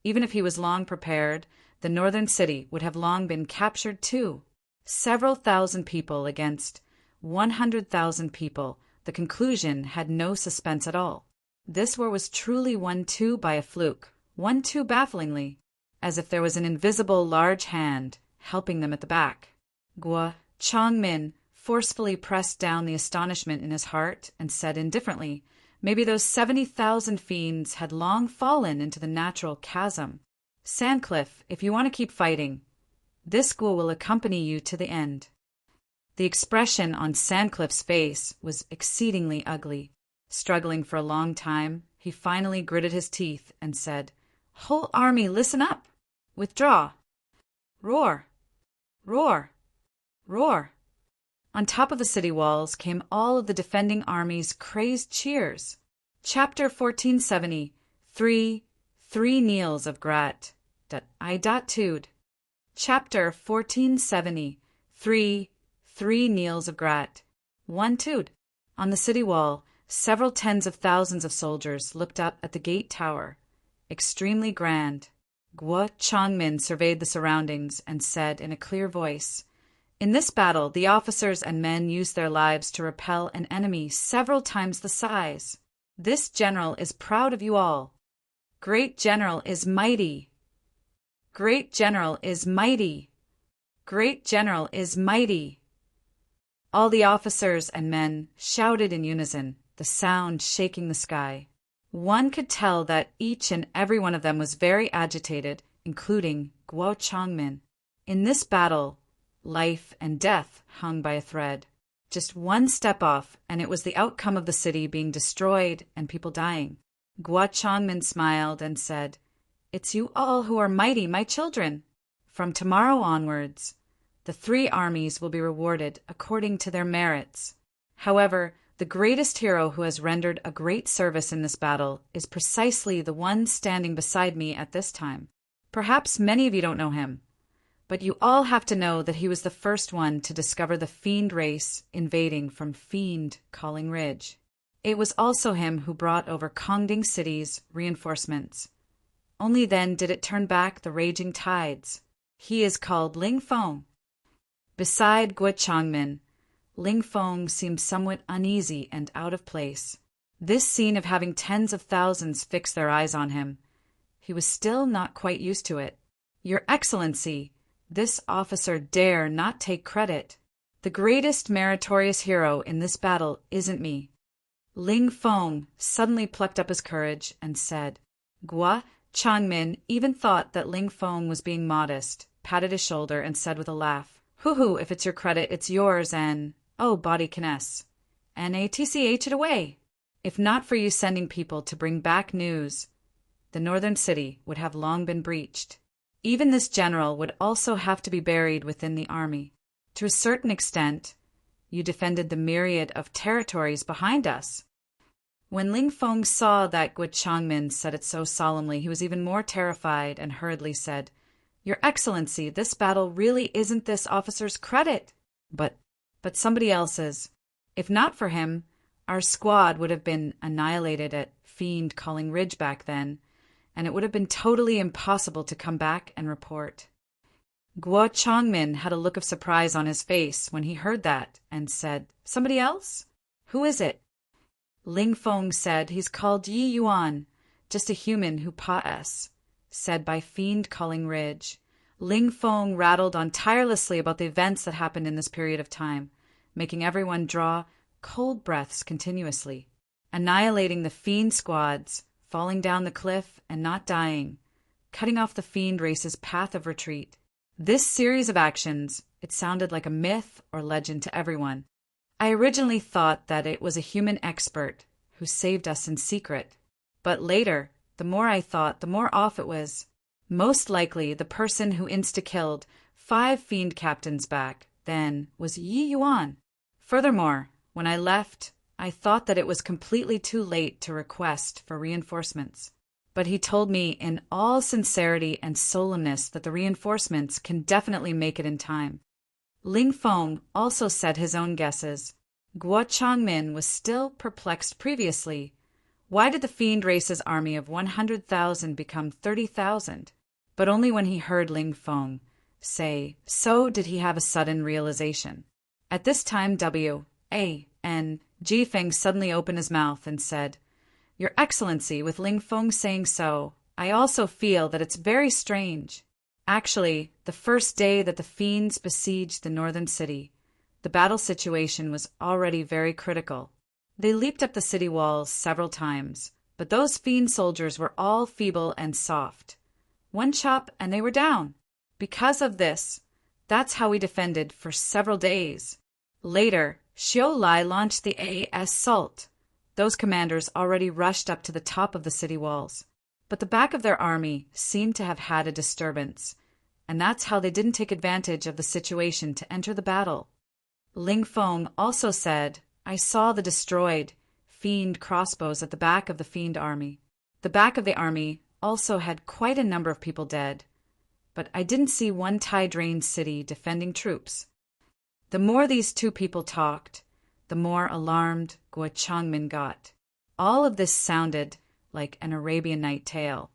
even if he was long prepared, the northern city would have long been captured too. Several thousand people against 100,000 people, the conclusion had no suspense at all. This war was truly won too by a fluke, won too bafflingly, as if there was an invisible large hand helping them at the back. Guo Changmin forcefully pressed down the astonishment in his heart and said indifferently, maybe those 70,000 fiends had long fallen into the natural chasm. Sandcliffe, if you want to keep fighting, this Guo will accompany you to the end. The expression on Sandcliffe's face was exceedingly ugly. Struggling for a long time, he finally gritted his teeth and said, "Whole army, listen up! Withdraw! Roar! Roar! Roar!" On top of the city walls came all of the defending army's crazed cheers. Chapter 1470, Three Kneels of Grat. I.Tude. Chapter 1470, Three Kneels of Grat. 1 Tude. On the city wall, several tens of thousands of soldiers looked up at the gate tower. Extremely grand. Guo Changmin surveyed the surroundings and said in a clear voice, "In this battle, the officers and men used their lives to repel an enemy several times the size. This general is proud of you all. Great general is mighty. Great general is mighty. Great general is mighty." All the officers and men shouted in unison, the sound shaking the sky. One could tell that each and every one of them was very agitated, including Guo Changmin. In this battle, life and death hung by a thread. Just one step off, and it was the outcome of the city being destroyed and people dying. Guo Changmin smiled and said, "It's you all who are mighty, my children. From tomorrow onwards, the 3 armies will be rewarded according to their merits. However, the greatest hero who has rendered a great service in this battle is precisely the one standing beside me at this time. Perhaps many of you don't know him, but you all have to know that he was the first one to discover the fiend race invading from Fiend Calling Ridge. It was also him who brought over Kongding City's reinforcements. Only then did it turn back the raging tides. He is called Ling Feng." Beside Guo Changmin, Ling Feng seemed somewhat uneasy and out of place. This scene of having tens of thousands fix their eyes on him, he was still not quite used to it. "Your Excellency, this officer dare not take credit. The greatest meritorious hero in this battle isn't me." Ling Feng suddenly plucked up his courage and said. Guo Changmin even thought that Ling Feng was being modest, patted his shoulder, and said with a laugh, "Hoo-hoo, if it's your credit, it's yours, and, oh, body finesse. Natch it away. If not for you sending people to bring back news, the northern city would have long been breached. Even this general would also have to be buried within the army. To a certain extent, you defended the myriad of territories behind us." When Ling Feng saw that Guo Changmin said it so solemnly, he was even more terrified and hurriedly said, "Your Excellency, this battle really isn't this officer's credit, but somebody else's. If not for him, our squad would have been annihilated at Fiend Calling Ridge back then, and it would have been totally impossible to come back and report." Guo Changmin had a look of surprise on his face when he heard that and said, "Somebody else? Who is it?" Ling Feng said he's called Yi Yuan, just a human who pa-s, said by Fiend Calling Ridge. Ling Feng rattled on tirelessly about the events that happened in this period of time, making everyone draw cold breaths continuously, annihilating the fiend squads, falling down the cliff and not dying, cutting off the fiend race's path of retreat. This series of actions, it sounded like a myth or legend to everyone. I originally thought that it was a human expert who saved us in secret, but later, the more I thought, the more off it was. Most likely, the person who insta-killed 5 fiend captains back then was Yi Yuan. Furthermore, when I left, I thought that it was completely too late to request for reinforcements. But he told me in all sincerity and solemnness that the reinforcements can definitely make it in time. Ling Feng also said his own guesses. Guo Changmin was still perplexed previously. Why did the fiend race's army of 100,000 become 30,000? But only when he heard Ling Feng say, so did he have a sudden realization. At this time, W.A.N. Jifeng suddenly opened his mouth and said, Your Excellency, with Ling Feng saying so, I also feel that it's very strange. Actually, the first day that the fiends besieged the northern city, the battle situation was already very critical. They leaped up the city walls several times, but those fiend soldiers were all feeble and soft. One chop and they were down. Because of this, that's how we defended for several days. Later, Xiu Lai launched the assault. Those commanders already rushed up to the top of the city walls, but the back of their army seemed to have had a disturbance, and that's how they didn't take advantage of the situation to enter the battle. Ling Feng also said, I saw the destroyed fiend crossbows at the back of the fiend army. The back of the army also had quite a number of people dead, but I didn't see one tie-drained city defending troops. The more these two people talked, the more alarmed Guo Changmin got. All of this sounded like an Arabian Night tale,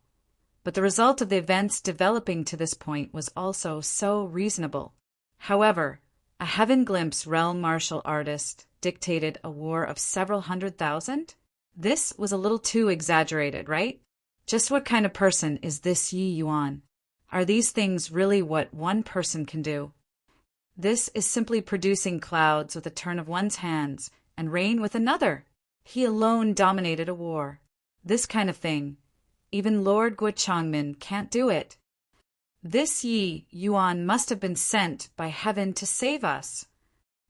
but the result of the events developing to this point was also so reasonable. However, a Heaven Glimpse realm martial artist dictated a war of several 100,000? This was a little too exaggerated, right? Just what kind of person is this Yi Yuan? Are these things really what one person can do? This is simply producing clouds with a turn of one's hands and rain with another. He alone dominated a war. This kind of thing, even Lord Guo Changmin can't do it. This Yi Yuan must have been sent by heaven to save us.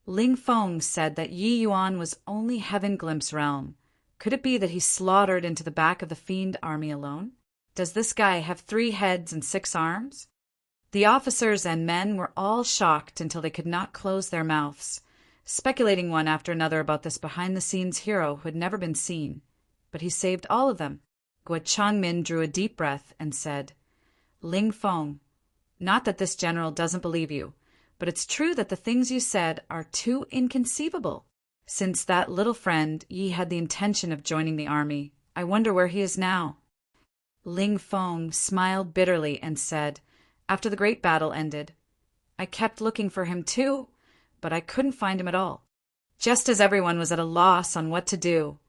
Ling Feng said that Yi Yuan was only Heaven Glimpse realm. Could it be that he slaughtered into the back of the fiend army alone? Does this guy have 3 heads and 6 arms? The officers and men were all shocked until they could not close their mouths, speculating one after another about this behind-the-scenes hero who had never been seen. But he saved all of them. Guo Changmin drew a deep breath and said, Ling Feng, not that this general doesn't believe you, but it's true that the things you said are too inconceivable. Since that little friend Yi had the intention of joining the army, I wonder where he is now. Ling Feng smiled bitterly and said, after the great battle ended, I kept looking for him too, but I couldn't find him at all. Just as everyone was at a loss on what to do,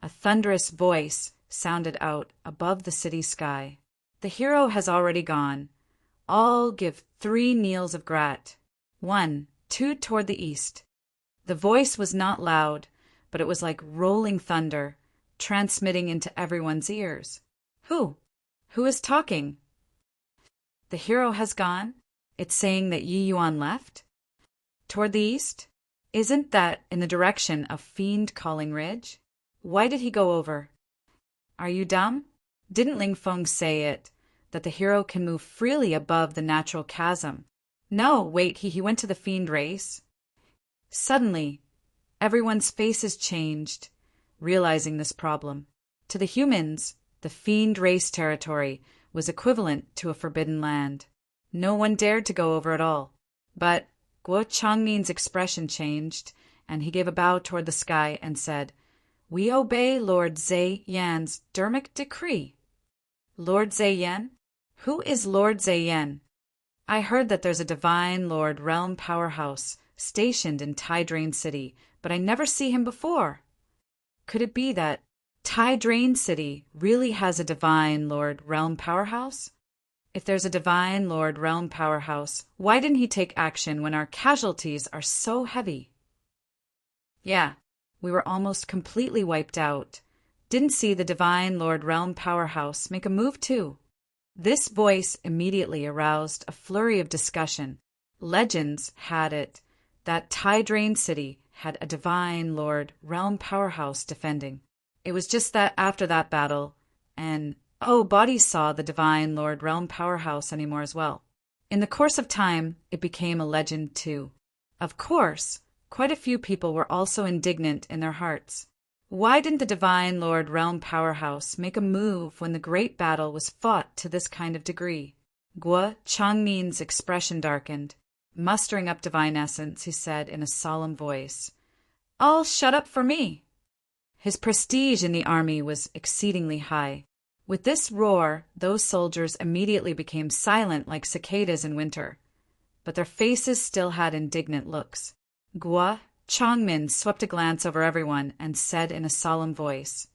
a thunderous voice sounded out above the city sky. The hero has already gone. All give 3 kneels of grat. 1, 2 toward the east. The voice was not loud, but it was like rolling thunder, transmitting into everyone's ears. Who? Who is talking? The hero has gone? It's saying that Yi Yuan left? Toward the east? Isn't that in the direction of Fiend Calling Ridge? Why did he go over? Are you dumb? Didn't Ling Feng say it, that the hero can move freely above the natural chasm? No, wait, he went to the fiend race. Suddenly, everyone's faces changed, realizing this problem. To the humans, the fiend race territory was equivalent to a forbidden land. No one dared to go over at all. But Guo Changmin's expression changed, and he gave a bow toward the sky and said, We obey Lord Zhe Yan's dermic decree. Lord Zhe Yan? Who is Lord Zhe Yan? I heard that there's a divine Lord Realm powerhouse stationed in Tai Drain City, but I never see him before. Could it be that Tai Drain City really has a Divine Lord Realm powerhouse? If there's a Divine Lord Realm powerhouse, why didn't he take action when our casualties are so heavy? Yeah, we were almost completely wiped out. Didn't see the Divine Lord Realm powerhouse make a move too. This voice immediately aroused a flurry of discussion. Legends had it that Tai Drain City had a Divine Lord Realm powerhouse defending. It was just that after that battle, and bodies saw the Divine Lord Realm powerhouse anymore as well. In the course of time, it became a legend too. Of course, quite a few people were also indignant in their hearts. Why didn't the Divine Lord Realm powerhouse make a move when the great battle was fought to this kind of degree? Guo Changmin's expression darkened. Mustering up divine essence, he said in a solemn voice, "All shut up for me." His prestige in the army was exceedingly high. With this roar, those soldiers immediately became silent like cicadas in winter. But their faces still had indignant looks. Guo Changmin swept a glance over everyone and said in a solemn voice,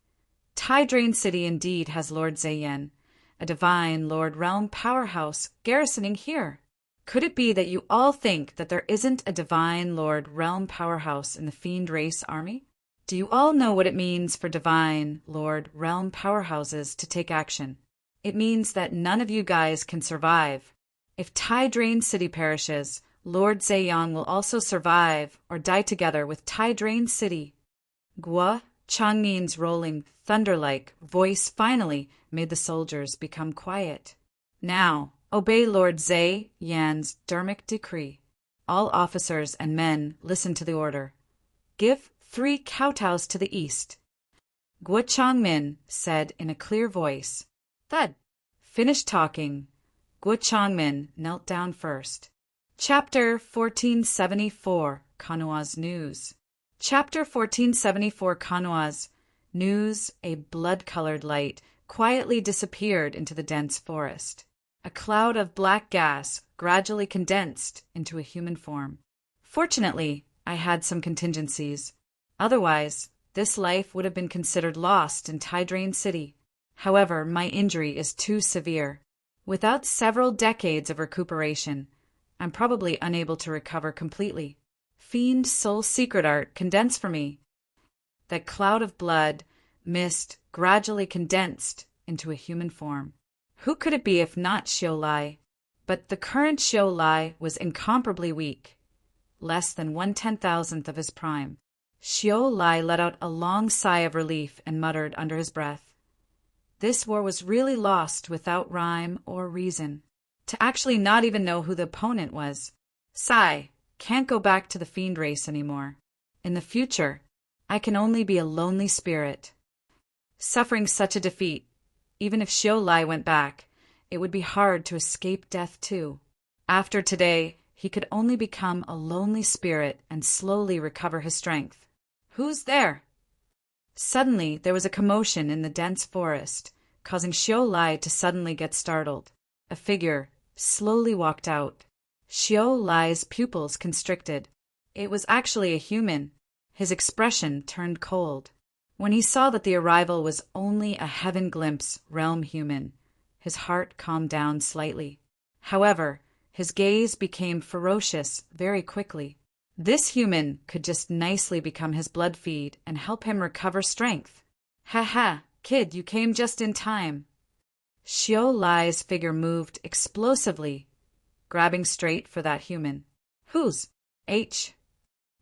"Tai Drain City indeed has Lord Zheyan, a Divine Lord Realm powerhouse garrisoning here. Could it be that you all think that there isn't a Divine Lord Realm powerhouse in the Fiend Race army? Do you all know what it means for Divine Lord Realm powerhouses to take action? It means that none of you guys can survive. If Tai Drain City perishes, Lord Zheyan will also survive or die together with Tai Drain City." Guo Changmin's rolling, thunder-like voice finally made the soldiers become quiet. "Now, obey Lord Zheyan's Dharmic decree. All officers and men listen to the order. Give 3 kowtows to the east." Guo Changmin said in a clear voice. Thud. Finished talking. Guo Changmin knelt down first. Chapter 1474, Kanua's News. Chapter 1474, Kanua's News. A blood-colored light quietly disappeared into the dense forest. A cloud of black gas gradually condensed into a human form. Fortunately, I had some contingencies. Otherwise, this life would have been considered lost in Tai Drain City. However, my injury is too severe. Without several decades of recuperation, I'm probably unable to recover completely. Fiend Soul Secret Art condense for me. That cloud of blood, mist, gradually condensed into a human form. Who could it be if not Xiao Lai? But the current Xiao Lai was incomparably weak, less than 1/10,000th of his prime. Xiao Lai let out a long sigh of relief and muttered under his breath, "This war was really lost without rhyme or reason. To actually not even know who the opponent was. Sigh, can't go back to the Fiend Race anymore. In the future, I can only be a lonely spirit." Suffering such a defeat, even if Xiao Lai went back, it would be hard to escape death too. After today, he could only become a lonely spirit and slowly recover his strength. "Who's there?" Suddenly, there was a commotion in the dense forest, causing Xiao Lai to suddenly get startled. A figure slowly walked out. Xiao Lai's pupils constricted. It was actually a human. His expression turned cold. When he saw that the arrival was only a heaven glimpse realm human, his heart calmed down slightly. However, his gaze became ferocious very quickly. This human could just nicely become his blood feed and help him recover strength. "Ha ha, kid, you came just in time." Xiao Lai's figure moved explosively, grabbing straight for that human. "Who's H?"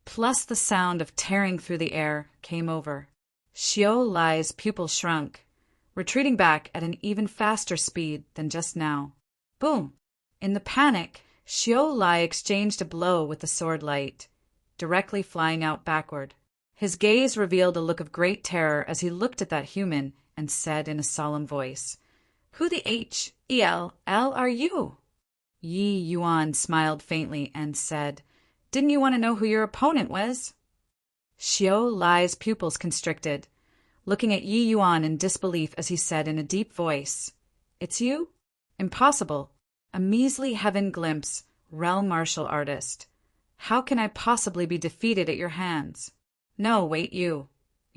Plus the sound of tearing through the air came over. Xiao Lai's pupil shrunk, retreating back at an even faster speed than just now. Boom! In the panic, Xiao Lai exchanged a blow with the sword light, directly flying out backward. His gaze revealed a look of great terror as he looked at that human and said in a solemn voice, "Who the Hell are you?" Yi Yuan smiled faintly and said, "Didn't you want to know who your opponent was?" Xiao Lai's pupils constricted, looking at Yi Yuan in disbelief as he said in a deep voice, "It's you? Impossible. A measly heaven glimpse, realm martial artist. How can I possibly be defeated at your hands? No, wait, you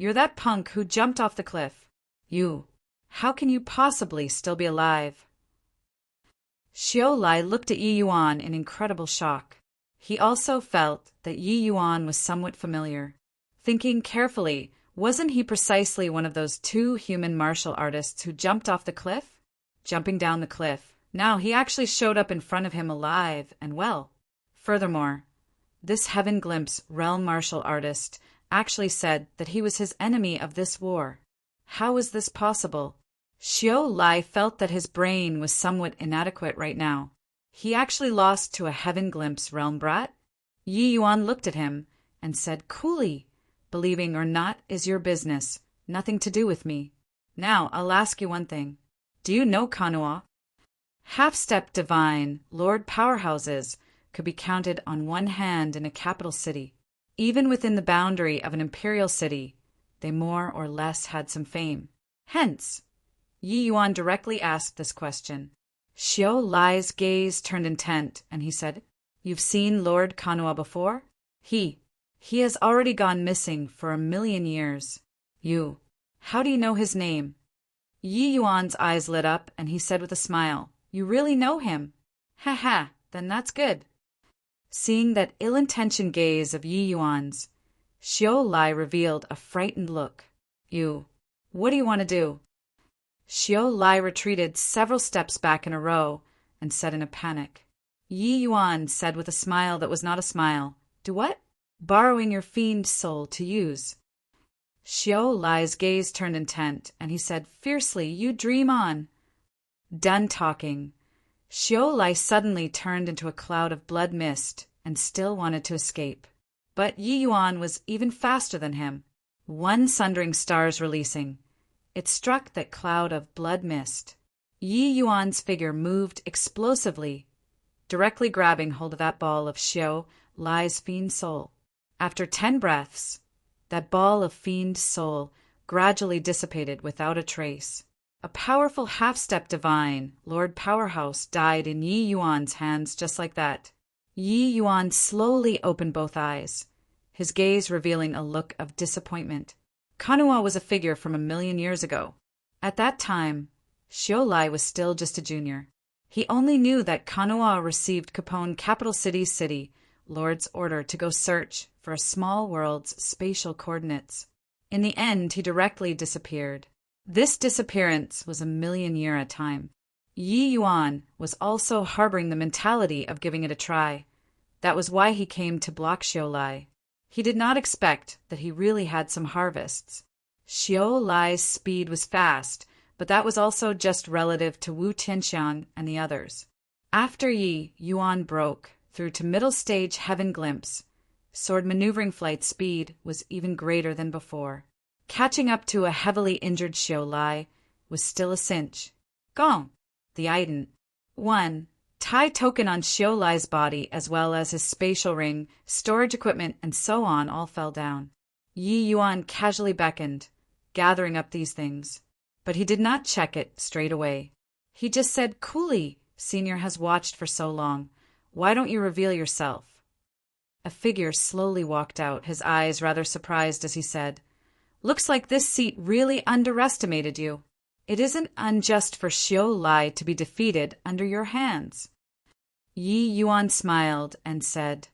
you're that punk who jumped off the cliff. You. How can you possibly still be alive? Xiao Lai looked at Yi Yuan in incredible shock. He also felt that Yi Yuan was somewhat familiar. Thinking carefully, wasn't he precisely one of those two human martial artists who jumped off the cliff? Jumping down the cliff. Now he actually showed up in front of him alive and well. Furthermore, this Heaven Glimpse realm martial artist actually said that he was his enemy of this war. How is this possible? Xiao Lai felt that his brain was somewhat inadequate right now. He actually lost to a Heaven Glimpse realm brat? Yi Yuan looked at him and said coolly, believing or not is your business, nothing to do with me. Now, I'll ask you one thing. Do you know Kanua? Half-step divine, lord powerhouses could be counted on one hand in a capital city. Even within the boundary of an imperial city, they more or less had some fame. Hence, Yi Yuan directly asked this question. Xiao Lai's gaze turned intent, and he said, You've seen Lord Kanua before? He has already gone missing for 1,000,000 years. You. How do you know his name? Yi Yuan's eyes lit up, and he said with a smile, You really know him? Ha ha, then that's good. Seeing that ill-intentioned gaze of Yi Yuan's, Xiao Lai revealed a frightened look. You. What do you want to do? Xiao Lai retreated several steps back in a row and said in a panic. Yi Yuan said with a smile that was not a smile, Do what? Borrowing your fiend soul to use. Xiao Lai's gaze turned intent, and he said fiercely, You dream on. Done talking. Xiao Lai suddenly turned into a cloud of blood mist and still wanted to escape. But Yi Yuan was even faster than him. One sundering stars releasing. It struck that cloud of blood mist. Yi Yuan's figure moved explosively, directly grabbing hold of that ball of Xiao Lai's fiend soul. After 10 breaths, that ball of fiend soul gradually dissipated without a trace. A powerful half-step divine, Lord Powerhouse, died in Yi Yuan's hands just like that. Yi Yuan slowly opened both eyes, his gaze revealing a look of disappointment. Kanua was a figure from 1,000,000 years ago. At that time, Xiao Lai was still just a junior. He only knew that Kanua received Capone Capital City, Lord's order to go search for a small world's spatial coordinates. In the end, he directly disappeared. This disappearance was 1,000,000 year at a time. Yi Yuan was also harboring the mentality of giving it a try. That was why he came to block Xiao Lai. He did not expect that he really had some harvests. Xiao Lai's speed was fast, but that was also just relative to Wu Tianxiang and the others. After Yi Yuan broke through to middle stage Heaven Glimpse, sword maneuvering flight speed was even greater than before. Catching up to a heavily injured Xiao Lai was still a cinch. Gong! The item. 1. Tai token on Xiao Lai's body as well as his spatial ring, storage equipment, and so on all fell down. Yi Yuan casually beckoned, gathering up these things. But he did not check it straight away. He just said coolly, Senior has watched for so long. Why don't you reveal yourself? A figure slowly walked out, his eyes rather surprised as he said, Looks like this seat really underestimated you. It isn't unjust for Xiao Lai to be defeated under your hands. Yi Yuan smiled and said,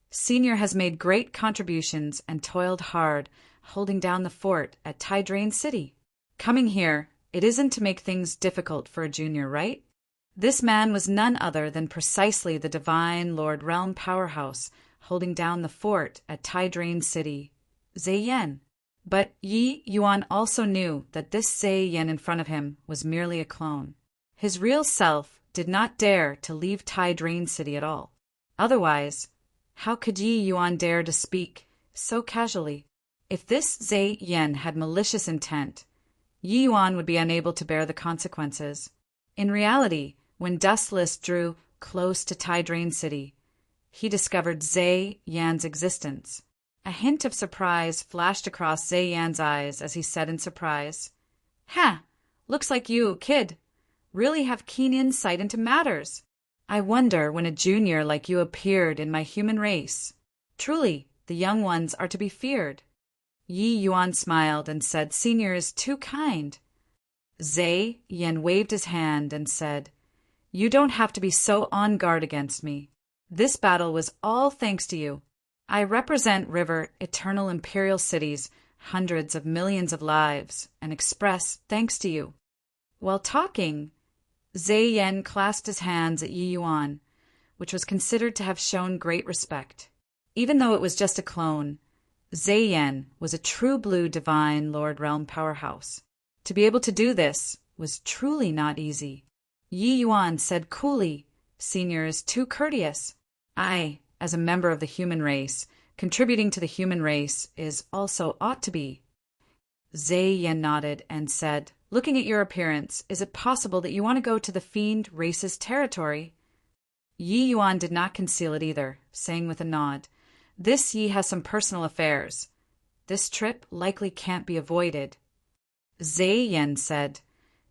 Senior has made great contributions and toiled hard, holding down the fort at Tydrain City. Coming here, it isn't to make things difficult for a junior, right? This man was none other than precisely the divine Lord Realm Powerhouse, holding down the fort at Tydrain City, Zheyan. But Yi Yuan also knew that this Zheyan in front of him was merely a clone. His real self did not dare to leave Tydrain City at all. Otherwise, how could Yi Yuan dare to speak so casually? If this Zheyan had malicious intent, Yi Yuan would be unable to bear the consequences. In reality, when Dustless drew close to Tydrain City, he discovered Zheyan's existence. A hint of surprise flashed across Zheyan's eyes as he said in surprise, Ha! Looks like you, kid, really have keen insight into matters. I wonder when a junior like you appeared in my human race. Truly, the young ones are to be feared. Yi Yuan smiled and said, "Senior is too kind." Zai Yan waved his hand and said, "You don't have to be so on guard against me. This battle was all thanks to you. I represent River, eternal imperial cities, hundreds of millions of lives, and express thanks to you." While talking, Zai Yan clasped his hands at Yi Yuan, which was considered to have shown great respect. Even though it was just a clone, Zai Yan was a true blue divine Lord Realm powerhouse. To be able to do this was truly not easy. Yi Yuan said coolly, "Senior is too courteous. I, as a member of the human race, contributing to the human race, is also ought to be." Zai Yan nodded and said, "Looking at your appearance, is it possible that you want to go to the fiend race's territory?" Yi Yuan did not conceal it either, saying with a nod, "This Yi has some personal affairs. This trip likely can't be avoided." Zai Yan said,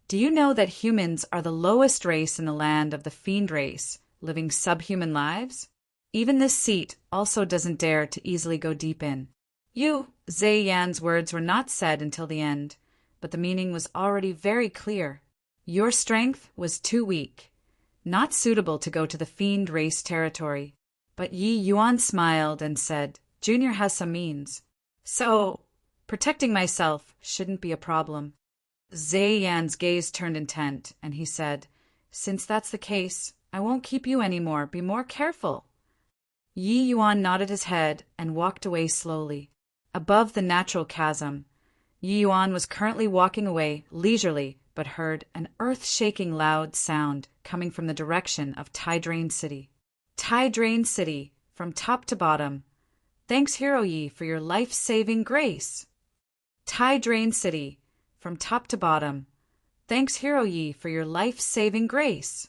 "Do you know that humans are the lowest race in the land of the fiend race, living subhuman lives? Even this seat also doesn't dare to easily go deep in." Zai Yan's words were not said until the end, but the meaning was already very clear. Your strength was too weak, not suitable to go to the fiend race territory. But Yi Yuan smiled and said, "Junior has some means. So, protecting myself shouldn't be a problem." Zai Yan's gaze turned intent, and he said, "Since that's the case, I won't keep you anymore. Be more careful." Yi Yuan nodded his head and walked away slowly. Above the natural chasm, Yi Yuan was currently walking away leisurely, but heard an earth-shaking loud sound coming from the direction of Tydrain City. Tydrain City, from top to bottom. Thanks, Hero Yi, for your life-saving grace. Tydrain City, from top to bottom. Thanks, Hero Yi, for your life-saving grace.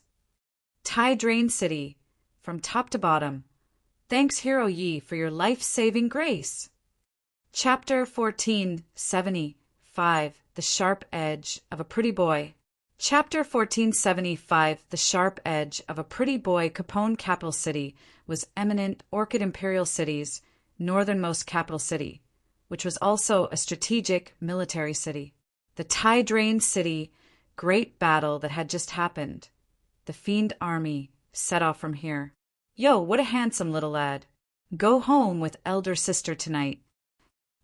Tydrain City, from top to bottom. Thanks, Hero Yi, for your life-saving grace. Chapter 1475, The Sharp Edge of a Pretty Boy. Chapter 1475, The Sharp Edge of a Pretty Boy. Capone capital city was eminent Orchid Imperial City's northernmost capital city, which was also a strategic military city. The Tydrain City great battle that had just happened. The fiend army set off from here. "Yo, what a handsome little lad. Go home with elder sister tonight."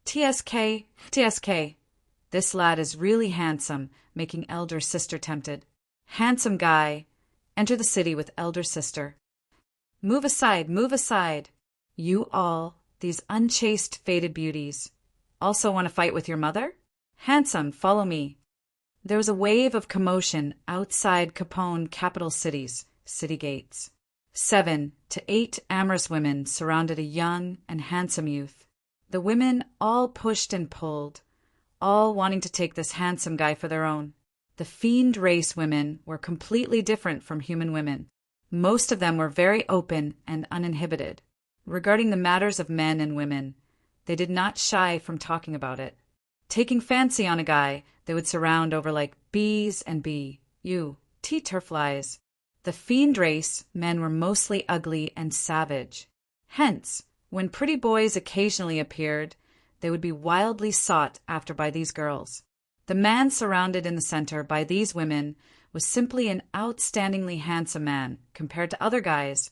TSK, TSK. This lad is really handsome, making elder sister tempted. Handsome guy. Enter the city with elder sister. Move aside, move aside. You all, these unchaste faded beauties, also want to fight with your mother? Handsome, follow me. There was a wave of commotion outside Capone capital city's city gates. 7 to 8 amorous women surrounded a young and handsome youth. The women all pushed and pulled, all wanting to take this handsome guy for their own. The fiend race women were completely different from human women. Most of them were very open and uninhibited. Regarding the matters of men and women, they did not shy from talking about it. Taking fancy on a guy, they would surround over like bees and tea-turflies. The fiend race men were mostly ugly and savage. Hence, when pretty boys occasionally appeared, they would be wildly sought after by these girls. The man surrounded in the center by these women was simply an outstandingly handsome man compared to other guys,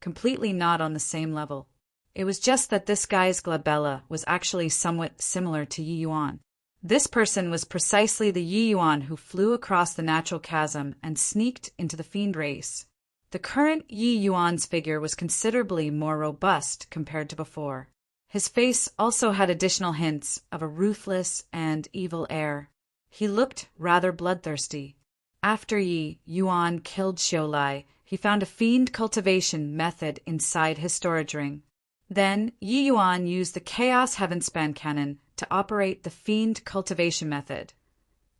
completely not on the same level. It was just that this guy's glabella was actually somewhat similar to Yi Yuan. This person was precisely the Yi Yuan who flew across the natural chasm and sneaked into the fiend race. The current Yi Yuan's figure was considerably more robust compared to before. His face also had additional hints of a ruthless and evil air. He looked rather bloodthirsty. After Yi Yuan killed Xiaolai, he found a fiend cultivation method inside his storage ring. Then Yi Yuan used the Chaos Heavenspan cannon to operate the fiend cultivation method,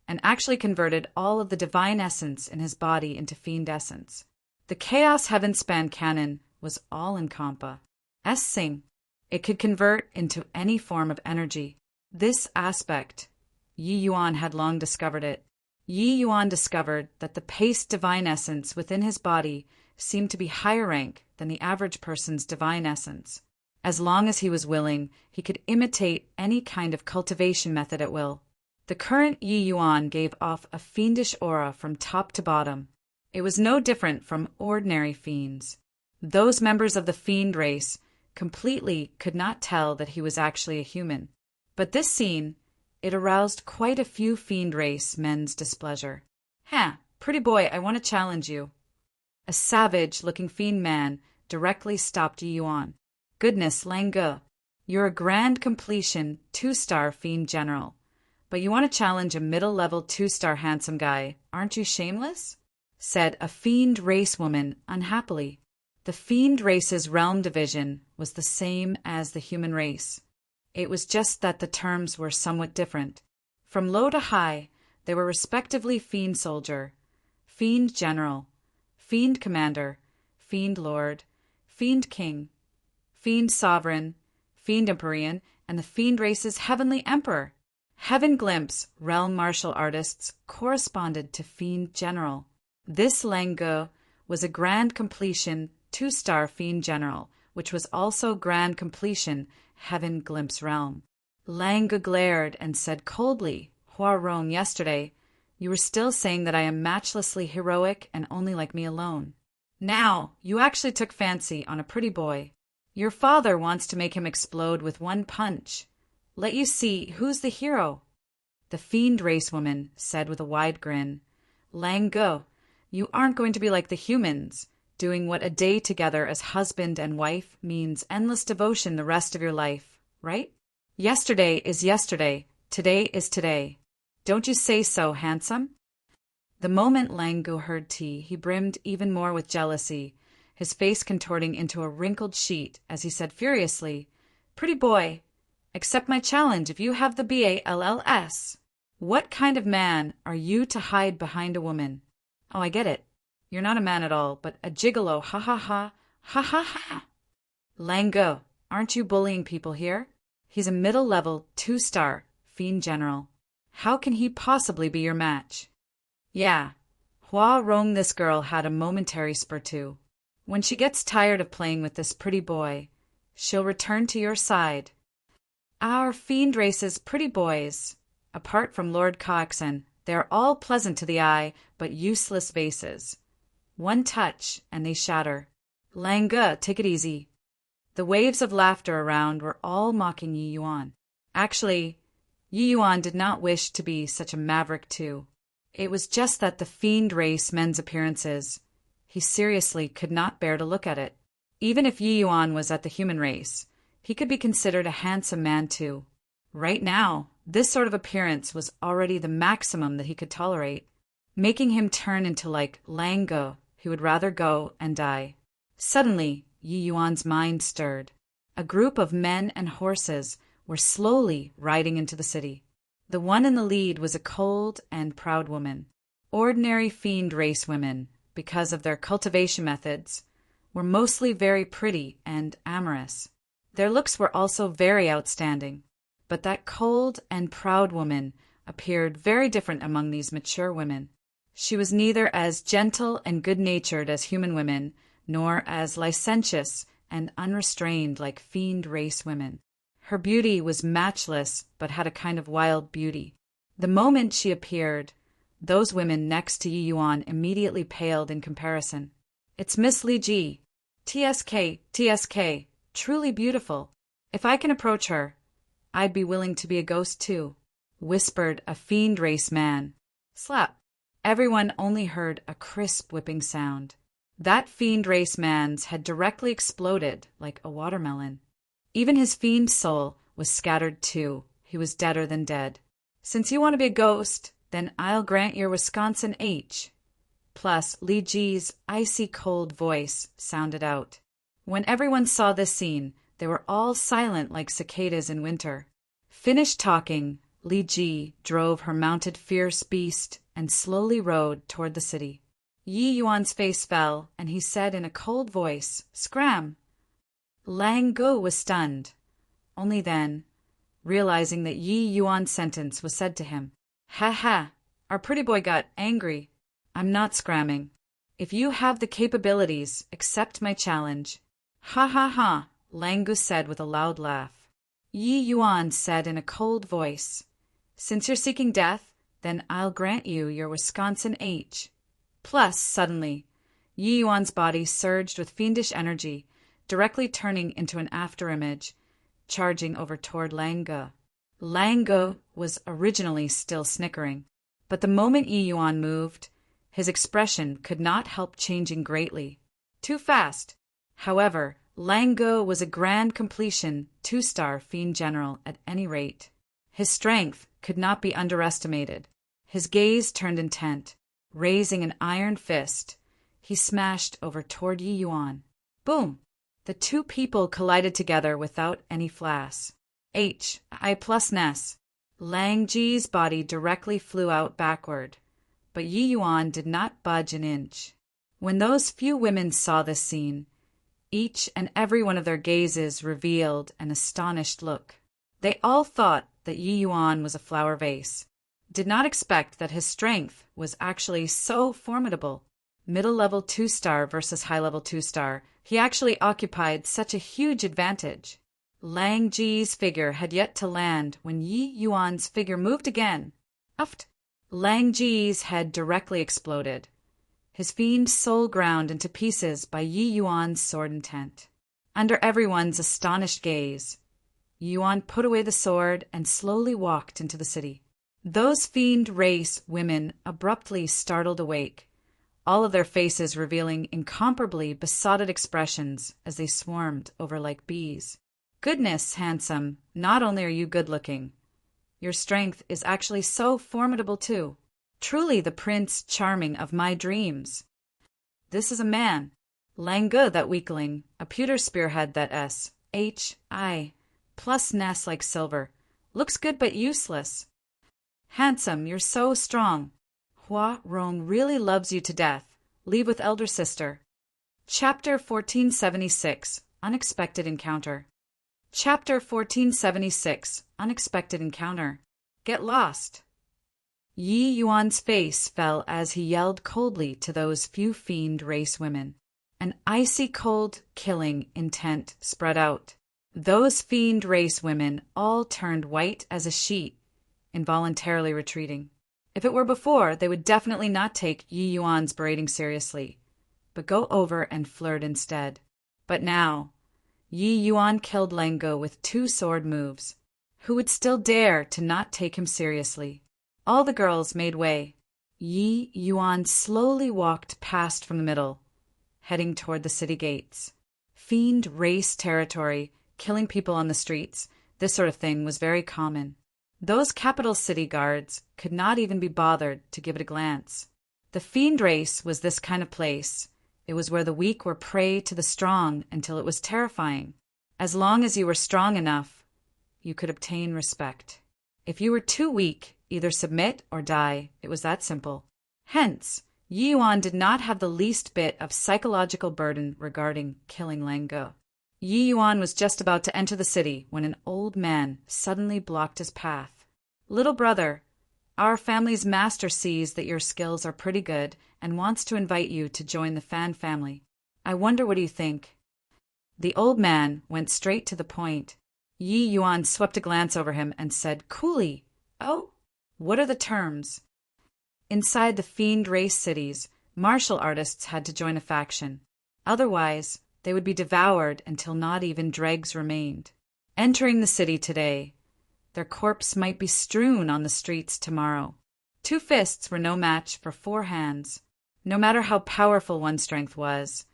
and actually converted all of the divine essence in his body into fiend essence. The Chaos Heavenspan cannon was all-encompassing. It could convert into any form of energy. This aspect, Yi Yuan had long discovered it. Yi Yuan discovered that the paste divine essence within his body seemed to be higher rank than the average person's divine essence. As long as he was willing, he could imitate any kind of cultivation method at will. The current Yi Yuan gave off a fiendish aura from top to bottom. It was no different from ordinary fiends. Those members of the fiend race completely could not tell that he was actually a human. But this scene, it aroused quite a few fiend race men's displeasure. Pretty boy, I want to challenge you. A savage-looking fiend man directly stopped Yi Yuan. Goodness, Lang Ge, you're a grand completion 2-star fiend general. But you want to challenge a middle-level 2-star handsome guy, aren't you shameless? Said a fiend race woman unhappily. The fiend race's realm division was the same as the human race. It was just that the terms were somewhat different. From low to high, they were respectively fiend soldier, fiend general, fiend commander, fiend lord, fiend king, fiend sovereign, fiend empyrean, and the fiend race's heavenly emperor. Heaven Glimpse realm martial artists corresponded to fiend general. This Lang Ge was a grand completion 2-star fiend general, which was also grand completion Heaven Glimpse realm. Lang Ge glared and said coldly, Hua Rong, yesterday, you were still saying that I am matchlessly heroic and only like me alone. Now, you actually took fancy on a pretty boy. Your father wants to make him explode with one punch. Let you see who's the hero. The fiend race woman said with a wide grin, Lang Ge, you aren't going to be like the humans, doing what a day together as husband and wife means endless devotion the rest of your life, right? Yesterday is yesterday, today is today. Don't you say so, handsome? The moment Lang Ge heard tea, he brimmed even more with jealousy, his face contorting into a wrinkled sheet as he said furiously, Pretty boy, accept my challenge if you have the BALLS. What kind of man are you to hide behind a woman? Oh, I get it. You're not a man at all, but a gigolo, ha ha ha, ha ha ha. Lang Ge, aren't you bullying people here? He's a middle-level 2-star fiend general. How can he possibly be your match? Yeah, Hua Rong, this girl had a momentary spur too. When she gets tired of playing with this pretty boy, she'll return to your side. Our fiend race's pretty boys, apart from Lord Coxon, they're all pleasant to the eye, but useless vases. One touch, and they shatter. Lang Ge, take it easy. The waves of laughter around were all mocking Yi Yuan. Actually, Yi Yuan did not wish to be such a maverick too. It was just that the fiend race men's appearances, he seriously could not bear to look at it. Even if Yi Yuan was at the human race, he could be considered a handsome man too. Right now, this sort of appearance was already the maximum that he could tolerate, making him turn into like Lang Ge, who would rather go and die. Suddenly, Yi Yuan's mind stirred. A group of men and horses were slowly riding into the city. The one in the lead was a cold and proud woman. Ordinary fiend race women, because of their cultivation methods, were mostly very pretty and amorous. Their looks were also very outstanding, but that cold and proud woman appeared very different among these mature women. She was neither as gentle and good-natured as human women, nor as licentious and unrestrained like fiend race women. Her beauty was matchless, but had a kind of wild beauty. The moment she appeared, those women next to Yi Yuan immediately paled in comparison. It's Miss Li Ji. TSK, truly beautiful. If I can approach her, I'd be willing to be a ghost too, whispered a fiend race man. Slap. Everyone only heard a crisp whipping sound. That fiend race man's had directly exploded like a watermelon. Even his fiend soul was scattered too. He was deader than dead. Since you want to be a ghost, then I'll grant your Wisconsin H. Plus, Li Ji's icy cold voice sounded out. When everyone saw this scene, they were all silent like cicadas in winter. Finished talking, Li Ji drove her mounted fierce beast and slowly rode toward the city. Yi Yuan's face fell, and he said in a cold voice, Scram! Lang Ge was stunned. Only then, realizing that Yi Yuan's sentence was said to him. Ha ha! Our pretty boy got angry. I'm not scramming. If you have the capabilities, accept my challenge. Ha ha ha! Lang Gu said with a loud laugh. Yi Yuan said in a cold voice, "Since you're seeking death, then I'll grant you your Wisconsin H." Plus, suddenly, Yi Yuan's body surged with fiendish energy, directly turning into an afterimage, charging over toward Lang Gu. Lang Gu was originally still snickering, but the moment Yi Yuan moved, his expression could not help changing greatly. Too fast. However, Lang Gu was a grand completion 2-star fiend general at any rate. His strength could not be underestimated. His gaze turned intent. Raising an iron fist, he smashed over toward Yi Yuan. Boom! The two people collided together without any flass. I plus Ness. Lang Ji's body directly flew out backward, but Yi Yuan did not budge an inch. When those few women saw this scene, each and every one of their gazes revealed an astonished look. They all thought that Yi Yuan was a flower vase, did not expect that his strength was actually so formidable. Middle-level 2-star versus high-level 2-star, he actually occupied such a huge advantage. Lang Ji's figure had yet to land when Yi Yuan's figure moved again. Uft! Lang Ji's head directly exploded. His fiend soul ground into pieces by Yi Yuan's sword intent. Under everyone's astonished gaze, Yi Yuan put away the sword and slowly walked into the city. Those fiend race women abruptly startled awake, all of their faces revealing incomparably besotted expressions as they swarmed over like bees. Goodness, handsome, not only are you good-looking, your strength is actually so formidable too. Truly the Prince Charming of my dreams. This is a man. Lang Gu, that weakling, a pewter spearhead that S.H.I. plus Ness like silver. Looks good but useless. Handsome, you're so strong. Hua Rong really loves you to death. Leave with elder sister. Chapter 1476, Unexpected Encounter. Chapter 1476, Unexpected Encounter. Get lost. Yi Yuan's face fell as he yelled coldly to those few fiend race women. An icy cold, killing intent spread out. Those fiend race women all turned white as a sheet, involuntarily retreating. If it were before, they would definitely not take Yi Yuan's berating seriously, but go over and flirt instead. But now, Yi Yuan killed Lang Gu with 2 sword moves. Who would still dare to not take him seriously? All the girls made way. Yi Yuan slowly walked past from the middle, heading toward the city gates. Fiend race territory, killing people on the streets, this sort of thing was very common. Those capital city guards could not even be bothered to give it a glance. The fiend race was this kind of place. It was where the weak were prey to the strong until it was terrifying. As long as you were strong enough, you could obtain respect. If you were too weak, either submit or die. It was that simple. Hence, Yi Yuan did not have the least bit of psychological burden regarding killing Lang Gu. Yi Yuan was just about to enter the city when an old man suddenly blocked his path. "Little brother, our family's master sees that your skills are pretty good and wants to invite you to join the Fan family. I wonder what you think." The old man went straight to the point. Yi Yuan swept a glance over him and said coolly, "Oh, what are the terms?" Inside the fiend race cities, martial artists had to join a faction. Otherwise, they would be devoured until not even dregs remained. Entering the city today, their corpse might be strewn on the streets tomorrow. 2 fists were no match for 4 hands. No matter how powerful one's strength was,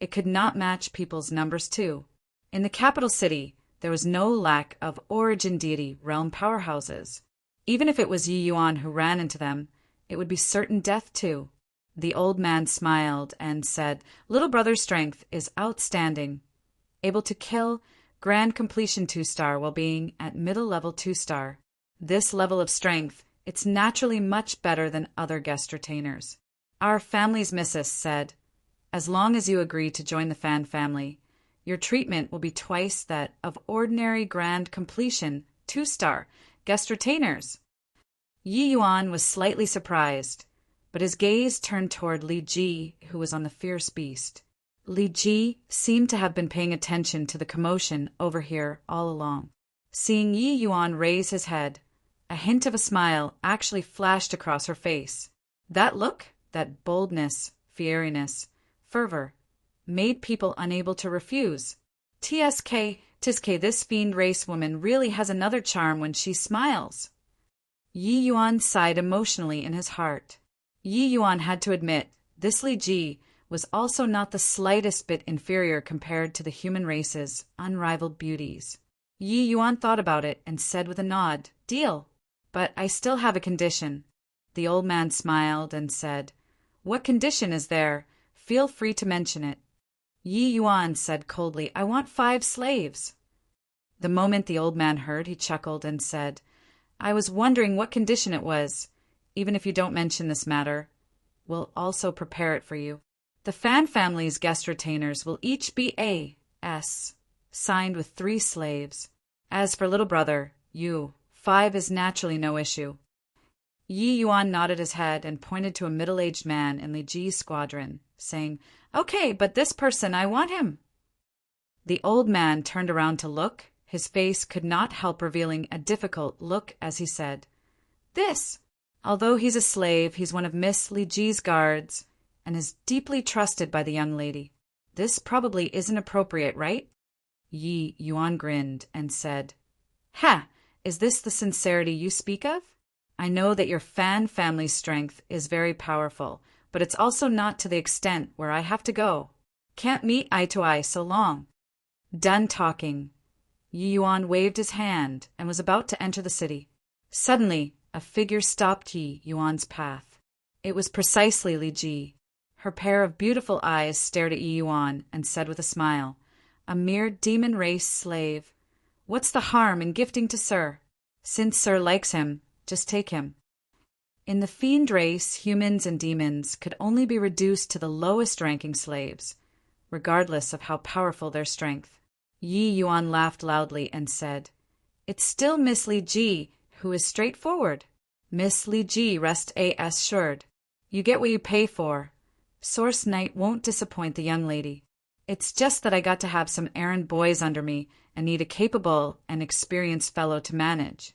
it could not match people's numbers too. In the capital city, there was no lack of origin deity realm powerhouses. Even if it was Yi Yuan who ran into them, it would be certain death too. The old man smiled and said, "Little brother's strength is outstanding. Able to kill, grand completion 2-star while being at middle level 2-star. This level of strength, it's naturally much better than other guest retainers." Our family's missus said, "As long as you agree to join the Fan family, your treatment will be twice that of ordinary grand completion 2-star guest retainers." Yi Yuan was slightly surprised, but his gaze turned toward Li Ji, who was on the fierce beast. Li Ji seemed to have been paying attention to the commotion over here all along. Seeing Yi Yuan raise his head, a hint of a smile actually flashed across her face. That look, that boldness, fieriness, fervor, made people unable to refuse. Tiske, this fiend race woman really has another charm when she smiles. Yi Yuan sighed emotionally in his heart. Yi Yuan had to admit, this Li Ji was also not the slightest bit inferior compared to the human race's unrivaled beauties. Yi Yuan thought about it and said with a nod, "Deal. But I still have a condition." The old man smiled and said, "What condition is there? Feel free to mention it." Yi Yuan said coldly, "I want 5 slaves." The moment the old man heard, he chuckled and said, "I was wondering what condition it was. Even if you don't mention this matter, we'll also prepare it for you. The Fan family's guest retainers will each be A.S. signed with 3 slaves. As for little brother, you, 5 is naturally no issue." Yi Yuan nodded his head and pointed to a middle-aged man in Li Ji's squadron, saying, "Okay, but this person, I want him." The old man turned around to look. His face could not help revealing a difficult look as he said, "This. Although he's a slave, he's one of Miss Li Ji's guards and is deeply trusted by the young lady. This probably isn't appropriate, right?" Yi Yuan grinned and said, "Ha! Is this the sincerity you speak of? I know that your Fan family's strength is very powerful, but it's also not to the extent where I have to go. Can't meet eye to eye so long." Done talking, Yi Yuan waved his hand and was about to enter the city. Suddenly, a figure stopped Yi Yuan's path. It was precisely Li Ji. Her pair of beautiful eyes stared at Yi Yuan and said with a smile, "A mere demon race slave. What's the harm in gifting to Sir? Since Sir likes him, just take him." In the fiend race, humans and demons could only be reduced to the lowest ranking slaves, regardless of how powerful their strength. Yi Yuan laughed loudly and said, "It's still Miss Li Ji, who is straightforward. Miss Li Ji, rest assured. You get what you pay for. Source Knight won't disappoint the young lady. It's just that I got to have some errand boys under me and need a capable and experienced fellow to manage."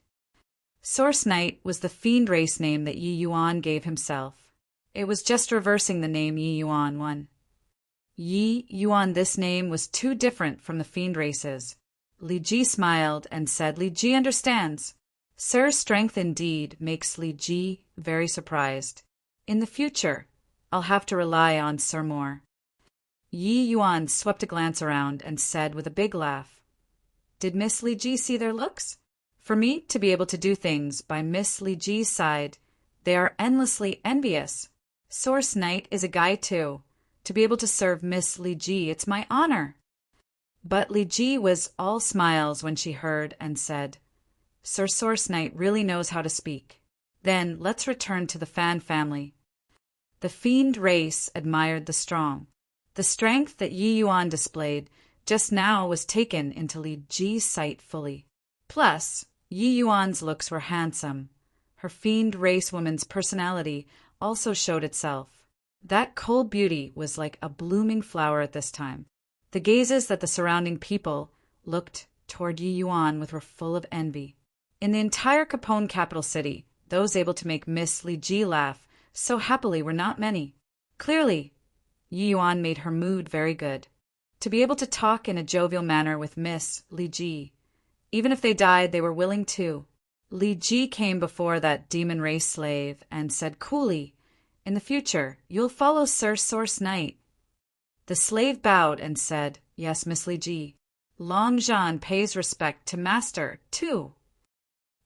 Source Knight was the fiend race name that Yi Yuan gave himself. It was just reversing the name Yi Yuan won. Yi Yuan, this name was too different from the fiend races. Li Ji smiled and said, "Li Ji understands. Sir's strength indeed makes Li Ji very surprised. In the future, I'll have to rely on Sir more." Yi Yuan swept a glance around and said with a big laugh, "Did Miss Li Ji see their looks? For me to be able to do things by Miss Li Ji's side, they are endlessly envious. Source Knight is a guy too. To be able to serve Miss Li Ji, it's my honor." But Li Ji was all smiles when she heard and said, "Sir Source Knight really knows how to speak. Then let's return to the Fan family." The fiend race admired the strong. The strength that Yi Yuan displayed just now was taken into Li Ji's sight fully. Plus, Yi Yuan's looks were handsome. Her fiend race woman's personality also showed itself. That cold beauty was like a blooming flower at this time. The gazes that the surrounding people looked toward Yi Yuan with were full of envy. In the entire Capone capital city, those able to make Miss Li Ji laugh so happily were not many. Clearly, Yi Yuan made her mood very good. To be able to talk in a jovial manner with Miss Li Ji. Even if they died, they were willing to. Li Ji came before that demon race slave and said coolly, "In the future, you'll follow Sir Source Knight." The slave bowed and said, "Yes, Miss Li Ji. Long Jean pays respect to Master, too."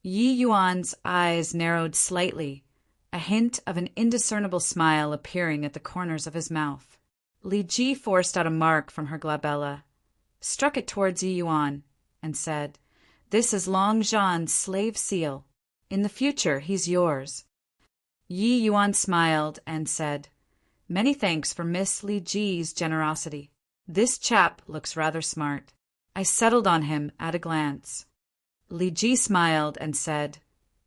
Yi Yuan's eyes narrowed slightly, a hint of an indiscernible smile appearing at the corners of his mouth. Li Ji forced out a mark from her glabella, struck it towards Yi Yuan, and said, "This is Long Jean's slave seal. In the future, he's yours." Yi Yuan smiled and said, "Many thanks for Miss Li Ji's generosity. This chap looks rather smart. I settled on him at a glance." Li Ji smiled and said,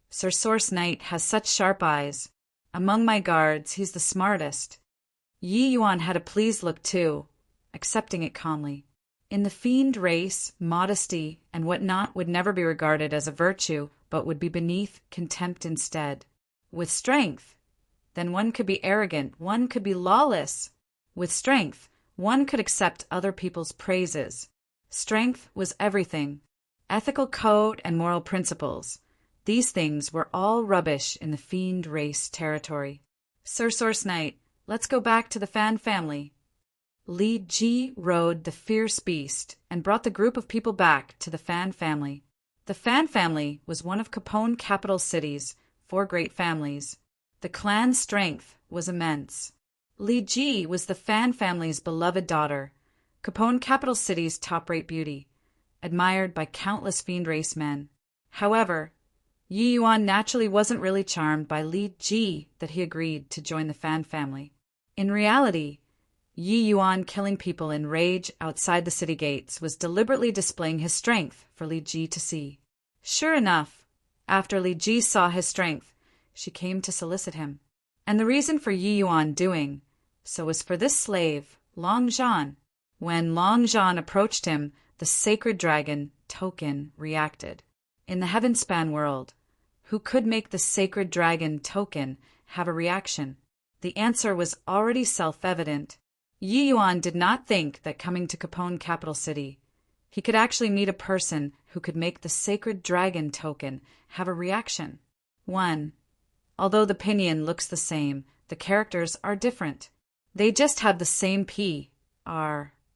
"Sir Source Knight has such sharp eyes. Among my guards, he's the smartest." Yi Yuan had a pleased look too. accepting it calmly. In the fiend race, modesty and whatnot would never be regarded as a virtue, but would be beneath contempt instead. With strength, then one could be arrogant, one could be lawless. With strength, one could accept other people's praises. Strength was everything. Ethical code and moral principles. These things were all rubbish in the fiend race territory. Sir Source Knight, let's go back to the Fan family. Li Ji rode the fierce beast and brought the group of people back to the Fan family. The Fan family was one of Capone capital city's 4 great families. The clan's strength was immense. Li Ji was the Fan family's beloved daughter, Capone capital city's top-rate beauty, admired by countless fiend race men. However, Yi Yuan naturally wasn't really charmed by Li Ji that he agreed to join the Fan family. In reality, Yi Yuan killing people in rage outside the city gates was deliberately displaying his strength for Li Ji to see. Sure enough, after Li Ji saw his strength, she came to solicit him. And the reason for Yi Yuan doing so was for this slave, Long Zhan. When Long Zhan approached him, the sacred dragon, Token, reacted. In the Heavenspan world, who could make the sacred dragon, Token, have a reaction? The answer was already self-evident. Yi Yuan did not think that coming to Capone capital city, he could actually meet a person who could make the sacred dragon Token have a reaction. 1. Although the pinyin looks the same, the characters are different. They just have the same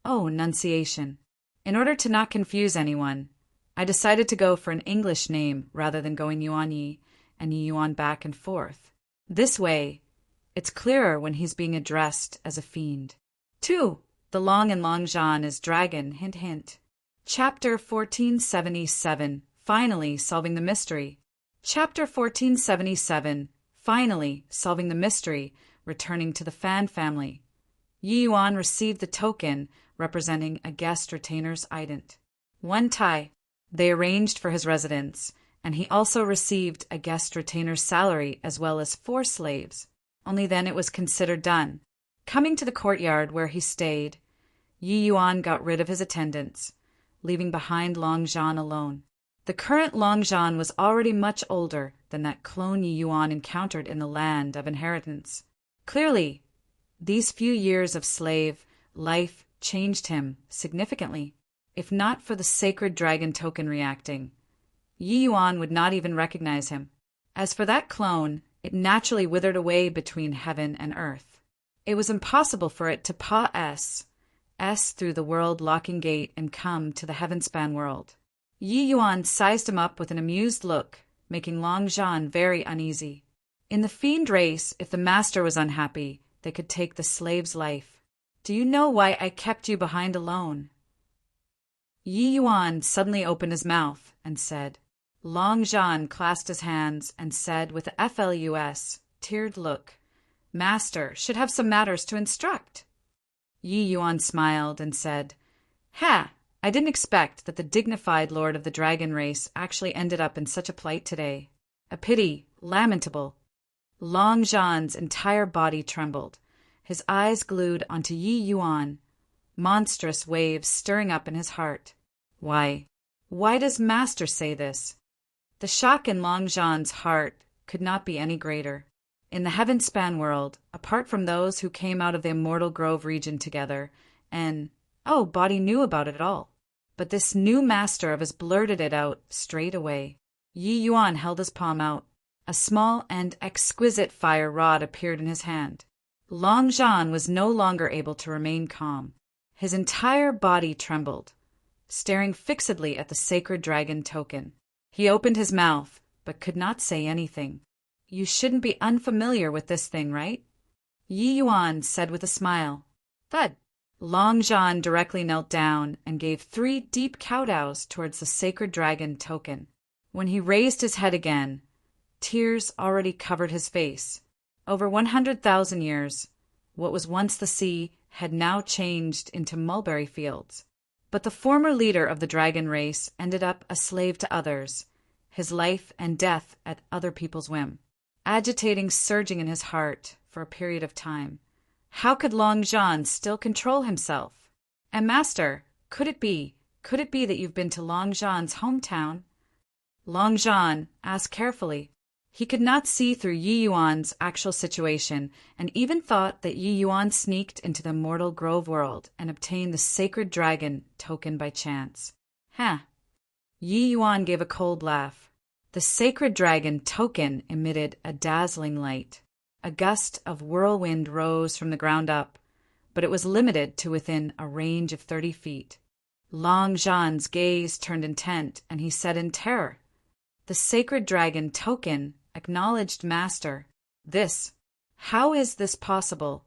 enunciation. In order to not confuse anyone, I decided to go for an English name rather than going Yuan Yi and Yi Yuan back and forth. This way, it's clearer when he's being addressed as a fiend. 2. The Long and Long Zhan is dragon, hint hint. Chapter 1477, Finally Solving the Mystery. Chapter 1477, Finally Solving the Mystery, Returning to the Fan family. Yi Yuan received the token representing a guest retainer's ident. 1 Tai. They arranged for his residence, and he also received a guest retainer's salary as well as 4 slaves. Only then it was considered done. Coming to the courtyard where he stayed, Yi Yuan got rid of his attendants, leaving behind Long Zhan alone. The current Long Zhan was already much older than that clone Yi Yuan encountered in the land of inheritance. Clearly, these few years of slave life changed him significantly. If not for the sacred dragon token reacting, Yi Yuan would not even recognize him. As for that clone, it naturally withered away between heaven and earth. It was impossible for it to pass through the world-locking gate and come to the Heavenspan world. Yi Yuan sized him up with an amused look, making Long Zhan very uneasy. In the fiend race, if the master was unhappy, they could take the slave's life. Do you know why I kept you behind alone? Yi Yuan suddenly opened his mouth and said. Long Zhan clasped his hands and said with a flus, teared look, Master should have some matters to instruct. Yi Yuan smiled and said, Ha! I didn't expect that the dignified lord of the dragon race actually ended up in such a plight today. A pity, lamentable. Long Zhan's entire body trembled, his eyes glued onto Yi Yuan, monstrous waves stirring up in his heart. Why does Master say this? The shock in Long Zhan's heart could not be any greater. In the Heavenspan world, apart from those who came out of the Immortal Grove region together, Body knew about it all. But this new master of his blurted it out straight away. Yi Yuan held his palm out. A small and exquisite fire rod appeared in his hand. Long Zhan was no longer able to remain calm. His entire body trembled, staring fixedly at the sacred dragon token. He opened his mouth, but could not say anything. You shouldn't be unfamiliar with this thing, right? Yi Yuan said with a smile. Thud. Long Zhan directly knelt down and gave 3 deep kowtows towards the sacred dragon token. When he raised his head again, tears already covered his face. Over 100,000 years, what was once the sea had now changed into mulberry fields. But the former leader of the dragon race ended up a slave to others, his life and death at other people's whim, agitating surging in his heart for a period of time. How could Long Zhan still control himself? And Master, could it be that you've been to Long Jean's hometown? Long Jean asked carefully. He could not see through Yi Yuan's actual situation, and even thought that Yi Yuan sneaked into the immortal Grove world and obtained the sacred dragon token by chance. Huh. Yi Yuan gave a cold laugh. The sacred dragon token emitted a dazzling light. A gust of whirlwind rose from the ground up, but it was limited to within a range of 30 feet. Long Jean's gaze turned intent, and he said in terror, "The sacred dragon token acknowledged Master. How is this possible?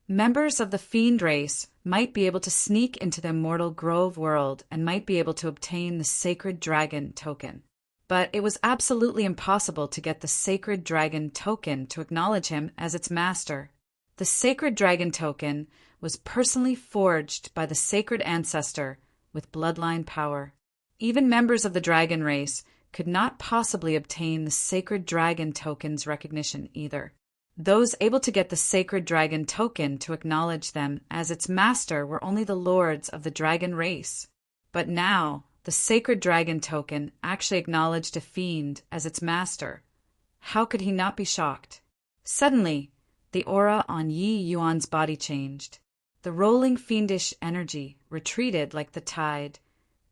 Members of the fiend race might be able to sneak into the immortal Grove world and might be able to obtain the sacred dragon token. But it was absolutely impossible to get the sacred dragon token to acknowledge him as its master. The sacred dragon token was personally forged by the sacred ancestor with bloodline power. Even members of the dragon race could not possibly obtain the sacred dragon token's recognition either. Those able to get the sacred dragon token to acknowledge them as its master were only the lords of the dragon race. But now, the sacred dragon token actually acknowledged a fiend as its master. How could he not be shocked? Suddenly, the aura on Yi Yuan's body changed. The rolling fiendish energy retreated like the tide,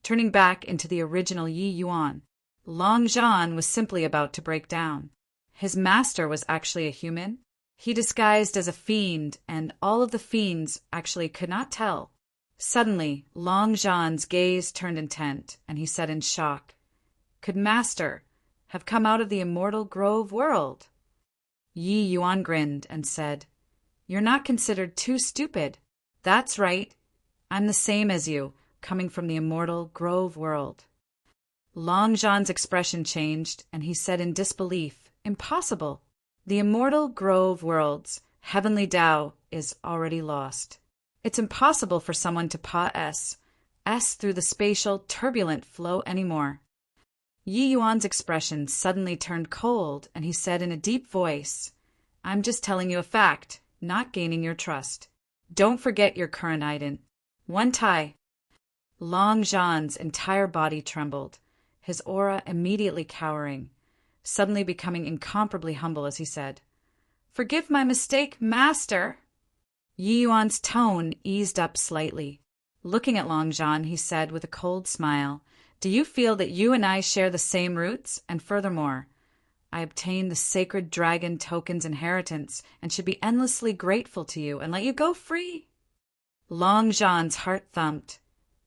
turning back into the original Yi Yuan. Long Jean was simply about to break down. His master was actually a human. He disguised as a fiend, and all of the fiends actually could not tell. Suddenly, Long Jean's gaze turned intent, and he said in shock, "Could Master have come out of the immortal Grove world?" Yi Yuan grinned and said, "You're not considered too stupid. That's right. I'm the same as you, coming from the immortal Grove world." Long Jean's expression changed, and he said in disbelief, "Impossible. The immortal Grove world's heavenly Tao is already lost. It's impossible for someone to pass through the spatial, turbulent flow anymore." Yi Yuan's expression suddenly turned cold, and he said in a deep voice, "I'm just telling you a fact, not gaining your trust. Don't forget your current ident. One tie." Long Jean's entire body trembled, his aura immediately cowering, suddenly becoming incomparably humble as he said, "Forgive my mistake, Master." Yi Yuan's tone eased up slightly. Looking at Long Jean, he said with a cold smile, "Do you feel that you and I share the same roots? And furthermore, I obtained the sacred dragon token's inheritance and should be endlessly grateful to you and let you go free." Long Jean's heart thumped,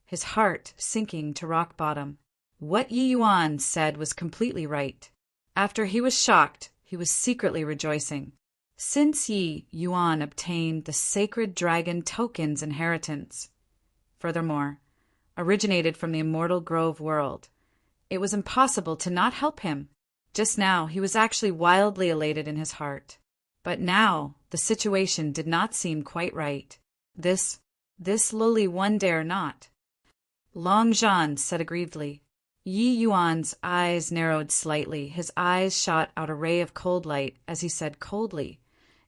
his heart sinking to rock bottom. What Yi Yuan said was completely right. After he was shocked, he was secretly rejoicing. Since Yi Yuan obtained the sacred dragon token's inheritance, furthermore, originated from the immortal Grove world, it was impossible to not help him. Just now, he was actually wildly elated in his heart. But now, the situation did not seem quite right. This lowly one dare not. Long Jean said aggrievedly. Yi Yuan's eyes narrowed slightly. His eyes shot out a ray of cold light as he said coldly,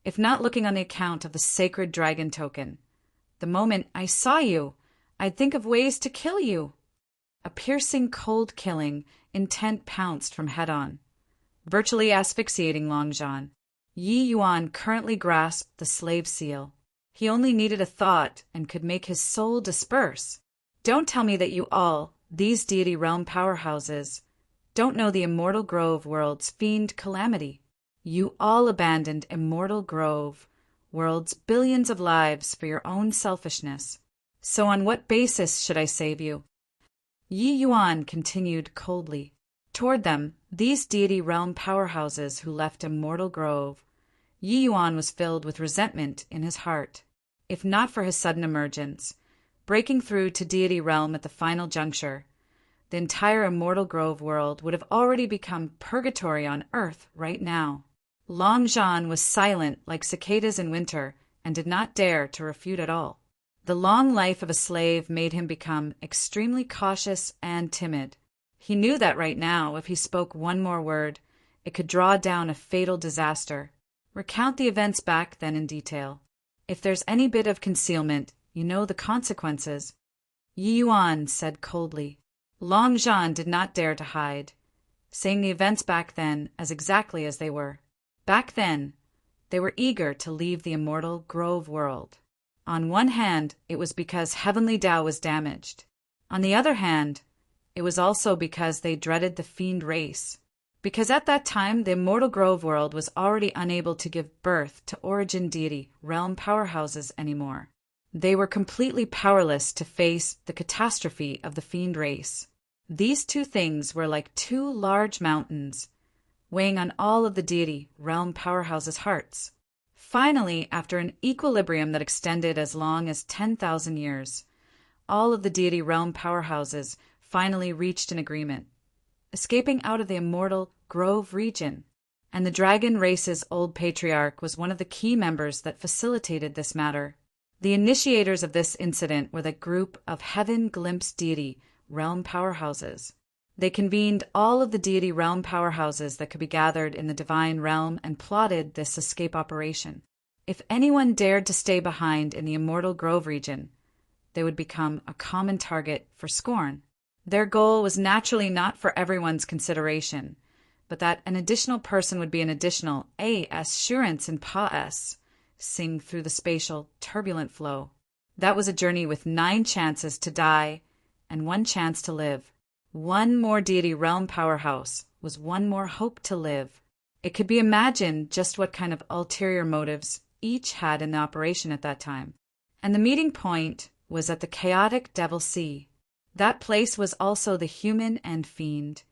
"If not looking on the account of the sacred dragon token, the moment I saw you, I'd think of ways to kill you." A piercing cold killing intent pounced from head on, virtually asphyxiating Long Jean. Yi Yuan currently grasped the slave seal. He only needed a thought and could make his soul disperse. Don't tell me that you all, these deity realm powerhouses, don't know the immortal Grove world's fiend calamity. You all abandoned immortal Grove world's billions of lives for your own selfishness. So on what basis should I save you? Yi Yuan continued coldly. Toward them, these deity realm powerhouses who left immortal Grove, Yi Yuan was filled with resentment in his heart. If not for his sudden emergence, breaking through to deity realm at the final juncture, the entire immortal Grove world would have already become purgatory on earth right now. Long Jean was silent like cicadas in winter and did not dare to refute at all. The long life of a slave made him become extremely cautious and timid. He knew that right now, if he spoke one more word, it could draw down a fatal disaster. Recount the events back then in detail. If there's any bit of concealment, You know the consequences." Yi Yuan said coldly. Long Zhan did not dare to hide, saying the events back then as exactly as they were. Back then, they were eager to leave the immortal Grove world. On one hand, it was because heavenly Tao was damaged. On the other hand, it was also because they dreaded the fiend race. Because at that time, the immortal Grove world was already unable to give birth to origin deity realm powerhouses anymore. They were completely powerless to face the catastrophe of the fiend race. These two things were like two large mountains, weighing on all of the deity realm powerhouses' hearts. Finally, after an equilibrium that extended as long as 10,000 years, all of the deity realm powerhouses finally reached an agreement, escaping out of the immortal Grove region. And the dragon race's old patriarch was one of the key members that facilitated this matter. The initiators of this incident were the group of Heaven Glimpse deity realm powerhouses. They convened all of the deity realm powerhouses that could be gathered in the divine realm and plotted this escape operation. If anyone dared to stay behind in the immortal Grove region, they would become a common target for scorn. Their goal was naturally not for everyone's consideration, but that an additional person would be an additional assurance in pa-s, sing through the spatial, turbulent flow. That was a journey with 9 chances to die and 1 chance to live. One more deity realm powerhouse was one more hope to live. It could be imagined just what kind of ulterior motives each had in the operation at that time. And the meeting point was at the chaotic Devil Sea. That place was also the human and fiend,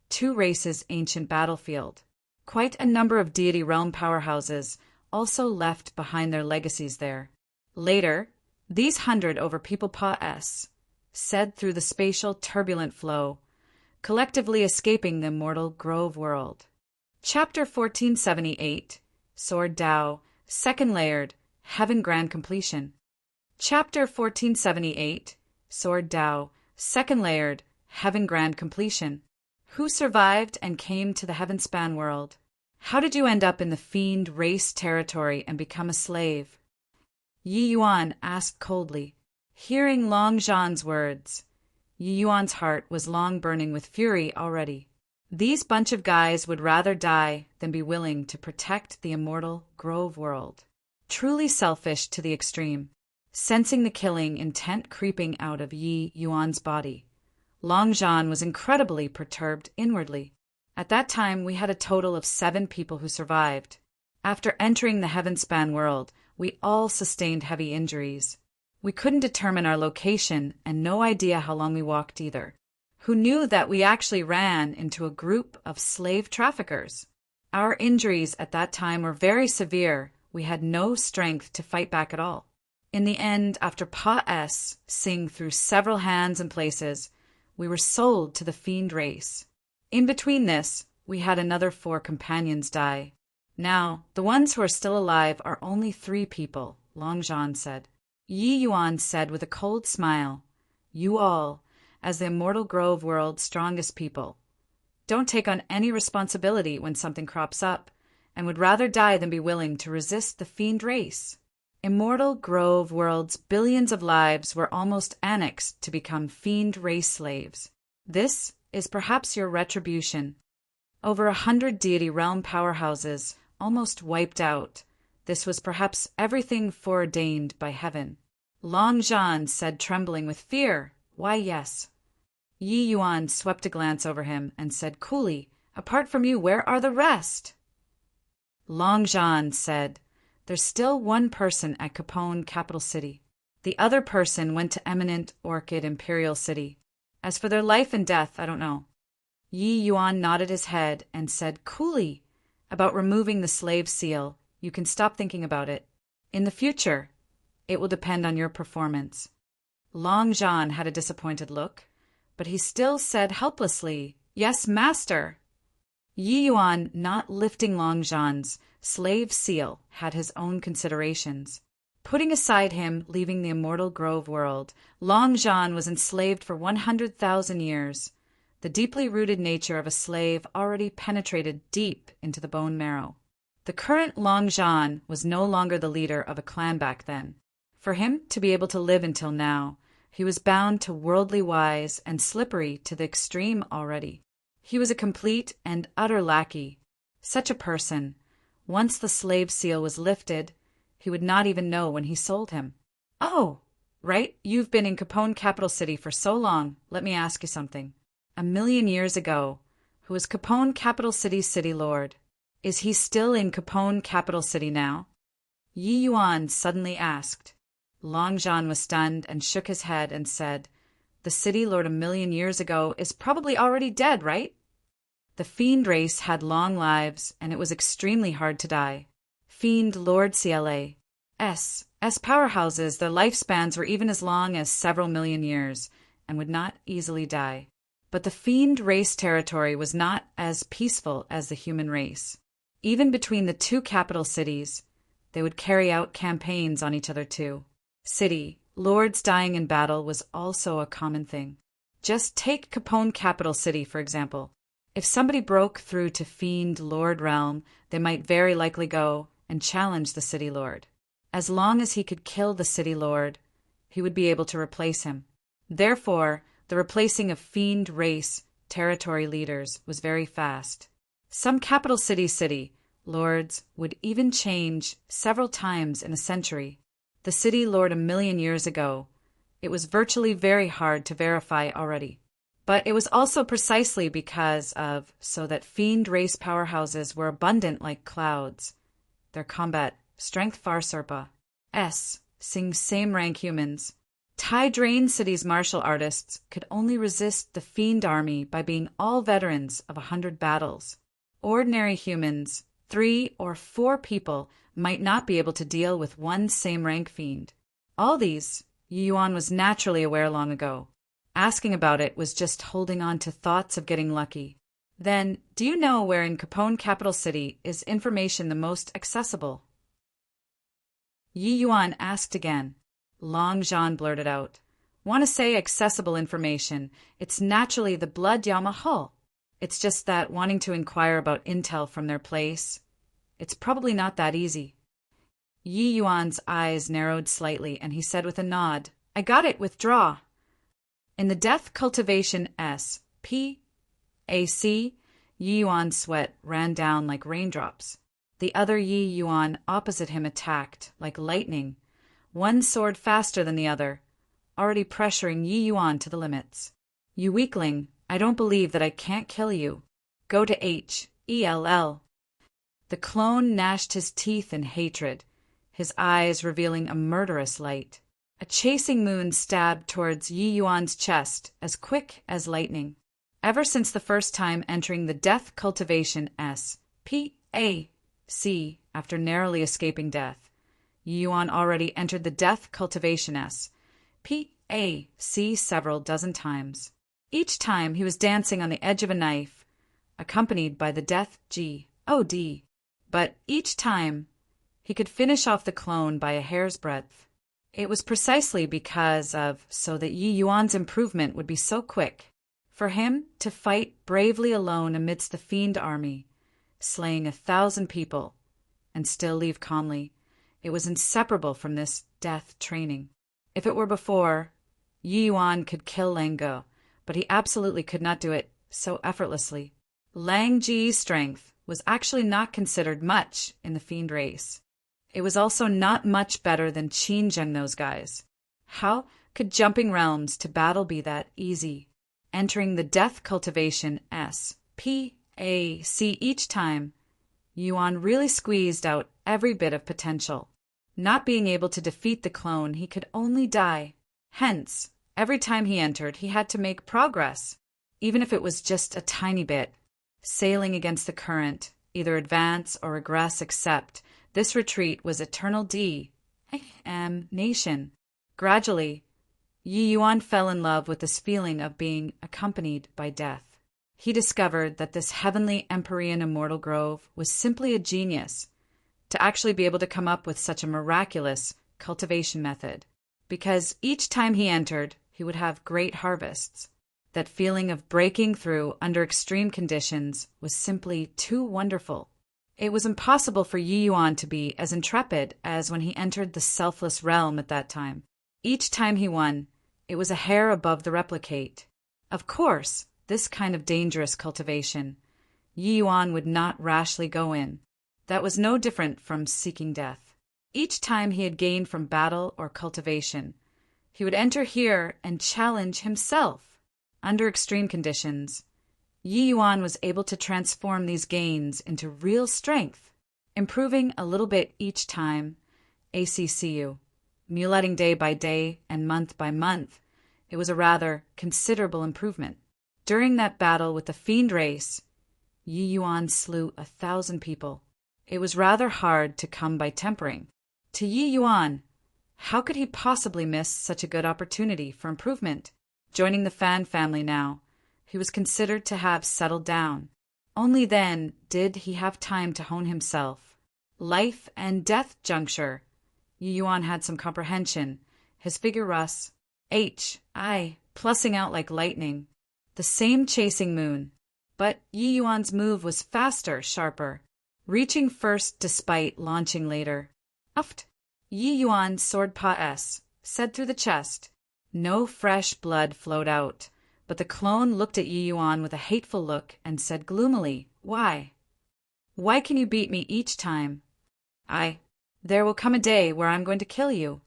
2 races' ancient battlefield. Quite a number of deity realm powerhouses also left behind their legacies there. Later, these 100 over people pa-s said through the spatial turbulent flow, collectively escaping the immortal Grove world. Chapter 1478, Sword Tao, Second Layered, Heaven Grand Completion. Chapter 1478, Sword Tao, Second Layered, Heaven Grand Completion. Who survived and came to the Heavenspan world? How did you end up in the fiend race territory and become a slave? Yi Yuan asked coldly. Hearing Long Zhan's words, Yi Yuan's heart was long burning with fury already. These bunch of guys would rather die than be willing to protect the immortal Grove world. Truly selfish to the extreme. Sensing the killing intent creeping out of Yi Yuan's body, Long Zhan was incredibly perturbed inwardly. At that time, we had a total of 7 people who survived. After entering the Heavenspan world, we all sustained heavy injuries. We couldn't determine our location and no idea how long we walked either. Who knew that we actually ran into a group of slave traffickers? Our injuries at that time were very severe. We had no strength to fight back at all. In the end, after pa-s sing through several hands and places, we were sold to the fiend race. In between this, we had another 4 companions die. Now, the ones who are still alive are only 3 people, Long Zhan said. Yi Yuan said with a cold smile, "You all, as the immortal Grove world's strongest people, don't take on any responsibility when something crops up, and would rather die than be willing to resist the fiend race. Immortal Grove world's billions of lives were almost annexed to become fiend race slaves. This is perhaps your retribution. Over 100 deity realm powerhouses almost wiped out. This was perhaps everything foreordained by heaven." Long Zhan said, trembling with fear, "Why, yes." Yi Yuan swept a glance over him and said coolly, "Apart from you, where are the rest?" Long Zhan said, "There's still 1 person at Capone Capital City. The other person went to Eminent Orchid Imperial City. As for their life and death, I don't know." Yi Yuan nodded his head and said coolly, "About removing the slave seal, you can stop thinking about it. In the future, it will depend on your performance." Long Zhan had a disappointed look, but he still said helplessly, "Yes, master." Yi Yuan, not lifting Long Zhan's slave seal, had his own considerations. Putting aside him leaving the immortal Grove world, Long Zhan was enslaved for 100,000 years. The deeply rooted nature of a slave already penetrated deep into the bone marrow. The current Long Zhan was no longer the leader of a clan back then. For him to be able to live until now, he was bound to worldly wise and slippery to the extreme already. He was a complete and utter lackey. Such a person, once the slave seal was lifted, he would not even know when he sold him. Oh, right, you've been in Capone Capital City for so long, let me ask you something. 1,000,000 years ago, who was Capone Capital City's city lord? Is he still in Capone Capital City now? Yi Yuan suddenly asked. Long John was stunned and shook his head and said, "The city lord 1,000,000 years ago is probably already dead, right?" The fiend race had long lives, and it was extremely hard to die. Fiend Lord CLA's powerhouses, their lifespans were even as long as several million years, and would not easily die. But the fiend race territory was not as peaceful as the human race. Even between the two capital cities, they would carry out campaigns on each other too. City lords dying in battle was also a common thing. Just take Capone Capital City, for example. If somebody broke through to Fiend Lord realm, they might very likely go and challenge the city lord. As long as he could kill the city lord, he would be able to replace him. Therefore, the replacing of fiend race territory leaders was very fast. Some capital city lords would even change several times in a century. The city lord 1,000,000 years ago, it was virtually very hard to verify already. But it was also precisely because of so that fiend race powerhouses were abundant like clouds. Their combat strength far surpassed same rank humans. Tai Drain City's martial artists could only resist the fiend army by being all veterans of 100 battles. Ordinary humans, 3 or 4 people, might not be able to deal with one same-rank fiend. All these, Yi Yuan was naturally aware long ago. Asking about it was just holding on to thoughts of getting lucky. Then, do you know where in Capone Capital City is information the most accessible? Yi Yuan asked again. Long John blurted out. Want to say accessible information, it's naturally the Blood Yama Hull. It's just that wanting to inquire about intel from their place, it's probably not that easy. Yi Yuan's eyes narrowed slightly, and he said with a nod, I got it, withdraw. In the Death Cultivation SPAC, Yi Yuan's sweat ran down like raindrops. The other Yi Yuan opposite him attacked, like lightning, one sword faster than the other, already pressuring Yi Yuan to the limits. You weakling, I don't believe that I can't kill you. Go to HELL. The clone gnashed his teeth in hatred, his eyes revealing a murderous light. A chasing moon stabbed towards Yi Yuan's chest as quick as lightning. Ever since the first time entering the Death Cultivation SPAC, after narrowly escaping death, Yi Yuan already entered the Death Cultivation SPAC several dozen times. Each time he was dancing on the edge of a knife, accompanied by the Death God. But each time he could finish off the clone by a hair's breadth. It was precisely because of so that Yi Yuan's improvement would be so quick. For him to fight bravely alone amidst the fiend army, slaying 1,000 people, and still leave calmly, it was inseparable from this death training. If it were before, Yi Yuan could kill Lang Ge, but he absolutely could not do it so effortlessly. Lang Ji's strength was actually not considered much in the fiend race. It was also not much better than Qin Zheng those guys. How could jumping realms to battle be that easy? Entering the Death Cultivation SPAC each time, Yuan really squeezed out every bit of potential. Not being able to defeat the clone, he could only die. Hence, every time he entered, he had to make progress, even if it was just a tiny bit. Sailing against the current, either advance or regress, except this retreat was eternal damnation. Gradually, Yi Yuan fell in love with this feeling of being accompanied by death. He discovered that this heavenly Empyrean immortal grove was simply a genius to actually be able to come up with such a miraculous cultivation method, because each time he entered, he would have great harvests. That feeling of breaking through under extreme conditions was simply too wonderful. It was impossible for Yi Yuan to be as intrepid as when he entered the selfless realm at that time. Each time he won, it was a hair above the replicate. Of course, this kind of dangerous cultivation, Yi Yuan would not rashly go in. That was no different from seeking death. Each time he had gained from battle or cultivation, he would enter here and challenge himself. Under extreme conditions, Yi Yuan was able to transform these gains into real strength, improving a little bit each time. ACCU, muletting day by day and month by month, it was a rather considerable improvement. During that battle with the fiend race, Yi Yuan slew 1,000 people. It was rather hard to come by tempering. To Yi Yuan, how could he possibly miss such a good opportunity for improvement? Joining the Fan family now, he was considered to have settled down. Only then did he have time to hone himself. Life and death juncture. Yi Yuan had some comprehension. His figure Russ, plussing out like lightning. The same chasing moon. But Yi Yuan's move was faster, sharper, reaching first despite launching later. Uft. Yi Yuan sword pa s, said through the chest. No fresh blood flowed out, but the clone looked at Yi Yuan with a hateful look and said gloomily, Why? Why can you beat me each time? There will come a day where I'm going to kill you.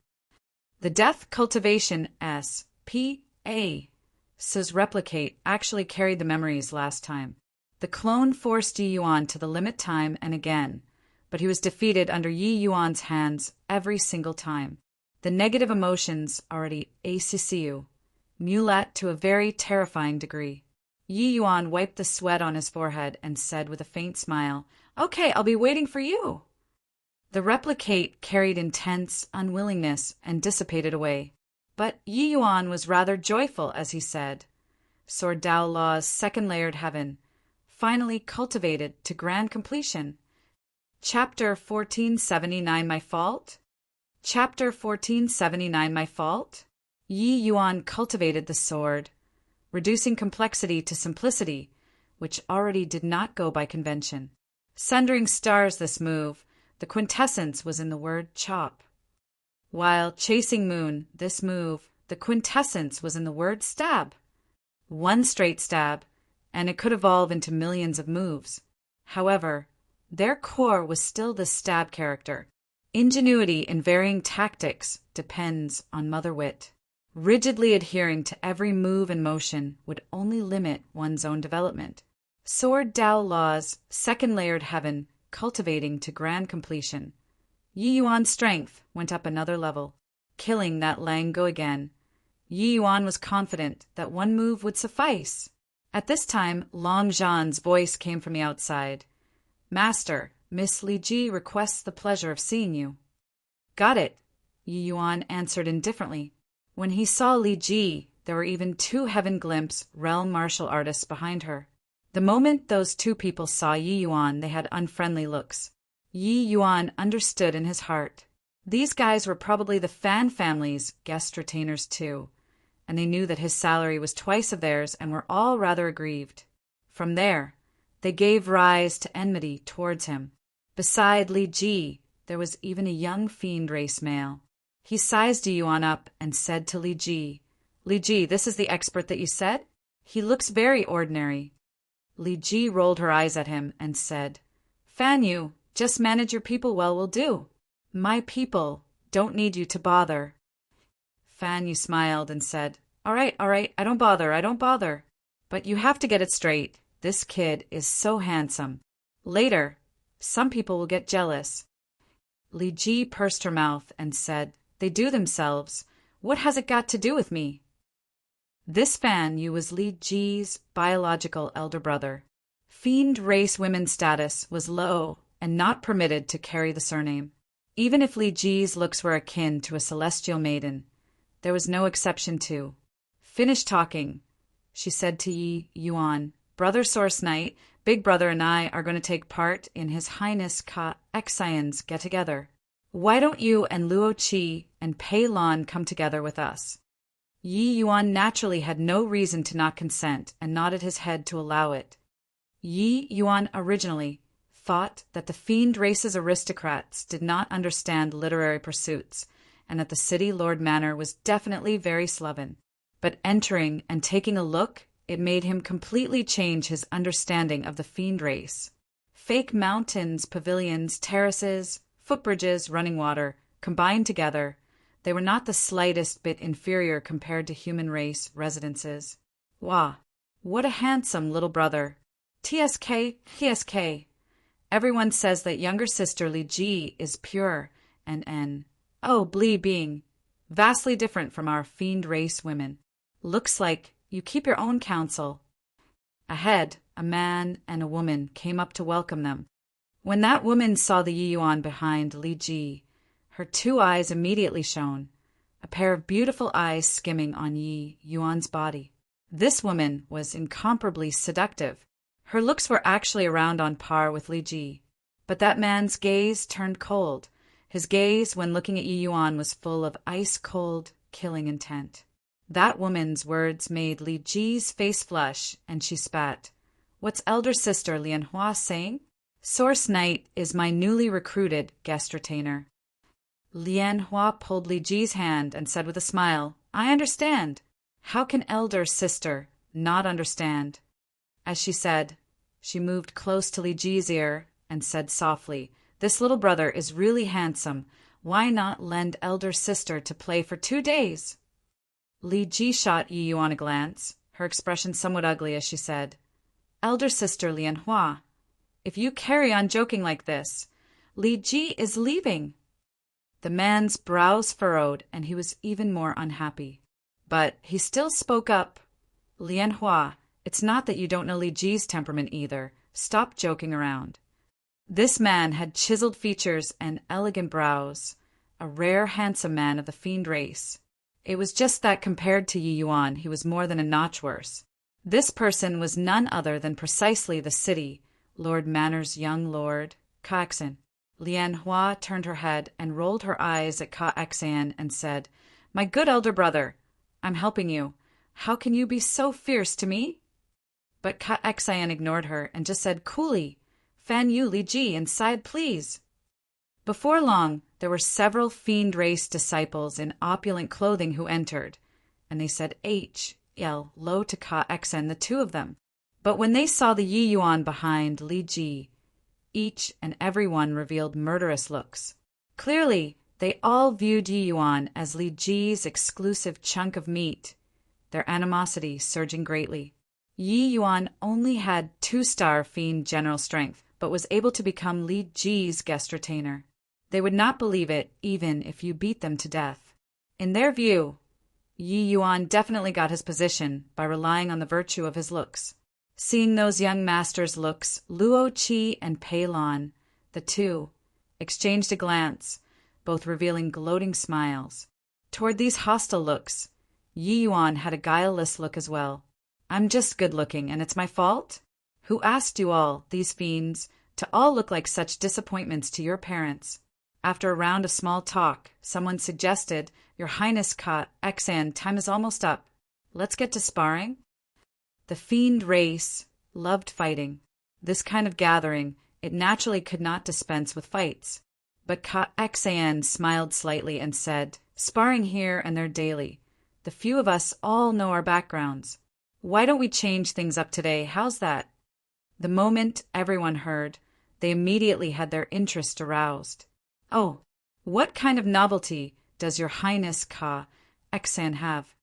The death cultivation S.P.A. says replicate actually carried the memories last time. The clone forced Yi Yuan to the limit time and again, but he was defeated under Yi Yuan's hands every single time. The negative emotions already ACCU, mulat to a very terrifying degree. Yi Yuan wiped the sweat on his forehead and said with a faint smile, Okay, I'll be waiting for you. The replicate carried intense unwillingness and dissipated away. But Yi Yuan was rather joyful as he said, Sword Dao Law's second-layered heaven, finally cultivated to grand completion. Chapter 1479 My Fault? Chapter 1479 My Fault? Yi Yuan cultivated the sword, reducing complexity to simplicity, which already did not go by convention. Sundering stars this move, the quintessence was in the word chop. While chasing moon, this move, the quintessence was in the word stab. One straight stab, and it could evolve into millions of moves. However, their core was still the stab character. Ingenuity in varying tactics depends on mother wit. Rigidly adhering to every move and motion would only limit one's own development. Sword Dao Law's second-layered heaven cultivating to grand completion. Yi Yuan's strength went up another level. Killing that Lang Go again, Yi Yuan was confident that one move would suffice. At this time, Long Zhan's voice came from the outside. Master, Miss Li Ji requests the pleasure of seeing you. Got it, Yi Yuan answered indifferently. When he saw Li Ji, there were even 2 heaven glimpse realm martial artists behind her. The moment those 2 people saw Yi Yuan, they had unfriendly looks. Yi Yuan understood in his heart. These guys were probably the Fan family's guest retainers too, and they knew that his salary was twice of theirs and were all rather aggrieved. From there, they gave rise to enmity towards him. Beside Li Ji, there was even a young fiend race male. He sized Yi Yuan up and said to Li Ji, this is the expert that you said? He looks very ordinary. Li Ji rolled her eyes at him and said, Fan you, just manage your people well will do. My people don't need you to bother. Fan Yu smiled and said, All right, I don't bother. But you have to get it straight. This kid is so handsome. Later, some people will get jealous. Li Ji pursed her mouth and said, They do themselves. What has it got to do with me? This Fan Yu was Li Ji's biological elder brother. Fiend race women's status was low and not permitted to carry the surname. Even if Li Ji's looks were akin to a celestial maiden, there was no exception to. Finish talking, she said to Yi Yuan. Brother Source Knight, Big Brother and I are going to take part in His Highness Ka Xian's get-together. Why don't you and Luo Qi and Pei Lan come together with us? Yi Yuan naturally had no reason to not consent and nodded his head to allow it. Yi Yuan originally thought that the fiend race's aristocrats did not understand literary pursuits, and that the city lord manor was definitely very sloven. But entering and taking a look, it made him completely change his understanding of the fiend race. Fake mountains, pavilions, terraces, footbridges, running water, combined together, they were not the slightest bit inferior compared to human race residences. Wah! What a handsome little brother! TSK, TSK! Everyone says that younger sister Li Ji is pure, and Blee being vastly different from our fiend race women. Looks like you keep your own counsel. Ahead, a man and a woman came up to welcome them. When that woman saw the Yi Yuan behind Li Ji, her two eyes immediately shone, a pair of beautiful eyes skimming on Yi Yuan's body. This woman was incomparably seductive. Her looks were actually around on par with Li Ji. But that man's gaze turned cold. His gaze, when looking at Yi Yuan, was full of ice-cold, killing intent. That woman's words made Li Ji's face flush, and she spat. "What's elder sister Lian Hua saying?" "Source Knight is my newly recruited guest retainer." Lian Hua pulled Li Ji's hand and said with a smile, "I understand." How can elder sister not understand? As she said, she moved close to Li Ji's ear and said softly, "This little brother is really handsome. Why not lend elder sister to play for 2 days?" Li Ji shot Yi Yuan a glance, her expression somewhat ugly as she said, "Elder sister Lian Hua, if you carry on joking like this, Li Ji is leaving." The man's brows furrowed, and he was even more unhappy. But he still spoke up. "Lian Hua, it's not that you don't know Li Ji's temperament either. Stop joking around." This man had chiseled features and elegant brows, a rare handsome man of the fiend race. It was just that compared to Yi Yuan, he was more than a notch worse. This person was none other than precisely the city, Lord Manor's young lord, Ka Exan. Lian Hua turned her head and rolled her eyes at Ka Exan and said, "My good elder brother, I'm helping you. How can you be so fierce to me?" But Ka Exan ignored her and just said coolly, "Fan Yu Li Ji inside, please." Before long, there were several fiend race disciples in opulent clothing who entered, and they said H.L. low to Ka Exan, the two of them. But when they saw the Yi Yuan behind Li Ji, each and every one revealed murderous looks. Clearly, they all viewed Yi Yuan as Li Ji's exclusive chunk of meat, their animosity surging greatly. Yi Yuan only had 2-star fiend general strength, but was able to become Li Ji's guest retainer. They would not believe it even if you beat them to death. In their view, Yi Yuan definitely got his position by relying on the virtue of his looks. Seeing those young masters' looks, Luo Qi and Pei Lan, the two, exchanged a glance, both revealing gloating smiles. Toward these hostile looks, Yi Yuan had a guileless look as well. "I'm just good-looking, and it's my fault? Who asked you all, these fiends, to all look like such disappointments to your parents?" After a round of small talk, someone suggested, "Your Highness Ka Exan, time is almost up. Let's get to sparring." The fiend race loved fighting. This kind of gathering, it naturally could not dispense with fights. But Ka Exan smiled slightly and said, "Sparring here and there daily. The few of us all know our backgrounds. Why don't we change things up today? How's that?" The moment everyone heard, they immediately had their interest aroused. "Oh, what kind of novelty does your Highness Ka Exan have?"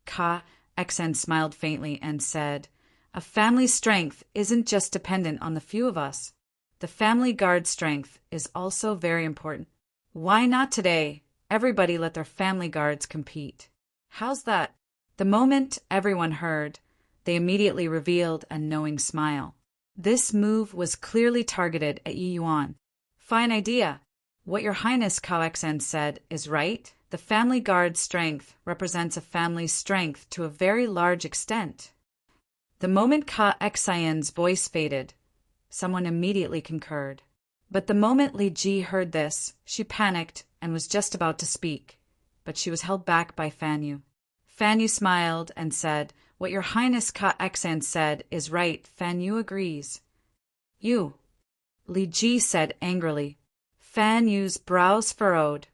Ka Exan smiled faintly and said, "A family's strength isn't just dependent on the few of us. The family guard strength is also very important. Why not today? Everybody let their family guards compete. How's that?" The moment everyone heard, they immediately revealed a knowing smile. This move was clearly targeted at Yi Yuan. "Fine idea. What your Highness Ka Exan said is right. The family guard strength represents a family's strength to a very large extent." The moment Ka Exan's voice faded, someone immediately concurred. But the moment Li Ji heard this, she panicked and was just about to speak, but she was held back by Fan Yu. Fan Yu smiled and said, "What your Highness Ka Exan said is right. Fan Yu agrees." "You, Li Ji said angrily. Fan Yu's brows furrowed,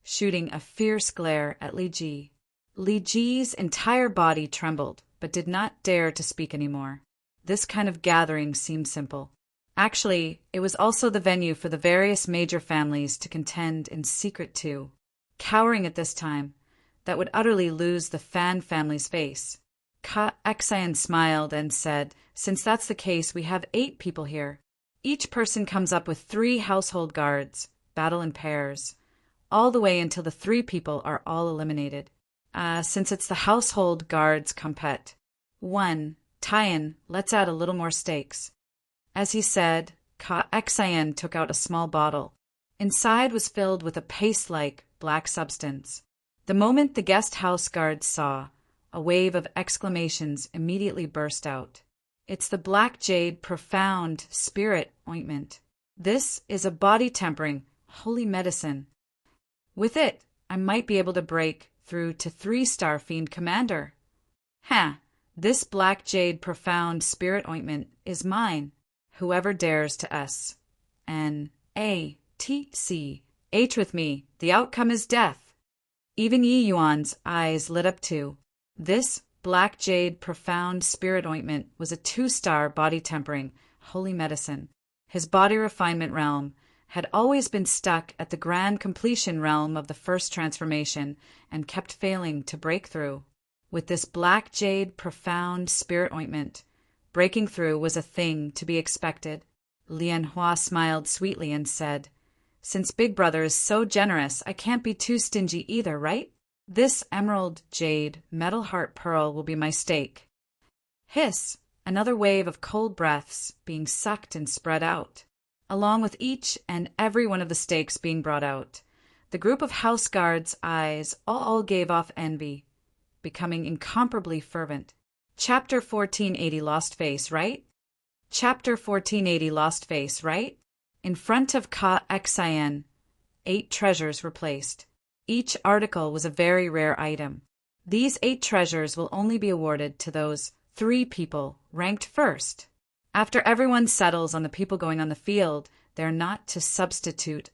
shooting a fierce glare at Li Ji. Li Ji's entire body trembled, but did not dare to speak anymore. This kind of gathering seemed simple. Actually, it was also the venue for the various major families to contend in secret too. Cowering at this time, that would utterly lose the Fan family's face. Ka Xian smiled and said, since that's the case, we have 8 people here. Each person comes up with 3 household guards, battle in pairs, all the way until the 3 people are all eliminated. Since it's the household guards compet. 1. Tian, let's add a little more stakes. As he said, Ka Xian took out a small bottle. Inside was filled with a paste-like black substance. The moment the guest house guards saw, a wave of exclamations immediately burst out. It's the Black Jade Profound Spirit Ointment. This is a body-tempering, holy medicine. With it, I might be able to break through to 3-star Fiend Commander. This Black Jade Profound Spirit Ointment is mine. Whoever dares to S-N-A-T-C-H with me, the outcome is death. Even Yi Yuan's eyes lit up too. This Black Jade Profound Spirit Ointment was a 2-star body-tempering, holy medicine. His body refinement realm had always been stuck at the grand completion realm of the first transformation and kept failing to break through. With this Black Jade Profound Spirit Ointment, breaking through was a thing to be expected. Lian Hua smiled sweetly and said, since Big Brother is so generous, I can't be too stingy either, right? This emerald, jade, metal heart pearl will be my stake. Hiss, another wave of cold breaths being sucked and spread out. Along with each and every one of the stakes being brought out, the group of house guards' eyes all gave off envy, becoming incomparably fervent. Chapter 1480 Lost Face, right? Chapter 1480 Lost Face, right? In front of Ka Xian, 8 treasures were placed. Each article was a very rare item. These 8 treasures will only be awarded to those 3 people ranked first. After everyone settles on the people going on the field, they are not to substitute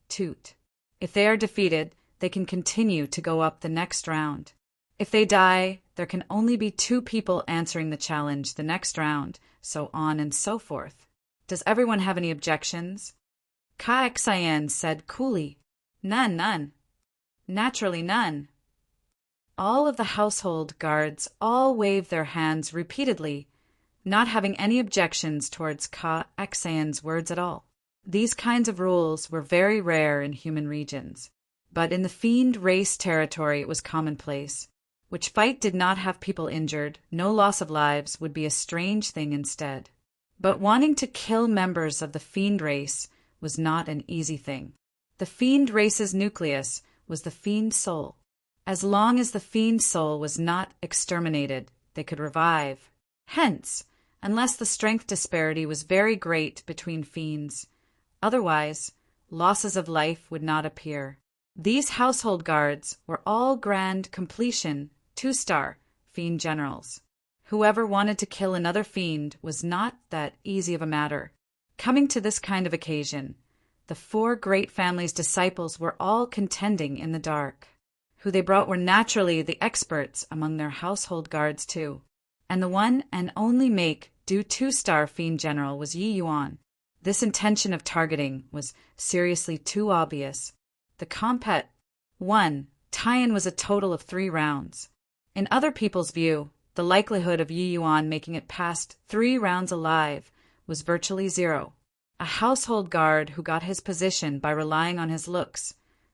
toot. If they are defeated, they can continue to go up the next round. If they die, there can only be 2 people answering the challenge the next round, so on and so forth. Does everyone have any objections? Ka Xian said coolly, None. Naturally none. All of the household guards all waved their hands repeatedly, not having any objections towards Ka Xian's words at all. These kinds of rules were very rare in human regions, but in the fiend race territory it was commonplace. Which fight did not have people injured, no loss of lives would be a strange thing instead. But wanting to kill members of the fiend race was not an easy thing. The fiend race's nucleus was the fiend soul. As long as the fiend soul was not exterminated, they could revive. Hence, unless the strength disparity was very great between fiends, otherwise, losses of life would not appear. These household guards were all grand completion 2-star fiend generals. Whoever wanted to kill another fiend was not that easy of a matter. Coming to this kind of occasion, the 4 great families' disciples were all contending in the dark. Who they brought were naturally the experts among their household guards too. And the one and only make do 2-star fiend general was Yi Yuan. This intention of targeting was seriously too obvious. The compet 1. Tie-in was a total of 3 rounds. In other people's view, the likelihood of Yi Yuan making it past 3 rounds alive was virtually 0. A household guard who got his position by relying on his looks.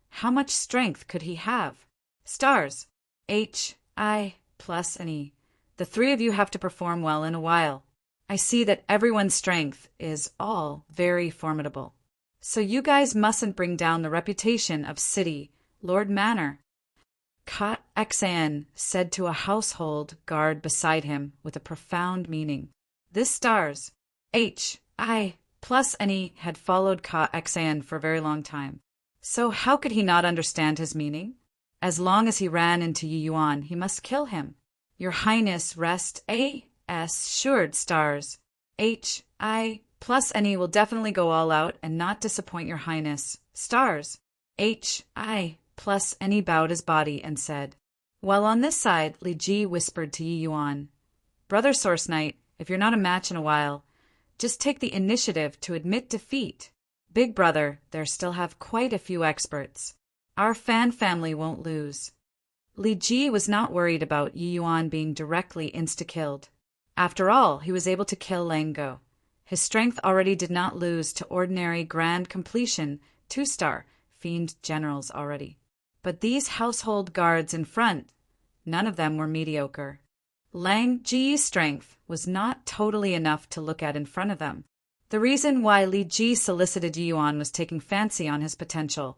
How much strength could he have? Stars. H, I, plus, and E. The 3 of you have to perform well in a while. I see that everyone's strength is all very formidable. So you guys mustn't bring down the reputation of City, Lord Manor. Ka Xian said to a household guard beside him with a profound meaning. This stars, H, I, plus and E had followed Ka Xian for a very long time. So how could he not understand his meaning? As long as he ran into Yi Yuan, he must kill him. Your Highness, rest A, S, assured stars, H, I, Plus any will definitely go all out and not disappoint your highness. Stars. I. Plus any bowed his body and said. While on this side, Li Ji whispered to Yi Yuan, Brother Source Knight, if you're not a match in a while, just take the initiative to admit defeat. Big brother, there still have quite a few experts. Our fan family won't lose. Li Ji was not worried about Yi Yuan being directly insta-killed. After all, he was able to kill Lango. His strength already did not lose to ordinary grand completion 2-star fiend generals already. But these household guards in front, none of them were mediocre. Lang Ji's strength was not totally enough to look at in front of them. The reason why Li Ji solicited Yi Yuan was taking fancy on his potential,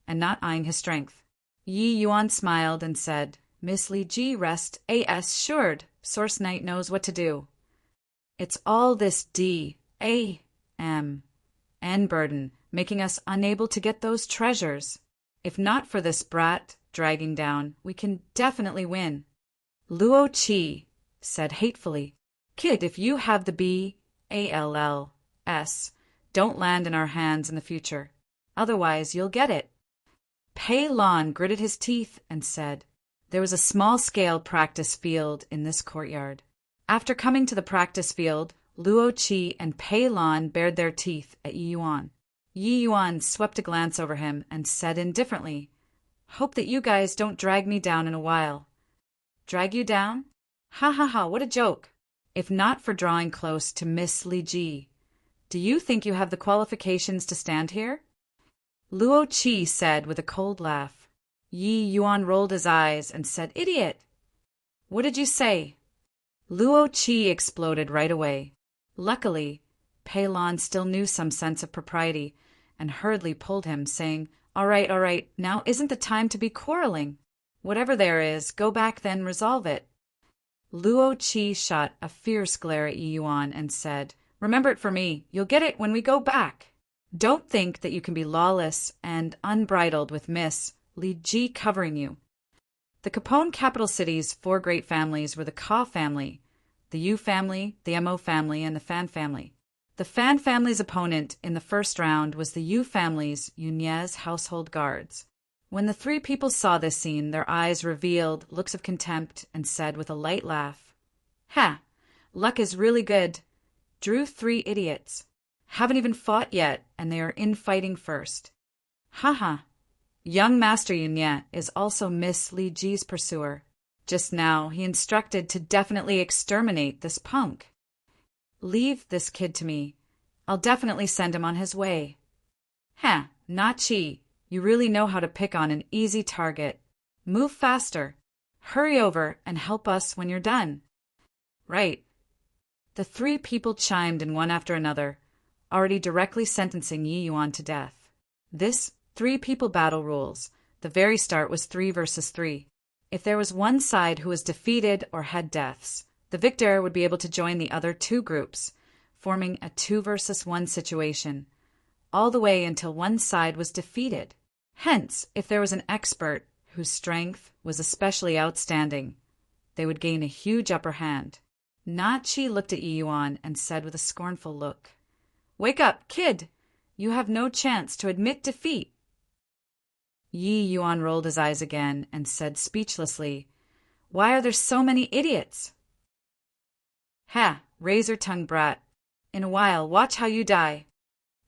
and not eyeing his strength. Yi Yuan smiled and said, Miss Li Ji rest assured, Source Knight knows what to do. It's all this D-A-M-N burden making us unable to get those treasures. If not for this brat dragging down, we can definitely win. Luo Qi said hatefully, Kid, if you have the B-A-L-L-S, don't land in our hands in the future. Otherwise, you'll get it. Pei Lon gritted his teeth and said, There was a small-scale practice field in this courtyard. After coming to the practice field, Luo Qi and Pei Lon bared their teeth at Yi Yuan. Yi Yuan swept a glance over him and said indifferently, Hope that you guys don't drag me down in a while. Drag you down? Ha ha ha, what a joke. If not for drawing close to Miss Li Ji, do you think you have the qualifications to stand here? Luo Qi said with a cold laugh. Yi Yuan rolled his eyes and said, Idiot! What did you say? Luo Qi exploded right away. Luckily, Pei Lon still knew some sense of propriety and hurriedly pulled him, saying, all right, now isn't the time to be quarreling. Whatever there is, go back then resolve it. Luo Qi shot a fierce glare at Yi Yuan and said, Remember it for me, you'll get it when we go back. Don't think that you can be lawless and unbridled with Miss Li Ji covering you. The Capone capital city's 4 great families were the Ka family, the Yu family, the Mo family, and the Fan family. The Fan family's opponent in the first round was the Yu family's Yunez household guards. When the 3 people saw this scene, their eyes revealed looks of contempt and said with a light laugh, Ha! Luck is really good. Drew 3 idiots. Haven't even fought yet, and they are infighting first. Ha ha. Young Master Yunye is also Miss Li Ji's pursuer. Just now, he instructed to definitely exterminate this punk. Leave this kid to me. I'll definitely send him on his way. Not Chi. You really know how to pick on an easy target. Move faster. Hurry over and help us when you're done. Right. The 3 people chimed in one after another, already directly sentencing Yi Yuan to death. This 3-people battle rules. The very start was 3 versus 3. If there was one side who was defeated or had deaths, the victor would be able to join the other 2 groups, forming a 2 versus 1 situation, all the way until one side was defeated. Hence, if there was an expert whose strength was especially outstanding, they would gain a huge upper hand. Na Chi looked at Yi Yuan and said with a scornful look, Wake up, kid! You have no chance to admit defeat. Yi Yuan rolled his eyes again and said speechlessly, Why are there so many idiots? Razor-tongued brat. In a while, watch how you die.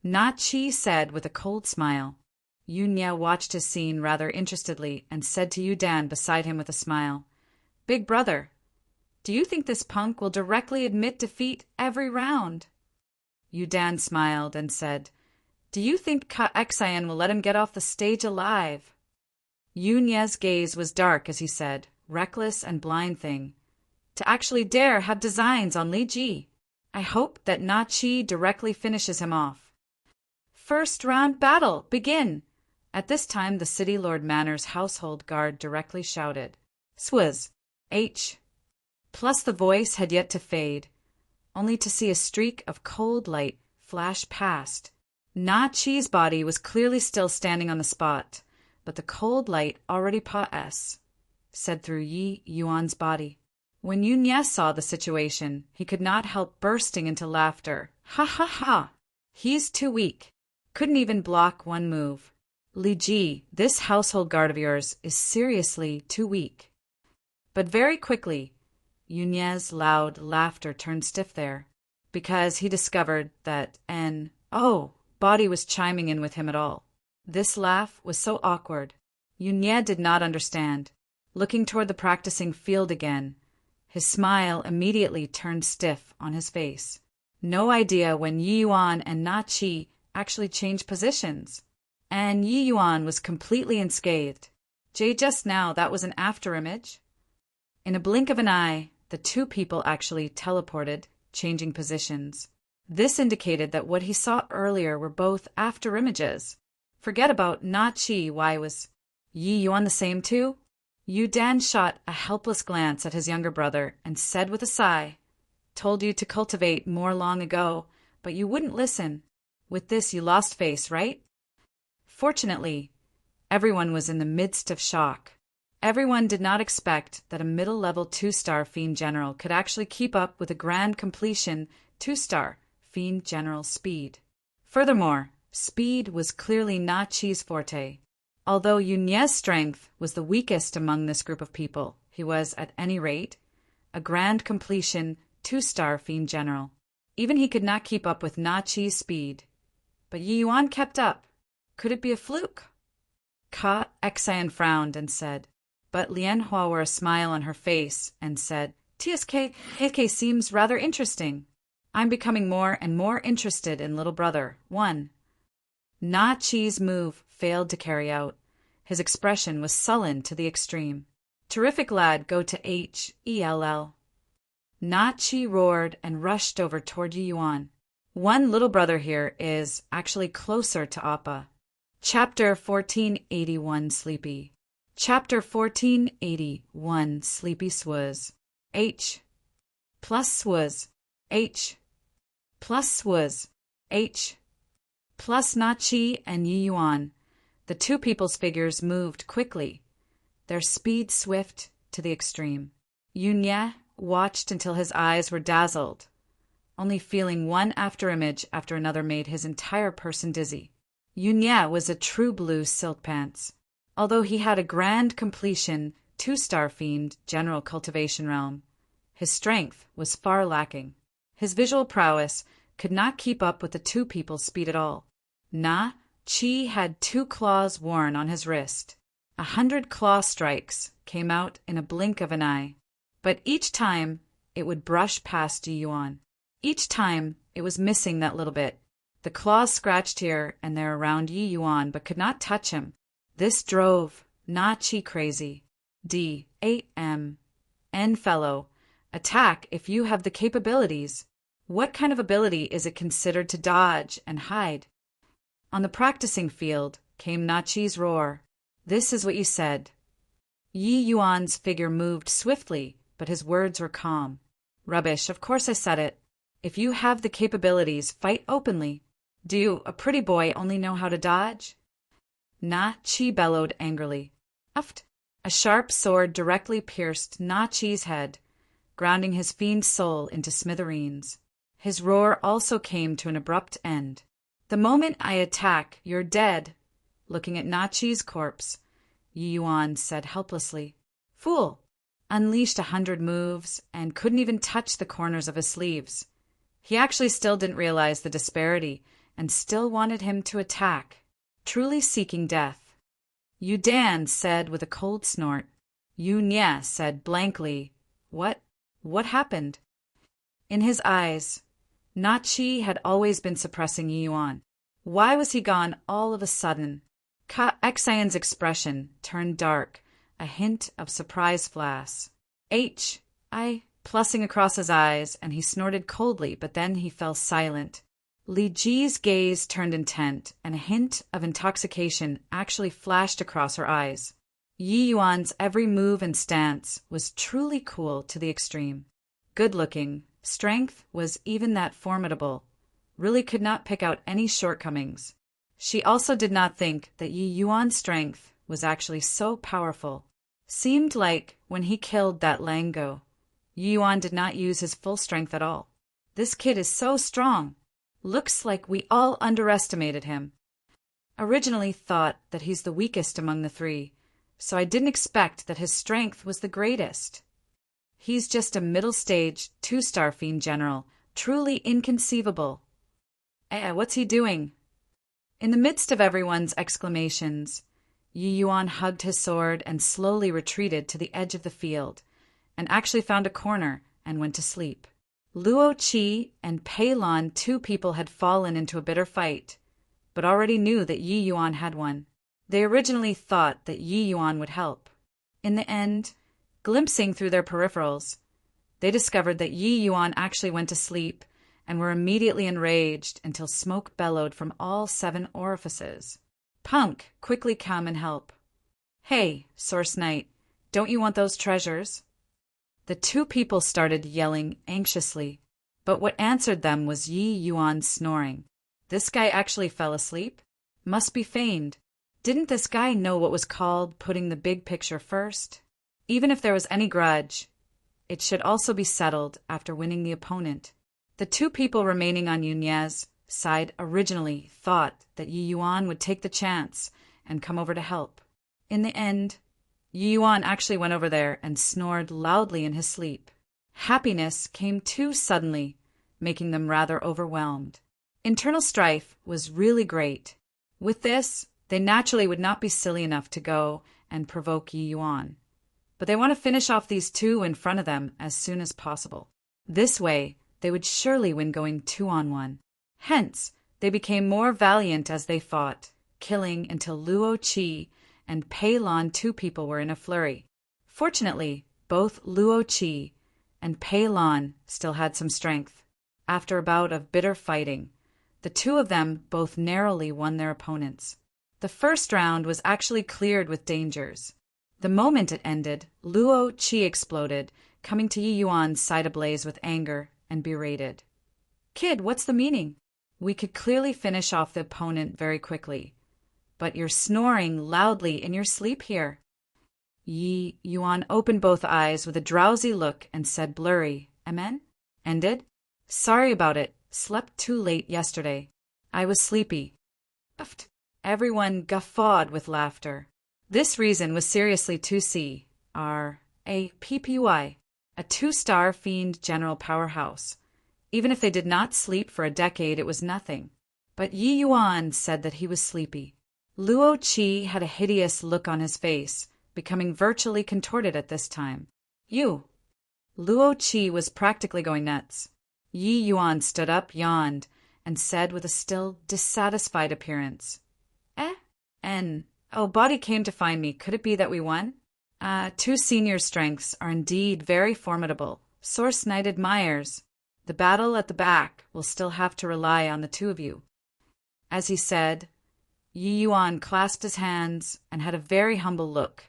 Na Chi said with a cold smile. Yunya watched his scene rather interestedly and said to Yu Dan beside him with a smile, Big brother, do you think this punk will directly admit defeat every round? Yu Dan smiled and said, Do you think Ka Xian will let him get off the stage alive? Yunya's gaze was dark as he said, Reckless and blind thing. To actually dare have designs on Li Ji. I hope that Na Chi directly finishes him off. First round battle, begin! At this time the City Lord Manor's household guard directly shouted, Swaz, H. Plus the voice had yet to fade, only to see a streak of cold light flash past. Na Chi's body was clearly still standing on the spot, but the cold light already said through Yi Yuan's body. When Yunye saw the situation, he could not help bursting into laughter. Ha ha ha! He's too weak. Couldn't even block one move. Li Ji, this household guard of yours is seriously too weak. But very quickly, Yunye's loud laughter turned stiff there, because he discovered that body was chiming in with him at all. This laugh was so awkward. Yunye did not understand. Looking toward the practicing field again, his smile immediately turned stiff on his face. No idea when Yi Yuan and Na Qi actually changed positions. And Yi Yuan was completely unscathed. Just now, that was an afterimage. In a blink of an eye, the two people actually teleported, changing positions. This indicated that what he saw earlier were both afterimages. Forget about Na Qi. Why was Yi Yuan the same too? Yu Dan shot a helpless glance at his younger brother and said with a sigh, "Told you to cultivate more long ago, but you wouldn't listen. With this you lost face, right?" Fortunately, everyone was in the midst of shock. Everyone did not expect that a middle-level 2-star Fiend General could actually keep up with a grand completion 2-star Fiend General speed. Furthermore, speed was clearly not Qi's forte. Although Yunye's strength was the weakest among this group of people, he was, at any rate, a grand completion 2-star Fiend General. Even he could not keep up with Na Qi's speed. But Yi Yuan kept up. Could it be a fluke? Ka Xian frowned and said, but Lian Hua wore a smile on her face and said, "TSK seems rather interesting. I'm becoming more and more interested in little brother. 1. Na Qi's move failed to carry out. His expression was sullen to the extreme. "Terrific lad, go to Hell." Na Qi roared and rushed over toward Yi Yuan. One little brother here is actually closer to Appa. Chapter 1481 Sleepy. Chapter 1481 Sleepy Swaz. H. Plus Swaz. H. Plus Swaz. H. Plus Na Qi and Yi Yuan. The two people's figures moved quickly, their speed swift to the extreme. Yunye watched until his eyes were dazzled. Only feeling one afterimage after another made his entire person dizzy. Yunye was a true blue silk pants. Although he had a grand completion 2-star Fiend General cultivation realm, his strength was far lacking. His visual prowess could not keep up with the two people's speed at all. Na Qi had 2 claws worn on his wrist. 100 claw strikes came out in a blink of an eye, but each time it would brush past Yi Yuan. Each time it was missing that little bit. The claws scratched here and there around Yi Yuan but could not touch him. This drove Na Qi crazy. D-A-M. N fellow. Attack if you have the capabilities. What kind of ability is it considered to dodge and hide? On the practicing field came Na Qi's roar. "This is what you said." Yi Yuan's figure moved swiftly, but his words were calm. "Rubbish, of course I said it. If you have the capabilities, fight openly. Do you, a pretty boy, only know how to dodge?" Na Qi bellowed angrily. Uft! A sharp sword directly pierced Na Qi's head, grounding his fiend soul into smithereens. His roar also came to an abrupt end. "The moment I attack, you're dead." Looking at Na Qi's corpse, Yi Yuan said helplessly, "Fool!" Unleashed 100 moves and couldn't even touch the corners of his sleeves. He actually still didn't realize the disparity and still wanted him to attack, truly seeking death. Yu Dan said with a cold snort. Yunye said blankly, What happened?" In his eyes, Na Qi had always been suppressing Yi Yuan. Why was he gone all of a sudden? Ka Xian's expression turned dark, a hint of surprise flash. Plussing across his eyes, and he snorted coldly, but then he fell silent. Li Ji's gaze turned intent, and a hint of intoxication actually flashed across her eyes. Yi Yuan's every move and stance was truly cool to the extreme. Good-looking, strength was even that formidable, really could not pick out any shortcomings. She also did not think that Yi Yuan's strength was actually so powerful. Seemed like when he killed that Lango, Yi Yuan did not use his full strength at all. This kid is so strong. Looks like we all underestimated him. Originally thought that he's the weakest among the three, so I didn't expect that his strength was the greatest. He's just a middle-stage, 2-star fiend general, truly inconceivable. What's he doing? In the midst of everyone's exclamations, Yi Yuan hugged his sword and slowly retreated to the edge of the field, and actually found a corner and went to sleep. Luo Qi and Pei Lan, 2 people had fallen into a bitter fight, but already knew that Yi Yuan had won. They originally thought that Yi Yuan would help. In the end, glimpsing through their peripherals, they discovered that Yi Yuan actually went to sleep and were immediately enraged until smoke bellowed from all 7 orifices. Punk, quickly come and help. Hey, Source Knight, don't you want those treasures? The 2 people started yelling anxiously, but what answered them was Yi Yuan snoring. This guy actually fell asleep? Must be feigned. Didn't this guy know what was called putting the big picture first? Even if there was any grudge, it should also be settled after winning the opponent. The 2 people remaining on Yunya's side originally thought that Yi Yuan would take the chance and come over to help. In the end, Yi Yuan actually went over there and snored loudly in his sleep. Happiness came too suddenly, making them rather overwhelmed. Internal strife was really great. With this, they naturally would not be silly enough to go and provoke Yi Yuan, but they want to finish off these 2 in front of them as soon as possible. This way, they would surely win going 2-on-1. Hence, they became more valiant as they fought, killing until Luo Qi and Pei Lan, 2 people, were in a flurry. Fortunately, both Luo Qi and Pei Lan still had some strength. After a bout of bitter fighting, the 2 of them both narrowly won their opponents. The first round was actually cleared with dangers. The moment it ended, Luo Qi exploded, coming to Yi Yuan's side ablaze with anger and berated. Kid, what's the meaning? We could clearly finish off the opponent very quickly, but you're snoring loudly in your sleep here. Yi Yuan opened both eyes with a drowsy look and said blurry, Amen? Ended? Sorry about it. Slept too late yesterday. I was sleepy. Uffed. Everyone guffawed with laughter. This reason was seriously 2C, a PPY, a 2-star fiend general powerhouse. Even if they did not sleep for a decade, it was nothing. But Yi Yuan said that he was sleepy. Luo Qi had a hideous look on his face, becoming virtually contorted at this time. You. Luo Qi was practically going nuts. Yi Yuan stood up, yawned, and said with a still dissatisfied appearance, body came to find me. Could it be that we won? 2 senior strengths are indeed very formidable. Source Knight admires. The battle at the back will still have to rely on the 2 of you. As he said, Yi Yuan clasped his hands and had a very humble look,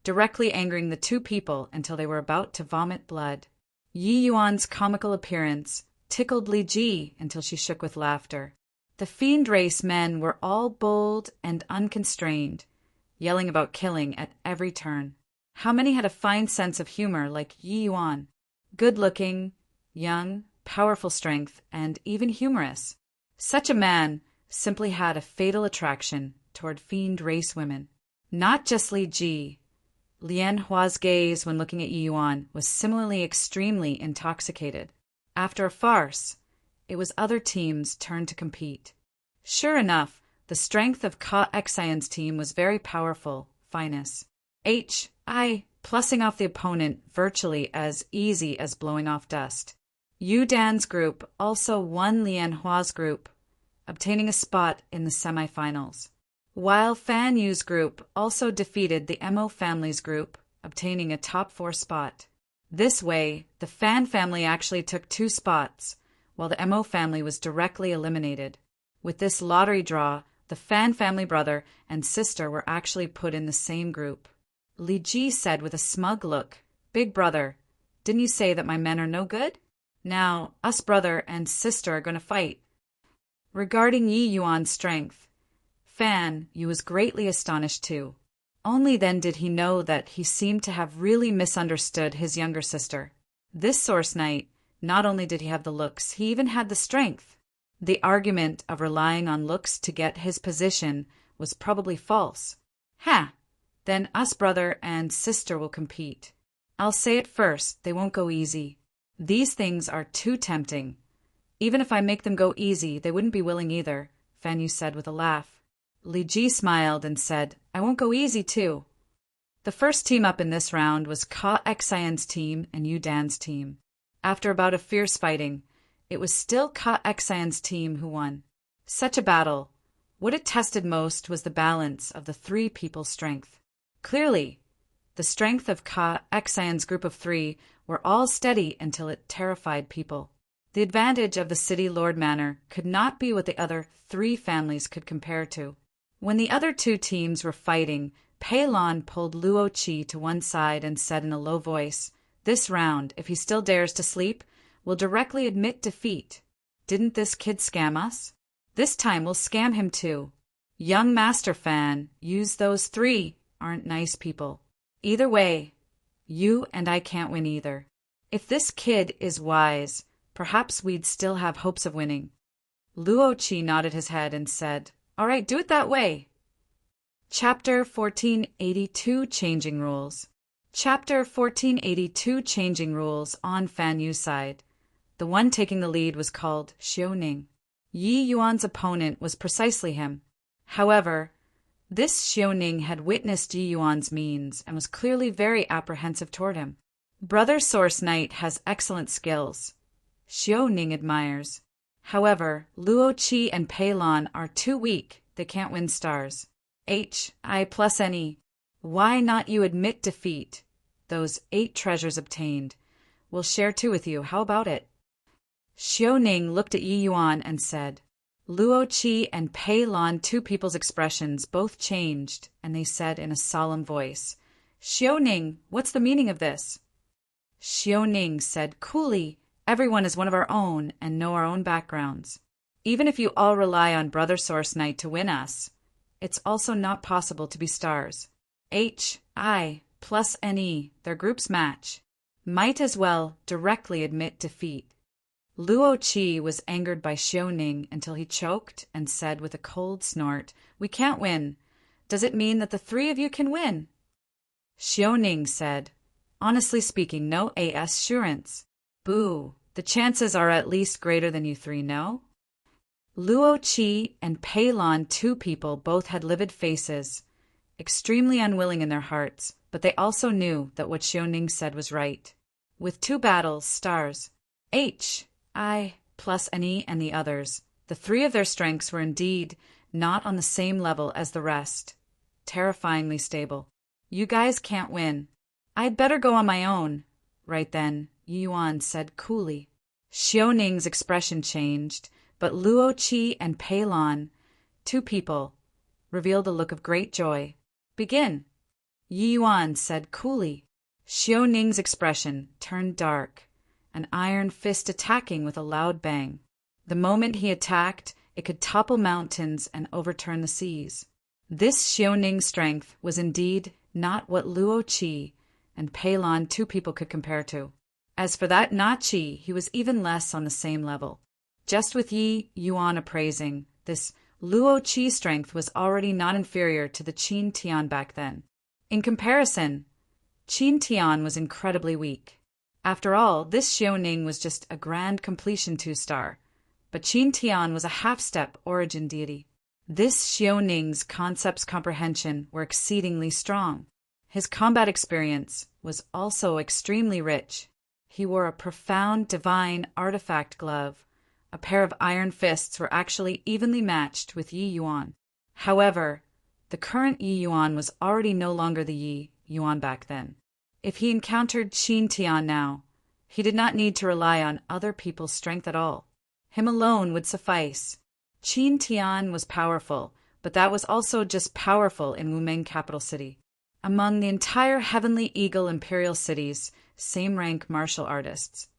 directly angering the 2 people until they were about to vomit blood. Yi Yuan's comical appearance tickled Li Ji until she shook with laughter. The fiend race men were all bold and unconstrained, yelling about killing at every turn. How many had a fine sense of humor like Yi Yuan? Good-looking, young, powerful strength, and even humorous. Such a man simply had a fatal attraction toward fiend race women. Not just Li Ji. Lian Hua's gaze when looking at Yi Yuan was similarly extremely intoxicated. After a farce, it was other teams' turn to compete. Sure enough, the strength of Ka Xian's team was very powerful, finest. Plussing off the opponent virtually as easy as blowing off dust. Yu Dan's group also won Lian Hua's group, obtaining a spot in the semifinals, while Fan Yu's group also defeated the Mo family's group, obtaining a top 4 spot. This way, the Fan family actually took 2 spots, while the Mo family was directly eliminated. With this lottery draw, the Fan family brother and sister were actually put in the same group. Li Ji said with a smug look, Big brother, didn't you say that my men are no good? Now, us brother and sister are going to fight. Regarding Yi Yuan's strength, Fan Yu was greatly astonished too. Only then did he know that he seemed to have really misunderstood his younger sister. This Source Knight, not only did he have the looks, he even had the strength. The argument of relying on looks to get his position was probably false. Then us brother and sister will compete. I'll say it first, they won't go easy. These things are too tempting. Even if I make them go easy, they wouldn't be willing either, Fan Yu said with a laugh. Li Ji smiled and said, I won't go easy too. The first team up in this round was Ka Xian's team and Yu Dan's team. After about a fierce fighting, it was still Ka Xian's team who won. Such a battle, what it tested most was the balance of the three people's strength. Clearly, the strength of Ka Xian's group of three were all steady until it terrified people. The advantage of the city lord manor could not be what the other three families could compare to. When the other two teams were fighting, Pei Lan pulled Luo Qi to one side and said in a low voice, This round, if he still dares to sleep, will directly admit defeat. Didn't this kid scam us? This time we'll scam him too. Young Master Fan, use those three aren't nice people. Either way, you and I can't win either. If this kid is wise, perhaps we'd still have hopes of winning. Luo Qi nodded his head and said, All right, do it that way. Chapter 1482 Changing Rules. Chapter 1482 Changing Rules on Fan Yu's side. The one taking the lead was called Xiaoning. Yi Yuan's opponent was precisely him. However, this Xiaoning had witnessed Yi Yuan's means and was clearly very apprehensive toward him. Brother Source Knight has excellent skills, Xiaoning admires. However, Luo Qi and Pei Lan are too weak, they can't win stars. I plus NE. Why not you admit defeat? Those 8 treasures obtained. We'll share 2 with you, how about it? Xiaoning looked at Yi Yuan and said, Luo Qi and Pei Lan, 2 people's expressions both changed, and they said in a solemn voice, Xiaoning, what's the meaning of this? Xiaoning said coolly, Everyone is one of our own and know our own backgrounds. Even if you all rely on Brother Source Knight to win us, it's also not possible to be stars. I plus NE, their groups match. Might as well directly admit defeat. Luo Qi was angered by Xiaoning until he choked and said with a cold snort, We can't win. Does it mean that the 3 of you can win? Xiaoning said, Honestly speaking, no assurance. Boo, the chances are at least greater than you 3 know. Luo Qi and Pei Lan, 2 people, both had livid faces, extremely unwilling in their hearts, but they also knew that what Xiaoning said was right. With 2 battles, stars, I plus NE and the others, the 3 of their strengths were indeed not on the same level as the rest. Terrifyingly stable. You guys can't win. I'd better go on my own. Right then, Yi Yuan said coolly. Xiaoning's expression changed, but Luo Qi and Pei Lan, 2 people, revealed a look of great joy. Begin. Yi Yuan said coolly. Xiaoning's expression turned dark, an iron fist attacking with a loud bang. The moment he attacked, it could topple mountains and overturn the seas. This Xiaoning strength was indeed not what Luo Qi and Pei Lan, 2 people, could compare to. As for that Na Qi, he was even less on the same level. Just with Yi Yuan appraising, this Luo Qi strength was already not inferior to the Qin Tian back then. In comparison, Qin Tian was incredibly weak. After all, this Xiaoning was just a grand completion 2-star, but Qin Tian was a half-step origin deity. This Xiaoning's concepts comprehension were exceedingly strong. His combat experience was also extremely rich. He wore a profound divine artifact glove. A pair of iron fists were actually evenly matched with Yi Yuan. However, the current Yi Yuan was already no longer the Yi Yuan back then. If he encountered Qin Tian now, he did not need to rely on other people's strength at all. Him alone would suffice. Qin Tian was powerful, but that was also just powerful in Wumeng capital city. Among the entire Heavenly Eagle imperial cities, same-rank martial artists,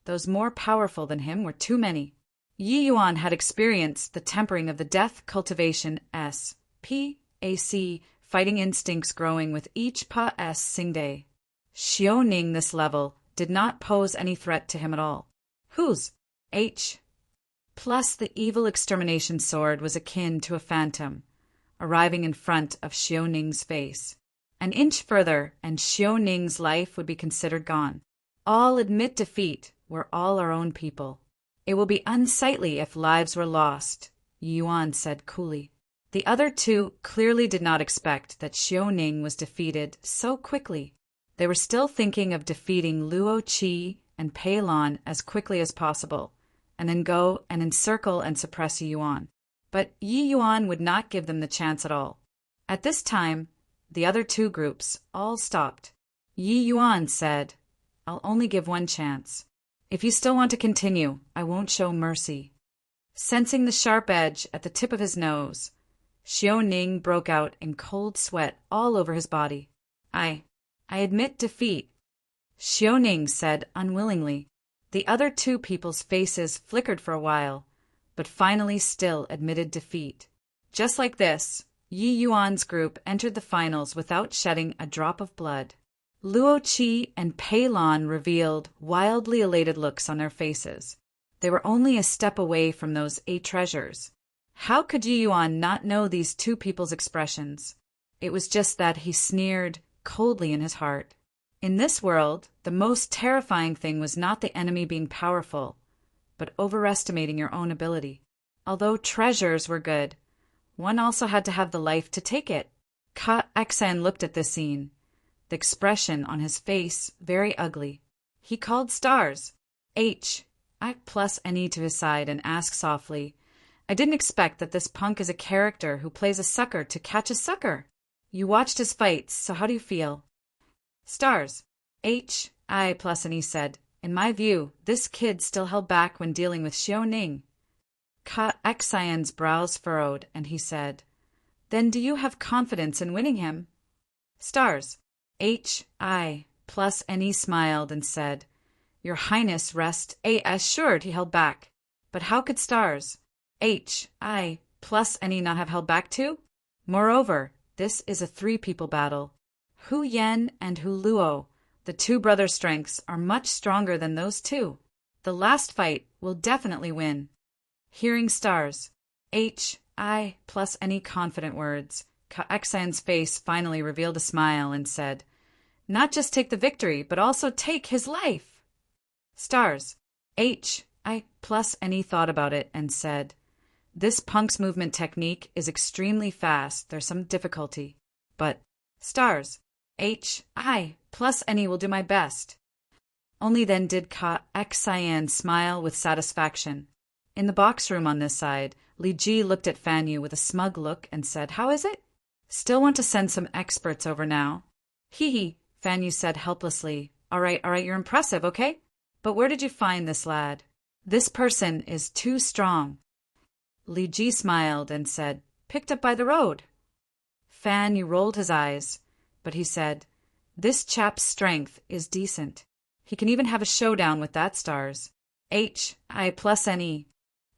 those more powerful than him were too many. Yi Yuan had experienced the tempering of the death cultivation SPAC, fighting instincts growing with each Pa S Sing day. Xiaoning this level did not pose any threat to him at all. Whose? H. Plus the evil extermination sword was akin to a phantom, arriving in front of Xiao Ning's face. An inch further, and Xiao Ning's life would be considered gone. All admit defeat, we're all our own people. It will be unsightly if lives were lost, Yuan said coolly. The other two clearly did not expect that Xiao Ning was defeated so quickly. They were still thinking of defeating Luo Qi and Pei Lan as quickly as possible, and then go and encircle and suppress Yuan. But Yi Yuan would not give them the chance at all. At this time, the other two groups all stopped. Yi Yuan said, I'll only give one chance. If you still want to continue, I won't show mercy. Sensing the sharp edge at the tip of his nose, Xiao Ning broke out in cold sweat all over his body. I admit defeat, Xiao Ning said unwillingly. The other two people's faces flickered for a while, but finally still admitted defeat. Just like this, Yi Yuan's group entered the finals without shedding a drop of blood. Luo Qi and Pei Lan revealed wildly elated looks on their faces. They were only a step away from those 8 treasures. How could Yi Yuan not know these two people's expressions? It was just that he sneered coldly in his heart. In this world, the most terrifying thing was not the enemy being powerful, but overestimating your own ability. Although treasures were good, one also had to have the life to take it. Ka Xan looked at this scene, the expression on his face very ugly. He called stars. H. I plus NE to his side and asked softly, I didn't expect that this punk is a character who plays a sucker to catch a sucker. You watched his fights, so how do you feel? Stars. H. I plus NE said, in my view, this kid still held back when dealing with Xiao Ning. Ka Xian's brows furrowed, and he said, then do you have confidence in winning him? Stars. H. I plus NE smiled and said, Your Highness rest assured he held back. But how could stars? H. I plus NE not have held back too? Moreover, this is a 3-people battle. Hu Yen and Hu Luo, the 2 brothers' strengths, are much stronger than those 2. The last fight will definitely win. Hearing stars. H. I plus NE confident words, Ka Xan's face finally revealed a smile and said, not just take the victory, but also take his life. Stars. H. I plus NE thought about it and said, this punk's movement technique is extremely fast. There's some difficulty. But, stars. H. I plus NE will do my best. Only then did Ka Xian smile with satisfaction. In the box room on this side, Li Ji looked at Fan Yu with a smug look and said, how is it? Still want to send some experts over now? Hee hee, Fan Yu said helplessly. All right, you're impressive, okay? But where did you find this lad? This person is too strong. Li Ji smiled and said, picked up by the road. Fan Yu rolled his eyes, but he said, this chap's strength is decent. He can even have a showdown with that stars. H. I plus NE.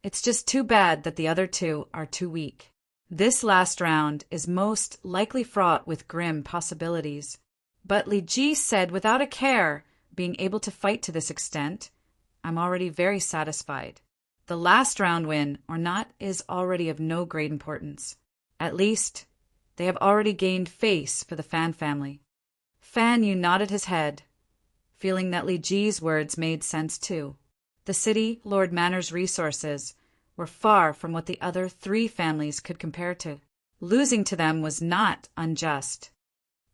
It's just too bad that the other 2 are too weak. This last round is most likely fraught with grim possibilities. But Li Ji said without a care, being able to fight to this extent, I'm already very satisfied. The last round win or not is already of no great importance. At least, they have already gained face for the Fan family. Fan Yu nodded his head, feeling that Li Ji's words made sense too. The city, Lord Manor's resources were far from what the other 3 families could compare to. Losing to them was not unjust.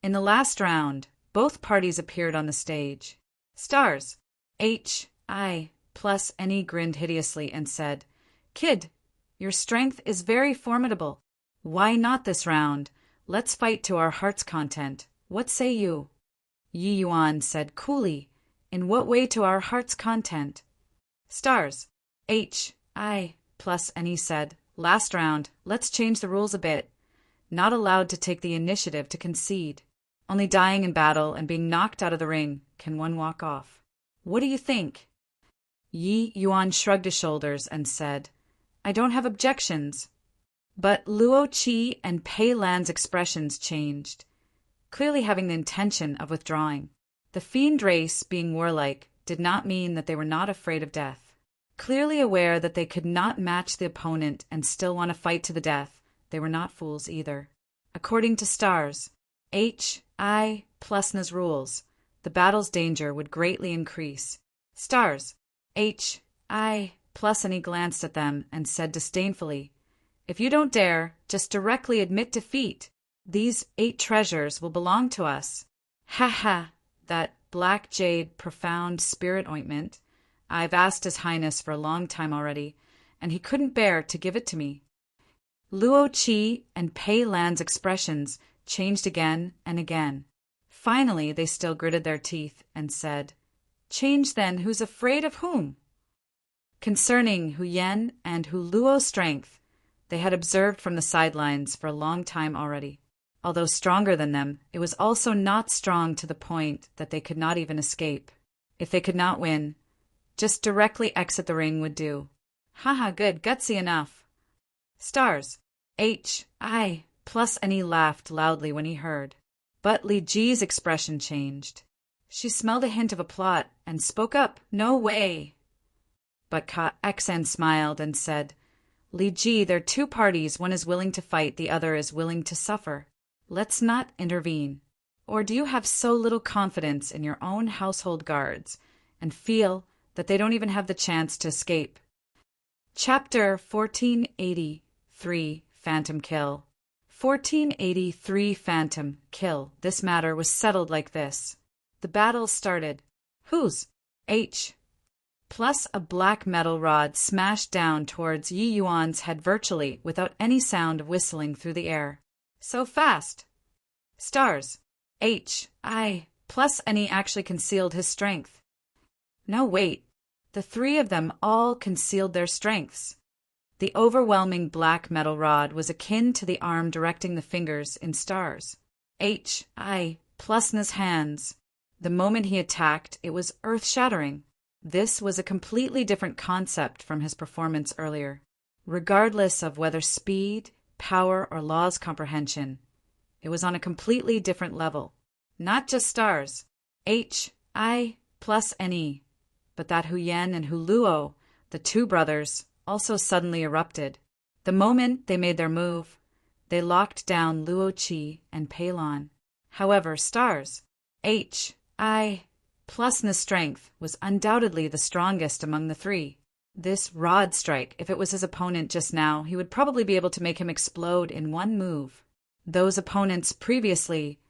In the last round, both parties appeared on the stage. Stars. H. I plus NE grinned hideously and said, Kid, your strength is very formidable. Why not this round? Let's fight to our heart's content. What say you? Yi Yuan said coolly, in what way to our heart's content? Stars. H. I plus NE said, last round, let's change the rules a bit. Not allowed to take the initiative to concede. Only dying in battle and being knocked out of the ring can one walk off. What do you think? Yi Yuan shrugged his shoulders and said, I don't have objections. But Luo Qi and Pei Lan's expressions changed, clearly having the intention of withdrawing. The fiend race, being warlike, did not mean that they were not afraid of death. Clearly aware that they could not match the opponent and still want to fight to the death, they were not fools either. According to stars, H.I. Plusna's rules, the battle's danger would greatly increase. Stars, H.I. Plusna glanced at them and said disdainfully, "If you don't dare, just directly admit defeat. These 8 treasures will belong to us." "Ha ha, that black jade profound spirit ointment. I've asked His Highness for a long time already, and he couldn't bear to give it to me." Luo Qi and Pei Lan's expressions changed again and again. Finally, they still gritted their teeth and said, "Change then, who's afraid of whom?" Concerning Hu Yen and Hu Luo's strength, they had observed from the sidelines for a long time already. Although stronger than them, it was also not strong to the point that they could not even escape. If they could not win, just directly exit the ring would do. Haha, good, gutsy enough. Stars, H.I. Plusna laughed loudly when he heard. But Li Ji's expression changed. She smelled a hint of a plot and spoke up, "No way." But Ka Xen smiled and said, "Li Ji, there are 2 parties, one is willing to fight, the other is willing to suffer. Let's not intervene. Or do you have so little confidence in your own household guards and feel that they don't even have the chance to escape?" Chapter 1483, Phantom Kill. 1483 Phantom Kill. This matter was settled like this. The battle started. Whose? H. Plus a black metal rod smashed down towards Yi Yuan's head virtually without any sound of whistling through the air. So fast. Stars. H.I. Plusna actually concealed his strength. No, wait. The 3 of them all concealed their strengths. The overwhelming black metal rod was akin to the arm directing the fingers in stars. H.I. Plusna's hands. The moment he attacked, it was earth-shattering. This was a completely different concept from his performance earlier. Regardless of whether speed, power, or law's comprehension, it was on a completely different level. Not just stars, H.I. Plusna, but that Hu Yen and Hu Luo, the 2 brothers, also suddenly erupted. The moment they made their move, they locked down Luo Qi and Pei Lan. However, stars, H.I. Plusna's strength was undoubtedly the strongest among the 3. This rod strike, if it was his opponent just now, he would probably be able to make him explode in one move. Those opponents previously,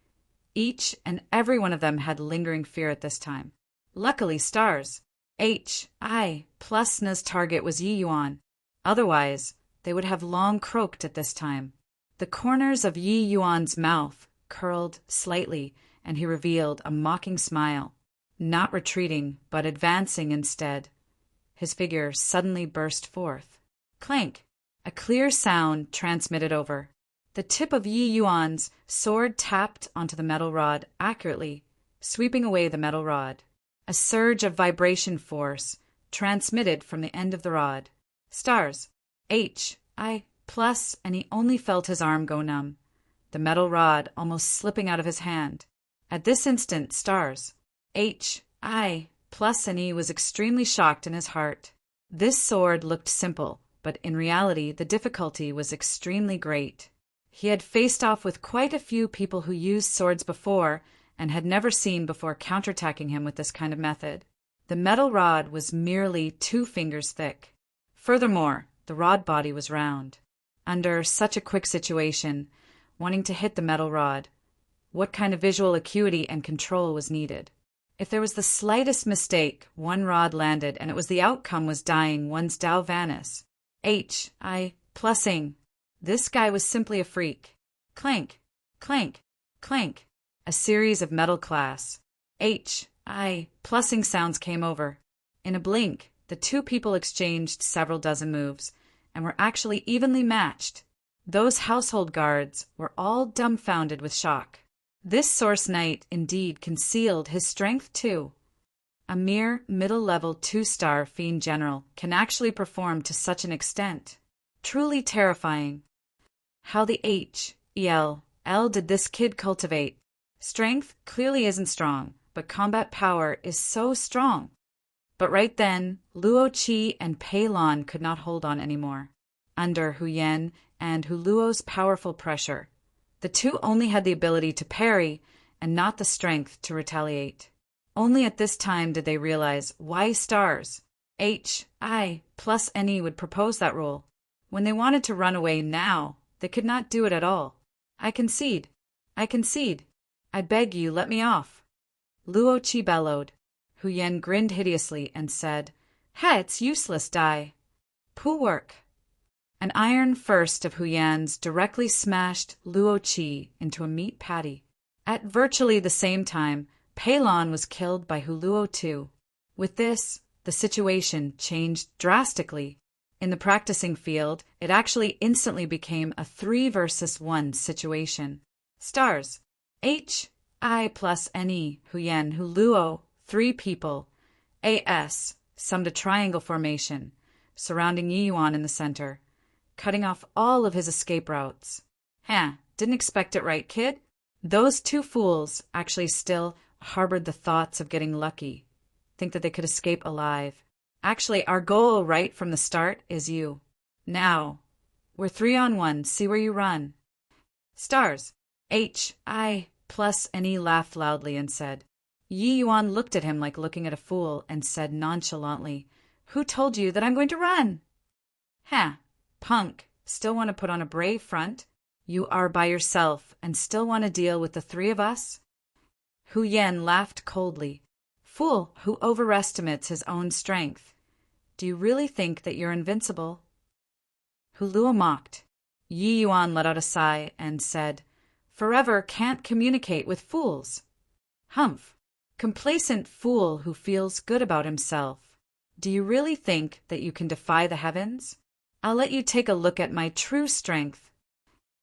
each and every one of them had lingering fear at this time. Luckily, stars, H.I. Plusna's target was Yi Yuan. Otherwise, they would have long croaked at this time. The corners of Yi Yuan's mouth curled slightly, and he revealed a mocking smile. Not retreating, but advancing instead. His figure suddenly burst forth. Clank! A clear sound transmitted over. The tip of Yi Yuan's sword tapped onto the metal rod accurately, sweeping away the metal rod. A surge of vibration force transmitted from the end of the rod. Stars, H.I. Plus, and he only felt his arm go numb, the metal rod almost slipping out of his hand. At this instant, stars, H.I. Plus, and he was extremely shocked in his heart. This sword looked simple, but in reality the difficulty was extremely great. He had faced off with quite a few people who used swords before, and had never seen before counterattacking him with this kind of method. The metal rod was merely 2 fingers thick. Furthermore, the rod body was round. Under such a quick situation, wanting to hit the metal rod, what kind of visual acuity and control was needed? If there was the slightest mistake, one rod landed, and it was the outcome was dying one's Dao Vanis. H.I. Plusing. This guy was simply a freak. Clank, clank, clank. A series of metal class. H.I. Plusing sounds came over. In a blink, the 2 people exchanged several dozen moves, and were actually evenly matched. Those household guards were all dumbfounded with shock. This Source Knight indeed concealed his strength too. A mere middle-level 2-star Fiend General can actually perform to such an extent. Truly terrifying. How the H.E.L.L. did this kid cultivate? Strength clearly isn't strong, but combat power is so strong. But right then, Luo Qi and Pei Lan could not hold on anymore. Under Hu Yan and Hu Luo's powerful pressure, the two only had the ability to parry and not the strength to retaliate. Only at this time did they realize why stars, H, I, plus NE would propose that rule. When they wanted to run away now, they could not do it at all. I concede. I concede. I beg you, let me off. Luo Qi bellowed. Hu Yan grinned hideously and said, "Ha, it's useless, Dai. Poo work." An iron first of Hu Yan's directly smashed Luo Qi into a meat patty. At virtually the same time, Pei Lan was killed by Hu Luo too. With this, the situation changed drastically. In the practicing field, it actually instantly became a 3 versus 1 situation. Stars. H, I plus NE, Hu Yan, Hu Luo, 3 people. AS summed a triangle formation, surrounding Yi Yuan in the center, cutting off all of his escape routes. Didn't expect it right, kid? Those 2 fools actually still harbored the thoughts of getting lucky, think that they could escape alive. Actually, our goal right from the start is you. Now, we're 3-on-1, see where you run. Stars. H, I, plus NE laughed loudly and said. Yi Yuan looked at him like looking at a fool and said nonchalantly, "Who told you that I'm going to run?" Punk, still want to put on a brave front? You are by yourself and still want to deal with the 3 of us? Hu Yan laughed coldly. Fool who overestimates his own strength. Do you really think that you're invincible? Hu Luo mocked. Yi Yuan let out a sigh and said, "Forever can't communicate with fools." Humph. Complacent fool who feels good about himself. Do you really think that you can defy the heavens? I'll let you take a look at my true strength.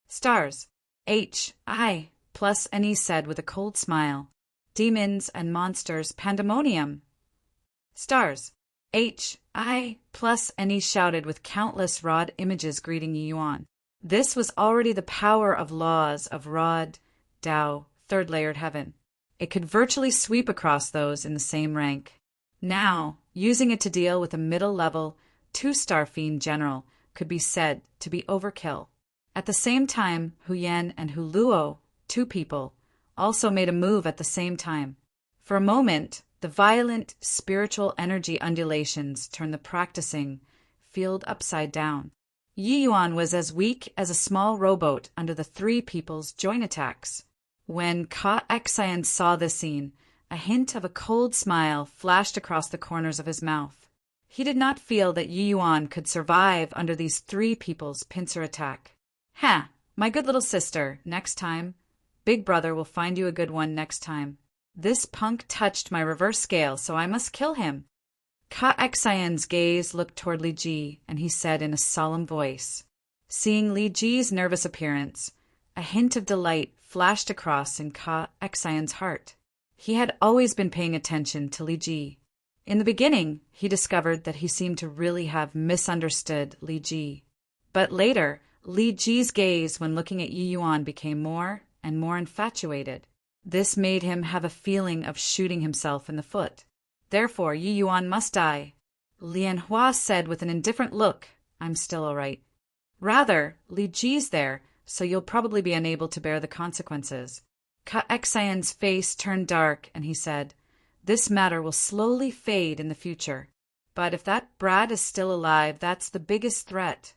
Stars. H, I, plus NE said with a cold smile. Demons and monsters, pandemonium. Stars. H, I, plus NE shouted with countless rod images greeting Yi Yuan. This was already the power of laws of Rod, Tao, 3rd layered heaven. It could virtually sweep across those in the same rank. Now, using it to deal with a middle-level, 2-star fiend general could be said to be overkill. At the same time, Hu Yan and Hu Luo, 2 people, also made a move at the same time. For a moment, the violent spiritual energy undulations turned the practicing field upside down. Yi Yuan was as weak as a small rowboat under the 3 people's joint attacks. When Ka Xian saw this scene, a hint of a cold smile flashed across the corners of his mouth. He did not feel that Yi Yuan could survive under these 3 people's pincer attack. My good little sister, next time. Big brother will find you a good one next time. This punk touched my reverse scale, so I must kill him. Ka Xian's gaze looked toward Li Ji, and he said in a solemn voice. Seeing Li Ji's nervous appearance, a hint of delight flashed across in Ka Xian's heart. He had always been paying attention to Li Ji. In the beginning, he discovered that he seemed to really have misunderstood Li Ji. But later, Li Ji's gaze when looking at Yi Yuan became more and more infatuated. This made him have a feeling of shooting himself in the foot. Therefore, Yi Yuan must die. Lian Hua said with an indifferent look, "I'm still all right." Rather, Li Ji's there, so you'll probably be unable to bear the consequences. Ka Xian's face turned dark, and he said, "This matter will slowly fade in the future. But if that brat is still alive, that's the biggest threat."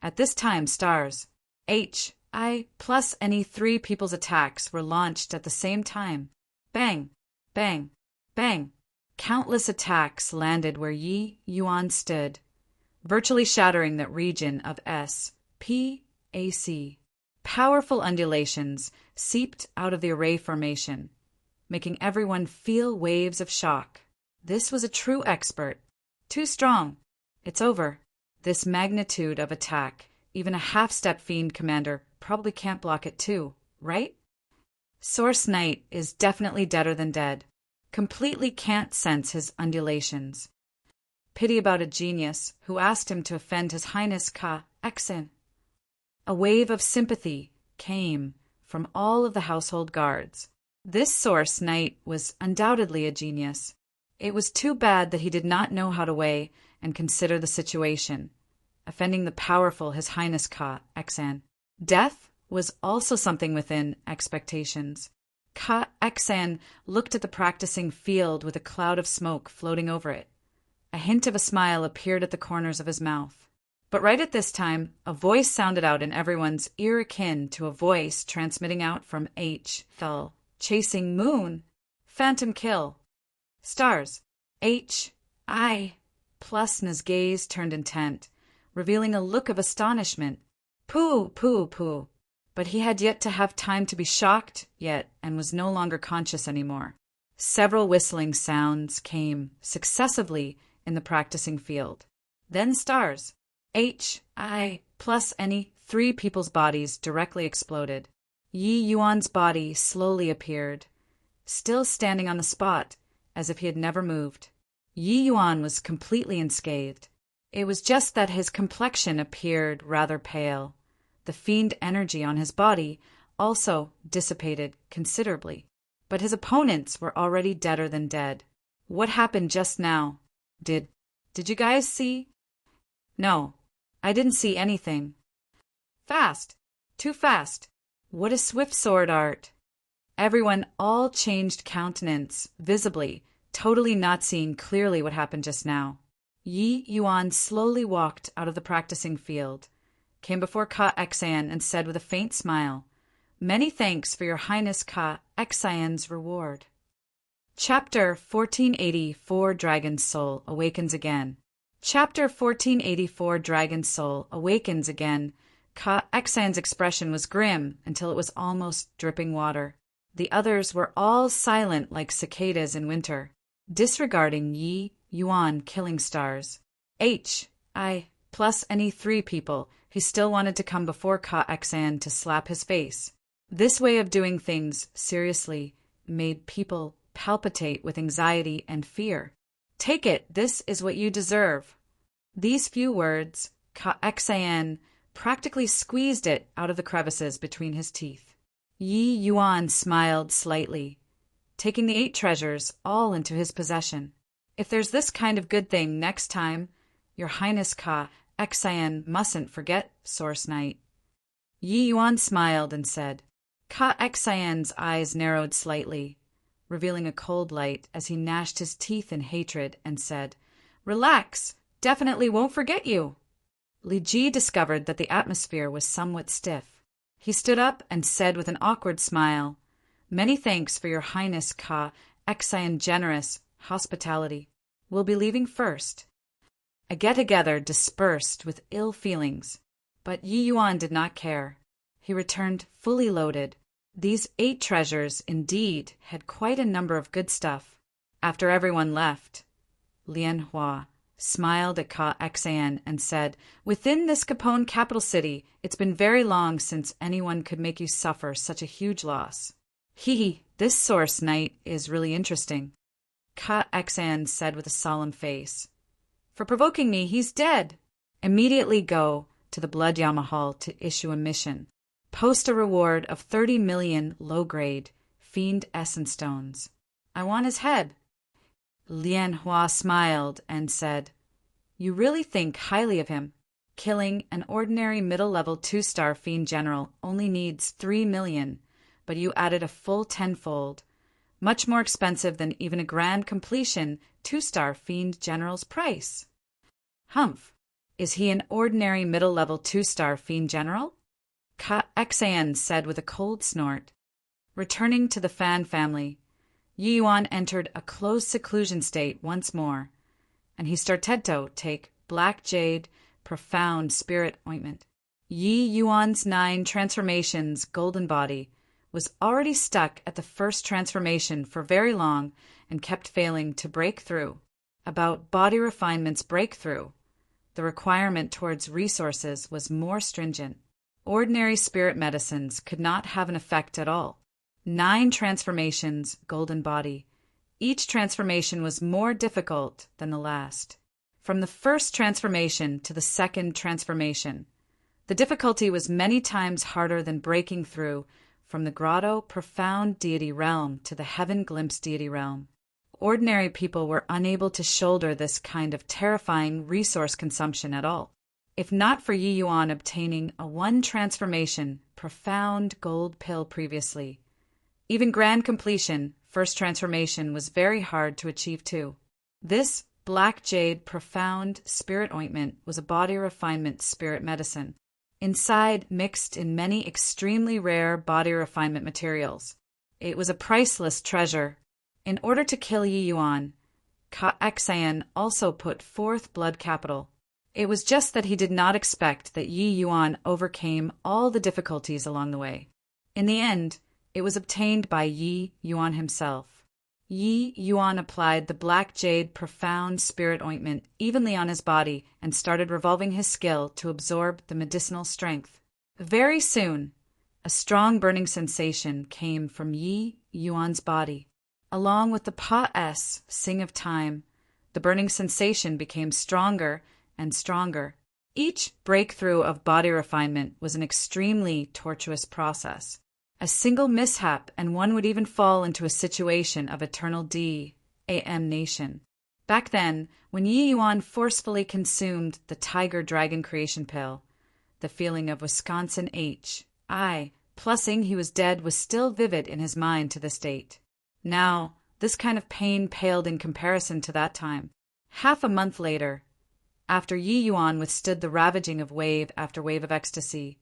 At this time, stars, H, I, plus NE 3 people's attacks were launched at the same time. Bang, bang, bang. Countless attacks landed where Yi Yuan stood, virtually shattering that region of S, P, AC. Powerful undulations seeped out of the array formation, making everyone feel waves of shock. This was a true expert. Too strong. It's over. This magnitude of attack, even a half-step fiend commander probably can't block it too, right? Source Knight is definitely deader than dead. Completely can't sense his undulations. Pity about a genius who asked him to offend His Highness Ka Xian. A wave of sympathy came from all of the household guards. This Source Knight was undoubtedly a genius. It was too bad that he did not know how to weigh and consider the situation, offending the powerful His Highness Ka Exan. Death was also something within expectations. Ka Exan looked at the practicing field with a cloud of smoke floating over it. A hint of a smile appeared at the corners of his mouth. But right at this time, a voice sounded out in everyone's ear akin to a voice transmitting out from H. Thul, chasing moon, phantom kill. Stars. H. I. Plusna's gaze turned intent, revealing a look of astonishment. Pooh, pooh, pooh. But he had yet to have time to be shocked yet, and was no longer conscious anymore. Several whistling sounds came successively in the practicing field. Then stars. H, I, plus any 3 people's bodies directly exploded. Yi Yuan's body slowly appeared, still standing on the spot, as if he had never moved. Yi Yuan was completely unscathed. It was just that his complexion appeared rather pale. The fiend energy on his body also dissipated considerably. But his opponents were already deader than dead. What happened just now? Did you guys see? No, I didn't see anything. Fast. Too fast. What a swift sword art. Everyone all changed countenance, visibly, totally not seeing clearly what happened just now. Yi Yuan slowly walked out of the practicing field, came before Ka Exan and said with a faint smile, "Many thanks for your Highness Ka Exan's reward." Chapter 1484 Dragon's Soul Awakens Again. Chapter 1484 Dragon's Soul Awakens Again. Ka Exan's expression was grim until it was almost dripping water. The others were all silent like cicadas in winter, disregarding Yi Yuan killing stars. H, I, plus any 3 people who still wanted to come before Ka Exan to slap his face. This way of doing things seriously made people palpitate with anxiety and fear. Take it, this is what you deserve. These few words, Ka Exan practically squeezed it out of the crevices between his teeth. Yi Yuan smiled slightly, taking the 8 treasures all into his possession. If there's this kind of good thing next time, your Highness Ka Exan mustn't forget, Source Knight. Yi Yuan smiled and said. Ka Exan's eyes narrowed slightly, revealing a cold light as he gnashed his teeth in hatred and said, "Relax, definitely won't forget you." Li Ji discovered that the atmosphere was somewhat stiff. He stood up and said with an awkward smile, "Many thanks for your Highness Ka Exan generous hospitality. We'll be leaving first." A get-together dispersed with ill feelings, but Yi Yuan did not care. He returned fully loaded. These 8 treasures, indeed, had quite a number of good stuff. After everyone left, Lian Hua smiled at Ka Exan and said, "Within this Capone capital city, it's been very long since anyone could make you suffer such a huge loss." This Source Knight is really interesting," Ka Exan said with a solemn face. "For provoking me, he's dead. Immediately go to the Blood Yamahal to issue a mission. Post a reward of 30 million low-grade fiend essence stones. I want his head." Lian Hua smiled and said, "You really think highly of him. Killing an ordinary middle-level 2-star fiend general only needs 3 million, but you added a full 10-fold, much more expensive than even a grand completion 2-star fiend general's price." "Humph. Is he an ordinary middle-level 2-star fiend general?" Ka Exan said with a cold snort. Returning to the Fan family, Yi Yuan entered a closed seclusion state once more, and he started to take black jade, profound spirit ointment. Yi Yuan's 9 transformations golden body was already stuck at the first transformation for very long and kept failing to break through. About body refinement's breakthrough, the requirement towards resources was more stringent. Ordinary spirit medicines could not have an effect at all. 9 transformations, golden body. Each transformation was more difficult than the last. From the first transformation to the second transformation, the difficulty was many times harder than breaking through from the grotto profound deity realm to the heaven glimpse deity realm. Ordinary people were unable to shoulder this kind of terrifying resource consumption at all. If not for Yi Yuan obtaining a one transformation, profound gold pill previously. Even grand completion, first transformation, was very hard to achieve too. This black jade profound spirit ointment was a body refinement spirit medicine. Inside, mixed in many extremely rare body refinement materials. It was a priceless treasure. In order to kill Yi Yuan, Ka Xian also put forth blood capital. It was just that he did not expect that Yi Yuan overcame all the difficulties along the way. In the end, it was obtained by Yi Yuan himself. Yi Yuan applied the black jade profound spirit ointment evenly on his body and started revolving his skill to absorb the medicinal strength. Very soon, a strong burning sensation came from Yi Yuan's body. Along with the Pa-S sing of time, the burning sensation became stronger and stronger. Each breakthrough of body refinement was an extremely tortuous process. A single mishap and one would even fall into a situation of eternal damnation. Back then, when Yi Yuan forcefully consumed the Tiger Dragon Creation Pill, the feeling of Wisconsin H.I. plussing he was dead was still vivid in his mind to this date. Now, this kind of pain paled in comparison to that time. Half a month later, after Yi Yuan withstood the ravaging of wave after wave of ecstasy,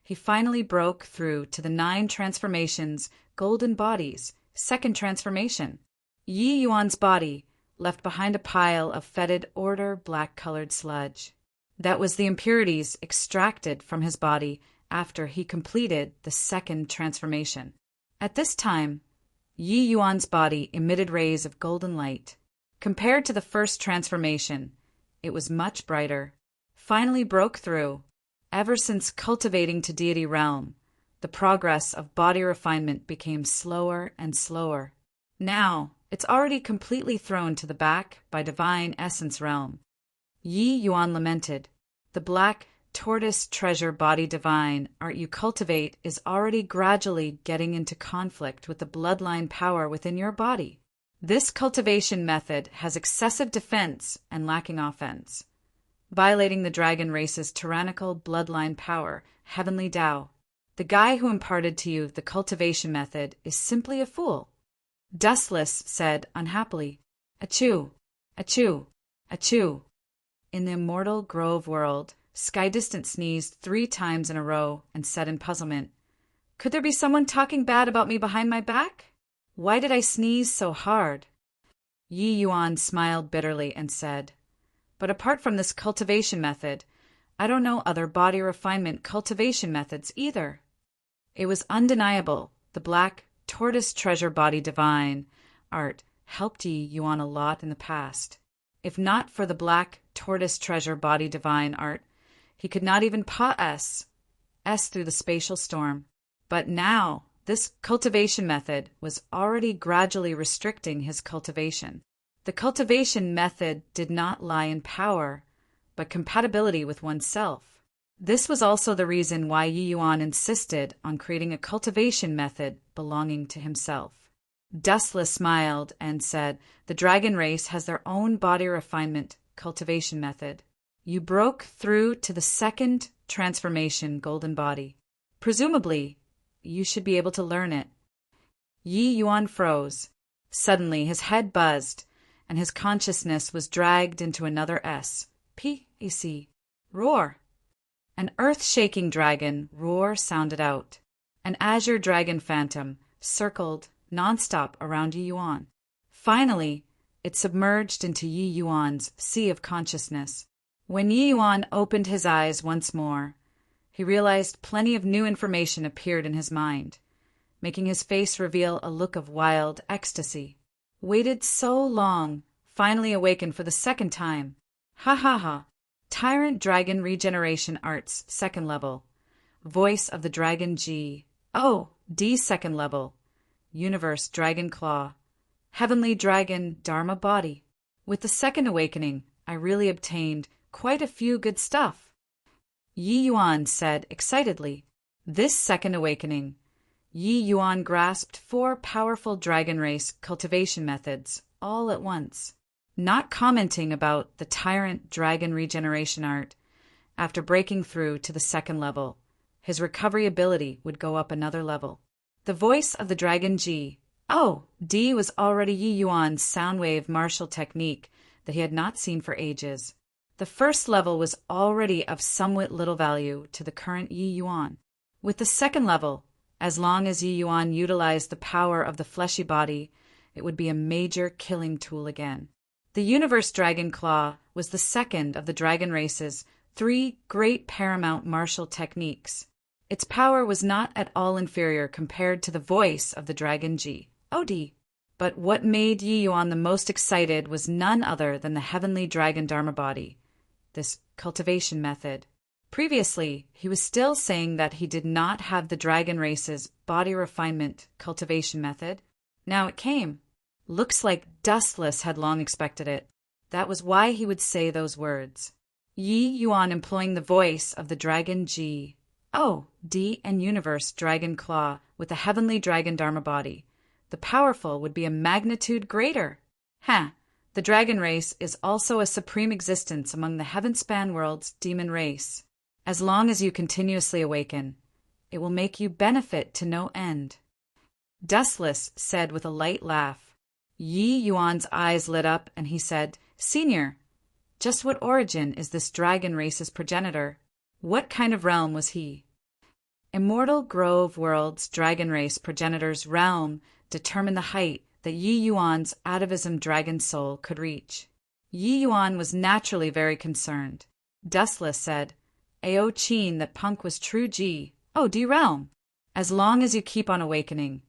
he finally broke through to the 9 transformations, golden bodies, second transformation. Yi Yuan's body left behind a pile of fetid order black-colored sludge. That was the impurities extracted from his body after he completed the second transformation. At this time, Yi Yuan's body emitted rays of golden light. Compared to the first transformation, it was much brighter. Finally broke through. Ever since cultivating to deity realm, the progress of body refinement became slower and slower. Now, it's already completely thrown to the back by divine essence realm. Yi Yuan lamented, "The black tortoise treasure body divine art you cultivate is already gradually getting into conflict with the bloodline power within your body. This cultivation method has excessive defense and lacking offense, violating the dragon race's tyrannical bloodline power, heavenly Tao. The guy who imparted to you the cultivation method is simply a fool." Dustless said unhappily, "Achoo, achoo, achoo." In the immortal grove world, Skydistant sneezed 3 times in a row and said in puzzlement, "Could there be someone talking bad about me behind my back? Why did I sneeze so hard?" Yi Yuan smiled bitterly and said, "But apart from this cultivation method, I don't know other body refinement cultivation methods either." It was undeniable the black tortoise treasure body divine art helped Yi Yuan a lot in the past. If not for the black tortoise treasure body divine art, he could not even pass through the spatial storm. But now, this cultivation method was already gradually restricting his cultivation. The cultivation method did not lie in power, but compatibility with oneself. This was also the reason why Yi Yuan insisted on creating a cultivation method belonging to himself. Dustless smiled and said, "The dragon race has their own body refinement cultivation method. You broke through to the second transformation golden body. Presumably, you should be able to learn it." Yi Yuan froze. Suddenly, his head buzzed, and his consciousness was dragged into another S-P-E-C. Roar. An earth-shaking dragon roar sounded out. An azure dragon phantom circled nonstop around Yi Yuan. Finally, it submerged into Yi Yuan's sea of consciousness. When Yi Yuan opened his eyes once more, he realized plenty of new information appeared in his mind, making his face reveal a look of wild ecstasy. Waited so long, finally awakened for the second time. Ha ha ha. Tyrant Dragon Regeneration Arts, 2nd level. Voice of the Dragon G. Oh, D 2nd level. Universe Dragon Claw. Heavenly Dragon Dharma Body. With the second awakening, I really obtained quite a few good stuff. Yi Yuan said excitedly. This second awakening, Yi Yuan grasped 4 powerful dragon race cultivation methods all at once. Not commenting about the tyrant dragon regeneration art, after breaking through to the 2nd level, his recovery ability would go up another level. The voice of the dragon G. D was already Yi Yuan's soundwave martial technique that he had not seen for ages. The 1st level was already of somewhat little value to the current Yi Yuan. With the 2nd level, as long as Yi Yuan utilized the power of the fleshy body, it would be a major killing tool again. The Universe Dragon Claw was the 2nd of the dragon race's 3 great paramount martial techniques. Its power was not at all inferior compared to the voice of the dragon G. OD. But what made Yi Yuan the most excited was none other than the heavenly dragon Dharma body, this cultivation method. Previously, he was still saying that he did not have the dragon race's body refinement cultivation method. Now it came. Looks like Dustless had long expected it. That was why he would say those words. Yi Yuan employing the voice of the dragon G. D and Universe Dragon Claw with the heavenly dragon Dharma body. The powerful would be a magnitude greater. The dragon race is also a supreme existence among the heaven-span world's demon race. As long as you continuously awaken, it will make you benefit to no end. Dustless said with a light laugh. Yi Yuan's eyes lit up and he said, Senior, just what origin is this dragon race's progenitor? What kind of realm was he? Immortal Grove World's dragon race progenitor's realm determined the height that Yi Yuan's atavism dragon soul could reach. Yi Yuan was naturally very concerned. Dustless said, Ao Chin that Punk was true G. D realm. As long as you keep on awakening,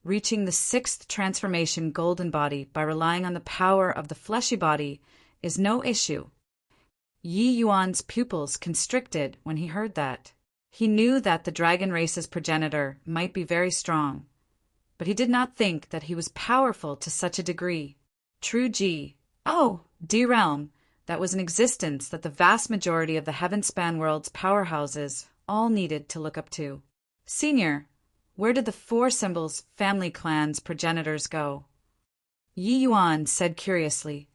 reaching the 6th transformation golden body by relying on the power of the fleshy body is no issue. Yi Yuan's pupils constricted when he heard that. He knew that the dragon race's progenitor might be very strong, but he did not think that he was powerful to such a degree. True G. D realm, that was an existence that the vast majority of the heaven-span world's powerhouses all needed to look up to. Senior, where did the 4 symbols family clans progenitors go? Yi Yuan said curiously,